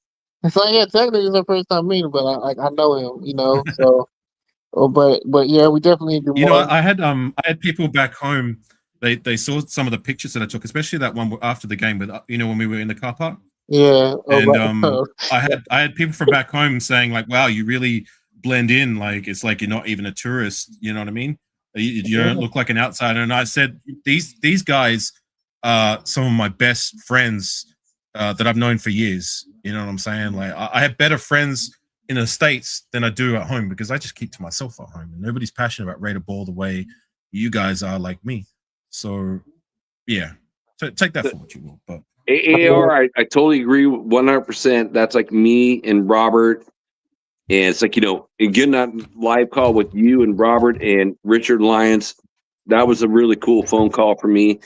It's like, yeah, technically it's the first time meeting, but I know him. So, but yeah, we definitely do more. I had people back home. They saw some of the pictures that I took, especially that one after the game with when we were in the car park. Yeah, And I had people from back home saying like, "Wow, you really blend in. Like it's like you're not even a tourist. You know what I mean? You don't look like an outsider." And I said, "These guys are some of my best friends that I've known for years. You know what I'm saying? Like I have better friends in the States than I do at home because I just keep to myself at home, and nobody's passionate about Raider ball the way you guys are like me. So yeah, take that for what you will, but." AAR, I totally agree 100%. That's like me and Robert. And it's like, and getting that live call with you and Robert and Richard Lyons, that was a really cool phone call for me.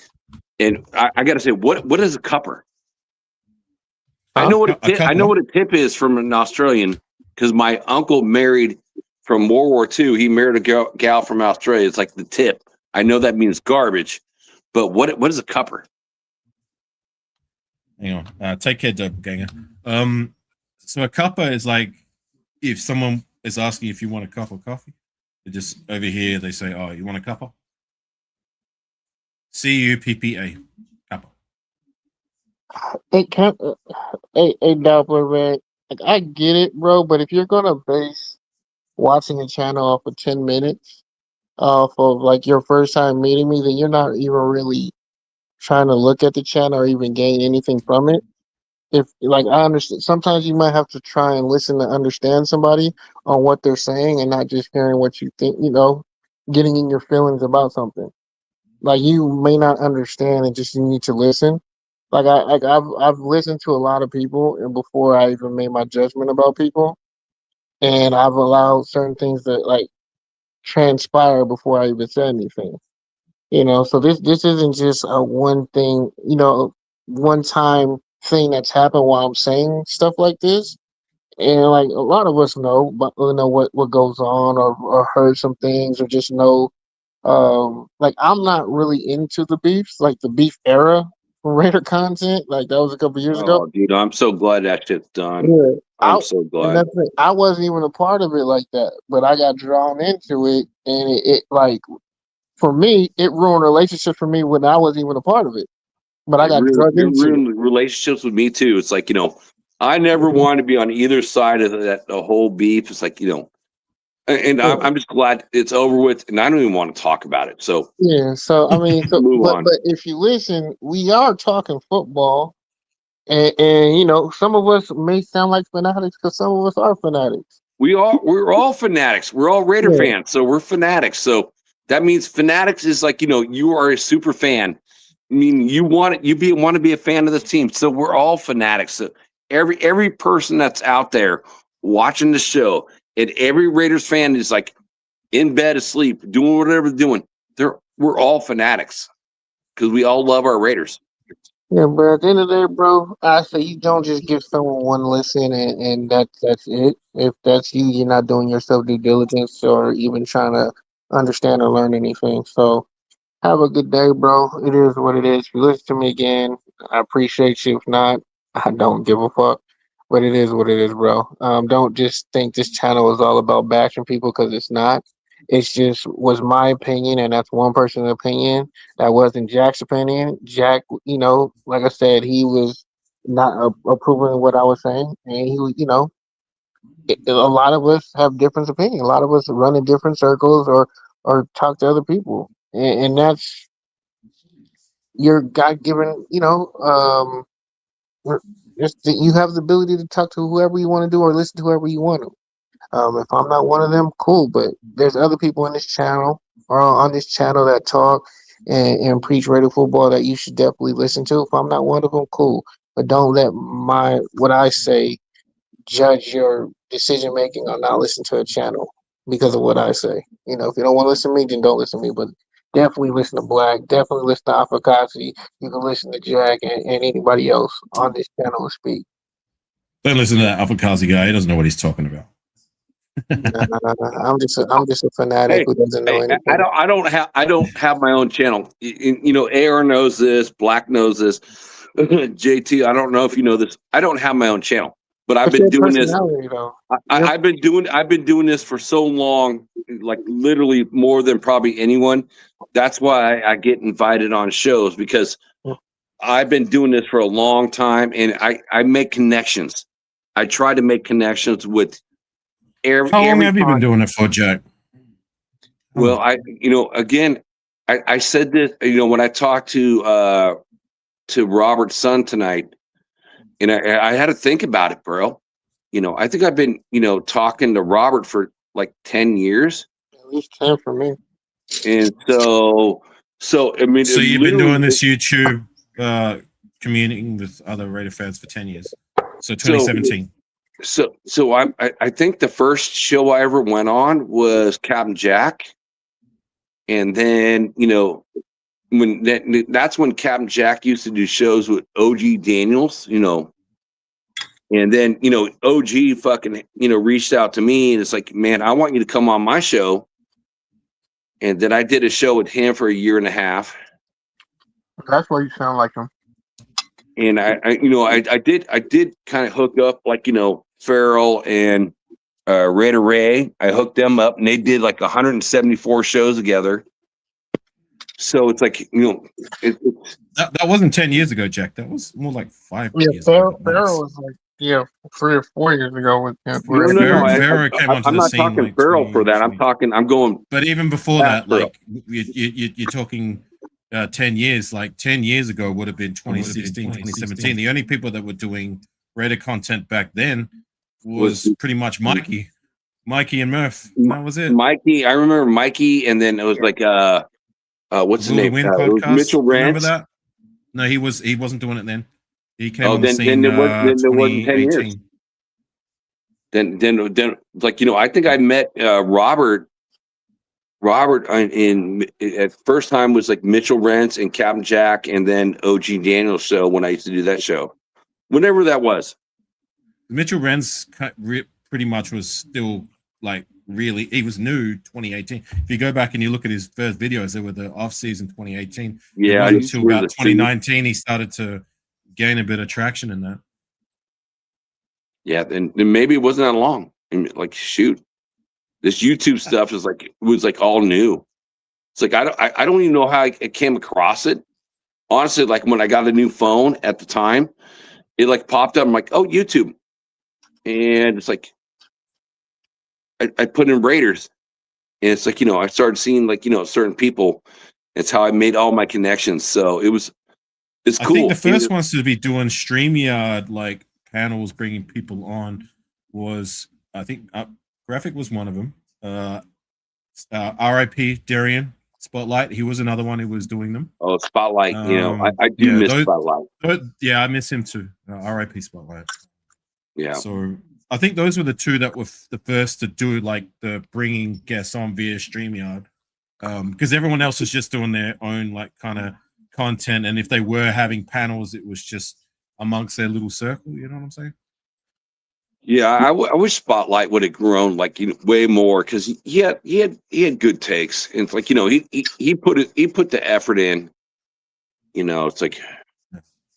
And I got to say, what is a cupper? I know what I know what a tip is from an Australian because my uncle married from World War II. He married a gal from Australia. It's like the tip. I know that means garbage, but what is a cupper? Hang on. Take care, doppelganger. So a cuppa is like if someone is asking if you want a cup of coffee, they just over here they say, "Oh, you want a cuppa?" CUPPA, cuppa. It can't. Hey, Doppler, man. Like I get it, bro. But if you're gonna base watching a channel off of 10 minutes off of like your first time meeting me, then you're not even really trying to look at the channel or even gain anything from it. If like I understand, sometimes you might have to try and listen to understand somebody on what they're saying and not just hearing what you think. Getting in your feelings about something. Like you may not understand and just you need to listen. I've listened to a lot of people and before I even made my judgment about people, and I've allowed certain things that like transpire before I even said anything. So this isn't just a one thing, one time thing that's happened while I'm saying stuff like this. And like a lot of us know, but what goes on or heard some things or just know. Like I'm not really into the beefs, like the beef era for Raider content. Like that was a couple years ago. Oh, dude, I'm so glad that shit's done. Yeah, I'm so and glad. that's it. I wasn't even a part of it like that, but I got drawn into it, and it like for me, it ruined relationships for me when I wasn't even a part of it. But I got drugged It into it. ruined relationships with me too. It's like, I never wanted to be on either side of the whole beef. It's like, and I'm just glad it's over with, and I don't even want to talk about it. So Yeah, so I mean, move on. but if you listen, we are talking football, and some of us may sound like fanatics because some of us are fanatics. We're all fanatics. We're all Raider fans, so we're fanatics. So that means fanatics is like, you are a super fan. I mean, you want to be a fan of the team. So we're all fanatics. So every person that's out there watching the show, and every Raiders fan is like in bed asleep, doing whatever they're doing. We're all fanatics because we all love our Raiders. Yeah, but at the end of the day, bro, I say you don't just give someone one listen and that's it. If that's you, you're not doing yourself due diligence or even trying to understand or learn anything. So have a good day, bro. It is what it is. If you listen to me again, I appreciate you. If not, I don't give a fuck. But it is what it is, bro. Don't just think this channel is all about bashing people because it's not. It's just was my opinion, and that's one person's opinion. That wasn't Jack's opinion. Jack, like I said, he was not approving of what I was saying, and he was, a lot of us have different opinions. A lot of us run in different circles or talk to other people, and that's your God given, You have the ability to talk to whoever you want to do or listen to whoever you want to. If I'm not one of them, cool. But there's other people in this channel or on this channel that talk and preach radio football that you should definitely listen to. If I'm not one of them, cool. But don't let what I say judge your decision making or not listen to a channel because of what I say. You know, if you don't want to listen to me, then don't listen to me. But definitely listen to Black. Definitely listen to Afakasi. You can listen to Jack and anybody else on this channel to speak. Don't listen to that Afakazi guy. He doesn't know what he's talking about. I'm just a fanatic who doesn't know anything. I don't have my own channel. You know, AR knows this, Black knows this. JT, I don't know if you know this. I don't have my own channel, but I've been doing this. I've been doing this for so long, like literally more than probably anyone. That's why I get invited on shows, because I've been doing this for a long time, and I make connections. I try to make connections with How long have you been doing it for, Jack? Well, I said this, when I talked to Robert's son tonight, and I had to think about it, bro. I think I've been, talking to Robert for like 10 years. At least 10 for me. And so I mean, so you've been doing this YouTube, communicating with other Raider fans for 10 years. So 2017. So I think the first show I ever went was Captain Jack, and then that's when Captain Jack used to do shows with OG Daniels, and then OG fucking reached out to me, and it's like, man, I want you to come on my show, and then I did a show with him for a year and a half. That's why you sound like him. And I did kind of hook up, like, Farrell and Raider Ray. I hooked them up, and they did like 174 shows together. So it's like, that wasn't 10 years ago, Jack. That was more like 5 years ago. Farrell was like 3 or 4 years ago with him. Farrell came onto I'm the not scene. talking Farrell for that. I'm going. But even before that, like you're talking 10 years. Like 10 years ago would have been 2016, 2017. The only people that were doing Raider content back then was pretty much Mikey and Murph. That was it. Mikey, I remember Mikey, and then it was like what's his name? Mitchell Rance. Remember that? No, he wasn't doing it then. He came on the scene. Then there wasn't 10 years. Then like, I think I met Robert in at first time was like Mitchell Rance and Captain Jack, and then OG Daniels show when I used to do that show, whenever that was. Mitchell Rance pretty much was still like really, he was new 2018. If you go back and you look at his first videos, they were the off season 2018. Yeah, until about 2019 he started to gain a bit of traction in that. Yeah, and maybe it wasn't that long. And like, shoot, this YouTube stuff was like all new. It's like I don't even know how I came across it. Honestly, like when I got a new phone at the time, it like popped up. I'm like, oh, YouTube, and it's like I put in Raiders, and it's like, I started seeing like certain people. It's how I made all my connections. So it's cool. I think the first ones to be doing StreamYard like panels, bringing people on, was I think Graphic was one of them. RIP Darian Spotlight. He was another one who was doing them. Oh, Spotlight. I do miss Spotlight. Yeah, I miss him too. RIP Spotlight. Yeah. So I think those were the two that were the first to do like the bringing guests on via StreamYard, because everyone else was just doing their own like kind of content, and if they were having panels, it was just amongst their little circle. You know what I'm saying? Yeah, I wish Spotlight would have grown like way more, because he had good takes, and it's like he put the effort in. It's like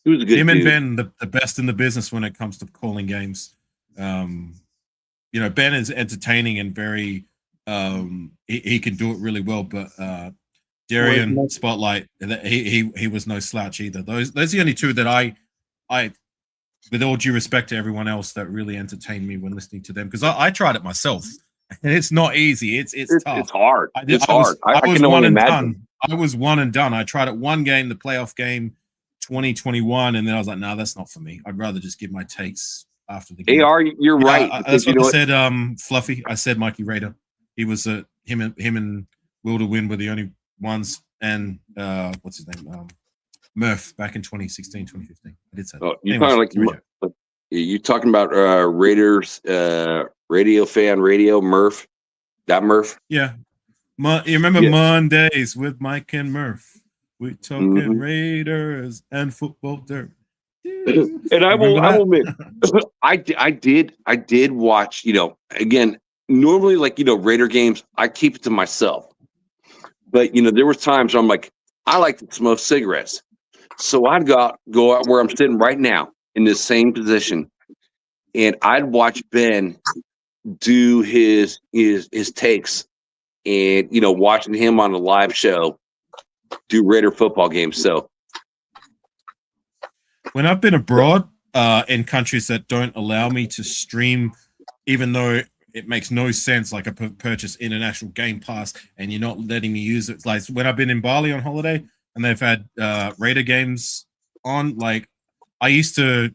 he was a good him dude. And Ben, the best in the business when it comes to calling games. Ben is entertaining and very he can do it really well, but Darian Spotlight, he was no slouch either. Those are the only two that I with all due respect to everyone else, that really entertained me when listening to them, because I tried it myself, and it's not easy. It's tough. It's hard. I was one and done. I tried it one game, the playoff game, 2021, and then I was like, no, that's not for me. I'd rather just give my takes after the game. AR, you're right. That's what I said. Fluffy. I said Mikey Rader. He was him and Will to Win were the only ones, and what's his name? Murph back in 2016, 2015. I did say that. You talking about Raiders radio fan radio Murph? That Murph? Yeah. You remember Mondays with Mike and Murph? We talking Raiders and football dirt. And I will admit, I did watch, again, normally Raider games, I keep it to myself. But there was times where I'm like, I like to smoke cigarettes. So I'd go out where I'm sitting right now in this same position, and I'd watch Ben do his takes, and watching him on a live show do Raider football games. So when I've been abroad in countries that don't allow me to stream, even though it makes no sense, like I purchase international Game Pass and you're not letting me use it. Like when I've been in Bali on holiday and they've had Raider games on, like I used to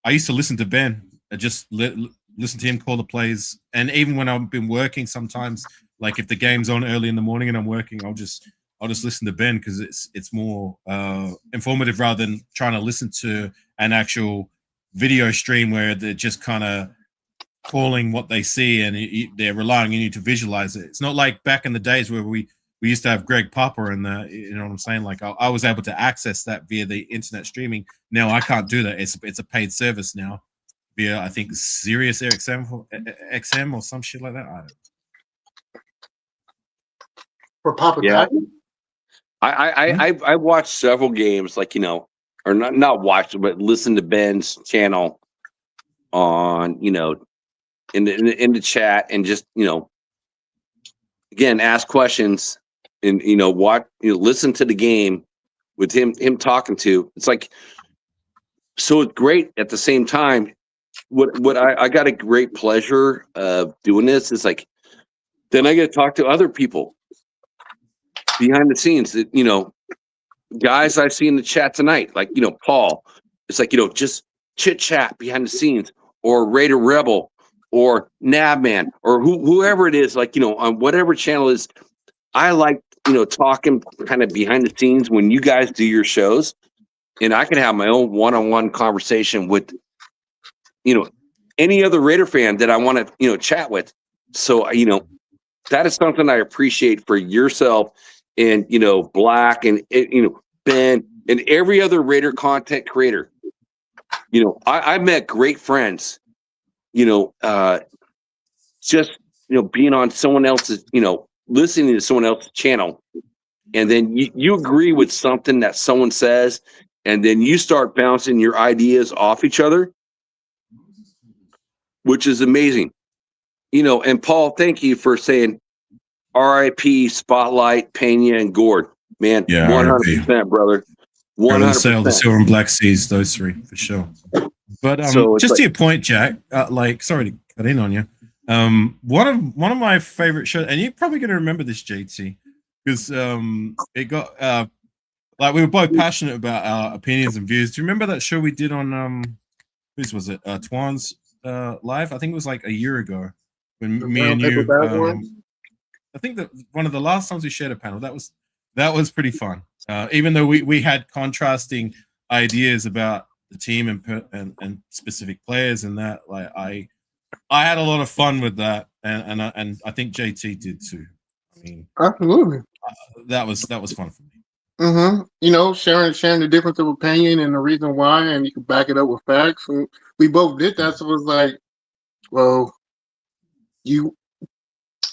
listen to Ben, just listen to him call the plays. And even when I've been working, sometimes like if the game's on early in the morning and I'm working, I'll just listen to Ben because it's more informative rather than trying to listen to an actual video stream where they're just kind of calling what they see and they're relying on you to visualize it. It's not like back in the days where we used to have Greg Popper and you know what I'm saying? Like I was able to access that via the internet streaming. Now I can't do that. It's a paid service now via, I think, Sirius XM or some shit like that. I don't know. For Papa, yeah. I watched several games, like or not watched, but listened to Ben's channel on in the chat and just again ask questions and listen to the game with him talking to. It's like, so it's great at the same time. What I got a great pleasure of doing this is like, then I get to talk to other people behind the scenes that guys I see in the chat tonight, like Paul. It's like just chit chat behind the scenes, or Raider Rebel, or Nabman, or whoever it is, like on whatever channel it is. I like talking kind of behind the scenes when you guys do your shows, and I can have my own one-on-one conversation with any other Raider fan that I want to chat with. So that is something I appreciate for yourself and Black and Ben and every other Raider content creator. I met great friends just being on someone else's listening to someone else's channel, and then you agree with something that someone says, and then you start bouncing your ideas off each other, which is amazing. And Paul, thank you for saying RIP Spotlight, Pena, and Gord. Man, yeah, 100%, brother. 100%. Sail the Silver and Black Seas, those three for sure. But just to your point, Jack, sorry to cut in on you. One of my favorite shows, and you're probably going to remember this, JT, because it got we were both passionate about our opinions and views. Do you remember that show we did on whose was it? Twan's live? I think it was like a year ago when me and you. I think that one of the last times we shared a panel, that was pretty fun. Even though we had contrasting ideas about the team and specific players, and that, like I had a lot of fun with that, and I think JT did too. I mean, absolutely, that was fun for me. Sharing the difference of opinion and the reason why, and you can back it up with facts. And we both did that, so it was like, well,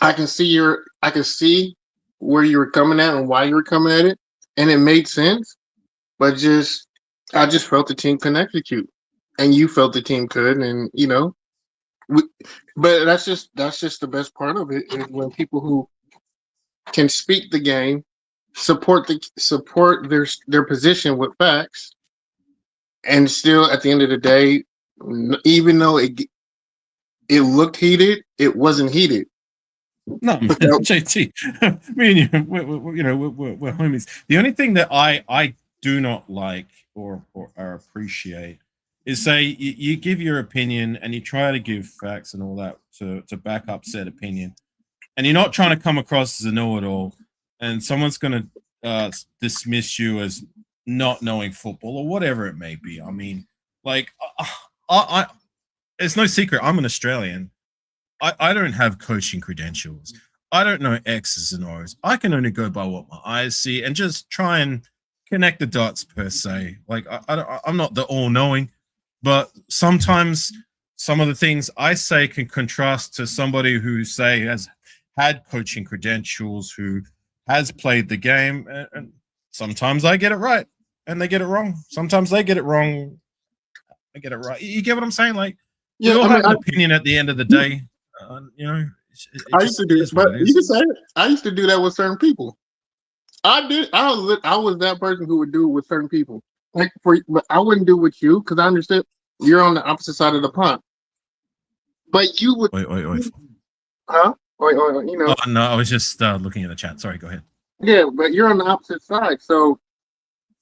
I can see where you were coming at and why you were coming at it, and it made sense. But I just felt the team could execute, and you felt the team could, and but that's just the best part of it, is when people who can speak the game, support their position with facts, and still at the end of the day, even though it looked heated, it wasn't heated. No, JT, me and you, we're homies. The only thing that I do not like or appreciate is say you give your opinion and you try to give facts and all that to back up said opinion, and you're not trying to come across as a know-it-all, and someone's going to dismiss you as not knowing football or whatever it may be. I mean, like, I it's no secret I'm an Australian. I don't have coaching credentials. I don't know X's and O's. I can only go by what my eyes see and just try and connect the dots per se. Like I'm not the all-knowing, but sometimes some of the things I say can contrast to somebody who say has had coaching credentials, who has played the game, and sometimes I get it right and they get it wrong. Sometimes they get it wrong, I get it right. You get what I'm saying? Like, we all have an opinion at the end of the day. You know, I used to do it, but you can say it. I used to do that with certain people. I did. I was that person who would do it with certain people. Like but I wouldn't do it with you because I understood you're on the opposite side of the pond. But you would. Wait. Huh? Wait. You know. Oh, no, I was just looking at the chat. Sorry, go ahead. Yeah, but you're on the opposite side, so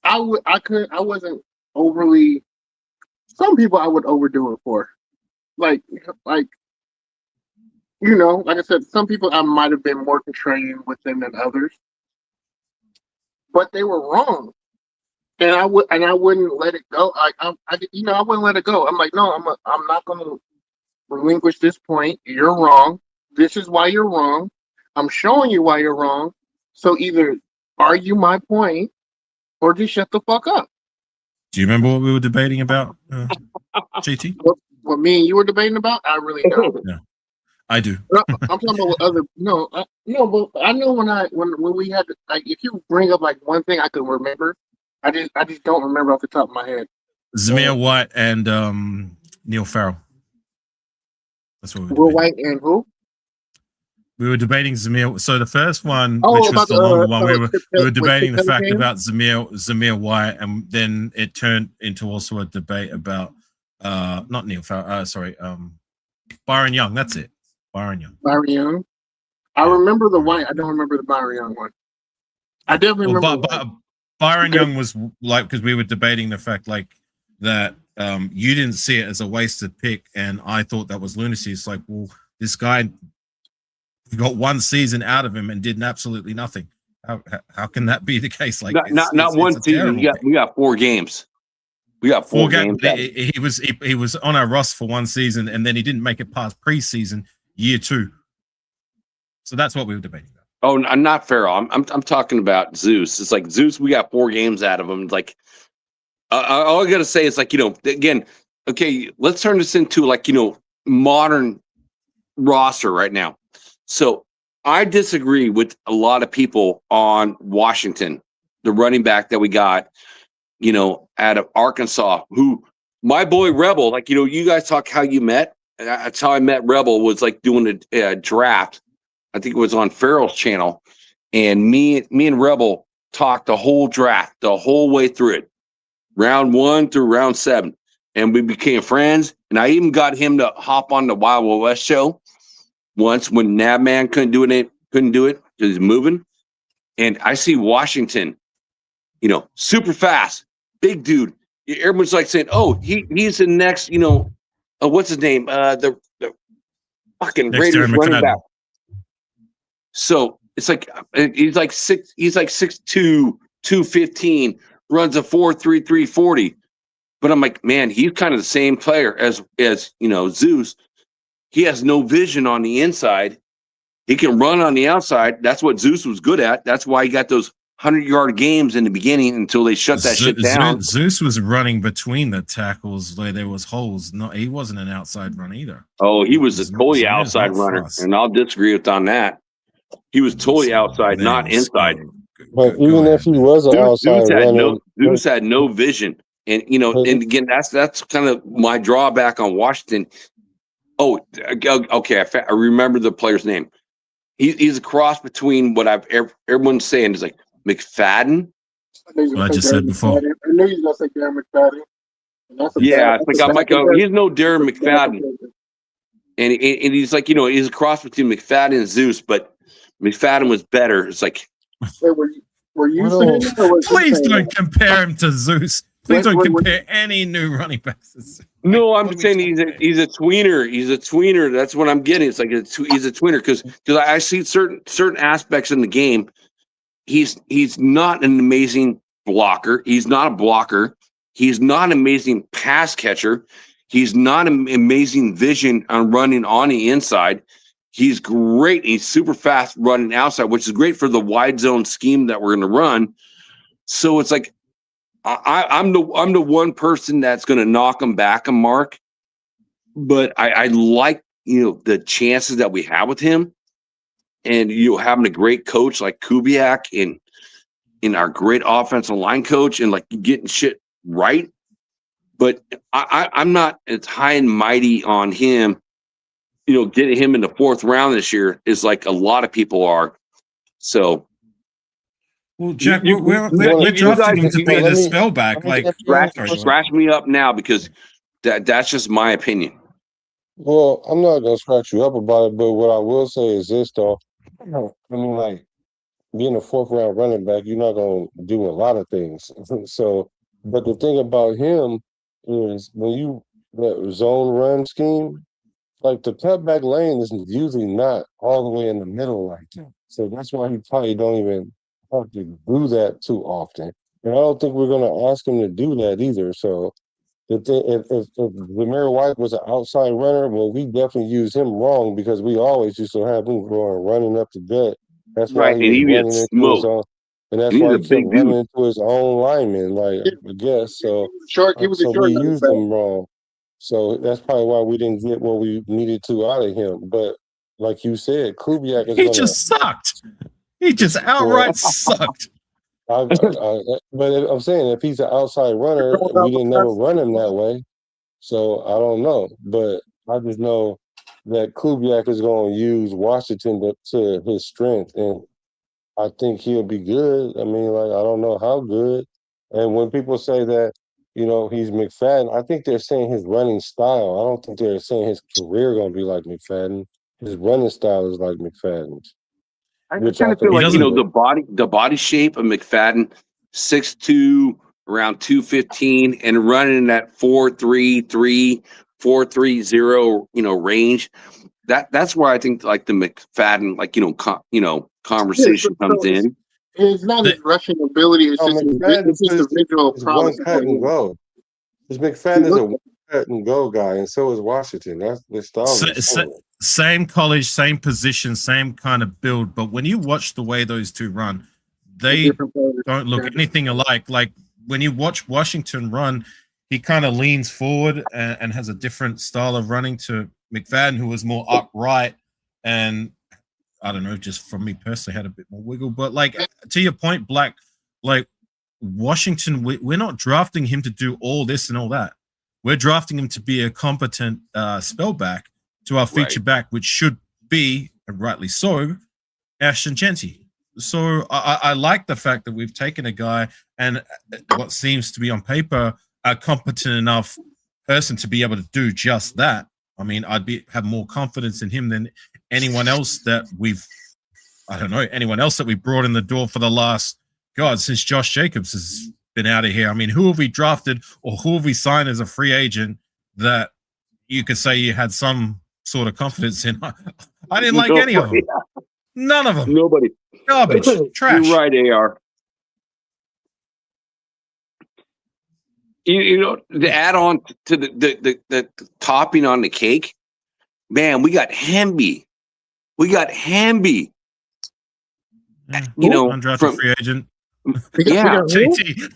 I wasn't overly. Some people I would overdo it for, like. You know, like I said, some people I might have been more contrarian with them than others, but they were wrong, and I wouldn't let it go. I wouldn't let it go. I'm like, no, I'm not going to relinquish this point. You're wrong. This is why you're wrong. I'm showing you why you're wrong. So either argue my point or just shut the fuck up. Do you remember what we were debating about, JT? What me and you were debating about? I really don't. Yeah. I do. I'm talking about with other but I know when we had like if you bring up like one thing I could remember, I just don't remember off the top of my head. Zamir White and Neil Farrell. That's what we were Will White and who? We were debating Zamir. So the first one, which was the longer one, we were debating the fact about Zamir White, and then it turned into also a debate about not Neil Farrell. Byron Young. That's it. Byron Young. I remember the White. I don't remember the Byron Young one. I definitely remember. Byron Young was like, because we were debating the fact like that you didn't see it as a wasted pick, and I thought that was lunacy. It's like, well, this guy got one season out of him and did absolutely nothing. How can that be the case? Like, not one season. We got 4 games. We got 4 games. He was on our roster for 1 season, and then he didn't make it past preseason year 2. So that's what we were debating about. Oh, not Farrell. I'm talking about Zeus. It's like Zeus. We got 4 games out of him. Like, all I gotta say is like, again, okay, let's turn this into like, modern roster right now. So I disagree with a lot of people on Washington, the running back that we got, out of Arkansas, who my boy Rebel, like, you guys talk how you met. That's how I met Rebel, was like doing a draft. I think it was on Farrell's channel. And me and Rebel talked the whole draft, the whole way through it, round 1 through round 7. And we became friends. And I even got him to hop on the Wild Wild West show once when Nabman couldn't do it because he's moving. And I see Washington, super fast, big dude. Everyone's like saying, "Oh, he's the next," what's his name? The fucking Next Raiders running back. So it's like he's like 6'2", 215, runs a 4.33 40. But I'm like, man, he's kind of the same player as Zeus. He has no vision on the inside. He can run on the outside. That's what Zeus was good at. That's why he got those 100-yard games in the beginning until they shut that shit down. Zeus was running between the tackles where there was holes. No, he wasn't an outside run either. Oh, he was a totally outside runner, and I'll disagree with on that. He was totally outside, not inside. But even if he was an outside runner, Zeus had no vision, and and again, that's kind of my drawback on Washington. Oh, okay, I remember the player's name. He's a cross between what everyone's saying is like McFadden. What I just said before. I knew he was going to say Darren McFadden. Yeah, it's like I'm like, he's no Darren McFadden, and he's like, he's a cross between McFadden and Zeus, but McFadden was better. It's like, Were you saying that, or was he Please saying don't that? compare him to Zeus. Please don't compare any new running backs. No, I'm saying he's a tweener. He's a tweener. That's what I'm getting. It's like he's a tweener because I see certain aspects in the game. He's not an amazing blocker. He's not a blocker. He's not an amazing pass catcher. He's not an amazing vision on running on the inside. He's great. He's super fast running outside, which is great for the wide zone scheme that we're going to run. So it's like I'm the one person that's going to knock him back a mark, but I like the chances that we have with him, and having a great coach like Kubiak and in our great offensive line coach and like getting shit right. But I'm not as high and mighty on him. Getting him in the 4th round this year is like a lot of people are. So, well, Jack, we're drafting him to be the spellback. Like, scratch me up now because that's just my opinion. Well, I'm not gonna scratch you up about it, but what I will say is this, though. I mean, like being a 4th round running back, you're not gonna do a lot of things. So, but the thing about him is when that zone run scheme. Like the cutback lane is usually not all the way in the middle like that. So that's why he probably don't even have to do that too often. And I don't think we're going to ask him to do that either. So if Zamir White was an outside runner, well, we definitely used him wrong because we always used to have him going running up the gut. That's why he was running into his own. And that's why he kept running into his own lineman, like I guess. So, we used him wrong. So that's probably why we didn't get what we needed to out of him. But like you said, Kubiak is just sucked. He just outright sucked. But I'm saying if he's an outside runner, we didn't never run him that way. So I don't know. But I just know that Kubiak is going to use Washington to his strength. And I think he'll be good. I mean, like, I don't know how good. And when people say that, he's McFadden, I think they're saying his running style. I don't think they're saying his career going to be like McFadden. His running style is like McFadden's. I kind of feel like, the body shape of McFadden, 6'2", around 215, and running that 4.33, 4.30, range. That's where I think like the McFadden, conversation comes in. It's not his rushing ability. It's just his visual one cut and go. Because McFadden is a one cut and go guy, and so is Washington. That's the style. Same college, same position, same kind of build. But when you watch the way those two run, they don't look anything alike. Like when you watch Washington run, he kind of leans forward and has a different style of running to McFadden, who was more upright and I don't know, just from me personally, had a bit more wiggle. But like to your point, Black, like Washington, we're not drafting him to do all this and all that. We're drafting him to be a competent spellback to our feature back, which should be, and rightly so, Ashton Genty. So I like the fact that we've taken a guy and what seems to be on paper a competent enough person to be able to do just that. I mean, have more confidence in him than anyone else that we brought in the door for the last, since Josh Jacobs has been out of here. I mean, who have we drafted or who have we signed as a free agent that you could say you had some sort of confidence in? I didn't like any of them. None of them. Nobody. Garbage. Trash. You're right, AR. To add on to the topping on the cake, man, we got Hamby. Undrafted free agent. Yeah, JT.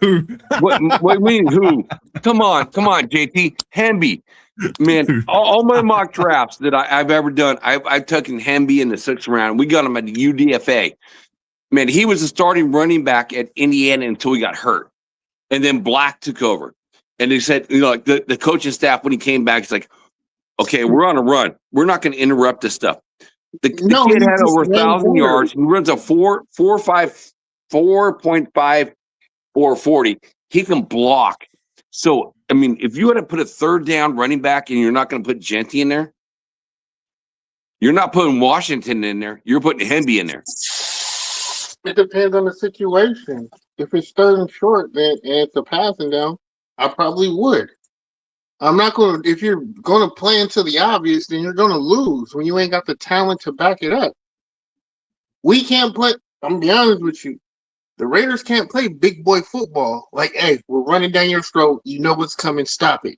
Who? What mean who? Come on, JT. Hamby. Man, all my mock drafts that I've ever done, I've taken Hamby in the 6th round. We got him at the UDFA. Man, he was a starting running back at Indiana until he got hurt. And then Black took over. And they said, like the coaching staff, when he came back, he's like, okay, we're on a run. We're not going to interrupt this stuff. The kid had over 1,000 yards. He runs a 4.5, 440. He can block. So, I mean, if you had to put a 3rd down running back and you're not going to put Genty in there, you're not putting Washington in there. You're putting Hemby in there. It depends on the situation. If it's third and short, then and it's a passing down, I probably would. I'm not going to. If you're going to play into the obvious, then you're going to lose when you ain't got the talent to back it up. We can't play. I'm gonna be honest with you. The Raiders can't play big boy football. Like, hey, we're running down your throat. You know what's coming. Stop it.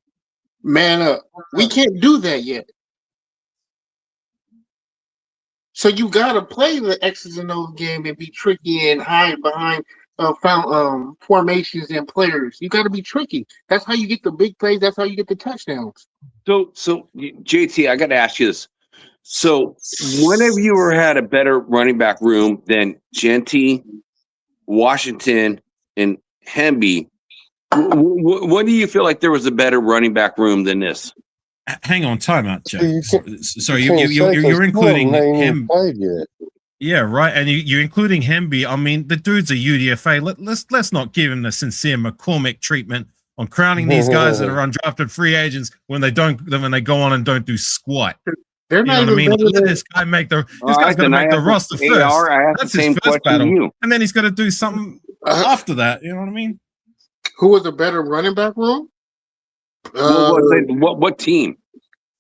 Man up. We can't do that yet. So you gotta play the X's and O's game and be tricky and hide behind formations and players. You gotta be tricky. That's how you get the big plays. That's how you get the touchdowns. So JT, I got to ask you this. So when have you ever had a better running back room than Genty, Washington, and Hemby? When do you feel like there was a better running back room than this? Hang on, time out, Jack. Sorry, you're including him. Yeah, right. And you're including Hemby. I mean, the dude's a UDFA. Let's not give him the sincere McCormick treatment on crowning these guys that are undrafted free agents when they go on and don't do squat. They're you know what I mean? Let this guy make the this guy's gonna make the roster first. That's his first battle. And then he's gonna do something after that. You know what I mean? Who was a better running back room? What team?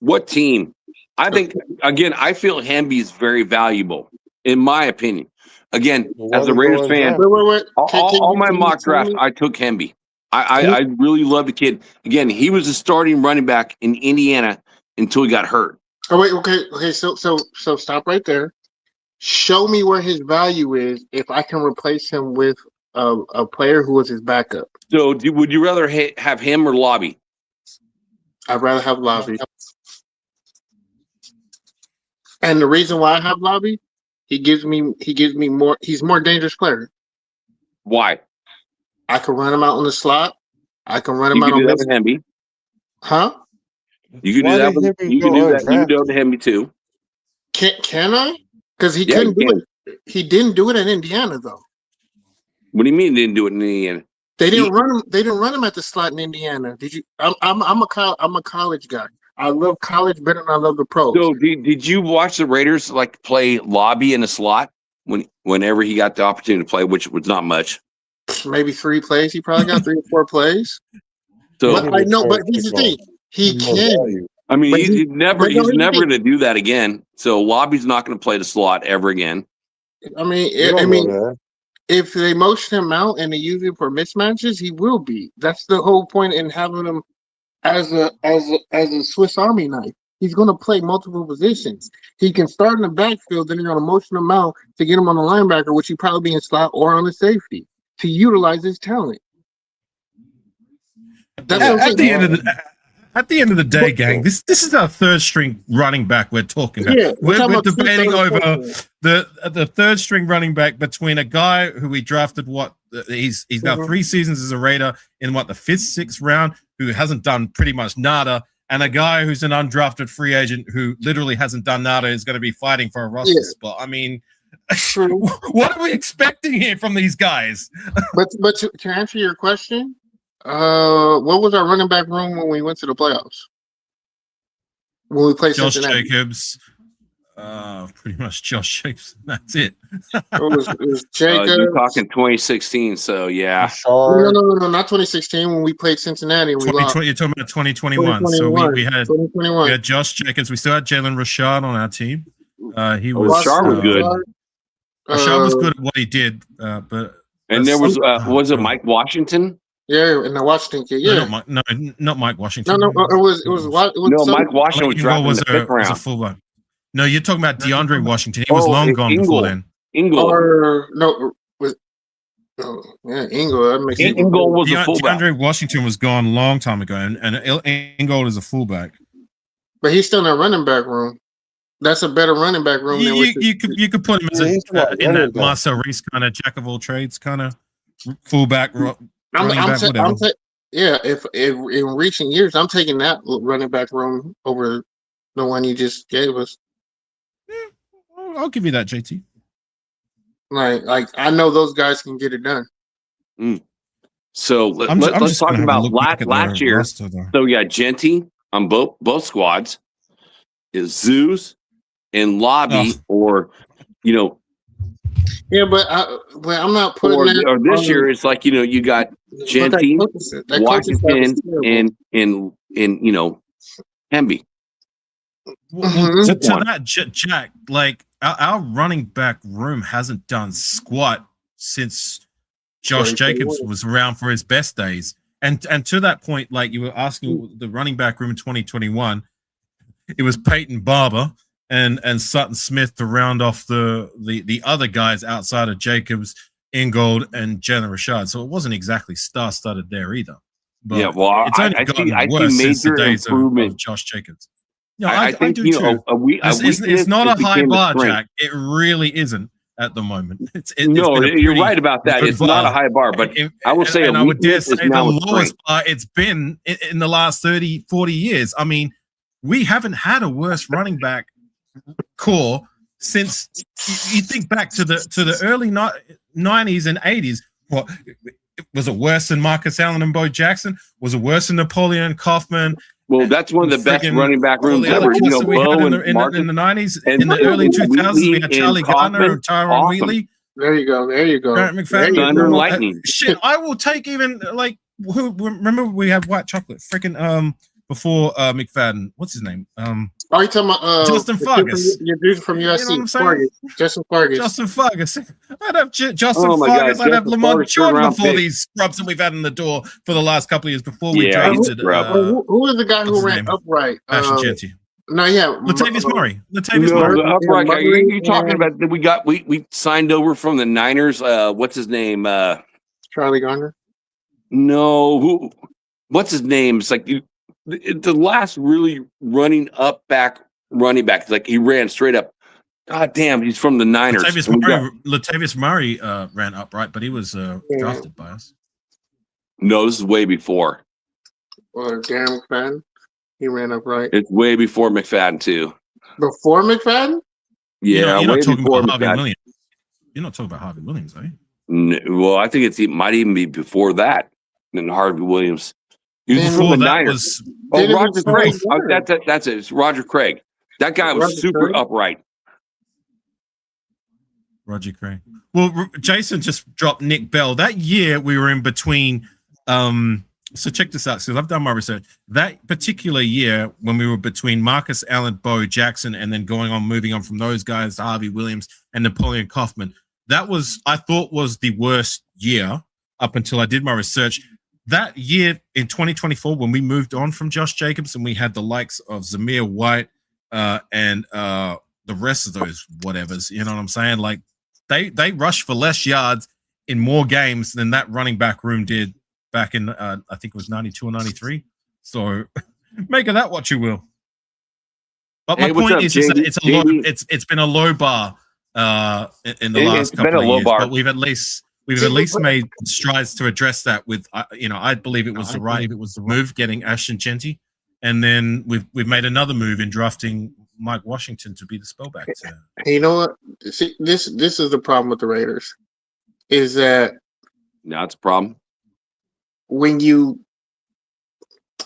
What team? I think again, I feel Hemby is very valuable, in my opinion. Again, as a Raiders fan, all my mock drafts, I took Hemby. I really love the kid. Again, he was a starting running back in Indiana until he got hurt. Oh wait, okay. So stop right there. Show me where his value is if I can replace him with a player who was his backup. So, would you rather have him or Lobby? I'd rather have Lobby. And the reason why I have Lobby, he gives me more. He's a more dangerous player. Why? I can run him out on the slot. I can run him out on the Hemby. Huh? You can do that. You can do that. You can do it to Hemby too. Can I? Because he couldn't do it. He didn't do it in Indiana though. What do you mean didn't do it in Indiana? They didn't run him. They didn't run him at the slot in Indiana. Did you? I'm a college guy. I love college better than I love the pros. So did you watch the Raiders play Lobby in the slot whenever he got the opportunity to play, which was not much? Maybe 3 plays. He probably got 3 or 4 plays. So but I know, but here's the thing. He can. I mean, he's never going to do that again. So Lobby's not going to play the slot ever again. I mean, if they motion him out and they use him for mismatches, he will be. That's the whole point in having him as a Swiss Army knife. He's going to play multiple positions. He can start in the backfield, then you're going to motion him out to get him on the linebacker, which he probably be in slot or on the safety to utilize his talent. At the end of the day, gang, this is our third string running back we're talking about. Yeah, we're debating over the third string running back between a guy who we drafted he's now 3 seasons as a Raider in the 5th, 6th round, who hasn't done pretty much nada, and a guy who's an undrafted free agent who literally hasn't done nada, is going to be fighting for a roster spot. I mean, what are we expecting here from these guys? but to answer your question, what was our running back room when we went to the playoffs? When we played Josh Cincinnati? Jacobs. Pretty much Josh Jacobs. That's it. It was Jacobs. You're talking 2016, so yeah. No, not 2016 when we played Cincinnati. And we lost. You're talking about 2021. So we had Josh Jacobs. We still had Jalen Rashad on our team. He was Rashad was good. Rashad was good at what he did, but there was it Mike Washington? Yeah, and the Washington kid. Yeah, not Mike Washington. No, it was Mike Washington was drafted in the 5th round. Was a fullback. No, you're talking about DeAndre Washington. He was long gone before then. Ingle. Ingle. Ingle was a fullback. DeAndre Washington was gone a long time ago, and Ingle is a fullback. But he's still in a running back room. That's a better running back room. You could put him as in that Marcel Reese kind of jack of all trades kind of fullback. If in recent years, I'm taking that running back room over the one you just gave us. I'll give you that, JT. Like I know those guys can get it done. So let's talk about last year. So we got Genty on both squads. Is Zeus and Lobby, or Yeah, but I'm not putting Or that. This year, it's like you got Genty, Washington, and Hemby. Well, to that, Jack, like our running back room hasn't done squat since Josh Jacobs was around for his best days. And to that point, like you were asking, the running back room in 2021, it was Peyton Barber and Sutton Smith to round off the other guys outside of Jacobs, Ingold, and Jenna Rashad. So it wasn't exactly star-studded there either. But yeah, well, it's only gotten worse since the days of Josh Jacobs. No, I think, do too. It's not a high bar, Jack. It really isn't at the moment. No, you're right about that. It's not a high bar, but I will say, and I would dare say the lowest bar it's been in the last 30, 40 years. I mean, we haven't had a worse running back core since you think back to the early 90s and 80s. What was it worse than Marcus Allen and Bo Jackson? Was it worse than Napoleon Kaufman? Well, that's one of the best running back rooms ever. We had in the 90s, in the early 2000s, we had Charlie Gardner and Tyron Wheatley. There you go. Grant McFadden. Thunder and Lightning. Shit, I will take even like remember we had White Chocolate freaking before McFadden. What's his name? Oh, you talking about Justin Fargas? Your dude from USC. You know what I'm saying? Justin Fargas. Justin Fargas. I'd have Justin Fargas. I'd have Lamont Jordan before these scrubs that we've had in the door for the last couple of years before we drafted. Who was the guy who ran upright? Ashton Genty. No, yeah, Latavius Murray. The upright guy. You're talking about that we signed over from the Niners. What's his name? Charlie Gardner. No, what's his name? It's like the last really running back. It's like he ran straight up. God damn, he's from the Niners. Latavius Murray ran upright, but he was drafted by us. No, this is way before. Or Darren McFadden. He ran upright. It's way before McFadden too. Before McFadden? Yeah, you're not talking about Harvey Williams. You're not talking about Harvey Williams, are you? No, well, I think it might even be before that than Harvey Williams. He was from the Niners. Roger Craig. That's it. It's Roger Craig. That guy was super upright. Roger Craig. Well, Jason just dropped Nick Bell. That year we were in between. So check this out, because I've done my research. That particular year, when we were between Marcus Allen, Bo Jackson, and then moving on from those guys to Harvey Williams and Napoleon Kaufman, that was, I thought, was the worst year up until I did my research. That year in 2024, when we moved on from Josh Jacobs and we had the likes of Zamir White and the rest of those whatevers, you know what I'm saying? Like they rushed for less yards in more games than that running back room did back in I think it was 92 or 93. So make of that what you will. But my point is that it's been a low bar in the last couple of years, but we've at least made strides to address that with I believe it was the right move getting Ashton Genty, and then we've made another move in drafting Mike Washington to be the spellback. You know what? See, this is the problem with the Raiders, is that it's a problem. When you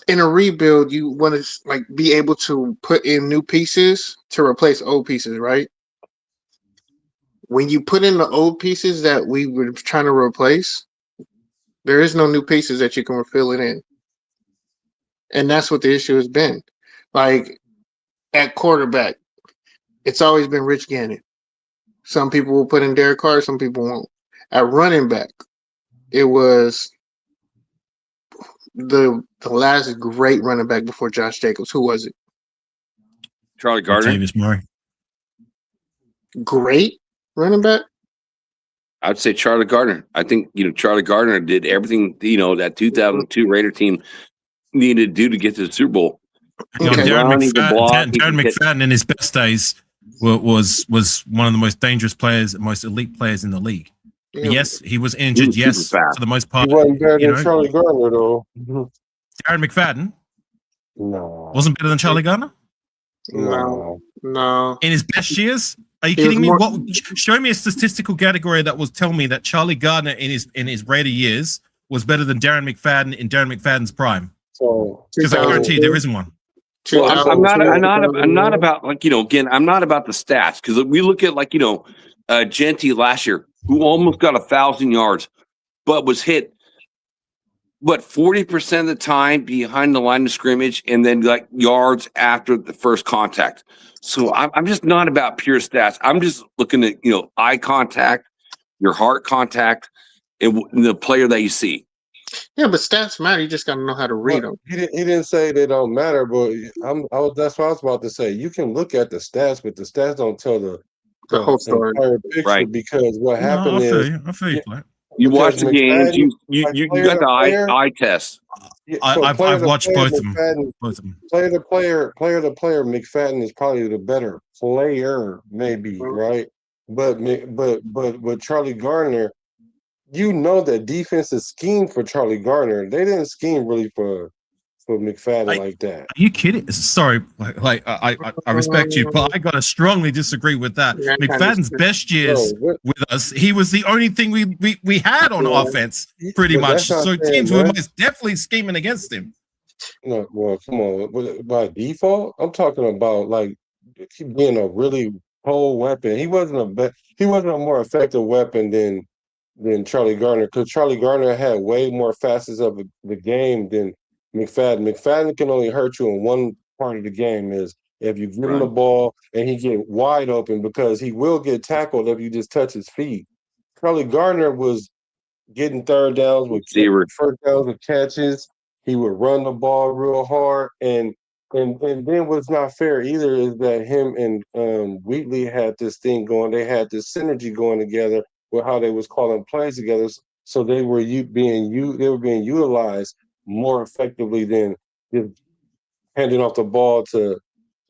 in a rebuild, you want to be able to put in new pieces to replace old pieces, right? When you put in the old pieces that we were trying to replace, there is no new pieces that you can fill it in. And that's what the issue has been. Like at quarterback, it's always been Rich Gannon. Some people will put in Derek Carr, some people won't. At running back, it was the last great running back before Josh Jacobs. Who was it? Charlie Gardner. Latavius Murray. Great running back? I'd say Charlie Gardner. I think Charlie Gardner did everything that 2002 Raider team needed to do to get to the Super Bowl. Darren McFadden in his best days was one of the most dangerous players, most elite players in the league. Yeah. Yes, he was injured. Yes, for the most part. He wasn't better than Charlie Gardner, though. Darren McFadden? No. Wasn't better than Charlie Gardner? No. In his best years? Are you kidding me? Show me a statistical category that will tell me that Charlie Gardner in his Raider years was better than Darren McFadden in Darren McFadden's prime. Because I guarantee you there isn't one. Well, I'm not about again, I'm not about the stats, because we look at Genty last year, who almost got 1,000 yards, but was hit, 40% of the time behind the line of scrimmage and then like yards after the first contact. So I'm just not about pure stats. I'm just looking at, eye contact, your heart contact, and the player that you see. Yeah, but stats matter. You just got to know how to read them. He didn't say they don't matter, but that's what I was about to say. You can look at the stats, but the stats don't tell the whole story. entire picture, right? Because what happened is I feel you, Black. You watch the games. You got the eye test. I've watched both of them. Player to player, McFadden is probably the better player, maybe, right? But with Charlie Gardner, that defenses schemed for Charlie Gardner. They didn't scheme really for McFadden like that. Are you kidding? Sorry, I respect you, but I gotta strongly disagree with that. McFadden's best years with us, he was the only thing we had on offense, pretty much. So teams were most definitely scheming against him. No, well, come on. By default, I'm talking about like being a really whole weapon. He wasn't a more effective weapon than Charlie Gardner, because Charlie Gardner had way more facets of the game than McFadden. McFadden can only hurt you in one part of the game, is if you give him the ball and he get wide open, because he will get tackled if you just touch his feet. Charlie Gardner was getting third downs with first downs with catches. He would run the ball real hard, and then what's not fair either is that him and Wheatley had this thing going. They had this synergy going together with how they was calling plays together. So they were being utilized more effectively than just handing off the ball to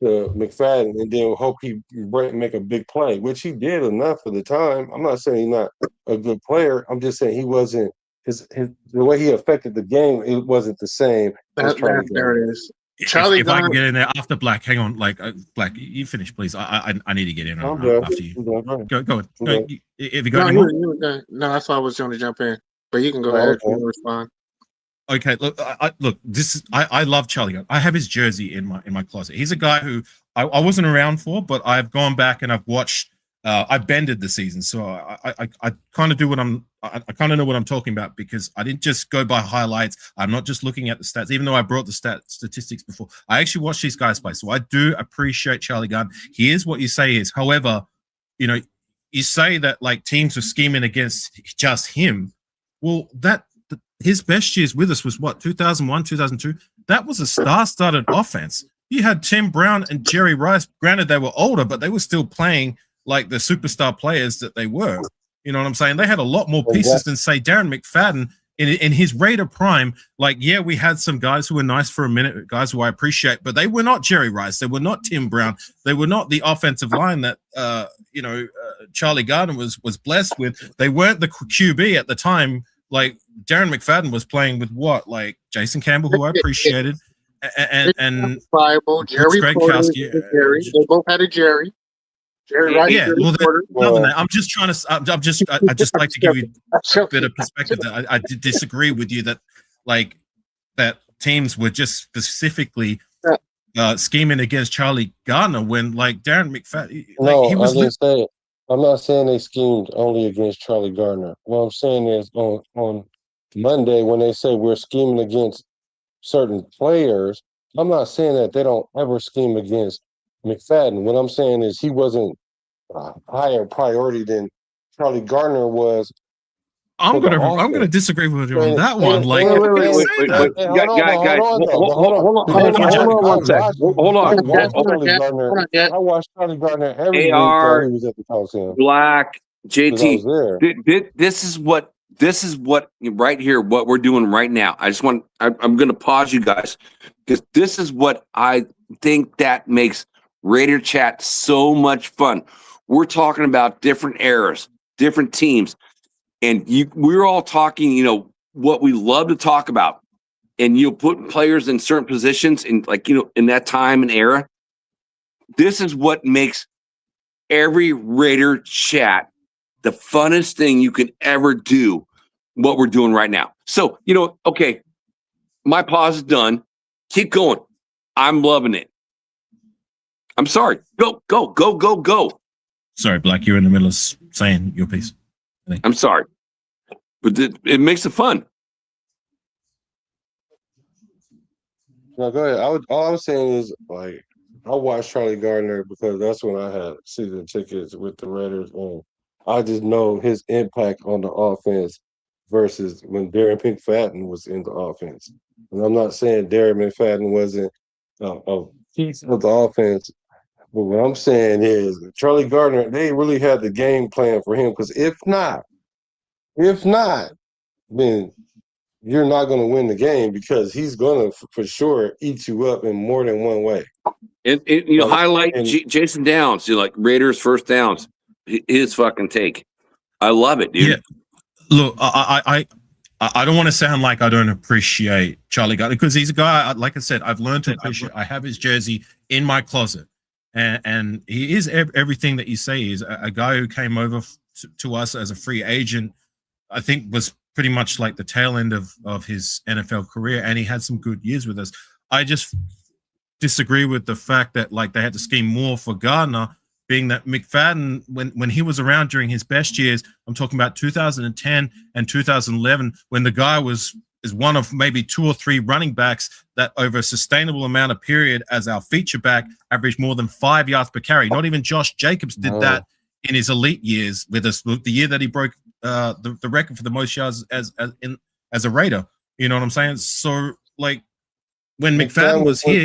McFadden and then hope he make a big play, which he did enough for the time. I'm not saying he's not a good player. I'm just saying he wasn't the way he affected the game. It wasn't the same. There it is. If I can get in there after Black, hang on, Black, you finish, please. I need to get in after you. Go. If you got any more? No, that's why I was going to jump in, but you can go ahead and respond. Okay, look, I love Charlie Gunn. I have his jersey in my closet. He's a guy who I wasn't around for, but I've gone back and I've watched. I bended the season, so I kind of do I kind of know what I'm talking about, because I didn't just go by highlights. I'm not just looking at the stats, even though I brought the statistics before. I actually watched these guys play, so I do appreciate Charlie Gunn. He is what you say is. However, you say that like teams are scheming against just him. Well, his best years with us was what, 2001, 2002? That was a star-studded offense. You had Tim Brown and Jerry Rice. Granted, they were older, but they were still playing like the superstar players that they were. You know what I'm saying? They had a lot more pieces than, say, Darren McFadden in his Raider prime. Like, yeah, we had some guys who were nice for a minute, guys who I appreciate, but they were not Jerry Rice. They were not Tim Brown. They were not the offensive line that, Charlie Gardner was blessed with. They weren't the QB at the time. Like Darren McFadden was playing with like Jason Campbell, who I appreciated, and Bible, Jerry Porter, Jerry. They both had a Jerry. Jerry Rice. Yeah, I'm just trying to. I just like to give you a bit of perspective that I disagree with you that teams were just specifically scheming against Charlie Gardner when like Darren McFadden. He was. I'm not saying they schemed only against Charlie Gardner. What I'm saying is on Monday, when they say we're scheming against certain players, I'm not saying that they don't ever scheme against McFadden. What I'm saying is he wasn't a higher priority than Charlie Gardner was. I'm gonna disagree with you on that one. Like, hold on. I watched Charlie Gardner every week while he was at the Coliseum. Black JT. This is what right here. What we're doing right now. I'm gonna pause you guys because this is what I think that makes Raider Chat so much fun. We're talking about different eras, different teams. And we're all talking, what we love to talk about. And put players in certain positions in in that time and era. This is what makes every Raider Chat the funnest thing you can ever do, what we're doing right now. So, okay, my pause is done. Keep going. I'm loving it. I'm sorry. Go. Sorry, Black, you're in the middle of saying your piece. I'm sorry, but it makes it fun. No, go ahead. All I was saying is, like, I watched Charlie Gardner because that's when I had season tickets with the Raiders, and I just know his impact on the offense versus when Darren McFadden was in the offense. And I'm not saying Darren McFadden wasn't a piece of the offense, but what I'm saying is Charlie Gardner, they really had the game plan for him, because if not, then you're not going to win the game, because he's going to for sure eat you up in more than one way. And you highlight Jason Downs, like Raiders first downs, his fucking take. I love it, dude. Yeah. Look, I don't want to sound like I don't appreciate Charlie Gardner, because he's a guy, like I said, I've learned to appreciate. I have his jersey in my closet, and he is everything that you say. He's a guy who came over to us as a free agent. I think was pretty much like the tail end of his NFL career, and he had some good years with us. I just disagree with the fact that like they had to scheme more for Gardner, being that McFadden, when he was around during his best years, I'm talking about 2010 and 2011, when the guy is one of maybe 2 or 3 running backs that over a sustainable amount of period as our feature back averaged more than 5 yards per carry. Not even Josh Jacobs did that in his elite years with us. The year that he broke the record for the most yards as a Raider. You know what I'm saying? So like when McFadden was here,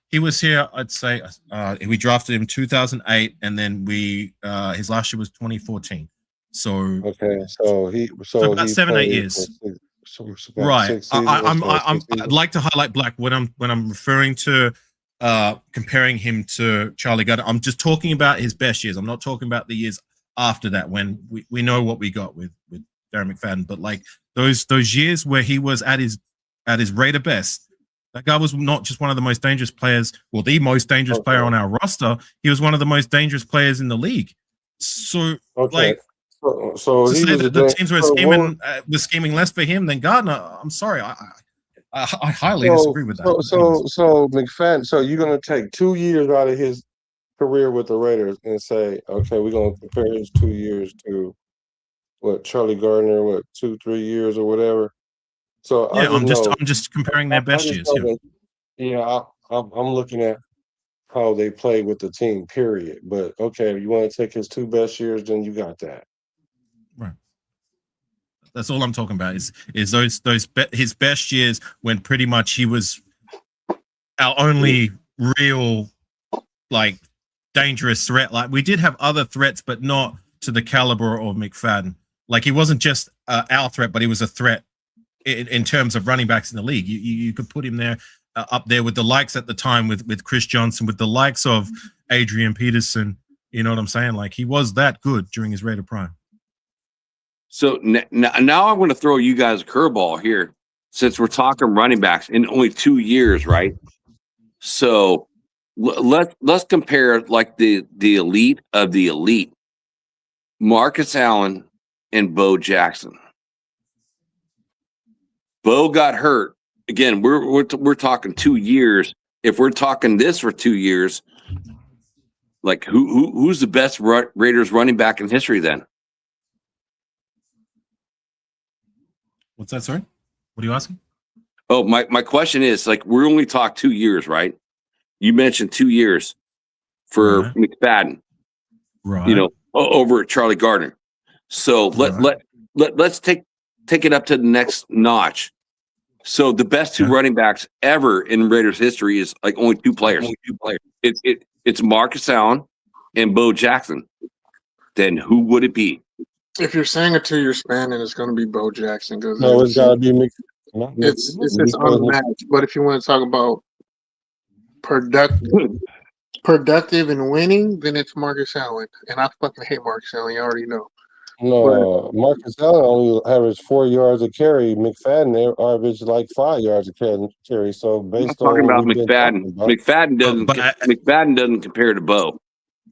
he was here. I'd say we drafted him 2008, and then his last year was 2014. So okay, so about 7-8 years. Right. I'd like to highlight Black when I'm referring to comparing him to Charlie Gardner. I'm just talking about his best years. I'm not talking about the years after that when we know what we got with Darren McFadden. But like those years where he was at his Raider best, that guy was not just one of the most dangerous players, well, the most dangerous player on our roster. He was one of the most dangerous players in the league. So like so to he say was that the teams were scheming less for him than Gardner, I'm sorry. I highly disagree with that. So McFadden, so you're gonna take 2 years out of his career with the Raiders and say, okay, we're gonna compare his 2 years to what Charlie Gardner, 2-3 years or whatever. So yeah, I'm just comparing their best years. I'm looking at how they played with the team, period. But okay, if you want to take his 2 best years, then you got that. Right. That's all I'm talking about is his best years when pretty much he was our only real like dangerous threat. Like we did have other threats, but not to the caliber of McFadden. Like he wasn't just our threat, but he was a threat in terms of running backs in the league. You could put him there up there with the likes at the time with Chris Johnson, with the likes of Adrian Peterson. You know what I'm saying? Like he was that good during his Raider prime. So now I'm going to throw you guys a curveball here, since we're talking running backs in only 2 years, right? So let's compare like the elite of the elite, Marcus Allen and Bo Jackson. Bo got hurt again. We're talking 2 years. If we're talking this for 2 years, like who's the best Raiders running back in history then? What's that, sorry? What are you asking? Oh, my question is, like, we're only talk 2 years, right? You mentioned 2 years for McFadden, right? You know, over at Charlie Gardner. So let's take it up to the next notch. So the best 2 running backs ever in Raiders history is like only 2 players. It's Marcus Allen and Bo Jackson. Then who would it be? If you're saying a 2-year span, then it's going to be Bo Jackson, because No, it's got to be it's unmatched. But if you want to talk about productive and winning, then it's Marcus Allen, and I fucking hate Marcus Allen. You already know. No, Marcus Allen only averaged 4 yards a carry. McFadden averaged like 5 yards a carry. So based on talking about McFadden, McFadden doesn't compare to Bo.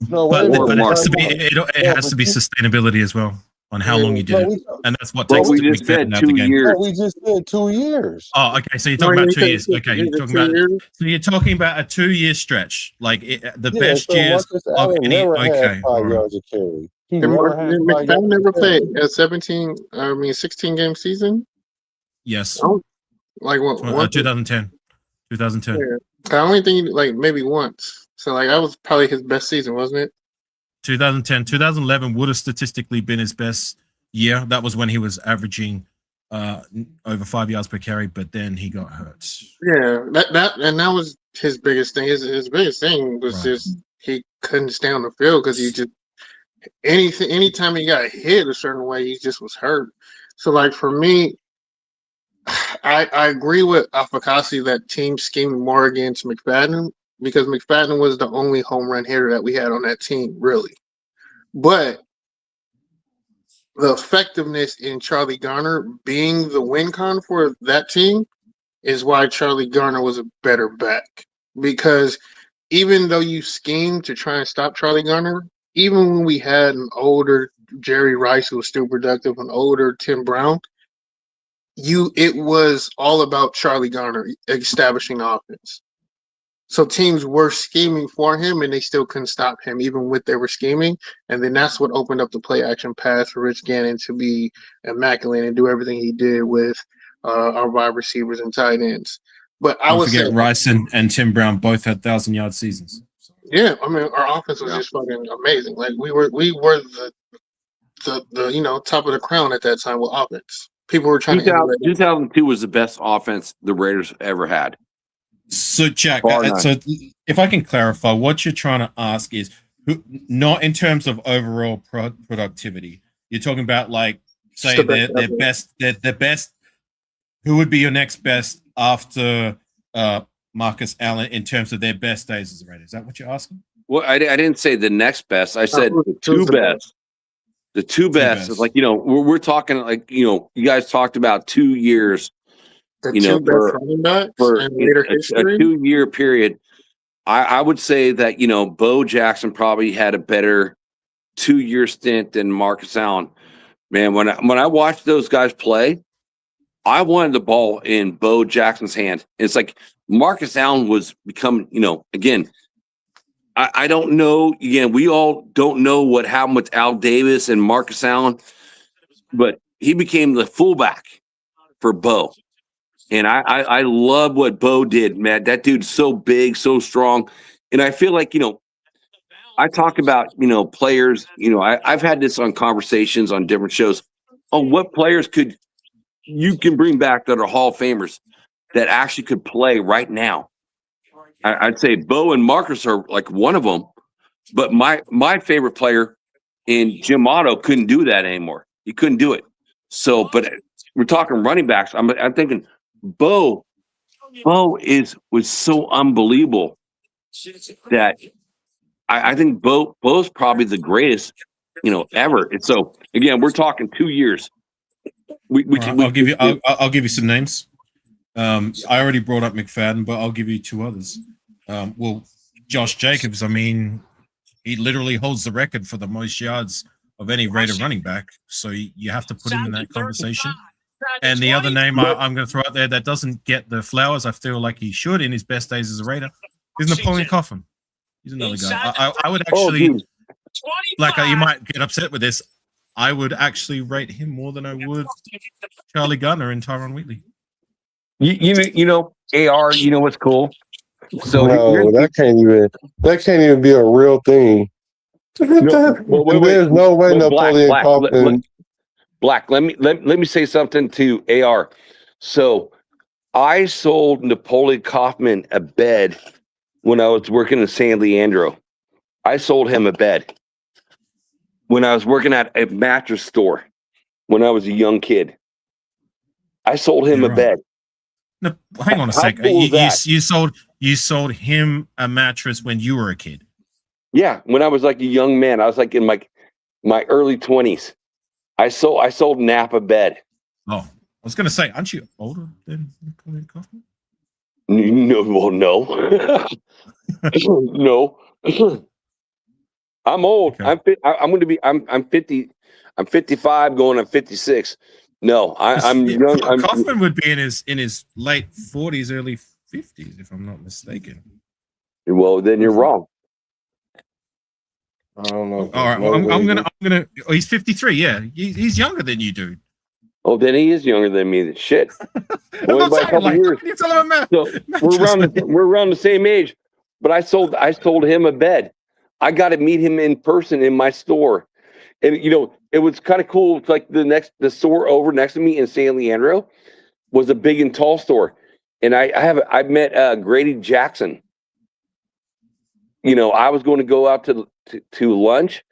No, but it has to be sustainability as well. on how long you did it, and that's what Well, takes we the just said McFadden out 2 the game. years. No, we just said 2 years. Oh, okay. So you're talking about 2 years. Okay, you're talking about. So you're talking about a 2-year stretch, like the best so years Marcus of Allen any. never had Okay, 5 yards of carry. He And never had 5 McFadden yards never of carry. played a 16 game season. Yes. Like what? 2010. Yeah. I only think like maybe once. So like that was probably his best season, wasn't it? 2010, 2011 would have statistically been his best year. That was when he was averaging over 5 yards per carry, but then he got hurt. Yeah, that was his biggest thing. His biggest thing was just he couldn't stay on the field because he just anytime he got hit a certain way, he just was hurt. So like for me, I agree with Afakasi that team schemed more against McFadden because McFadden was the only home run hitter that we had on that team, really. But the effectiveness in Charlie Garner being the win con for that team is why Charlie Garner was a better back. Because even though you schemed to try and stop Charlie Garner, even when we had an older Jerry Rice who was still productive, an older Tim Brown, it was all about Charlie Garner establishing the offense. So teams were scheming for him, and they still couldn't stop him, even with they were scheming. And then that's what opened up the play action pass for Rich Gannon to be immaculate and do everything he did with our wide receivers and tight ends. But I would forget say Rice and Tim Brown both had 1,000-yard seasons. Yeah, I mean our offense was just fucking amazing. Like we were the top of the crown at that time with offense. People were trying to emulate it. 2002 was the best offense the Raiders ever had. So, Jack, so if I can clarify, what you're trying to ask is not in terms of overall productivity. You're talking about, like, say their best. Who would be your next best after Marcus Allen in terms of their best days as a Raider? Is that what you're asking? Well, I didn't say the next best. I said the two best. The two best is like, we're talking like, you guys talked about 2 years. For a 2-year period, I would say that Bo Jackson probably had a better 2-year stint than Marcus Allen. Man, when I watched those guys play, I wanted the ball in Bo Jackson's hand. It's like Marcus Allen was becoming, again, I don't know. Again, we all don't know what happened with Al Davis and Marcus Allen, but he became the fullback for Bo. And I love what Bo did, man. That dude's so big, so strong. And I feel like, I talk about, players, I've had this on conversations on different shows. Oh, what players you can bring back that are Hall of Famers that actually could play right now? I'd say Bo and Marcus are like one of them. But my favorite player in Jim Otto couldn't do that anymore. He couldn't do it. So, but we're talking running backs. I'm thinking, Bo was so unbelievable that I think Bo's probably the greatest, ever. And so again, we're talking 2 years. I'll give you some names. I already brought up McFadden, but I'll give you two others. Josh Jacobs. I mean, he literally holds the record for the most yards of any Raider running back. So you have to put him in that conversation. And the other name I'm going to throw out there that doesn't get the flowers I feel like he should in his best days as a Raider is Napoleon Coffin. He's another guy. I would actually, you might get upset with this, I would actually rate him more than I would Charlie Garner and Tyron Wheatley. AR, what's cool? So no, that can't even be a real thing. There's no way Napoleon Coffin. Black, let me say something to AR. So I sold Napoleon Kaufman a bed when I was working in San Leandro. I sold him a bed when I was working at a mattress store when I was a young kid. I sold him a bed. No, hang on a second. You sold him a mattress when you were a kid. Yeah, when I was like a young man. I was like in my early 20s. I sold Nap a bed. Oh, I was going to say, aren't you older than Napoleon Kaufman? No, well, no. No. I'm old. Okay. I'm going to be. I'm 50. I'm 55, going on 56. No, I'm young. Kaufman would be in his late 40s, early 50s, if I'm not mistaken. Well, then you're wrong. I don't know. All right, well, I'm gonna. Oh, he's 53. Yeah, he's younger than you, dude. Oh, then he is younger than me. Shit. Only by a couple years. So we're around the same age. But I sold him a bed. I got to meet him in person in my store, and it was kind of cool. It's like the store over next to me in San Leandro was a big and tall store, and I met Grady Jackson. I was going to go out to lunch,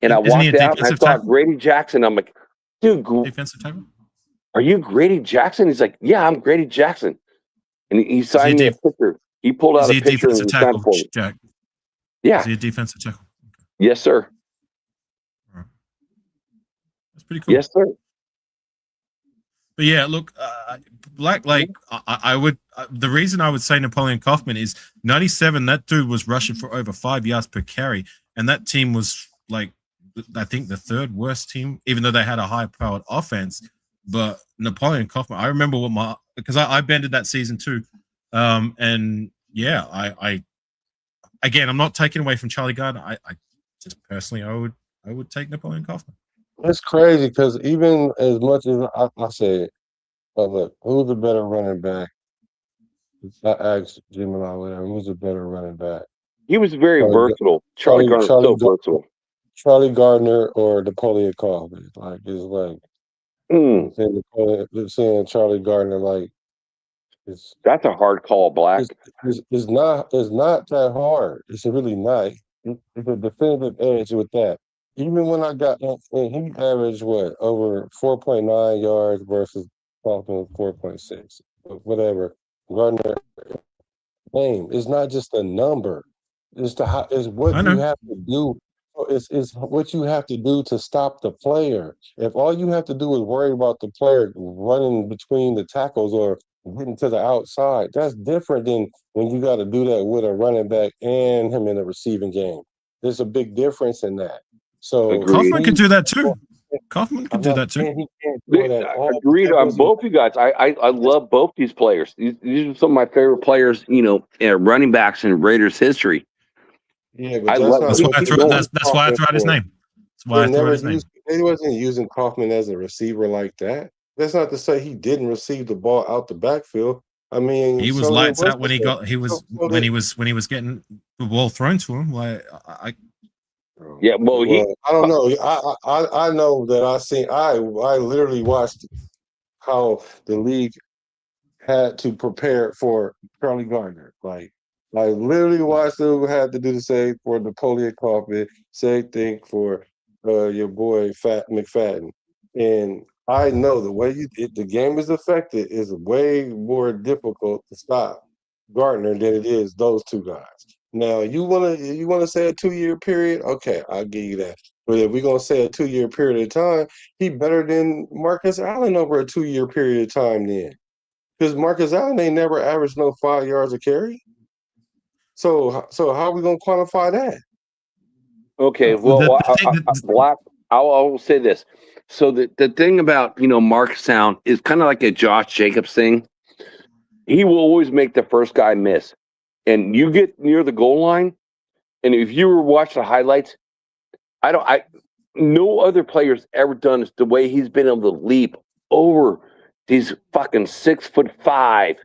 and I walked out and I saw Grady Jackson. I'm like, dude, defensive tackle. Are you Grady Jackson? He's like, yeah, I'm Grady Jackson, and he signed me a picture. He pulled out a picture and signed for me. Jack? Yeah, is he a defensive tackle? Okay. Yes, sir. Right. That's pretty cool. Yes, sir. But yeah, look, Black Lake. I would. The reason I would say Napoleon Kaufman is 97. That dude was rushing for over 5 yards per carry, and that team was like, I think the third worst team, even though they had a high-powered offense. But Napoleon Kaufman, I remember because I bended that season too, and yeah, I again, I'm not taking away from Charlie Gardner. I just personally, I would take Napoleon Kaufman. It's crazy because even as much as I say, look, who's the better running back? I asked Jim and I, whatever, who's the better running back? He was very versatile. Charlie Gardner was so versatile. Charlie Gardner or Napoleon Kaufman. Like, it's like saying Charlie Gardner, like, that's a hard call, Black. It's not that hard. It's really not. It's a definitive edge with that. Even when I got, and he averaged over 4.9 yards versus Kaufman 4.6. Whatever. Gardner name. It's not just a number. It's what you have to do. It's what you have to do to stop the player. If all you have to do is worry about the player running between the tackles or getting to the outside, that's different than when you got to do that with a running back and him in a receiving game. There's a big difference in that. So Kaufman can do that too. Kaufman can do that too. He can't do that. Agreed on both you guys. I love both these players. These are some of my favorite players, running backs in Raiders history. Yeah, but that's why I threw out his name. That's why I threw out his name. They wasn't using Kaufman as a receiver like that. That's not to say he didn't receive the ball out the backfield. I mean, he was lights out when he was getting the ball thrown to him. Like yeah, I don't know. I know that I literally watched how the league had to prepare for Charlie Gardner. Like I literally watched them had to do the same for Napoleon Kaufman, same thing for your boy McFadden. And I know the way the game is affected is way more difficult to stop Gardner than it is those two guys. Now you wanna say a 2-year period? Okay, I'll give you that. But if we're gonna say a 2-year period of time, he better than Marcus Allen over a 2-year period of time then. Because Marcus Allen ain't never averaged no 5 yards a carry. So how are we gonna quantify that? Okay, well, Black, I will say this. So the thing about Marcus Allen is kind of like a Josh Jacobs thing. He will always make the first guy miss. And you get near the goal line, and if you were watching the highlights, no other player's ever done the way he's been able to leap over these fucking 6'5",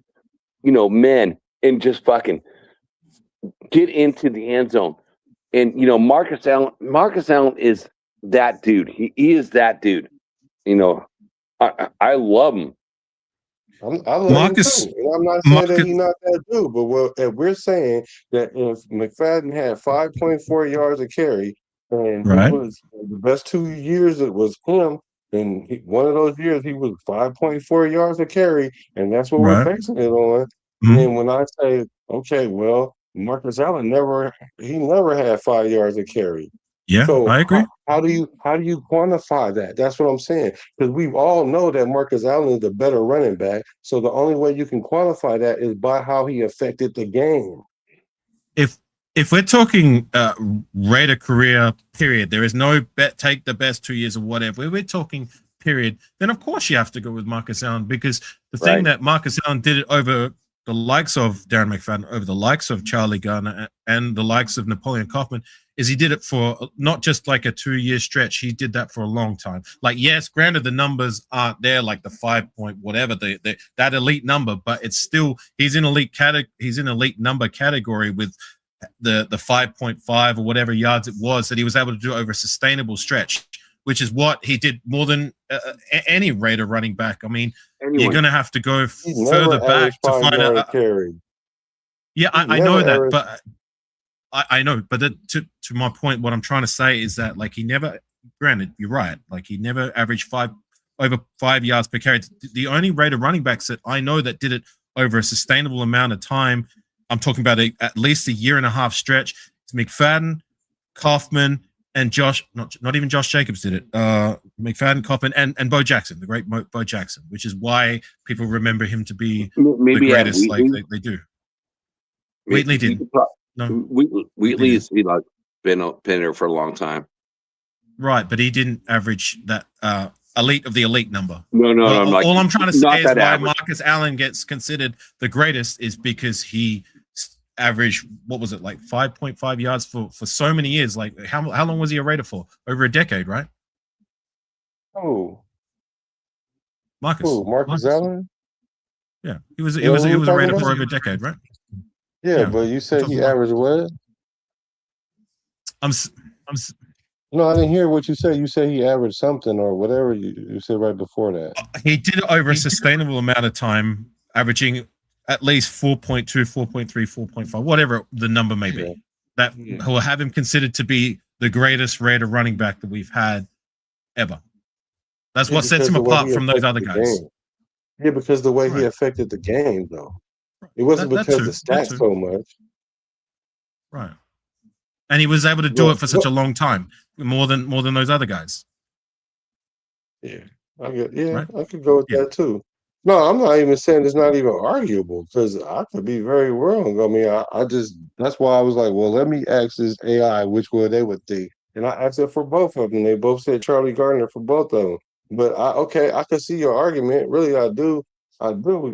men and just fucking get into the end zone. And Marcus Allen is that dude. He is that dude. I love him. I love him too. And I'm not saying that he's not that dude, but if we're saying that if McFadden had 5.4 yards a carry and he was the best 2 years it was him, and one of those years he was 5.4 yards a carry, and that's what we're basing it on. And when I say, okay, well, Marcus Allen never had 5 yards a carry. Yeah, so I agree. How do you quantify that? That's what I'm saying. Because we all know that Marcus Allen is the better running back. So the only way you can quantify that is by how he affected the game. If if we're talking Raider career period, there is no take the best 2 years or whatever. If we're talking period, then of course you have to go with Marcus Allen, because the thing that Marcus Allen did it over the likes of Darren McFadden, over the likes of Charlie Garner, and the likes of Napoleon Kaufman, is he did it for not just like a 2-year stretch. He did that for a long time. Like, yes, granted, the numbers aren't there, like the 5 point whatever, that elite number, but it's still, he's in elite number category with the 5.5 or whatever yards it was that he was able to do over a sustainable stretch, which is what he did more than any Raider running back. I mean, you're going to have to go further back to find a carry. Yeah, I know that, but I know, but to my point, what I'm trying to say is that, like, he never, granted, you're right, like, he never averaged over 5 yards per carry. The only Raider running backs that I know that did it over a sustainable amount of time, I'm talking about at least a year and a half stretch, it's McFadden, Kaufman, and Josh, not even Josh Jacobs did it. McFadden, Kaufman, and Bo Jackson, the great Bo Jackson, which is why people remember him to be the greatest, like they do. Wheatley didn't. No, Wheatley's like been here for a long time. Right, but he didn't average that elite of the elite number. No. All I'm trying to say is why Marcus Allen gets considered the greatest is because he averaged, what was it, like 5.5 yards for so many years. Like, how long was he a Raider for? Over a decade, right? Marcus Allen? Yeah, he was a Raider for over a decade, right? Yeah, but you said he averaged what? No, I didn't hear what you said. You said he averaged something or whatever you said right before that. He did it over a sustainable amount of time, averaging at least 4.2, 4.3, 4.5, whatever the number may be. That will have him considered to be the greatest Raider running back that we've had ever. That's what sets him apart from those other guys. Yeah, because the way he affected the game, though. It wasn't because of the stats so much. Right. And he was able to do it for such a long time, more than those other guys. Yeah, I could go with that too. No, I'm not even saying it's not even arguable, because I could be very wrong. I mean, I just, that's why I was like, well, let me ask this AI which one they would think. And I asked it for both of them. They both said Charlie Gardner for both of them. But I could see your argument. Really, I do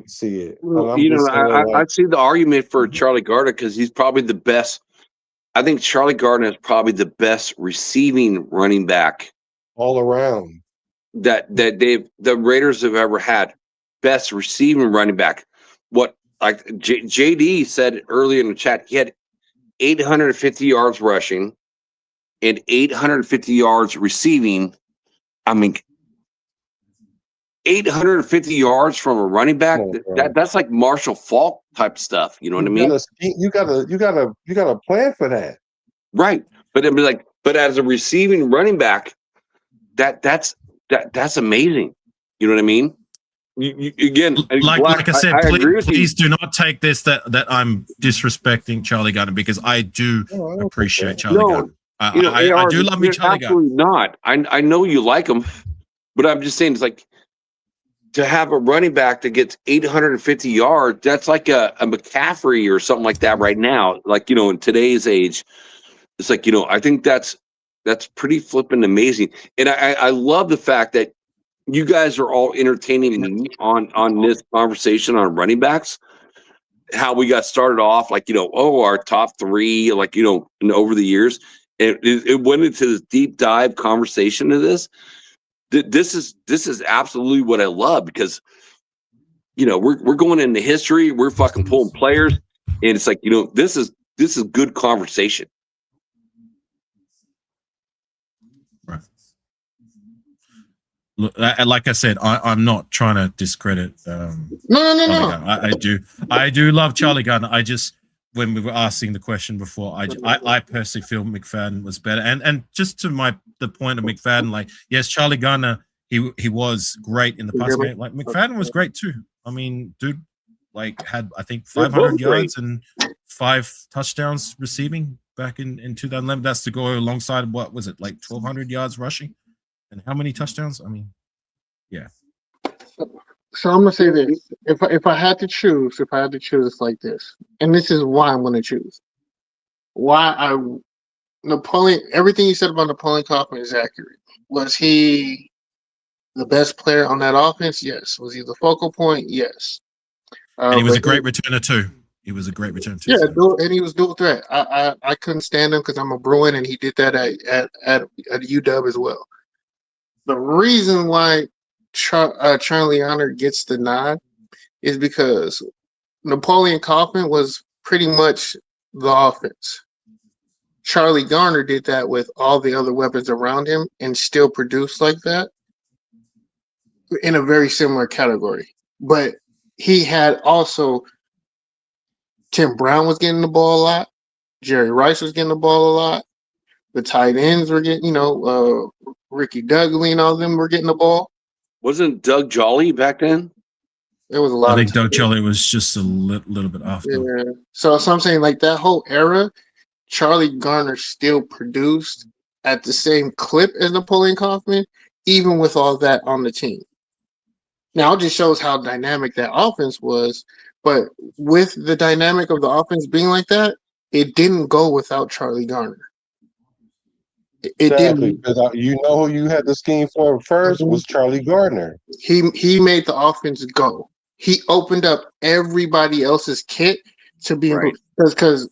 see it. Well, I see the argument for Charlie Gardner because he's probably the best. I think Charlie Gardner is probably the best receiving running back all around that the Raiders have ever had. Best receiving running back. What, like JD said earlier in the chat, he had 850 yards rushing and 850 yards receiving. I mean, 850 yards from a running back, that's like Marshall Faulk type stuff. You know what I mean? You got a plan for that, right? But it'd be like, but as a receiving running back, that's amazing. You know what I mean? You again, like I said, please do not take this that I'm disrespecting Charlie Gardner, because I do appreciate Charlie Gardner. I do love me Charlie Gardner. Absolutely not. I know you like him, but I'm just saying, it's like, to have a running back that gets 850 yards, that's like a McCaffrey or something like that right now. Like, in today's age, it's like, I think that's pretty flipping amazing. And I love the fact that you guys are all entertaining me on this conversation on running backs, how we got started off, like, our top three, like, and over the years, it went into this deep dive conversation of this. This is absolutely what I love, because we're going into history, we're fucking pulling players, and it's like, this is good conversation. Right. Look, like I said, I'm not trying to discredit. No. I do love Charlie Gardner. I just, when we were asking the question before, I personally feel McFadden was better. And just to the point of McFadden, like, yes, Charlie Gardner, he was great in the passing game. Like, McFadden was great too. I mean, dude, like, had, I think, 500 yards and 5 touchdowns receiving back in 2011. That's to go alongside, what was it, like 1,200 yards rushing? And how many touchdowns? I mean, yeah. So I'm gonna say this: if I had to choose, it's like this, and this is why I'm gonna choose. Napoleon, everything you said about Napoleon Kaufman is accurate. Was he the best player on that offense? Yes. Was he the focal point? Yes. And he was a great returner too. He was a great returner too. Yeah, and he was dual threat. I couldn't stand him because I'm a Bruin, and he did that at UW as well. The reason why Charlie Honor gets the nod is because Napoleon Kaufman was pretty much the offense. Charlie Garner did that with all the other weapons around him and still produced like that in a very similar category. But he had also Tim Brown was getting the ball a lot. Jerry Rice was getting the ball a lot. The tight ends were getting, Ricky Dudley and all of them were getting the ball. Wasn't Doug Jolly back then? There was a lot. I think Doug Jolly was just a little bit after. Yeah. So I'm saying like that whole era, Charlie Garner still produced at the same clip as Napoleon Kaufman, even with all that on the team. Now it just shows how dynamic that offense was. But with the dynamic of the offense being like that, it didn't go without Charlie Garner. It Exactly, didn't. because you know who you had the scheme for first was Charlie Gardner. He made the offense go. He opened up everybody else's kit to be because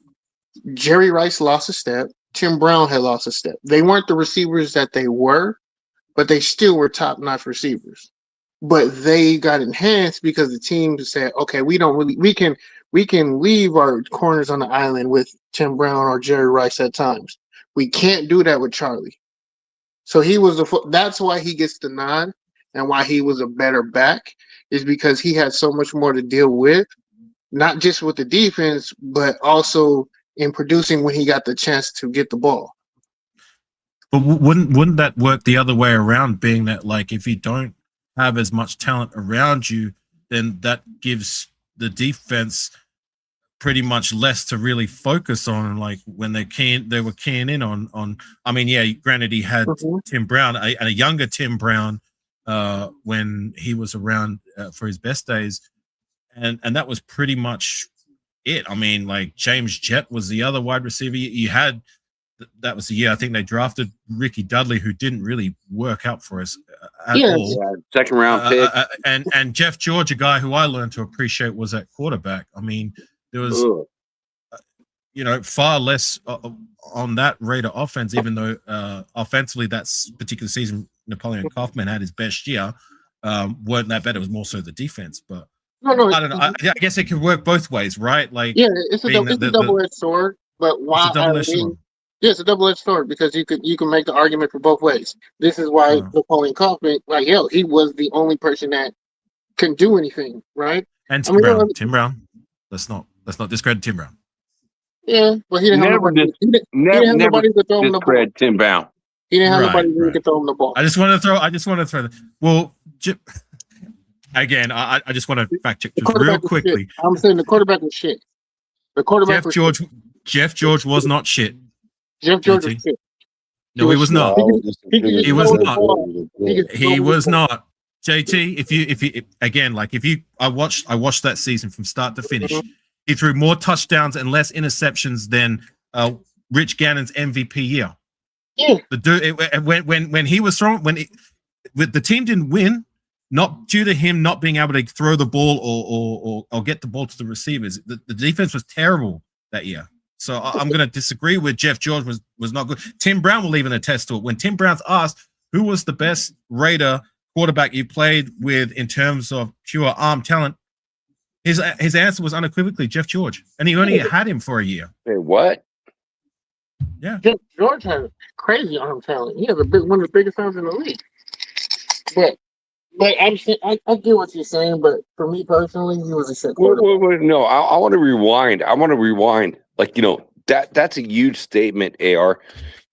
Jerry Rice lost a step. Tim Brown had lost a step. They weren't the receivers that they were, but they still were top-notch receivers. But they got enhanced because the team said, "Okay, we can leave our corners on the island with Tim Brown or Jerry Rice at times. We can't do that with Charlie." So he was that's why he gets the nod and why he was a better back is because he had so much more to deal with, not just with the defense, but also in producing when he got the chance to get the ball. But wouldn't that work the other way around, being that like if you don't have as much talent around you, then that gives the defense pretty much less to really focus on, like when they were keying in on I mean, yeah, granted he had Tim Brown, a younger Tim Brown when he was around for his best days, and that was pretty much it. I mean, like James Jett was the other wide receiver you had. That was the year I think they drafted Ricky Dudley, who didn't really work out for us at all. Yeah, second round pick. And Jeff George, a guy who I learned to appreciate, was at quarterback. I mean, there was, far less on that Raider offense, even though offensively that particular season Napoleon Kaufman had his best year. Weren't that bad. It was more so the defense, but no, I don't know. I guess it could work both ways, right? Like, yeah, it's a double-edged sword. But why? Yeah, it's a double-edged sword because you can make the argument for both ways. This is why Napoleon Kaufman, he was the only person that can do anything, right? And Tim Brown. Let's not discredit Tim Brown. Yeah, but he didn't have nobody to throw him the ball. Tim Brown. He didn't have nobody who could throw him the ball. I just want to throw. Well, again, I just want to fact check real quickly. I'm saying the quarterback was shit. Jeff George was not shit. Jeff George was shit. No, he was not. He was not. He was not. JT, if you again, like I watched that season from start to finish. He threw more touchdowns and less interceptions than Rich Gannon's MVP year. Yeah. The dude, when he was throwing, the team didn't win, not due to him not being able to throw the ball or get the ball to the receivers. The defense was terrible that year. So I'm going to disagree with Jeff George was not good. Tim Brown will even attest to it. When Tim Brown's asked who was the best Raider quarterback you played with in terms of pure arm talent, his answer was unequivocally Jeff George, and he only had him for a year. Hey, what? Yeah, Jeff George had crazy arm talent. He has one of the biggest arms in the league. But I get what you're saying. But for me personally, he was a shit quarterback. Wait, no, I want to rewind. Like, that's a huge statement, AR.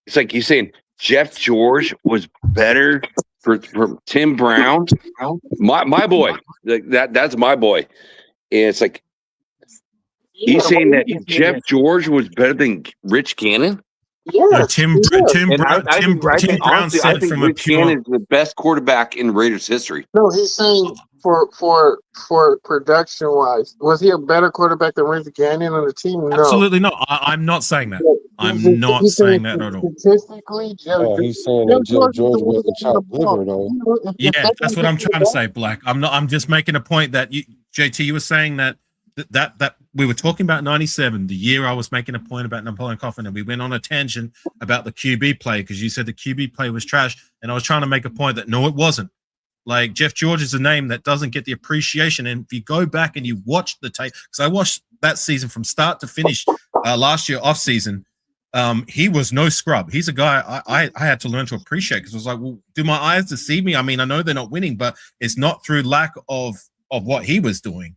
It's like you're saying Jeff George was better for Tim Brown. My boy. Like that's my boy. And it's like he's saying that Jeff George was better than Rich Gannon. Yeah, Tim Brown said from Rich Gannon is the best quarterback in Raiders history. No, he's saying for production wise, was he a better quarterback than Rich Gannon on the team? No. Absolutely not. I'm not saying that. I'm not saying that at all. Statistically, he's saying that Jeff George wasn't chopped liver, though. Yeah, that's what I'm trying to say, Black. I'm just making a point that JT, you were saying that we were talking about 97, the year I was making a point about Napoleon Coffin, and we went on a tangent about the QB play because you said the QB play was trash, and I was trying to make a point that no, it wasn't. Like, Jeff George is a name that doesn't get the appreciation, and if you go back and you watch the tape, because I watched that season from start to finish last year off season, he was no scrub. He's a guy I had to learn to appreciate because I was like, well, do my eyes deceive me? I mean, I know they're not winning, but it's not through lack of what he was doing.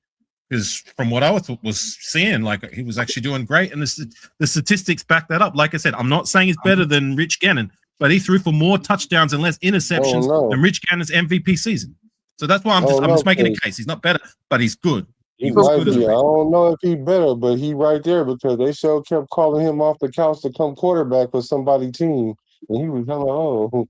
Because from what I was seeing, like, he was actually doing great, and the statistics back that up. Like I said, I'm not saying he's better than Rich Gannon, but he threw for more touchdowns and less interceptions than Rich Gannon's MVP season. So that's why I'm just making a case. He's not better, but he's good. He might be. I don't know if he's better, but he right there because they sure kept calling him off the couch to come quarterback for somebody's team, and he was kind of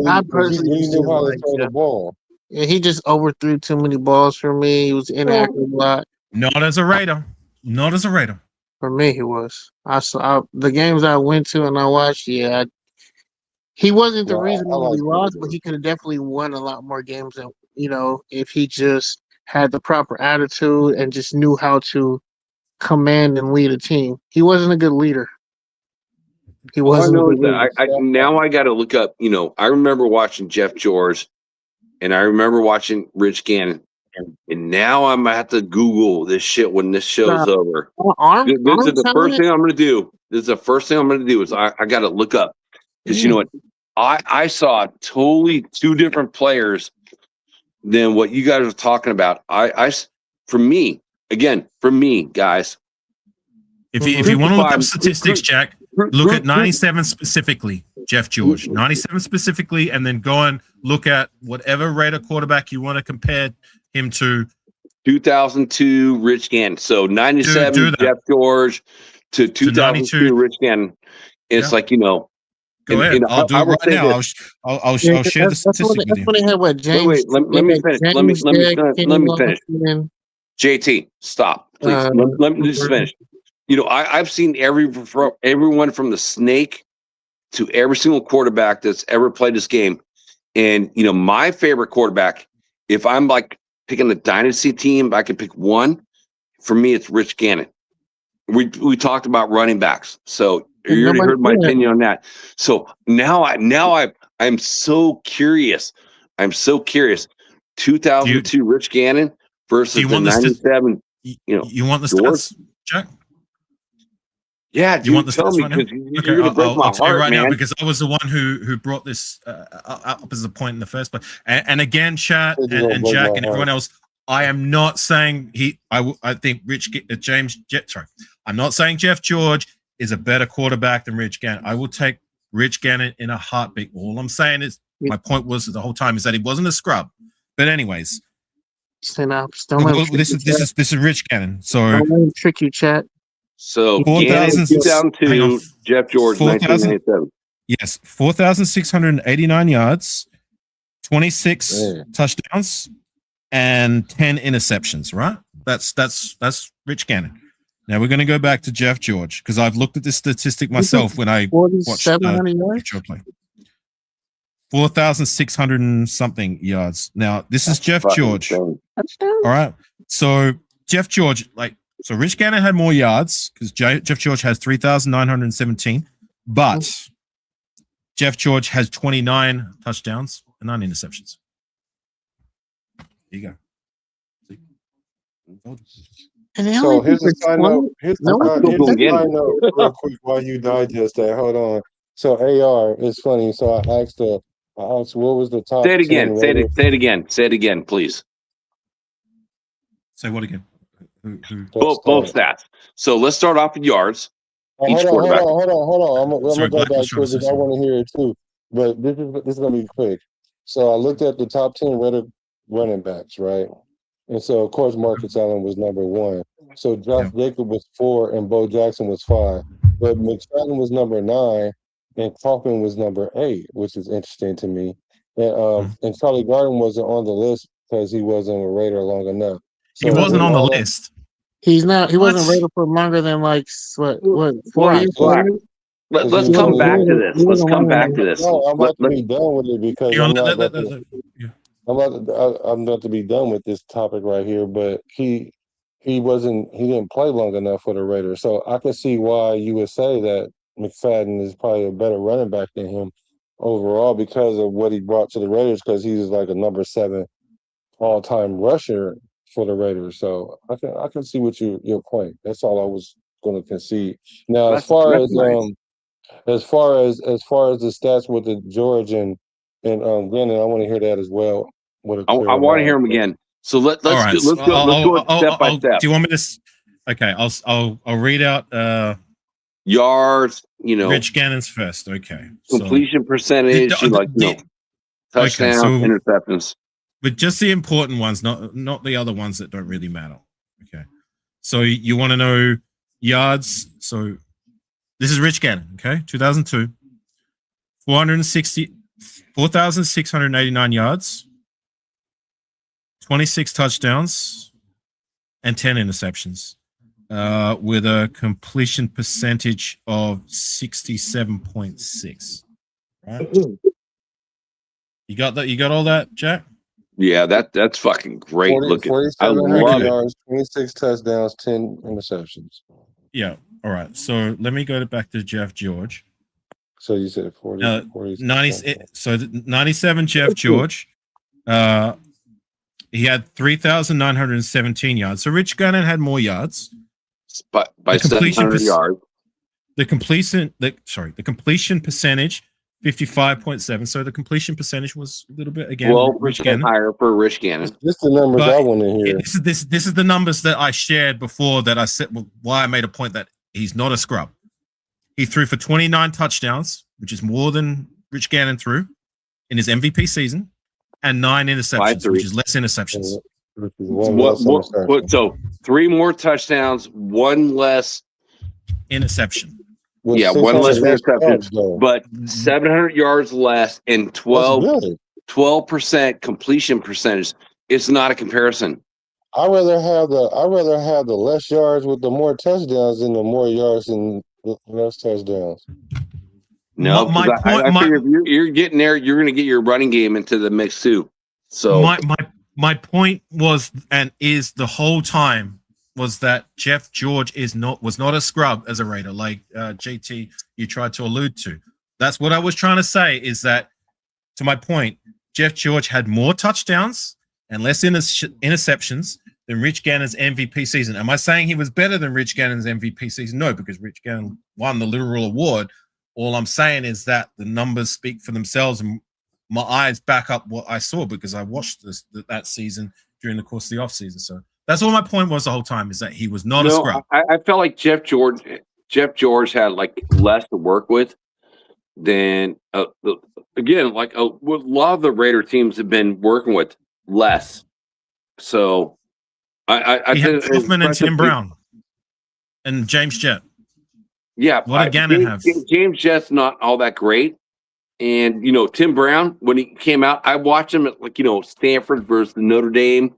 I personally knew how to throw the ball. Yeah, he just overthrew too many balls for me. He was inaccurate a lot. Not as a Raider. Not as a Raider. For me, he was. I saw the games I went to and I watched. Yeah, he wasn't the reason why we lost, but he could have definitely won a lot more games. And if he just had the proper attitude and just knew how to command and lead a team. He wasn't a good leader. He wasn't. Now I got to look up. I remember watching Jeff George. And I remember watching Rich Gannon, and now I'm gonna have to Google this shit when this show's over. This is the first thing I'm gonna do. This is the first thing I'm gonna do is I got to look up because you know what, I saw totally two different players than what you guys are talking about. For me, guys. If you want to look up statistics, Jack, look at 97 specifically, Jeff George. 97 specifically, and then go and look at whatever Raider quarterback you want to compare him to. 2002 Rich Gannon. So 97 Jeff George to 2002 Rich Gannon. It's like, Go ahead. I'll do it right now. I'll share the statistic with you. Wait, let me finish. Let me finish. JT, stop, please. Let me just finish. I've seen everyone from the snake to every single quarterback that's ever played this game. And, my favorite quarterback, if I'm like picking a dynasty team, I can pick one. For me, it's Rich Gannon. We talked about running backs. So you already heard my opinion on that. So now I'm so curious. 2002 Rich Gannon versus the 97. You want the stats, Jack? Yeah, dude, you want the stats me, right now? I'll tell you right now because I was the one who brought this up as a point in the first place. And again, chat and Jack and everyone else, I am not saying I think I'm not saying Jeff George is a better quarterback than Rich Gannon. I will take Rich Gannon in a heartbeat. All I'm saying is my point was the whole time is that he wasn't a scrub. But anyways, this is Rich Gannon. So don't let him trick you, chat. So 2002, Jeff George, 1997. Yes, 4,689 yards, 26 touchdowns, and 10 interceptions. Right? That's Rich Gannon. Now we're going to go back to Jeff George because I've looked at this statistic myself when I watched Jeff play. 4,600 and something yards. Now this is Jeff George. All right. So Jeff George, so Rich Gannon had more yards because Jeff George has 3,917, but Jeff George has 29 touchdowns and 9 interceptions. Here you go. So here's a side note. Here's a side note real quick while you digest that. Hold on. So AR, it's funny. So I asked what was the top? Say it again. Say it again, please. Say what again? Both stats. So let's start off with yards. Hold on. I'm gonna go back to it because I want to hear it too. But this is gonna be quick. So I looked at the top 10 running backs, right? And so of course Marcus Allen was number 1. So Josh Jacobs was 4 and Bo Jackson was 5. But McFadden was number 9 and Coffin was number 8, which is interesting to me. And Charlie Garden wasn't on the list because he wasn't a Raider long enough. So he wasn't on the list. He's not. He What? wasn't Raider for longer than like what 4 Black, years. Black. Let's come back to this. Let's come back to this. No, I'm about to be done with it because Hang on, I'm about to be done with this topic right here. But he didn't play long enough for the Raiders, so I can see why you would say that McFadden is probably a better running back than him overall because of what he brought to the Raiders. Because he's like a number 7 all-time rusher for the Raiders. So I can see what your point. That's all I was going to concede. Now, as far as the stats with the George and Glennon, I want to hear that as well. I want to hear him again. So let's go step by step. Do you want me to? Okay, I'll read out yards. Rich Gannon's first. Okay, completion percentage, touchdowns, interceptions. But just the important ones, not the other ones that don't really matter. Okay, so you want to know yards. So this is Rich Gannon. Okay, 2002, 4,689 yards. 26 touchdowns and 10 interceptions with a completion percentage of 67.6. Right? You got that? You got all that, Jack? Yeah, that's fucking great looking. I love it. 26 touchdowns, 10 interceptions. Yeah. All right. So let me go back to Jeff George. So you said 40. 90. So 97 Jeff George. He had 3,917 yards. So Rich Gannon had more yards. By 700 yards. The completion percentage, 55.7. So the completion percentage was a little bit again 12% higher for Rich Gannon. This is the numbers I want to hear. This is the numbers that I shared before that I said why I made a point that he's not a scrub. He threw for 29 touchdowns, which is more than Rich Gannon threw in his MVP season. And 9 interceptions, which is less interceptions. So 3 more touchdowns, 1 less interception. Yeah, 1 less interception, but 700 yards less and 12% completion percentage. It's not a comparison. I'd rather have the less yards with the more touchdowns than the more yards and less touchdowns. No, I figure if you're getting there, you're going to get your running game into the mix too. So my point was and is the whole time was that Jeff George was not a scrub as a Raider, like JT you tried to allude to. That's what I was trying to say. Is that to my point? Jeff George had more touchdowns and less interceptions than Rich Gannon's MVP season. Am I saying he was better than Rich Gannon's MVP season? No, because Rich Gannon won the literal award. All I'm saying is that the numbers speak for themselves, and my eyes back up what I saw because I watched that season during the course of the offseason. So that's all my point was the whole time, is that he was not a scrub. I felt like Jeff George had like less to work with than again, like a lot of the Raider teams have been working with less. So I think Hoffman and Tim Brown and James Jett. Yeah, what did Gannon have? James Jett's not all that great, and Tim Brown when he came out, I watched him at Stanford versus Notre Dame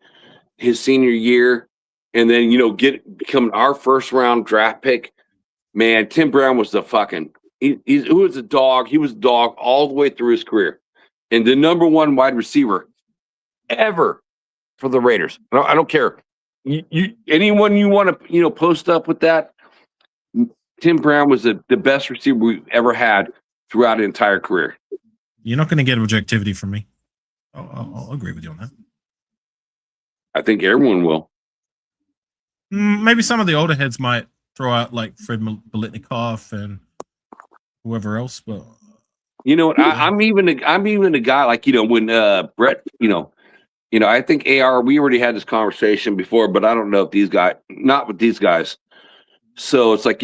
his senior year, and then becoming our first round draft pick. Man, Tim Brown was the fucking he was a dog. He was a dog all the way through his career, and the number 1 wide receiver ever for the Raiders. I don't care. Anyone you want to post up with that. Tim Brown was the best receiver we've ever had throughout an entire career. You're not going to get objectivity from me. I'll agree with you on that. I think everyone will. Maybe some of the older heads might throw out like Fred Biletnikoff and whoever else, but you know what? I'm even a guy like when Brett. I think AR. We already had this conversation before, but I don't know if these guys, not with these guys. So it's like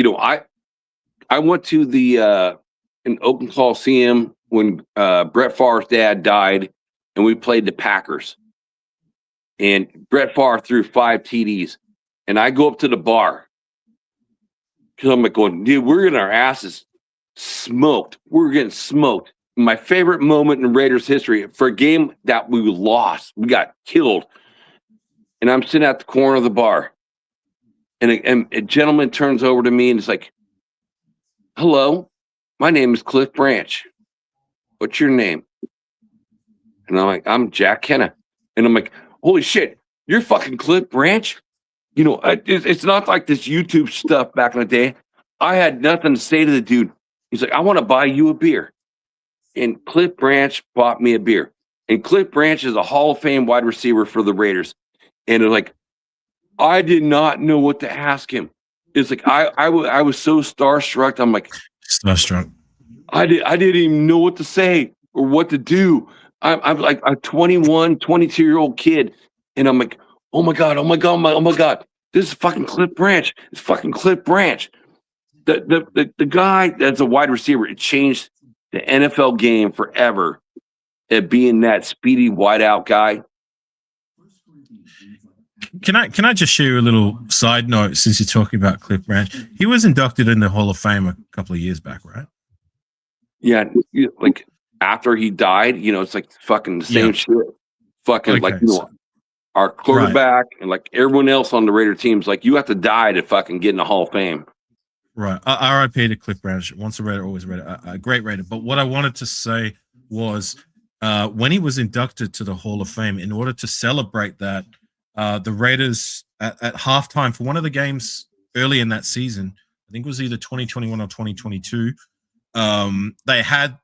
I went to the in Oakland Coliseum when Brett Favre's dad died, and we played the Packers. And Brett Favre threw 5 TDs, and I go up to the bar because I'm like going, dude, we're getting our asses smoked. We're getting smoked. My favorite moment in Raiders history for a game that we lost, we got killed, and I'm sitting at the corner of the bar. And a gentleman turns over to me and is like, "Hello, my name is Cliff Branch. What's your name?" And I'm like, "I'm Jack Kenna." And I'm like, "Holy shit, you're fucking Cliff Branch?" You know, it's not like this YouTube stuff back in the day. I had nothing to say to the dude. He's like, "I want to buy you a beer." And Cliff Branch bought me a beer. And Cliff Branch is a Hall of Fame wide receiver for the Raiders. And they're like, I did not know what to ask him. It's like I was so starstruck. I'm like, starstruck. I didn't even know what to say or what to do. I'm like a 21, 22-year-old kid, and I'm like, oh my god, this is fucking Cliff Branch. It's fucking Cliff Branch. The guy that's a wide receiver, it changed the NFL game forever at being that speedy wideout guy. Can I just share a little side note since you're talking about Cliff Branch? He was inducted in the Hall of Fame a couple of years back, right? Yeah, like after he died, you know, it's like fucking the same shit. Fucking Okay, like, you know, our quarterback and like everyone else on the Raider teams, like you have to die to fucking get in the Hall of Fame. Right. RIP to Cliff Branch. Once a Raider, always a Raider. A great Raider. But what I wanted to say was when he was inducted to the Hall of Fame, in order to celebrate that, the Raiders at halftime for one of the games early in that season, I think it was either 2021 or 2022, they had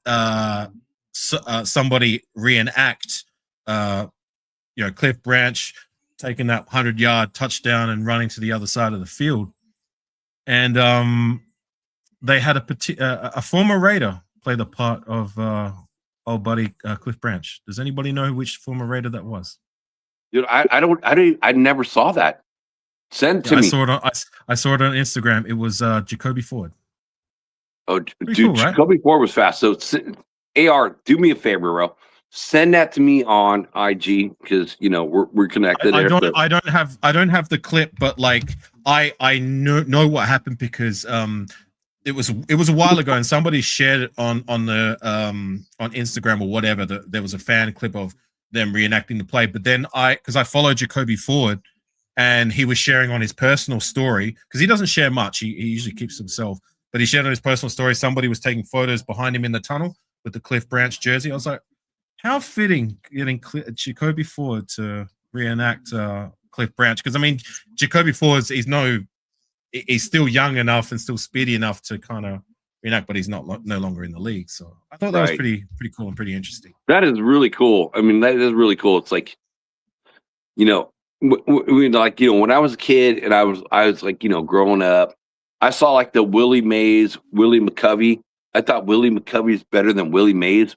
somebody reenact, Cliff Branch taking that 100-yard touchdown and running to the other side of the field. And they had a former Raider play the part of old buddy Cliff Branch. Does anybody know which former Raider that was? Dude, I never saw that. Send to me. I saw it on Instagram. It was Jacoby Ford. Oh, Pretty dude, cool, right? Jacoby Ford was fast. So, AR, do me a favor, bro. Send that to me on IG because you know we're connected. I don't have the clip, but like I know what happened because it was a while ago and somebody shared it on Instagram or whatever. There was a fan clip of them reenacting the play, but then because I follow Jacoby Ford and he was sharing on his personal story because he doesn't share much. He usually keeps himself, but he shared on his personal story. Somebody was taking photos behind him in the tunnel with the Cliff Branch jersey. I was like, how fitting getting Jacoby Ford to reenact Cliff Branch, because I mean Jacoby Ford he's still young enough and still speedy enough to kind of reenact, but he's no longer in the league. So I thought that was pretty cool and pretty interesting. That is really cool. I mean, that is really cool. It's like, you know, like, you know, when I was a kid and I was like, you know, growing up, I saw like the Willie Mays, Willie McCovey. I thought Willie McCovey is better than Willie Mays,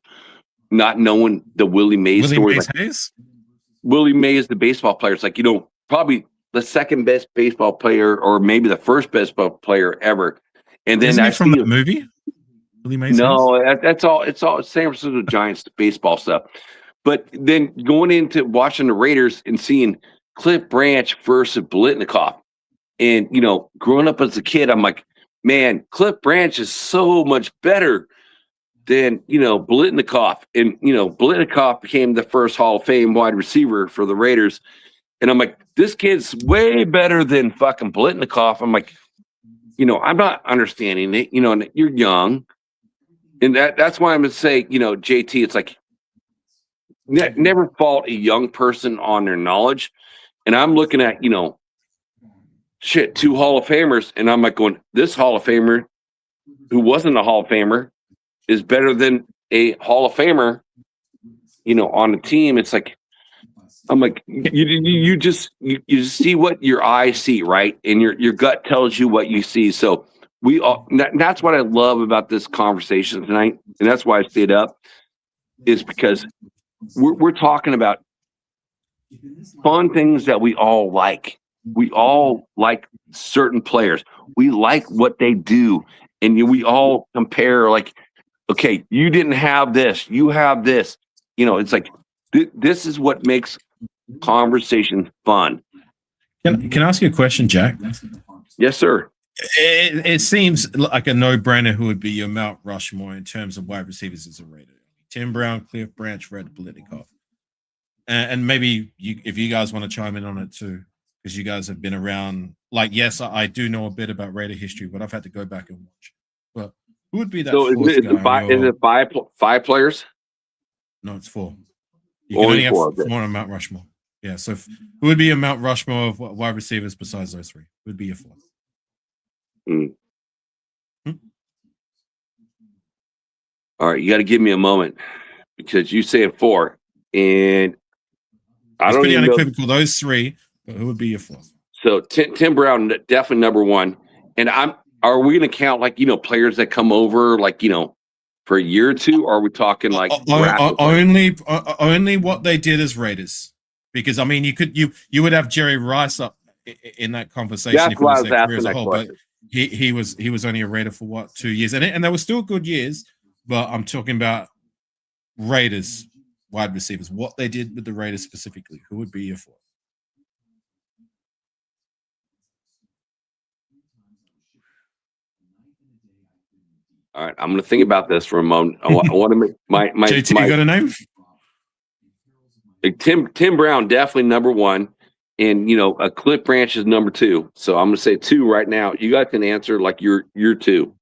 not knowing the Willie Mays story. Mays Hayes? Willie Mays, the baseball player, it's like, you know, probably the second best baseball player or maybe the first best baseball player ever. And then Isn't he from the movie? Willie Mays no, that's all. It's all San Francisco Giants baseball stuff. But then going into watching the Raiders and seeing Cliff Branch versus Blitnikoff, and you know, growing up as a kid, I'm like, man, Cliff Branch is so much better than, you know, Blitnikoff. And you know, Blitnikoff became the first Hall of Fame wide receiver for the Raiders. And I'm like, this kid's way better than fucking Blitnikoff. I'm like, you know, I'm not understanding it. You know, and you're young. And that's why I'm going to say, you know, JT, it's like never fault a young person on their knowledge. And I'm looking at, you know, shit, 2 Hall of Famers. And I'm like going, this Hall of Famer who wasn't a Hall of Famer is better than a Hall of Famer, you know, on the team. It's like, I'm like, you just see what your eyes see, right? And your gut tells you what you see. So that's what I love about this conversation tonight, and that's why I stayed up, is because we're talking about fun things that we all like. We all like certain players. We like what they do, and we all compare. Like, okay, you didn't have this, you have this. You know, it's like this is what makes conversation fun. Can I ask you a question, Jack? Yes, sir. It seems like a no-brainer who would be your Mount Rushmore in terms of wide receivers as a Raider. Tim Brown, Cliff Branch, Red Blitnikoff. And maybe if you guys want to chime in on it too. because you guys have been around. Like, yes, I do know a bit about Raider history, but I've had to go back and watch. But who would be that So fourth guy? is it five players? No, it's 4. You can only have 4 on Mount Rushmore. Yeah, so who would be a Mount Rushmore of wide receivers besides those 3? Who would be your 4th? All right, you got to give me a moment because you say 4, and I don't even know. Those 3, but who would be your 4th? So Tim Brown, definitely number 1. And are we going to count like, players that come over like, for a year or 2? Or are we talking like only what they did as Raiders? Because I mean, you would have Jerry Rice up in that conversation. That's if why I was was asking that question. But he was only a Raider for what, 2 years, and they were still good years. But I'm talking about Raiders wide receivers. What they did with the Raiders specifically. Who would be your 4th? All right, I'm going to think about this for a moment. I want to make my JT, you got a name? Tim Brown, definitely number 1, and a Cliff Branch is number 2. So I'm going to say 2 right now. You guys can answer like you're 2.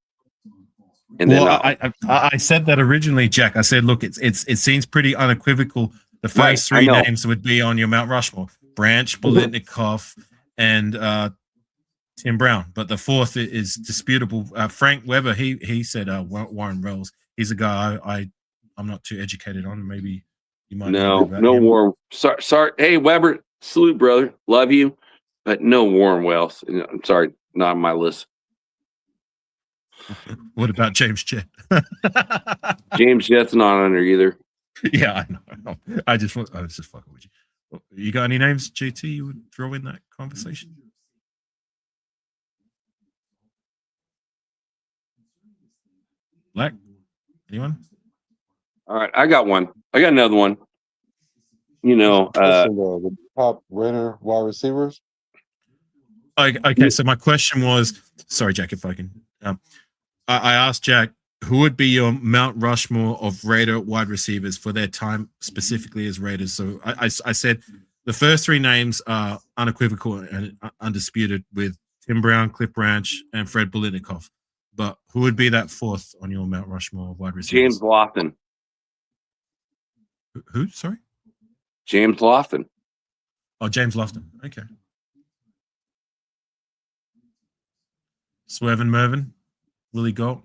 And then I said that originally, Jack. I said, look, it seems pretty unequivocal. The first 3 names would be on your Mount Rushmore: Branch, Bolitnikoff, and Tim Brown. But the 4th is disputable. Frank Weber, he said Warren Wells. He's a guy I'm not too educated on. Maybe you might know about him. Warren. Sorry. Hey, Weber, salute, brother. Love you, but no Warren Wells. I'm sorry, not on my list. What about James Jett? James Jett's not on there either. Yeah, I know. I was just fucking with you. You got any names, JT, you would throw in that conversation? Black? Anyone? All right, I got one. I got another one. The top Raider wide receivers. Okay, so my question was, sorry, Jack, if I can. I asked Jack, who would be your Mount Rushmore of Raider wide receivers for their time specifically as Raiders? So I said the first 3 names are unequivocal and undisputed with Tim Brown, Cliff Branch, and Fred Bolitnikoff. But who would be that 4th on your Mount Rushmore of wide receivers? James Lofton. Who? Sorry? James Lofton. Oh, James Lofton. Okay. Swervin Mervin, Willie Galt.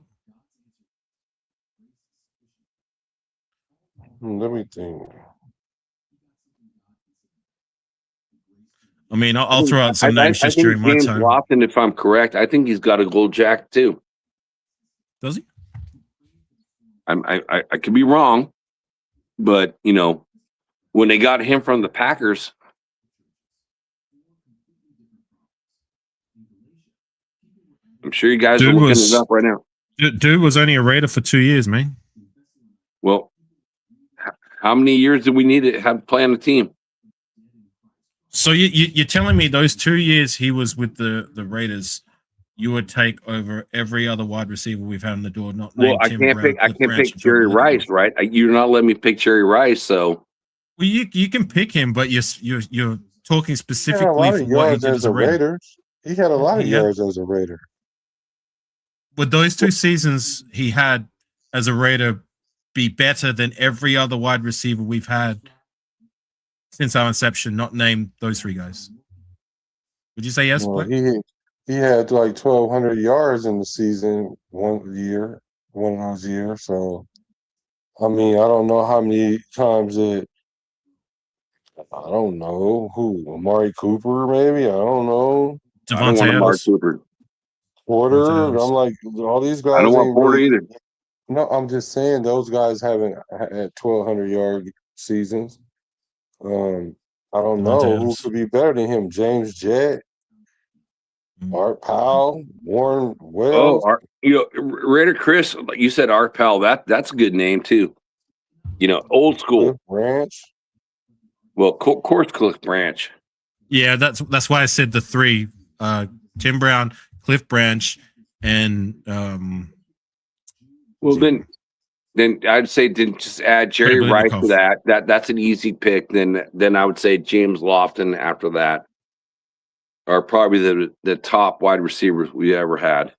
Let me think. I mean, I'll throw out some names just during my James time. Lofton, if I'm correct, I think he's got a gold jacket too. Does he? I could be wrong, but when they got him from the Packers, I'm sure you guys are looking it up right now. Dude was only a Raider for 2 years, man. Well, how many years do we need to have play on the team? So you're telling me those 2 years he was with the Raiders, you would take over every other wide receiver we've had in the door? Not well, I can't pick Jerry Rice, right? You're not letting me pick Jerry Rice, so. Well, you can pick him, but you're talking specifically for what he did as a Raider. He had a lot of yards as a Raider. Would those 2 seasons he had as a Raider be better than every other wide receiver we've had since our inception, not named those 3 guys? Would you say yes? Well, he had like 1,200 yards in the season one of those years. So, I mean, I don't know how many times I don't know who. Amari Cooper, maybe? I don't know. I don't want Amari Cooper. Porter. I'm like, all these guys. I don't want Porter either. No, I'm just saying those guys haven't had 1,200 yard seasons. I don't know who could be better than him. James Jett, Art Powell, Warren Wells. Raider Chris, you said Art Powell. That's a good name too. Old school. Cliff Branch. Well, of course, Cliff Branch. Yeah, that's why I said the 3: Tim Brown, Cliff Branch, and well, then I'd say just add Jerry Rice to that. That's an easy pick. Then I would say James Lofton after that. are probably the top wide receivers we ever had.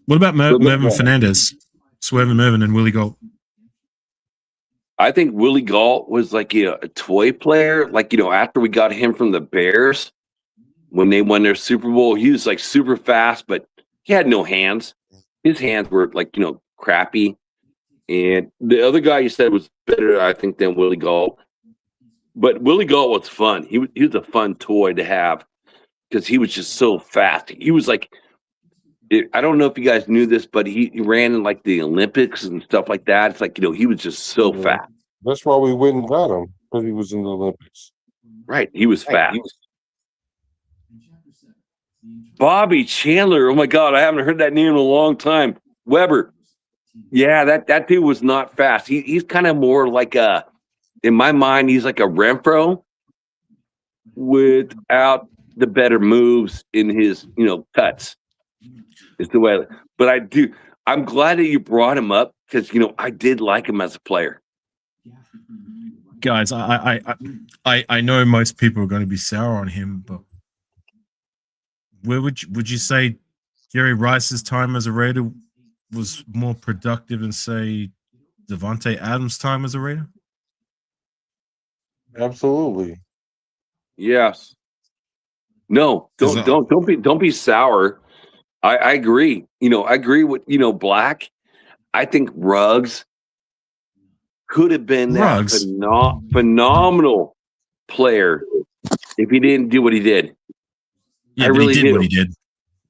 What about Mervin Fernandez, Swervin Mervin, and Willie Galt? I think Willie Galt was like a toy player. Like, after we got him from the Bears, when they won their Super Bowl, he was like super fast, but he had no hands. His hands were like, crappy. And the other guy you said was better, I think, than Willie Galt. But Willie Galt was fun. He was a fun toy to have because he was just so fast. He was like, I don't know if you guys knew this, but he ran in like the Olympics and stuff like that. It's like, he was just so fast. That's why we went and got him, because he was in the Olympics. Right. He was fast. Bobby Chandler. Oh my God. I haven't heard that name in a long time. Weber. Yeah, that dude was not fast. He's kind of more like in my mind, he's like a Renfro without the better moves in his, cuts. It's the way. But I'm glad that you brought him up because, I did like him as a player. Guys, I know most people are going to be sour on him, but where would you say Jerry Rice's time as a Raider was more productive than, say, Davante Adams' time as a Raider? Absolutely. Yes. No, don't be sour. I agree. I agree with Black. I think Ruggs could have been that phenomenal player if he didn't do what he did. Yeah, but he did what he did.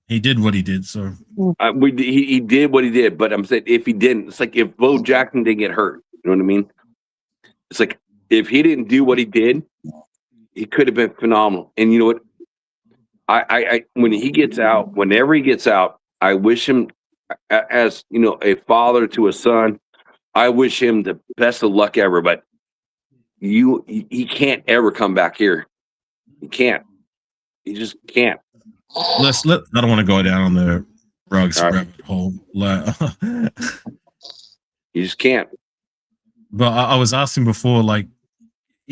He did what he did. So he did what he did. But I'm saying if he didn't, it's like if Bo Jackson didn't get hurt. You know what I mean? It's like if he didn't do what he did, he could have been phenomenal. And you know what? I when he gets out, whenever he gets out, I wish him, as a father to a son, I wish him the best of luck ever. But he can't ever come back here. He can't. He just can't. I don't want to go down on the Ruggs rabbit hole. You just can't. But I was asking before, like,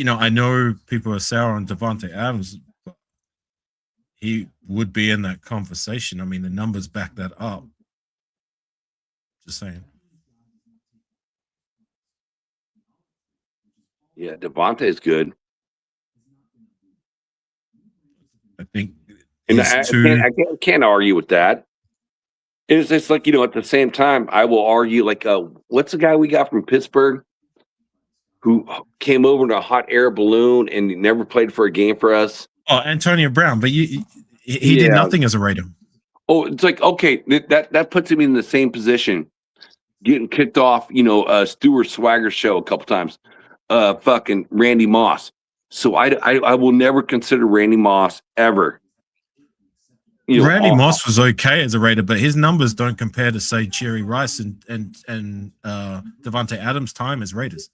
I know people are sour on Davante Adams, but he would be in that conversation. I mean, the numbers back that up. Just saying. Yeah, Davante is good. I think, and I can't argue with that. It's just like, at the same time, I will argue, like, what's the guy we got from Pittsburgh who came over in a hot air balloon and never played for a game for us? Oh, Antonio Brown, but he did nothing as a Raider. Oh, it's like, okay, that puts him in the same position, getting kicked off, Stuart Swagger show a couple times, fucking Randy Moss. So I will never consider Randy Moss ever. Randy Moss was okay as a Raider, but his numbers don't compare to, say, Jerry Rice and Davante Adams' time as Raiders.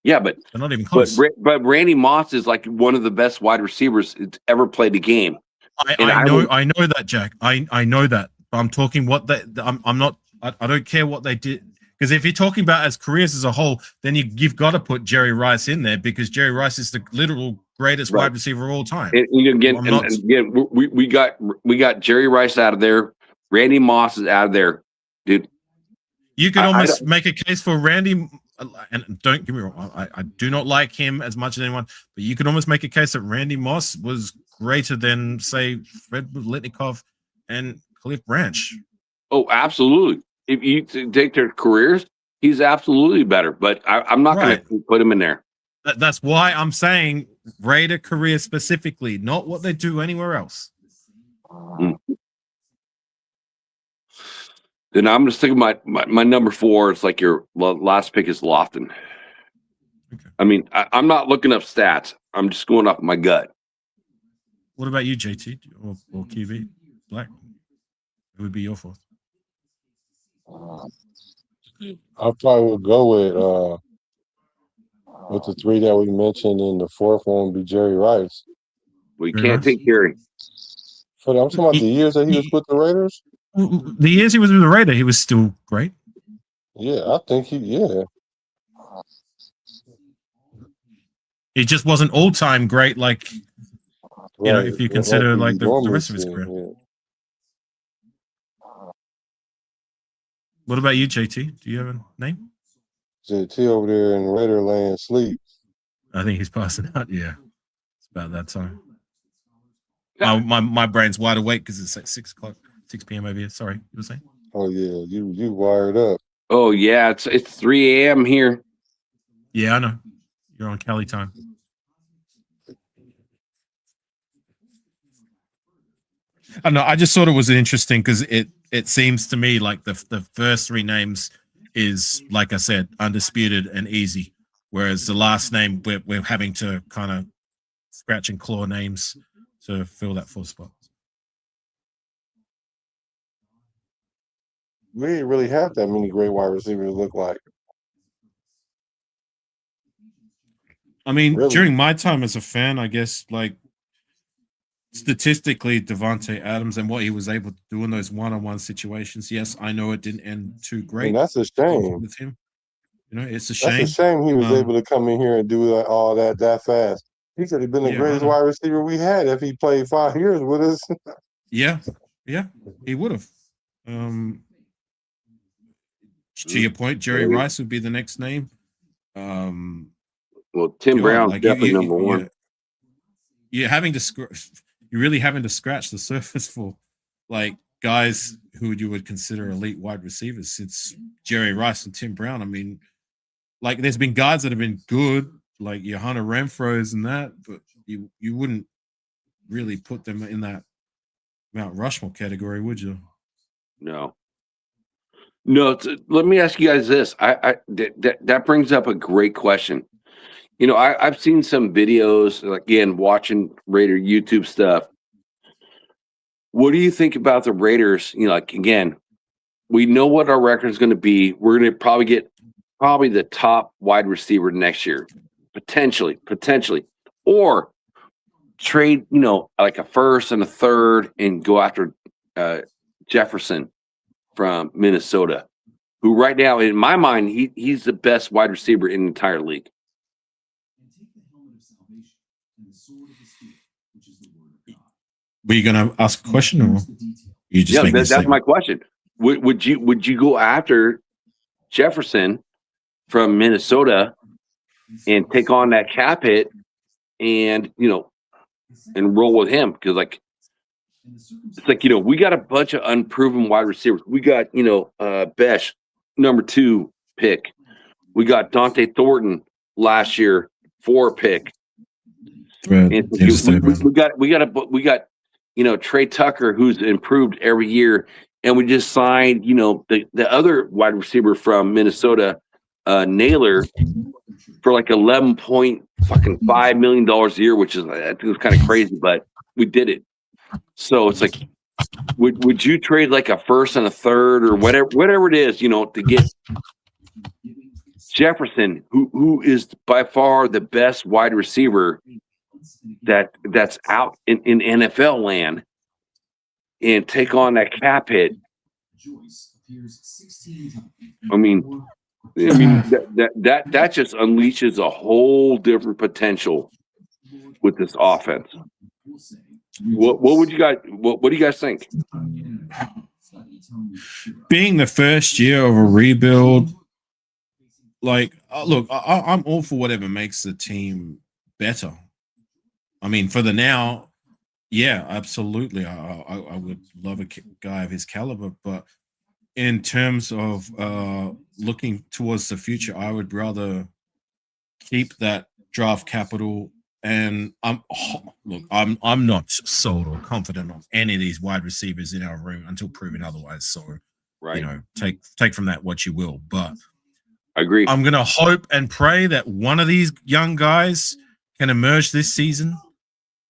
Yeah, but they're not even close. But Randy Moss is like one of the best wide receivers that's ever played the game. I know that, Jack. I know that. But I'm talking what they. I'm not. I don't care what they did. Because if you're talking about as careers as a whole, then you've got to put Jerry Rice in there, because Jerry Rice is the literal greatest wide receiver of all time. And we got Jerry Rice out of there. Randy Moss is out of there, dude. You could almost make a case for Randy, and don't get me wrong, I do not like him as much as anyone, but you could almost make a case that Randy Moss was greater than, say, Fred Litnikoff and Khalif Branch. Oh, absolutely. If you take their careers, he's absolutely better. But I'm not going to put him in there. That's why I'm saying Raider career specifically, not what they do anywhere else. Then I'm going to stick with my number 4. It's like your last pick is Lofton. Okay. I mean, I'm not looking up stats. I'm just going off my gut. What about you, JT or QB Black? It would be your fourth. I probably would go with the 3 that we mentioned, and the 4th one would be Jerry Rice. We can't take Jerry. I'm talking about the years that he was with the Raiders. The years he was with the Raider, he was still great. Yeah, I think He just wasn't all-time great, like you know, Right. if you consider like the normally rest of his see, career. yeah. What about you, JT? Do you have a name? JT over there in Raider land sleep. I think he's passing out. Yeah, it's about that time. My brain's wide awake because it's like 6 p.m. over here. Sorry, you were saying? Oh yeah, you wired up. Oh yeah, it's 3 a.m. here. Yeah, I know. You're on Cali time. I know. I just thought it was interesting because it seems to me like the first 3 names is, like I said, undisputed and easy, whereas the last name we're having to kind of scratch and claw names to fill that 4th spot. We didn't really have that many great wide receivers look like. I mean, Really? during my time as a fan, I guess, like, statistically, Devontae Adams and what he was able to do in those one-on-one situations. Yes, I know it didn't end too great. And that's a shame. With him. You know, it's a That's shame. a shame he was able to come in here and do all that fast. He could have been the greatest wide receiver we had if he played 5 years with us. Yeah, he would have. To your point, Jerry Rice would be the next name. Well, Tim Brown's definitely number one. You're really having to scratch the surface for like guys who you would consider elite wide receivers since Jerry Rice and Tim Brown. I mean, like there's been guys that have been good, like your Hunter Renfro's and that, but you wouldn't really put them in that Mount Rushmore category, would you? No. Let me ask you guys this. That brings up a great question. You know, I've seen some videos, again, watching Raider YouTube stuff. What do you think about the Raiders? You know, like, again, we know what our record is going to be. We're going to probably get the top wide receiver next year, potentially, or trade, you know, like a 1st and a 3rd and go after Jefferson from Minnesota, who right now, in my mind, he's the best wide receiver in the entire league. Were you going to ask a question, or you just? Yeah, that's my question. Would you go after Jefferson from Minnesota and take on that cap hit, and you know, and roll with him? Because like, it's like, you know, we got a bunch of unproven wide receivers. We got, you know, Besh, number 2 pick. We got Dante Thornton last year, 4 pick. And we got you know, Trey Tucker, who's improved every year, and we just signed, you know, the other wide receiver from Minnesota, Naylor, for like $11.5 million a year, which is, I think, it was kind of crazy, but we did it. So it's like, would you trade like a 1st and a 3rd or whatever it is, you know, to get Jefferson, who is by far the best wide receiver that's out in NFL land, and take on that cap hit? I mean that just unleashes a whole different potential with this offense. What would you guys? What do you guys think? Being the first year of a rebuild, like, look, I'm all for whatever makes the team better. I mean, for the now, yeah, absolutely. I would love a guy of his caliber, but in terms of looking towards the future, I would rather keep that draft capital. And I'm not sold or confident on any of these wide receivers in our room until proven otherwise. So, right, you know, take from that what you will. But I agree. I'm gonna hope and pray that one of these young guys can emerge this season.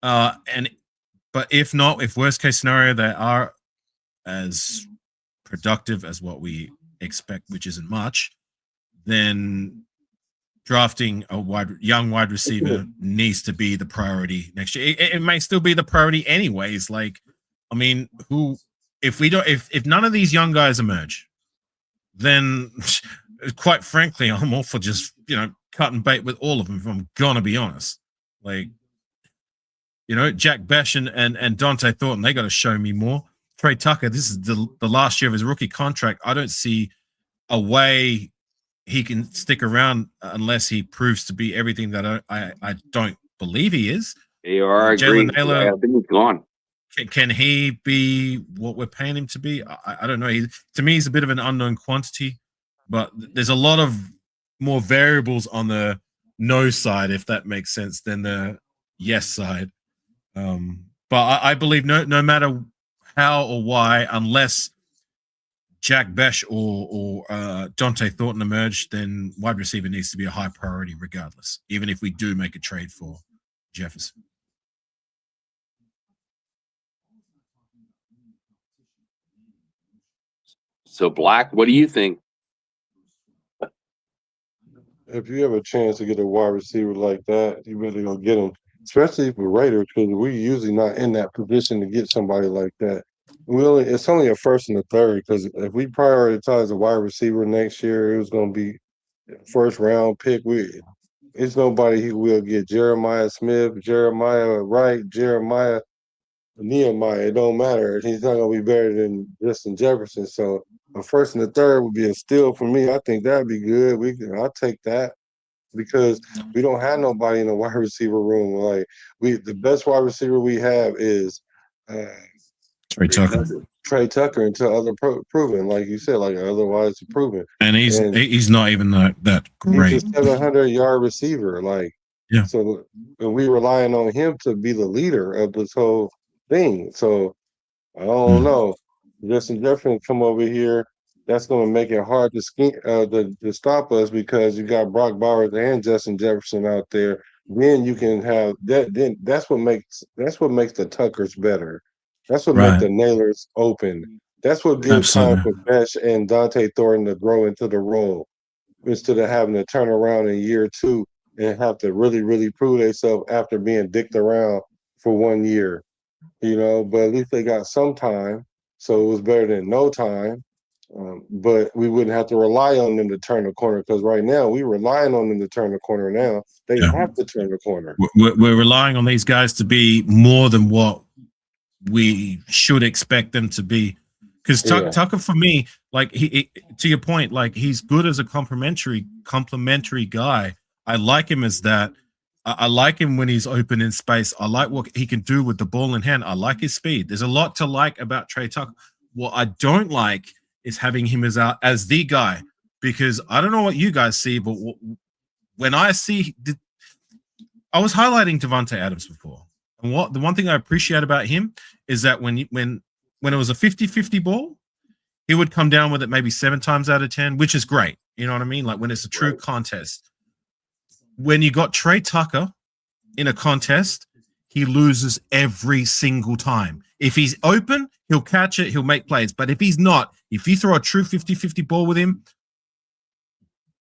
But if not, if worst case scenario they are as productive as what we expect, which isn't much, then drafting a young wide receiver needs to be the priority next year. It may still be the priority anyways. Like, I mean, if none of these young guys emerge, then quite frankly, I'm all for just, you know, cutting bait with all of them, if I'm gonna be honest. Like, Jack Bash and Dante Thornton, they got to show me more. Trey Tucker, this is the last year of his rookie contract. I don't see a way he can stick around unless he proves to be everything that I don't believe he is. I agree. I think he's gone. Can he be what we're paying him to be? I don't know. To me, he's a bit of an unknown quantity, but there's a lot of more variables on the no side, if that makes sense, than the yes side. But I believe no matter how or why, unless Jack Bash or Dante Thornton emerge, then wide receiver needs to be a high priority regardless, even if we do make a trade for Jefferson. So, Black, what do you think? If you have a chance to get a wide receiver like that, you really gonna get him, especially for Raiders, because we're usually not in that position to get somebody like that. It's only a first and a third, because if we prioritize a wide receiver next year, it was gonna be first round pick. It's nobody who will get Jeremiah Smith, Jeremiah Wright, Jeremiah Nehemiah. It don't matter. He's not gonna be better than Justin Jefferson. So a first and a third would be a steal for me. I think that'd be good. I'll take that, because we don't have nobody in the wide receiver room. Like the best wide receiver we have is Trey Tucker. Trey Tucker until other proven, like you said, like otherwise proven. And he's not even that great. He's a 700-yard receiver. Like, yeah. So we relying on him to be the leader of this whole thing. So I don't know. Justin Jefferson come over here. That's going to make it hard to stop us, because you got Brock Bowers and Justin Jefferson out there. Then you can have that. Then that's what makes the Tuckers better. That's what makes the Nailers open. That's what gives time for Bash and Dante Thornton to grow into the role, instead of having to turn around in year 2 and have to really, really prove themselves after being dicked around for 1 year. But at least they got some time, so it was better than no time. But we wouldn't have to rely on them to turn the corner, because right now we're relying on them to turn the corner now. They have to turn the corner. We're relying on these guys to be more than what we should expect them to be. Because Tucker, for me, like he to your point, like he's good as a complimentary guy. I like him as that. I like him when he's open in space. I like what he can do with the ball in hand. I like his speed. There's a lot to like about Trey Tucker. What I don't like is having him as the guy, because I don't know what you guys see, but when I see, I was highlighting Davante Adams before, and the one thing I appreciate about him is that when it was a 50-50 ball, he would come down with it maybe 7 times out of 10, which is great. You know what I mean? Like when it's a true contest. When you got Trey Tucker in a contest, he loses every single time. If he's open, he'll catch it, he'll make plays. But if he's not, if you throw a true 50-50 ball with him,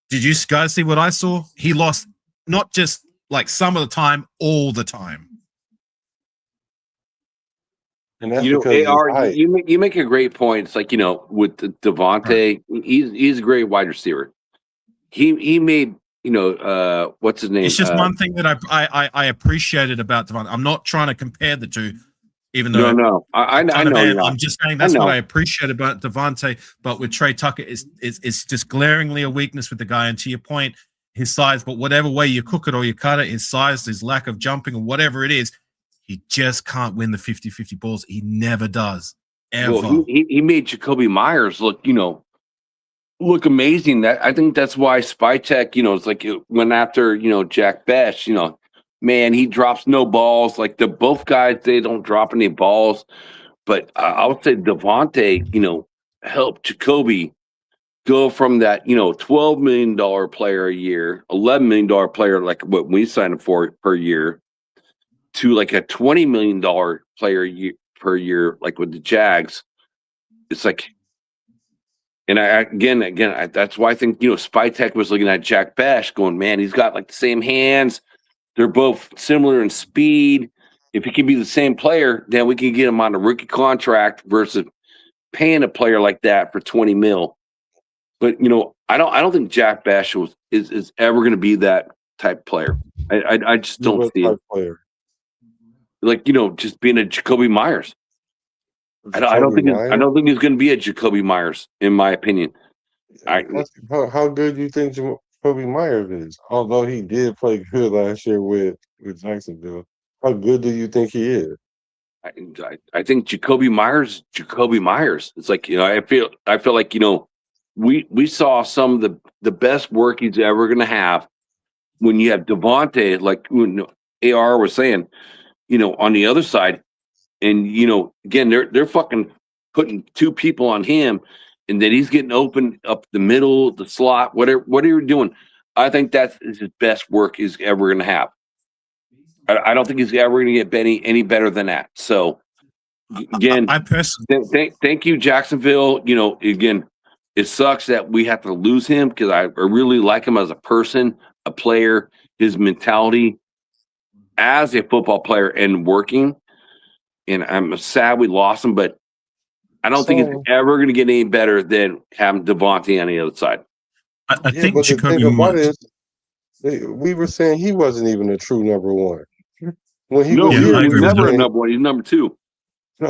did you guys see what I saw? He lost not just like some of the time, all the time. And that's you make a great point. It's like, with Davante, he's a great wide receiver. He made, what's his name? It's just one thing that I appreciated about Davante. I'm not trying to compare the two, even though I know. I'm just saying that's what I appreciate about Davante. But with Trey Tucker, it's just glaringly a weakness with the guy. And to your point, his size. But whatever way you cook it or you cut it, his size, his lack of jumping, or whatever it is, he just can't win the 50-50 balls. He never does, ever. Well, he made Jacoby Myers look amazing. I think that's why Spytek, it's like it went after, Jack Bash, man, he drops no balls. Like both guys, they don't drop any balls. But I would say Davante, helped Jacoby go from that, $12 million player a year, $11 million player, like what we signed him for per year, to like a $20 million player per year, like with the Jags. It's like, and that's why I think, Spytek was looking at Jack Bash going, man, he's got like the same hands. They're both similar in speed. If he can be the same player, then we can get him on a rookie contract versus paying a player like that for $20 million. But, I don't think Jack Bashel is ever going to be that type of player. I just don't see it. Player? Like, just being a Jacoby Myers. I don't think he's going to be a Jacoby Myers, in my opinion. How good do you think Jacoby Myers is? Although he did play good last year with Jacksonville, how good do you think he is? I think Jacoby Myers. It's like, I feel like, we saw some of the best work he's ever going to have when you have Devontae, like AR was saying, on the other side, and again they're fucking putting two people on him, and then he's getting open up the middle, the slot, whatever you're doing. I think that's his best work he's ever going to have. I don't think he's ever going to get any better than that. So again, I personally thank you, Jacksonville. Again, it sucks that we have to lose him because I really like him as a person, a player, his mentality as a football player and working. And I'm sad we lost him, but I don't think it's ever going to get any better than having Devontae on the other side. I think but the thing about it is, we were saying he wasn't even a true number one. When he was here, he was never a number one. He's number two.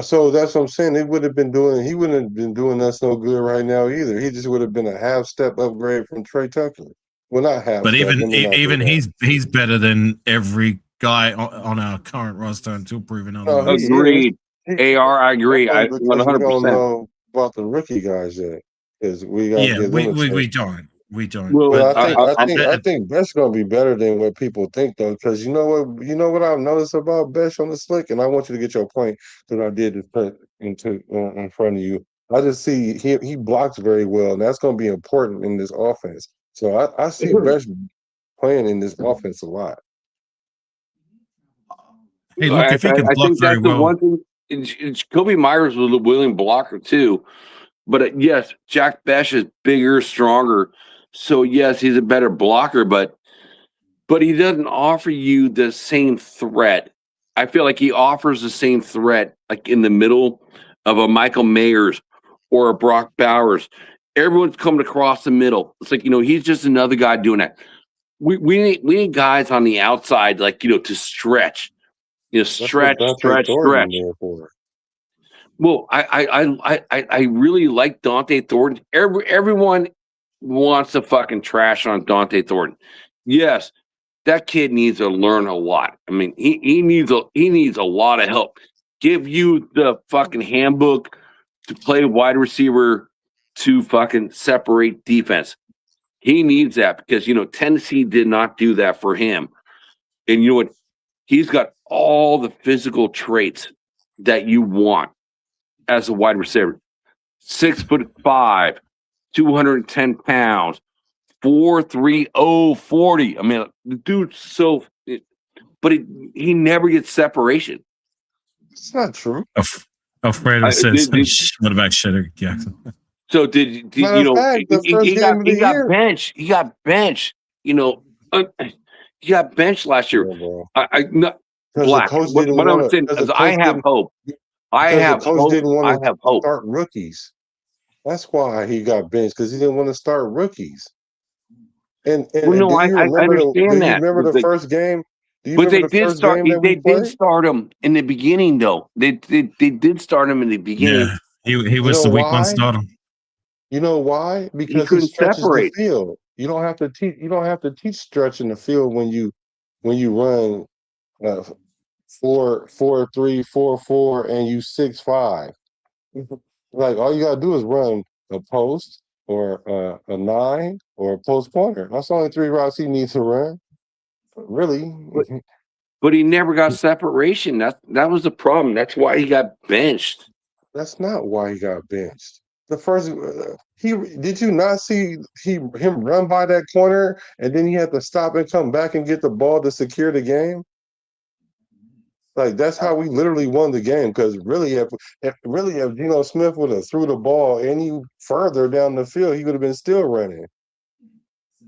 So that's what I'm saying. He wouldn't have been doing us no good right now either. He just would have been a half step upgrade from Trey Tucker. Well, not half. But step, even he's better than every guy on our current roster until proven otherwise. Agreed. AR, I agree. I 100%. We don't know about the rookie guys yet because we got. Yeah, we don't. Well, I think Besh gonna be better than what people think though, because you know what I've noticed about Besh on the slick, and I want you to get your point that I did just put in front of you. I just see he blocks very well, and that's gonna be important in this offense. So I see Besh playing in this offense a lot. Hey, look, if he can block very well. One thing. Jacoby Myers was a willing blocker too, but yes, Jack Bech is bigger, stronger. So yes, he's a better blocker, but he doesn't offer you the same threat. I feel like he offers the same threat, like in the middle of a Michael Mayers or a Brock Bowers. Everyone's coming across the middle. It's like, he's just another guy doing that. We need guys on the outside, like, to stretch. Stretch. Well, I really like Dante Thornton. Everyone wants to fucking trash on Dante Thornton. Yes, that kid needs to learn a lot. I mean, he needs a lot of help. Give you the fucking handbook to play wide receiver to fucking separate defense. He needs that because Tennessee did not do that for him. And you know what? He's got all the physical traits that you want as a wide receiver. 6'5", 210 pounds, 4.30 40. I mean, the dude's but he never gets separation. It's not true. Alfredo says, "What about Shedder Jackson?" So did he got benched? He got benched. He got benched last year. Black. What I'm saying is, I have hope. I have hope. Start rookies. That's why he got benched, because he didn't want to start rookies. And I understand that. Remember the first game? But they did start. They did start him in the beginning, though. They did start him in the beginning. Yeah, he was the week one starter. You know why? Because he stretches the field. You don't have to teach. You don't have to teach stretch in the field when you run 4.3, 4.4, and you 6'5". Like, all you gotta do is run a post or a 9 or a post pointer. That's the only 3 routes he needs to run. Really. But he never got separation. That was the problem. That's why he got benched. That's not why he got benched. The first did you not see him run by that corner, and then he had to stop and come back and get the ball to secure the game? Like, that's how we literally won the game. Because really, if Geno Smith would have threw the ball any further down the field, he would have been still running.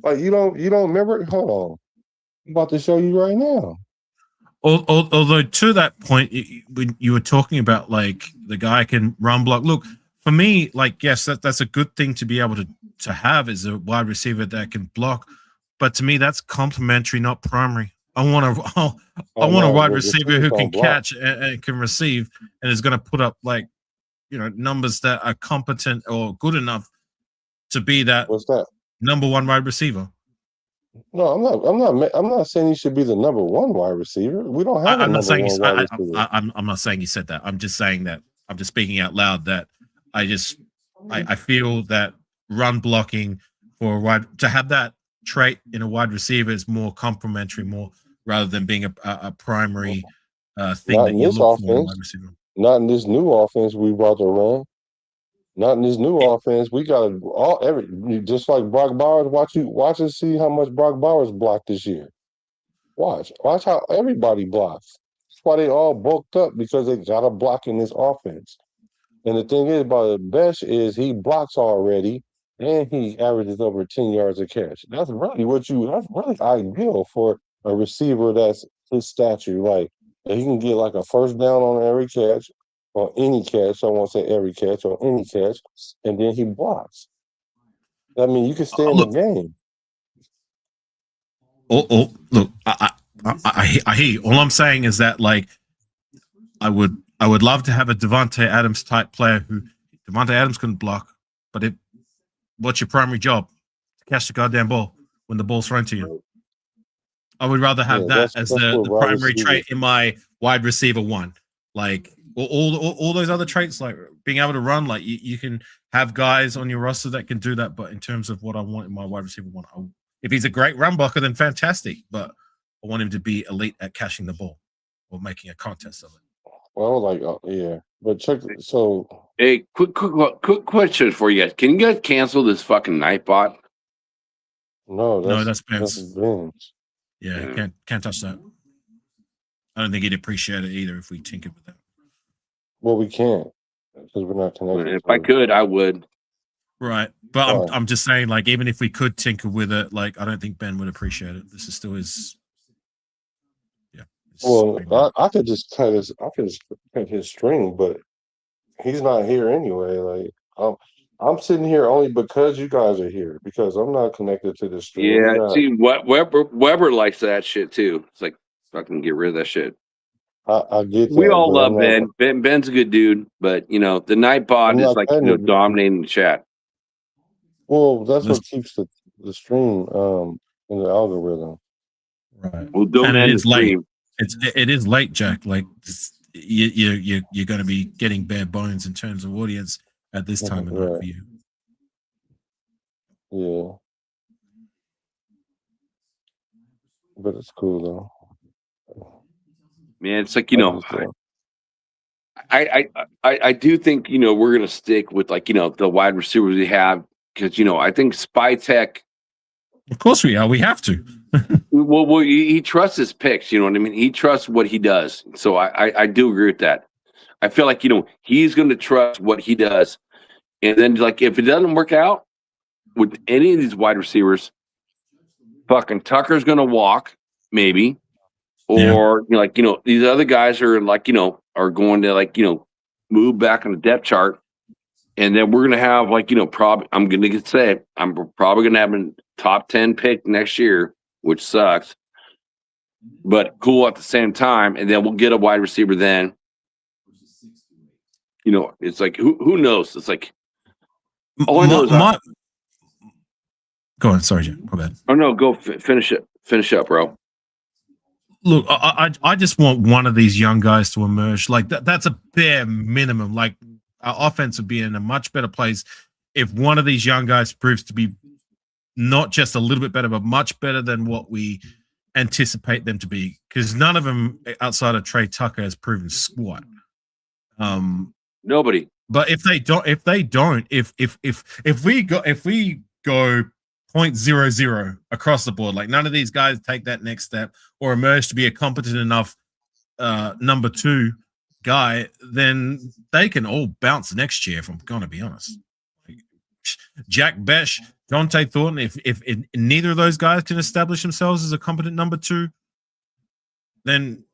Like, you don't remember? Hold on, I'm about to show you right now. Although to that point, when you were talking about like the guy can run block. Look, for me, like, yes, that's a good thing to be able to to have is a wide receiver that can block. But to me, that's complementary, not primary. I want a wide receiver who can catch and can receive, and is going to put up like numbers that are competent or good enough to be that. What's that? Number one wide receiver. No, I'm not saying he should be the number one wide receiver. We don't have a number one wide receiver. I'm not saying you said that. I'm just saying that I'm just speaking out loud that I feel that run blocking for a wide to have that trait in a wide receiver is more complementary, more rather than being a primary thing that you look for in a wide receiver. Not in this new offense we brought to run. Not in this new offense. We got just like Brock Bowers. Watch and see how much Brock Bowers blocked this year. Watch how everybody blocks. That's why they all bulked up, because they got a block in this offense. And the thing is about Besh is he blocks already, and he averages over 10 yards a catch. That's really ideal for a receiver that's his stature. Like, he can get like a first down on every catch. On any catch, I won't say every catch, on any catch, and then he blocks. I mean, you can stay in the game. Look, I hear you. All I'm saying is that, like, I would love to have a Devontae Adams type player who Devontae Adams couldn't block, but what's your primary job? To catch the goddamn ball when the ball's thrown to you. I would rather have that as the primary trait in my wide receiver one. Like, all those other traits, like being able to run, like you can have guys on your roster that can do that. But in terms of what I want in my wide receiver one, if he's a great run blocker, then fantastic. But I want him to be elite at catching the ball or making a contest of it. Well, yeah, but check. So, hey, quick question for you guys: can you guys cancel this fucking Nightbot? No, that's Ben's. Yeah, can't touch that. I don't think he'd appreciate it either if we tinkered with that. Well, we can't because we're not connected. If I could, I would. Right, but I'm just saying, like, even if we could tinker with it, like, I don't think Ben would appreciate it. This is still his. Yeah. Well, I could just cut his string, but he's not here anyway. Like, I'm sitting here only because you guys are here, because I'm not connected to the string. Yeah, see, Weber likes that shit too. It's like, fucking get rid of that shit. I get that. We all love Ben. Ben's a good dude, but the Nightbot is like dominating the chat. Well, that's what keeps the stream in the algorithm. Right. Well, don't and end it is the late. stream. It is late, Jack. Like, you're going to be getting bare bones in terms of audience at this time of night for you. Yeah, but it's cool though. Man, it's like, I do think, we're going to stick with, like, the wide receivers we have, because, I think Spytech. Of course we are. We have to. well, he trusts his picks. You know what I mean? He trusts what he does. So I do agree with that. I feel like, he's going to trust what he does. And then, like, if it doesn't work out with any of these wide receivers, fucking Tucker's going to walk, maybe. Or these other guys are are going to move back on the depth chart, and then we're gonna have I'm gonna say I'm probably gonna have a top 10 pick next year, which sucks, but cool at the same time. And then we'll get a wide receiver. Then it's like who knows? It's like all I know is go on. Sorry, Jim. My bad. Oh no, go finish it. Finish up, bro. Look, I just want one of these young guys to emerge. Like, that's a bare minimum. Like, our offense would be in a much better place if one of these young guys proves to be not just a little bit better, but much better than what we anticipate them to be. Because none of them outside of Trey Tucker has proven squat. Nobody. But if we go 0.00 across the board, like, none of these guys take that next step or emerge to be a competent enough number 2 guy, then they can all bounce next year, if I'm going to be honest. Like, Jack Besh, Dante Thornton, if neither of those guys can establish themselves as a competent number 2, then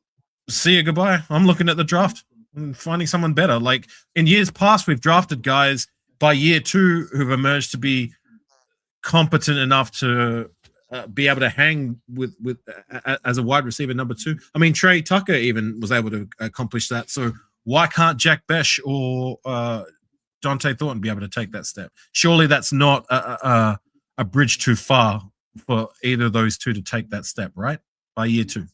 see you, goodbye. I'm looking at the draft and finding someone better. Like, in years past, we've drafted guys by year 2 who've emerged to be competent enough to be able to hang with as a wide receiver number 2. I mean, Trey Tucker even was able to accomplish that. So why can't Jack Besh or Dante Thornton be able to take that step? Surely that's not a bridge too far for either of those two to take that step, right? By year 2.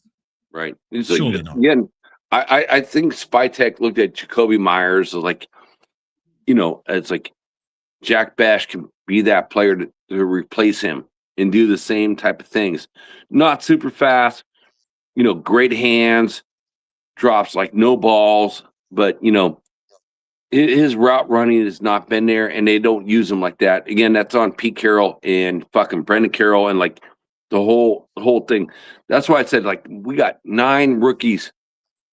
Right. Surely not. Again, I think Spytech looked at Jacoby Myers like, it's like Jack Bash can be that player to replace him and do the same type of things. Not super fast, great hands, drops like no balls, but his route running has not been there, and they don't use him like that. Again, that's on Pete Carroll and fucking Brendan Carroll and like the whole thing. That's why I said, like, we got 9 rookies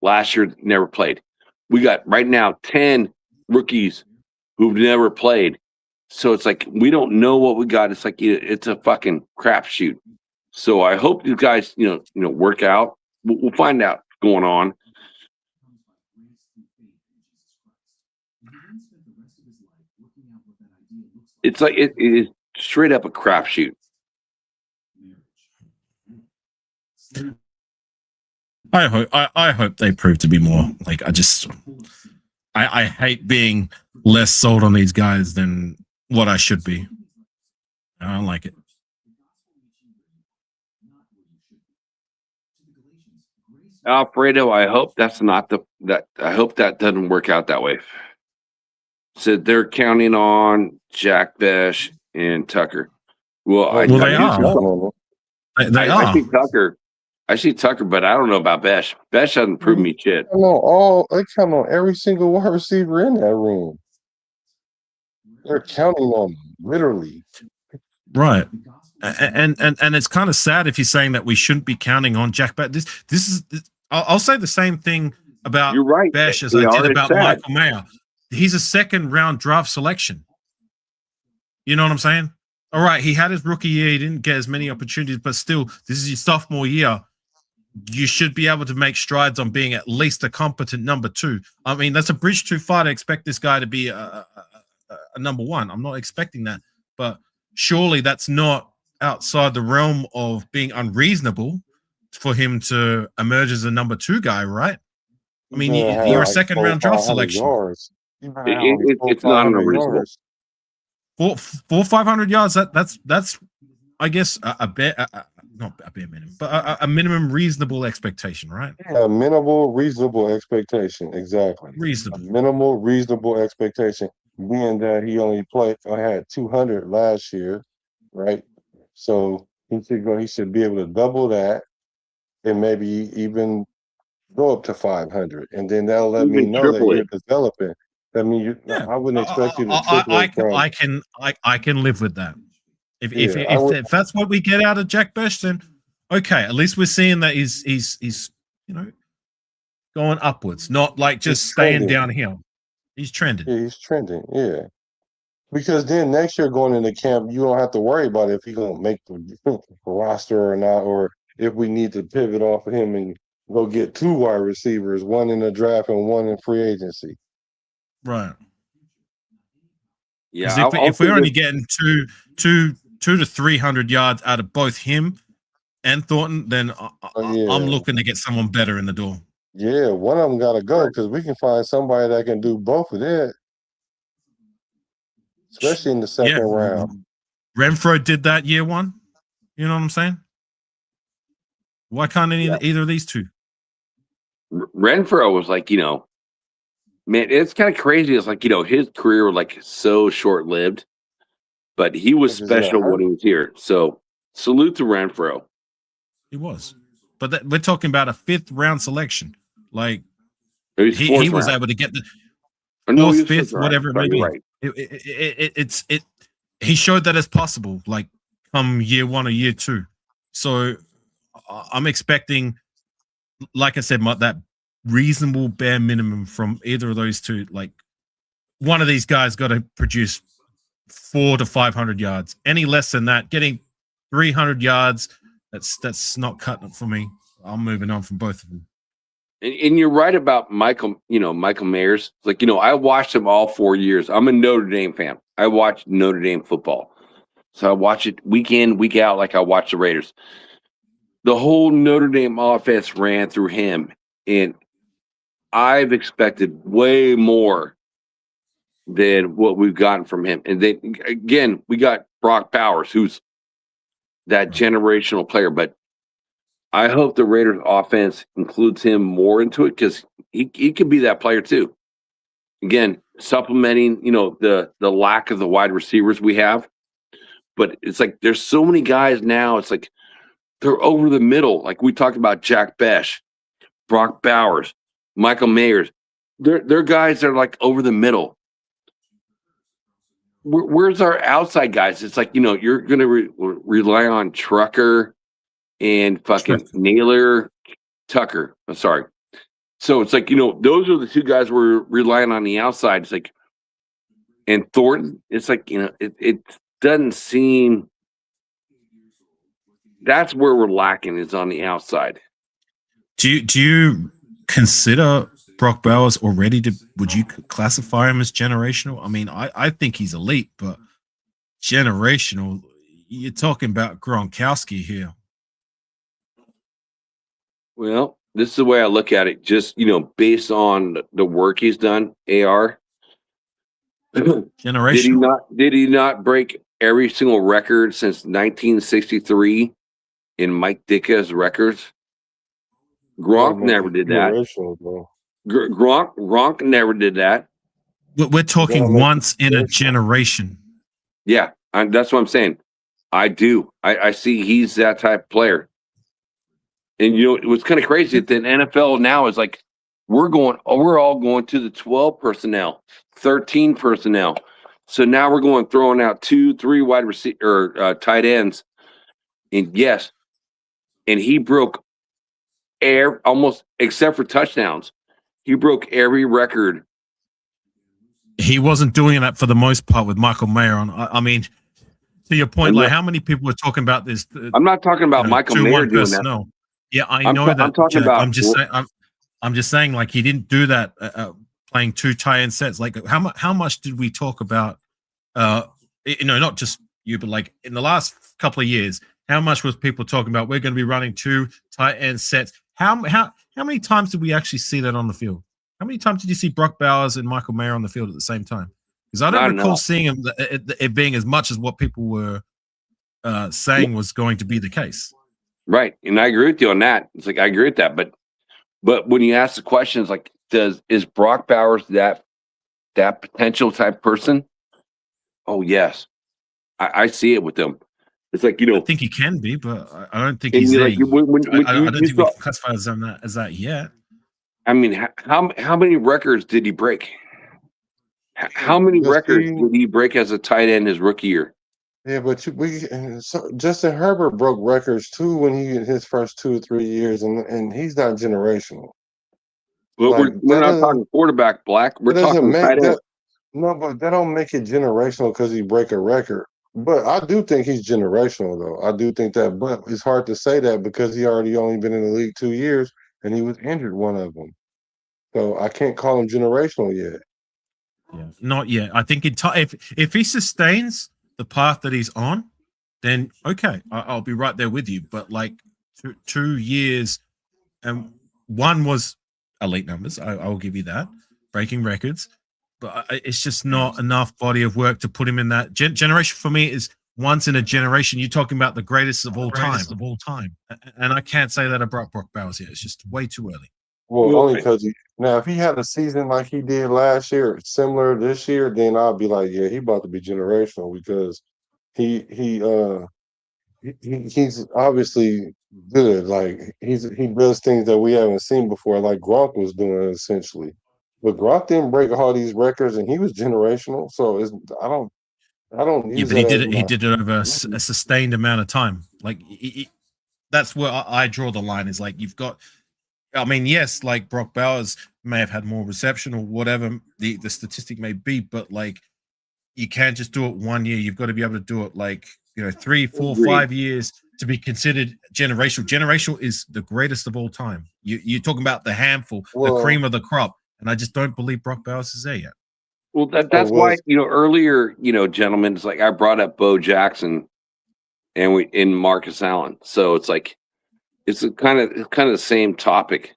last year never played. We got right now 10 rookies who've never played. So it's like we don't know what we got. It's like it's a fucking crapshoot. So I hope you guys, work out. We'll find out what's going on. It's like it is straight up a crapshoot. I hope they prove to be more. Like I hate being less sold on these guys than what I should be. I don't like it. Alfredo, I hope that's not I hope that doesn't work out that way. So they're counting on Jack Besh and Tucker. Well, they are. I see Tucker. I see Tucker, but I don't know about Besh. Besh hasn't proved me shit. They count on every single wide receiver in that room. They're counting on them, literally. Right. And it's kind of sad if you're saying that we shouldn't be counting on Jack Besh. I'll say the same thing about Besh as I did about Michael Mayer. He's a 2nd round draft selection. You know what I'm saying? All right, he had his rookie year. He didn't get as many opportunities, but still, this is your sophomore year. You should be able to make strides on being at least a competent number 2. I mean, that's a bridge too far to expect this guy to be a number 1. I'm not expecting that, but surely that's not outside the realm of being unreasonable for him to emerge as a number 2 guy, right? I mean, you're a 2nd round draft selection. It's not unreasonable. 500 yards. That's I guess not a bare minimum, but a minimum reasonable expectation, right? Yeah, a minimal reasonable expectation, exactly. Reasonable. A minimal reasonable expectation, being that he only had 200 last year, right? So he should be able to double that, and maybe even go up to 500, and then that'll let me know that you're developing. I mean, I wouldn't expect you to triple it. I can live with that. If that's what we get out of Jack Besh, then okay. At least we're seeing that he's going upwards, not like just staying downhill. He's trending. Yeah, he's trending. Yeah, because then next year going into camp, you don't have to worry about if he's gonna make the roster or not, or if we need to pivot off of him and go get 2 wide receivers, one in the draft and one in free agency. Right. Yeah. If we're only getting two to 300 yards out of both him and Thornton, then I'm looking to get someone better in the door. Yeah, one of them got to go because we can find somebody that can do both of that, especially in the 2nd round. Renfro did that year 1. You know what I'm saying? Why can't either of these two? Renfro was like, man, it's kind of crazy. It's like, his career was like so short-lived, but he was special when he was here. So salute to Renfro. He was. But we're talking about a 5th round selection. Like he was able to get the 4th, 5th, whatever it may be. Right. He showed that it's possible, like come year 1 or year 2. So I'm expecting, like I said, that reasonable bare minimum from either of those two. Like one of these guys got to produce 400 to 500 yards. Any less than that, getting 300 yards, that's not cutting it for me. I'm moving on from both of them. And you're right about Michael Mayers. Like, I watched him all 4 years. I'm a Notre Dame fan. I watched Notre Dame football. So I watch it week in, week out, like I watch the Raiders. The whole Notre Dame offense ran through him, and I've expected way more than what we've gotten from him. And then again, we got Brock Bowers, who's that generational player. But I hope the Raiders offense includes him more into it, because he could be that player too. Again, supplementing, the lack of the wide receivers we have. But it's like there's so many guys now. It's like they're over the middle. Like we talked about Jack Besh, Brock Bowers, Michael Mayers. They're guys that are like over the middle. Where's our outside guys? It's like, you're going to rely on Trucker and fucking Naylor Tucker. I'm sorry. So it's like, those are the two guys we're relying on the outside. It's like, and Thornton, it's like, it doesn't seem, that's where we're lacking, is on the outside. Do you consider Brock Bowers already? Would you classify him as generational? I mean, I think he's elite, but generational, you're talking about Gronkowski here. Well, this is the way I look at it. Just, based on the work he's done, AR. Generational. Did he not break every single record since 1963 in Mike Ditka's records? Gronk never did that. Gronk never did that. We're talking once in a generation. Yeah, that's what I'm saying. I do. I see he's that type of player. And what's kind of crazy, the NFL now is like, we're all going to the 12 personnel, 13 personnel. So now we're throwing out 2-3 wide receiver or tight ends. And yes, and he broke almost, except for touchdowns, he broke every record. He wasn't doing that for the most part with Michael Mayer on. I mean, to your point, like how many people are talking about this? I'm not talking about Michael Mayer doing personnel. That. Yeah, I know that. I'm talking about. I'm just saying, like, he didn't do that playing 2 tie-in sets. Like, how much did we talk about? Not just you, but like in the last couple of years, how much was people talking about? We're going to be running 2 tight-end sets. How many times did we actually see that on the field? How many times did you see Brock Bowers and Michael Mayer on the field at the same time? Because I don't recall seeing it being as much as what people were saying was going to be the case. Right, and I agree with you on that. It's like I agree with that, but when you ask the questions, like, is Brock Bowers that potential type person? Oh yes, I see it with them. It's like I think he can be, but I don't think he's there. I don't think we can classify as that yet. I mean, how many records did he break? How many records did he break as a tight end his rookie year? Yeah, but Justin Herbert broke records too when he in his first 2 or 3 years, and he's not generational. Well, we're not talking quarterback, Black. We're talking tight end. No, but that don't make it generational because he break a record. But I do think he's generational, though. I do think that, but it's hard to say that because he already only been in the league 2 years and he was injured one of them. So I can't call him generational yet. Yeah, not yet. I think if he sustains the path that he's on, then okay, I'll be right there with you. But like 2 years, and one was elite numbers. I will give you that, breaking records. But it's just not enough body of work to put him in that generation. For me, is once in a generation. You're talking about the greatest of all time. And I can't say that about Brock Bowers yet. It's just way too early. Well, only because if he had a season like he did last year, similar this year, then I'll be like, yeah, he about to be generational because he's obviously good. Like he does things that we haven't seen before, like Gronk was doing essentially. But Gronk didn't break all these records, and he was generational. So I don't. Yeah, but he did it. He did it over a sustained amount of time. Like that's where I draw the line. Is like you've got. I mean, yes, like Brock Bowers may have had more reception or whatever the statistic may be, but like you can't just do it 1 year. You've got to be able to do it like 3, 4, 5 years to be considered generational. Generational is the greatest of all time. You're talking about the handful, the cream of the crop. And I just don't believe Brock Bowers is there yet. Well, that's why, earlier, gentlemen, it's like I brought up Bo Jackson and Marcus Allen. So it's like it's kind of the same topic.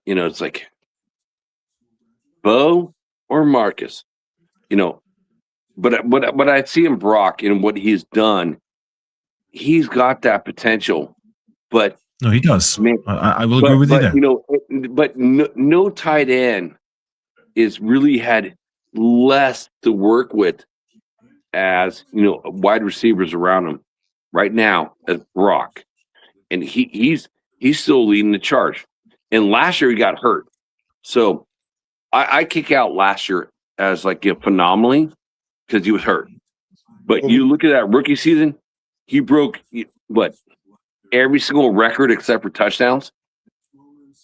It's like Bo or Marcus. But I see in Brock and what he's done, he's got that potential. But no, he does. Man, I will agree with you there. But no tight end is really had less to work with as wide receivers around him right now as Brock, and he's still leading the charge. And last year he got hurt, so I kick out last year as like phenomenally because he was hurt. But you look at that rookie season, he broke every single record except for touchdowns.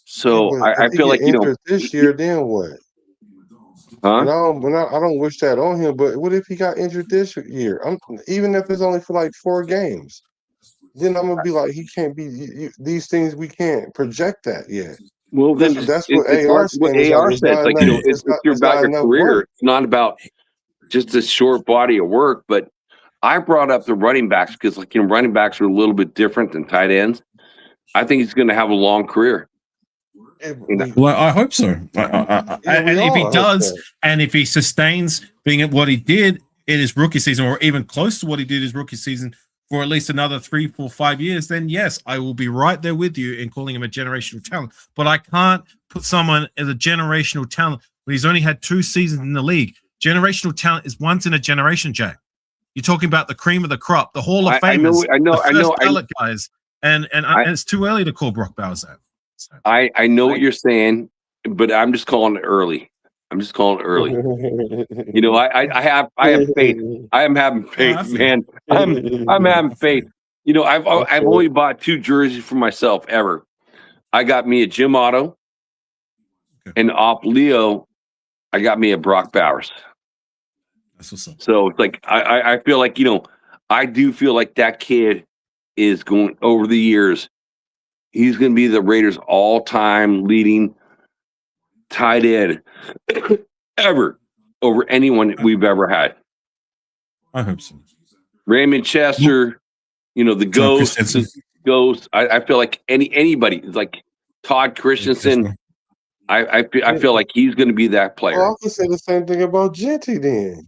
So I feel like this year, then what? Huh? And I don't wish that on him, but what if he got injured this year? Even if it's only for like 4 games, then I'm gonna be like, he can't be these things. We can't project that yet. Well, then that's what AR said. What AR said, like it's about your career. Work. It's not about just a short body of work. But I brought up the running backs because running backs are a little bit different than tight ends. I think he's going to have a long career. Well, I hope so. And if he does, and if he sustains being at what he did in his rookie season, or even close to what he did his rookie season for at least another 3, 4, 5 years, then yes, I will be right there with you in calling him a generational talent. But I can't put someone as a generational talent when he's only had 2 seasons in the league. Generational talent is once in a generation, Jack. You're talking about the cream of the crop, the Hall of Famers, I know, the first ballot guys, and it's too early to call Brock Bowers that. I know what you're saying, but I'm just calling it early. I have faith. I am having faith, man. I'm having faith. I've only bought 2 jerseys for myself ever. I got me a Jim Otto, and off Leo, I got me a Brock Bowers. That's what's up. So it's like I feel like I do feel like that kid is going over the years. He's going to be the Raiders' all-time leading tight end ever over anyone we've ever had. I hope so. Raymond Chester, the Ghost. I feel like anybody like Todd Christensen. I feel like he's going to be that player. Well, I can say the same thing about Genty then.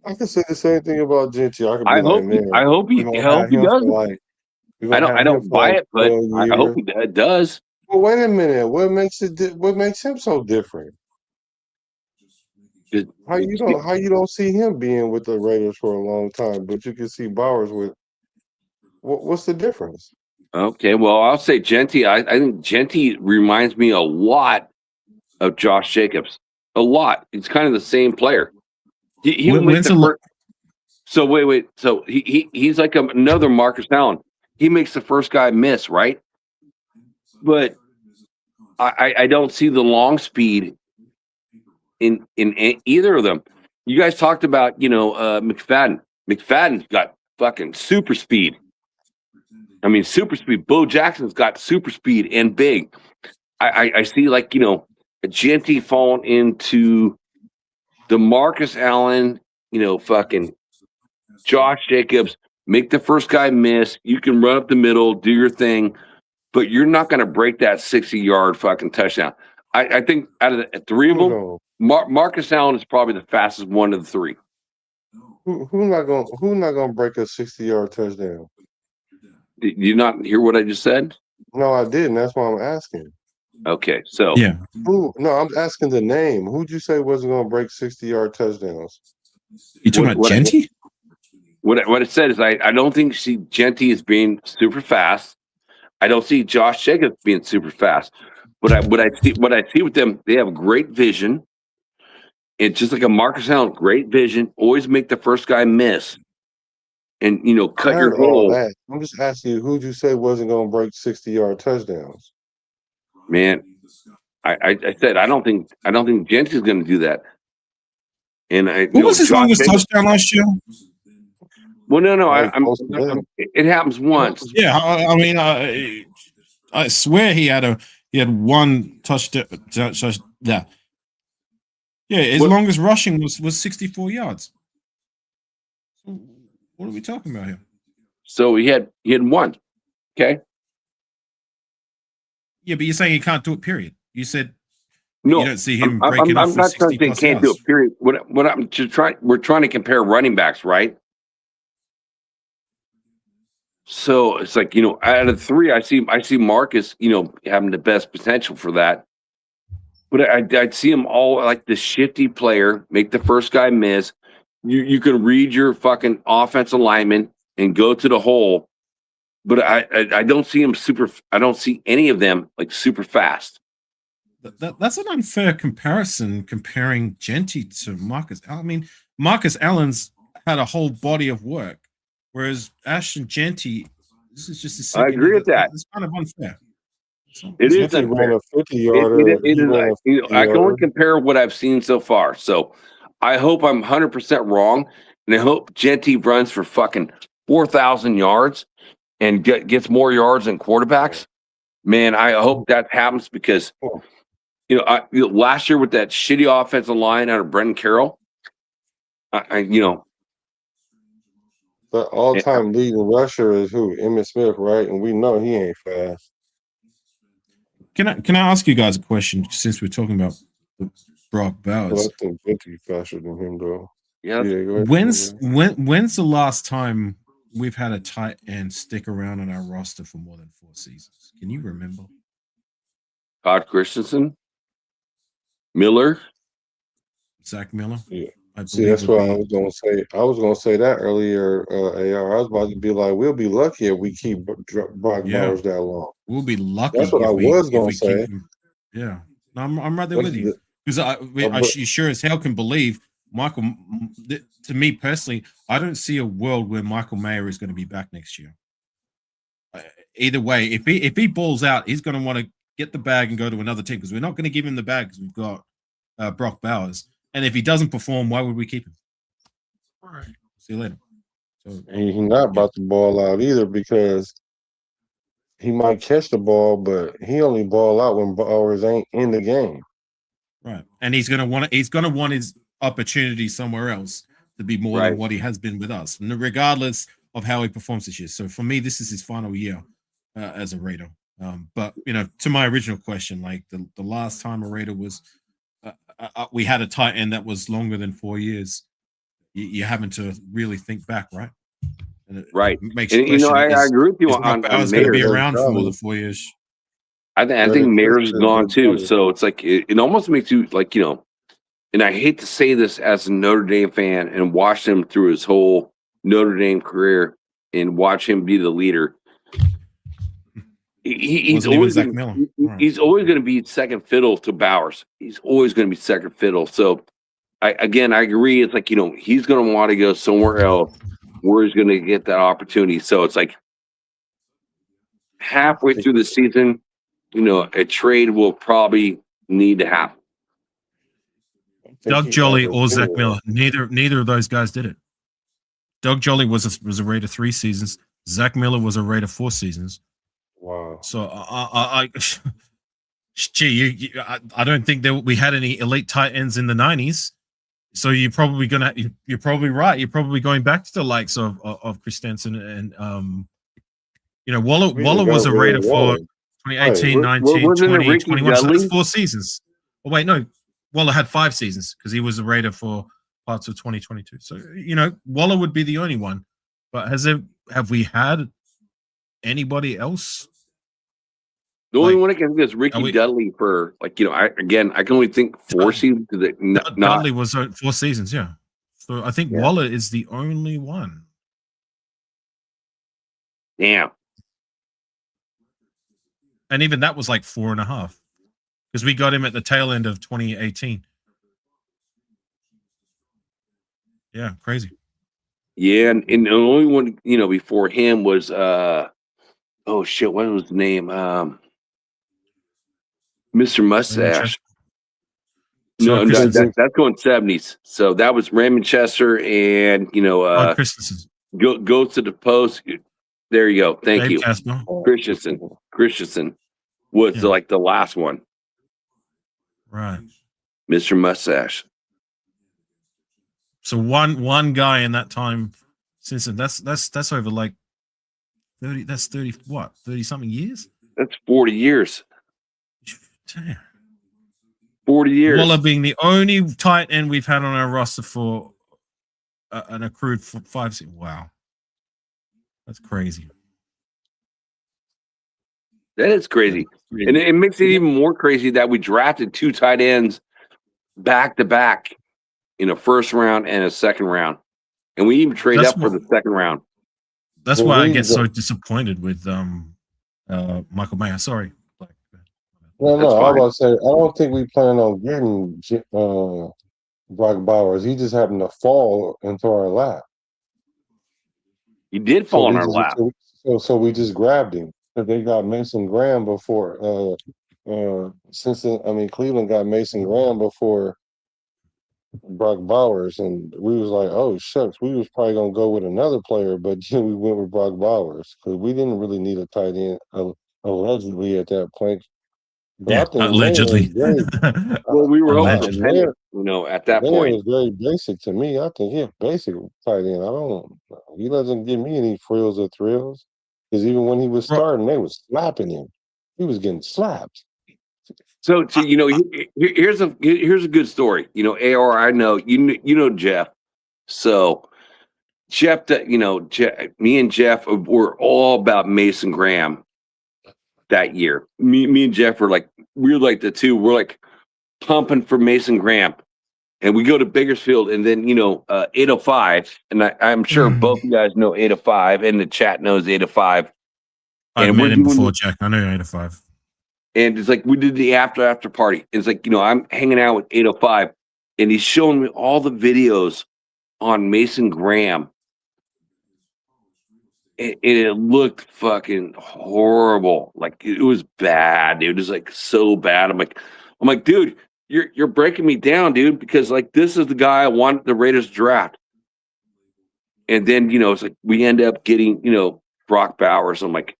I can say the same thing about Genty. I hope he does. I don't buy it, but I hope he does. Well, wait a minute. What makes him so different? How you don't see him being with the Raiders for a long time, but you can see Bowers with? What's the difference? Okay, well, I'll say Genty. I think Genty reminds me a lot of Josh Jacobs. A lot. He's kind of the same player. So wait. So he's like another Marcus Allen. He makes the first guy miss, right? But I don't see the long speed in either of them. You guys talked about McFadden. McFadden's got fucking super speed. I mean, super speed. Bo Jackson's got super speed and big. I see a Genty falling into the Marcus Allen, fucking Josh Jacobs. Make the first guy miss. You can run up the middle, do your thing, but you're not going to break that 60-yard fucking touchdown. I think out of the 3 of them, Marcus Allen is probably the fastest one of the 3. Who's not gonna break a 60-yard touchdown? Did you not hear what I just said? No, I didn't. That's why I'm asking. Okay, so yeah. No, I'm asking the name. Who'd you say wasn't gonna break 60-yard touchdowns? You talking about Genty? What it said is I don't think Genty is being super fast. I don't see Josh Jacobs being super fast. What I see with them, they have great vision. It's just like a Marcus Allen, great vision. Always make the first guy miss, and cut your hole. I'm just asking you, who'd you say wasn't going to break 60-yard touchdowns? Man, I said I don't think Genty's going to do that. And what was his longest touchdown last year? Well, no, it happens once. Yeah, I mean, I swear he had one touchdown. Yeah, Yeah, his longest rushing was 64 yards. So what are we talking about here? So he had one. Okay. Yeah, but you're saying he can't do it. Period. You said no. You don't see him breaking off for 60 plus can't yards. do it. Period. What I'm just trying. We're trying to compare running backs, right? So it's like, out of three, I see Marcus, having the best potential for that. But I'd see them all like the shifty player, make the first guy miss. You can read your fucking offensive lineman and go to the hole. But I don't see him I don't see any of them like super fast. That's an unfair comparison, comparing Genty to Marcus. I mean, Marcus Allen's had a whole body of work, whereas Ashton Genty, this is just a second. I agree with that. It's kind of unfair. It is unfair. 50-yarder. I can only compare what I've seen so far. So I hope I'm 100% wrong, and I hope Genty runs for fucking 4,000 yards and gets more yards than quarterbacks. Man, I hope that happens because last year with that shitty offensive line out of Brendan Carroll, the all-time leading rusher is who? Emmitt Smith, right? And we know he ain't fast. Can I ask you guys a question since we're talking about Brock Bowers? Well, I think Genty faster than him, though. Yeah. When's the last time we've had a tight end stick around on our roster for more than 4 seasons? Can you remember? Todd Christensen, Miller, Zach Miller. Yeah. See, that's what I was going to say. I was going to say that earlier, AR. I was about to be like, we'll be lucky if we keep Brock Bowers that long. We'll be lucky. That's what I was going to say. Yeah. No, I'm right there with you. Because I sure as hell can believe Michael, to me personally, I don't see a world where Michael Mayer is going to be back next year. Either way, if he balls out, he's going to want to get the bag and go to another team because we're not going to give him the bag because we've got Brock Bowers. And if he doesn't perform, why would we keep him? All right. See you later. So, he's not about to ball out either because he might catch the ball, but he only ball out when Bowers ain't in the game. Right. And he's gonna want his opportunity somewhere else to be more than what he has been with us, regardless of how he performs this year. So for me, this is his final year as a Raider. But to my original question, like the last time a Raider was we had a tight end that was longer than 4 years. You're having to really think back, right? And it makes you question, I agree with you on Bowers going to be around for more than 4 years. I think Mayer's gone too. So it's like it almost makes you like and I hate to say this as a Notre Dame fan and watch him through his whole Notre Dame career and watch him be the leader. He's always going to be second fiddle to Bowers. He's always going to be second fiddle. So I agree. It's like, he's going to want to go somewhere else where he's going to get that opportunity. So it's like halfway through the season, a trade will probably need to happen. Doug Jolly or Zach Miller, neither of those guys did it. Doug Jolly was a Raider 3 seasons. Zach Miller was a Raider 4 seasons. Wow. So I don't think that we had any elite tight ends in the 90s. So you're probably right. You're probably going back to the likes of Christensen and Waller was a Raider for 2018, 19, 20, 21. So that's 4 seasons. Oh wait, no. Waller had 5 seasons because he was a Raider for parts of 2022. So Waller would be the only one. But have we had anybody else? The only one I can think is Ricky Dudley for I can only think 4 seasons. Dudley was 4 seasons, yeah. So I think Waller is the only one. Damn. And even that was like 4.5 because we got him at the tail end of 2018. Yeah, crazy. Yeah, and the only one before him was what was the name? Mr. Mustache. No, that's going 70s. So that was Raymond Chester and Christensen. Go to the post. There you go. Thank you. Casper. Christensen was like the last one. Right. Mr. Mustache. So one guy in that time since then, that's over like 30. That's 30 what 30 something years. That's 40 years. Damn. 40 years. Waller being the only tight end we've had on our roster for an accrued 5. Wow, that's crazy. That is crazy. And it makes it even more crazy that we drafted 2 tight ends back to back in a first round and a second round. And we even trade up for the second round. That's why I get so disappointed with Michael Mayer. Sorry. No, I was about to say, I don't think we plan on getting Brock Bowers. He just happened to fall into our lap. He did fall in our lap. So we just grabbed him. They got Mason Graham before. Cleveland got Mason Graham before Brock Bowers, and we was like, oh shucks, we was probably gonna go with another player, but then we went with Brock Bowers because we didn't really need a tight end allegedly at that point. But yeah, I think allegedly. Well, we were hoping, at that point. It's very basic to me. I think he's basic tight end. He doesn't give me any frills or thrills. Because even when he was starting, they was slapping him. He was getting slapped. So here's a good story. AR, I know you know Jeff. So Jeff, me and Jeff were all about Mason Graham that year. Me and Jeff were like the two. We're like pumping for Mason Graham, and we go to Bakersfield, and then 805, and I'm sure both you guys know 805, and the chat knows 805. I've met him before, Jack. I know 805. And it's like we did the after party. It's like I'm hanging out with 805, and he's showing me all the videos on Mason Graham. And it looked fucking horrible. Like it was bad. It was like so bad. I'm like, dude, you're breaking me down, dude, because like this is the guy I want the Raiders draft. And then it's like we end up getting Brock Bowers. I'm like,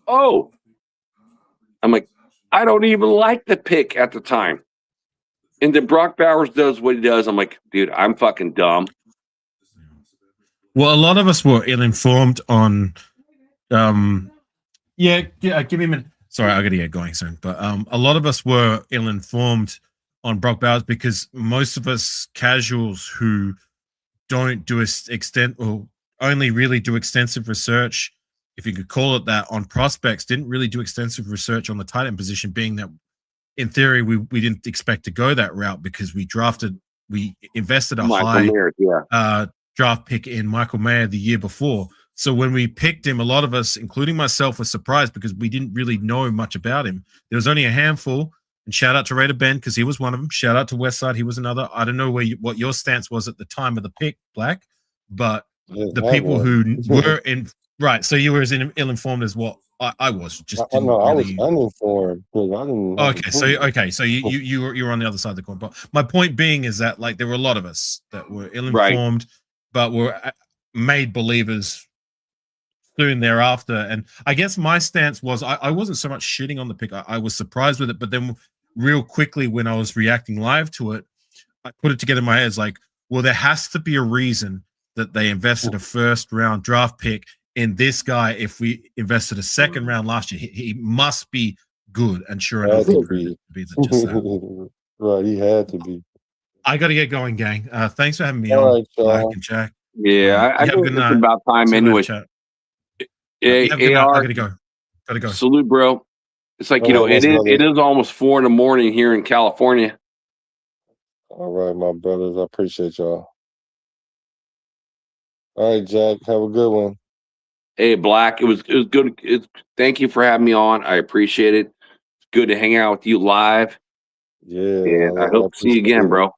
oh. I'm like, I don't even like the pick at the time. And then Brock Bowers does what he does. I'm like, dude, I'm fucking dumb. Well, a lot of us were ill-informed on give me a minute. Sorry, I gotta get going soon. But a lot of us were ill-informed on Brock Bowers because most of us casuals who don't do only really do extensive research, if you could call it that, on prospects, didn't really do extensive research on the tight end position, being that in theory we didn't expect to go that route because we invested a high draft pick in Michael Mayer the year before. So when we picked him, a lot of us, including myself, were surprised because we didn't really know much about him. There was only a handful, and shout out to Raider Ben because he was one of them. Shout out to Westside, he was another. I don't know what your stance was at the time of the pick, Black, but the people who were in right. So you were as ill-informed as what I was. Just I was uninformed because I didn't. So you were on the other side of the coin. But my point being is that like there were a lot of us that were ill-informed, but were made believers soon thereafter. And I guess my stance was I wasn't so much shitting on the pick. I was surprised with it, but then real quickly when I was reacting live to it, I put it together in my head as like, well, there has to be a reason that they invested a first round draft pick in this guy. If we invested a second round last year, he must be good. And sure enough, he proved to be just that. Right, he had to be. I got to get going, gang. Thanks for having me on, Black and Jack. Yeah, I think it's about time anyway. I gotta go. Salute, bro. It's like it is almost 4 a.m. here in California. All right, my brothers. I appreciate y'all. All right, Jack. Have a good one. Hey, Black. It was good. Thank you for having me on. I appreciate it. It's good to hang out with you live. Yeah, and I hope to see you again, bro.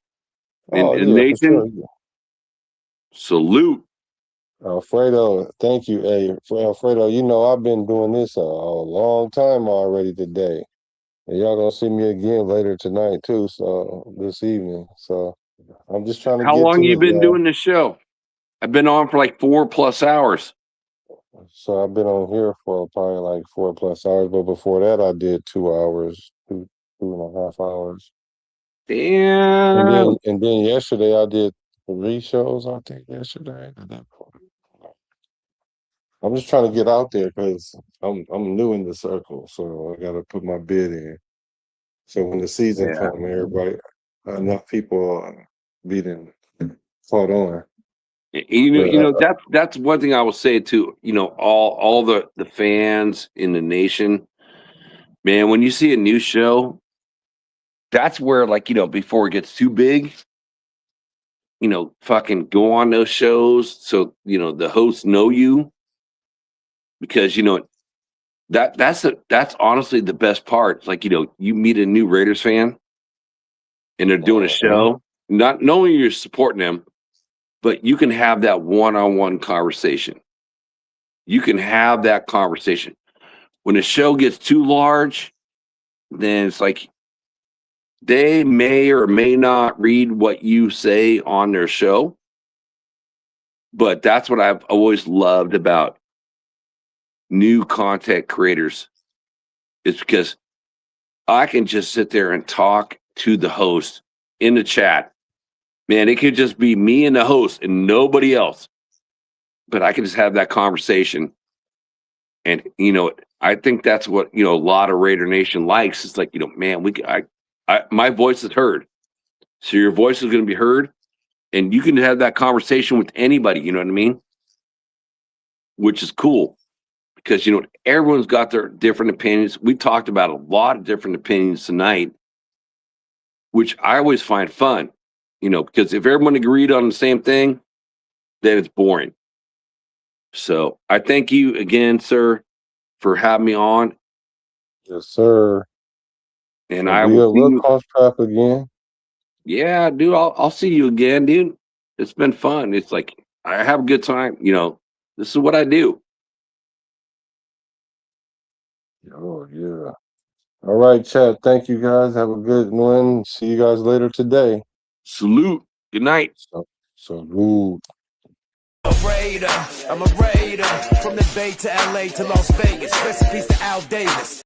And Nathan, salute. Alfredo, thank you. Hey, Alfredo, I've been doing this a long time already today. And y'all gonna see me again later tonight too, so this evening. So I'm just trying to How long you been doing this show? I've been on for like 4+ hours. So I've been on here for probably like 4+ hours, but before that I did 2 hours, 2.5 hours. Damn. And then yesterday I did 3 shows, I think, yesterday at that point. I'm just trying to get out there because I'm new in the circle, so I got to put my bid in. So when the season Yeah. comes, everybody, enough people be then caught on. That's one thing I will say to all the fans in the nation, man. When you see a new show, that's where before it gets too big, fucking go on those shows so the hosts know you, because that's honestly the best part. It's like you meet a new Raiders fan and they're doing a show, not knowing you're supporting them, but you can have that one-on-one conversation. You can have that conversation. When the show gets too large, then it's like they may or may not read what you say on their show. But that's what I've always loved about new content creators, is because I can just sit there and talk to the host in the chat. Man, it could just be me and the host and nobody else. But I can just have that conversation. And, I think that's what, a lot of Raider Nation likes. It's like, man, my voice is heard. So your voice is going to be heard. And you can have that conversation with anybody, you know what I mean? Which is cool. Because, everyone's got their different opinions. We talked about a lot of different opinions tonight, which I always find fun, because if everyone agreed on the same thing, then it's boring. So I thank you again, sir, for having me on. Yes, sir. And So I will see you. Cross trap again. Yeah, dude, I'll see you again, dude. It's been fun. It's like I have a good time. This is what I do. Oh, yeah. All right, chat. Thank you, guys. Have a good one. See you guys later today. Salute. Good night. Salute. I'm a Raider from the Bay to LA to Las Vegas. Recipes to Al Davis.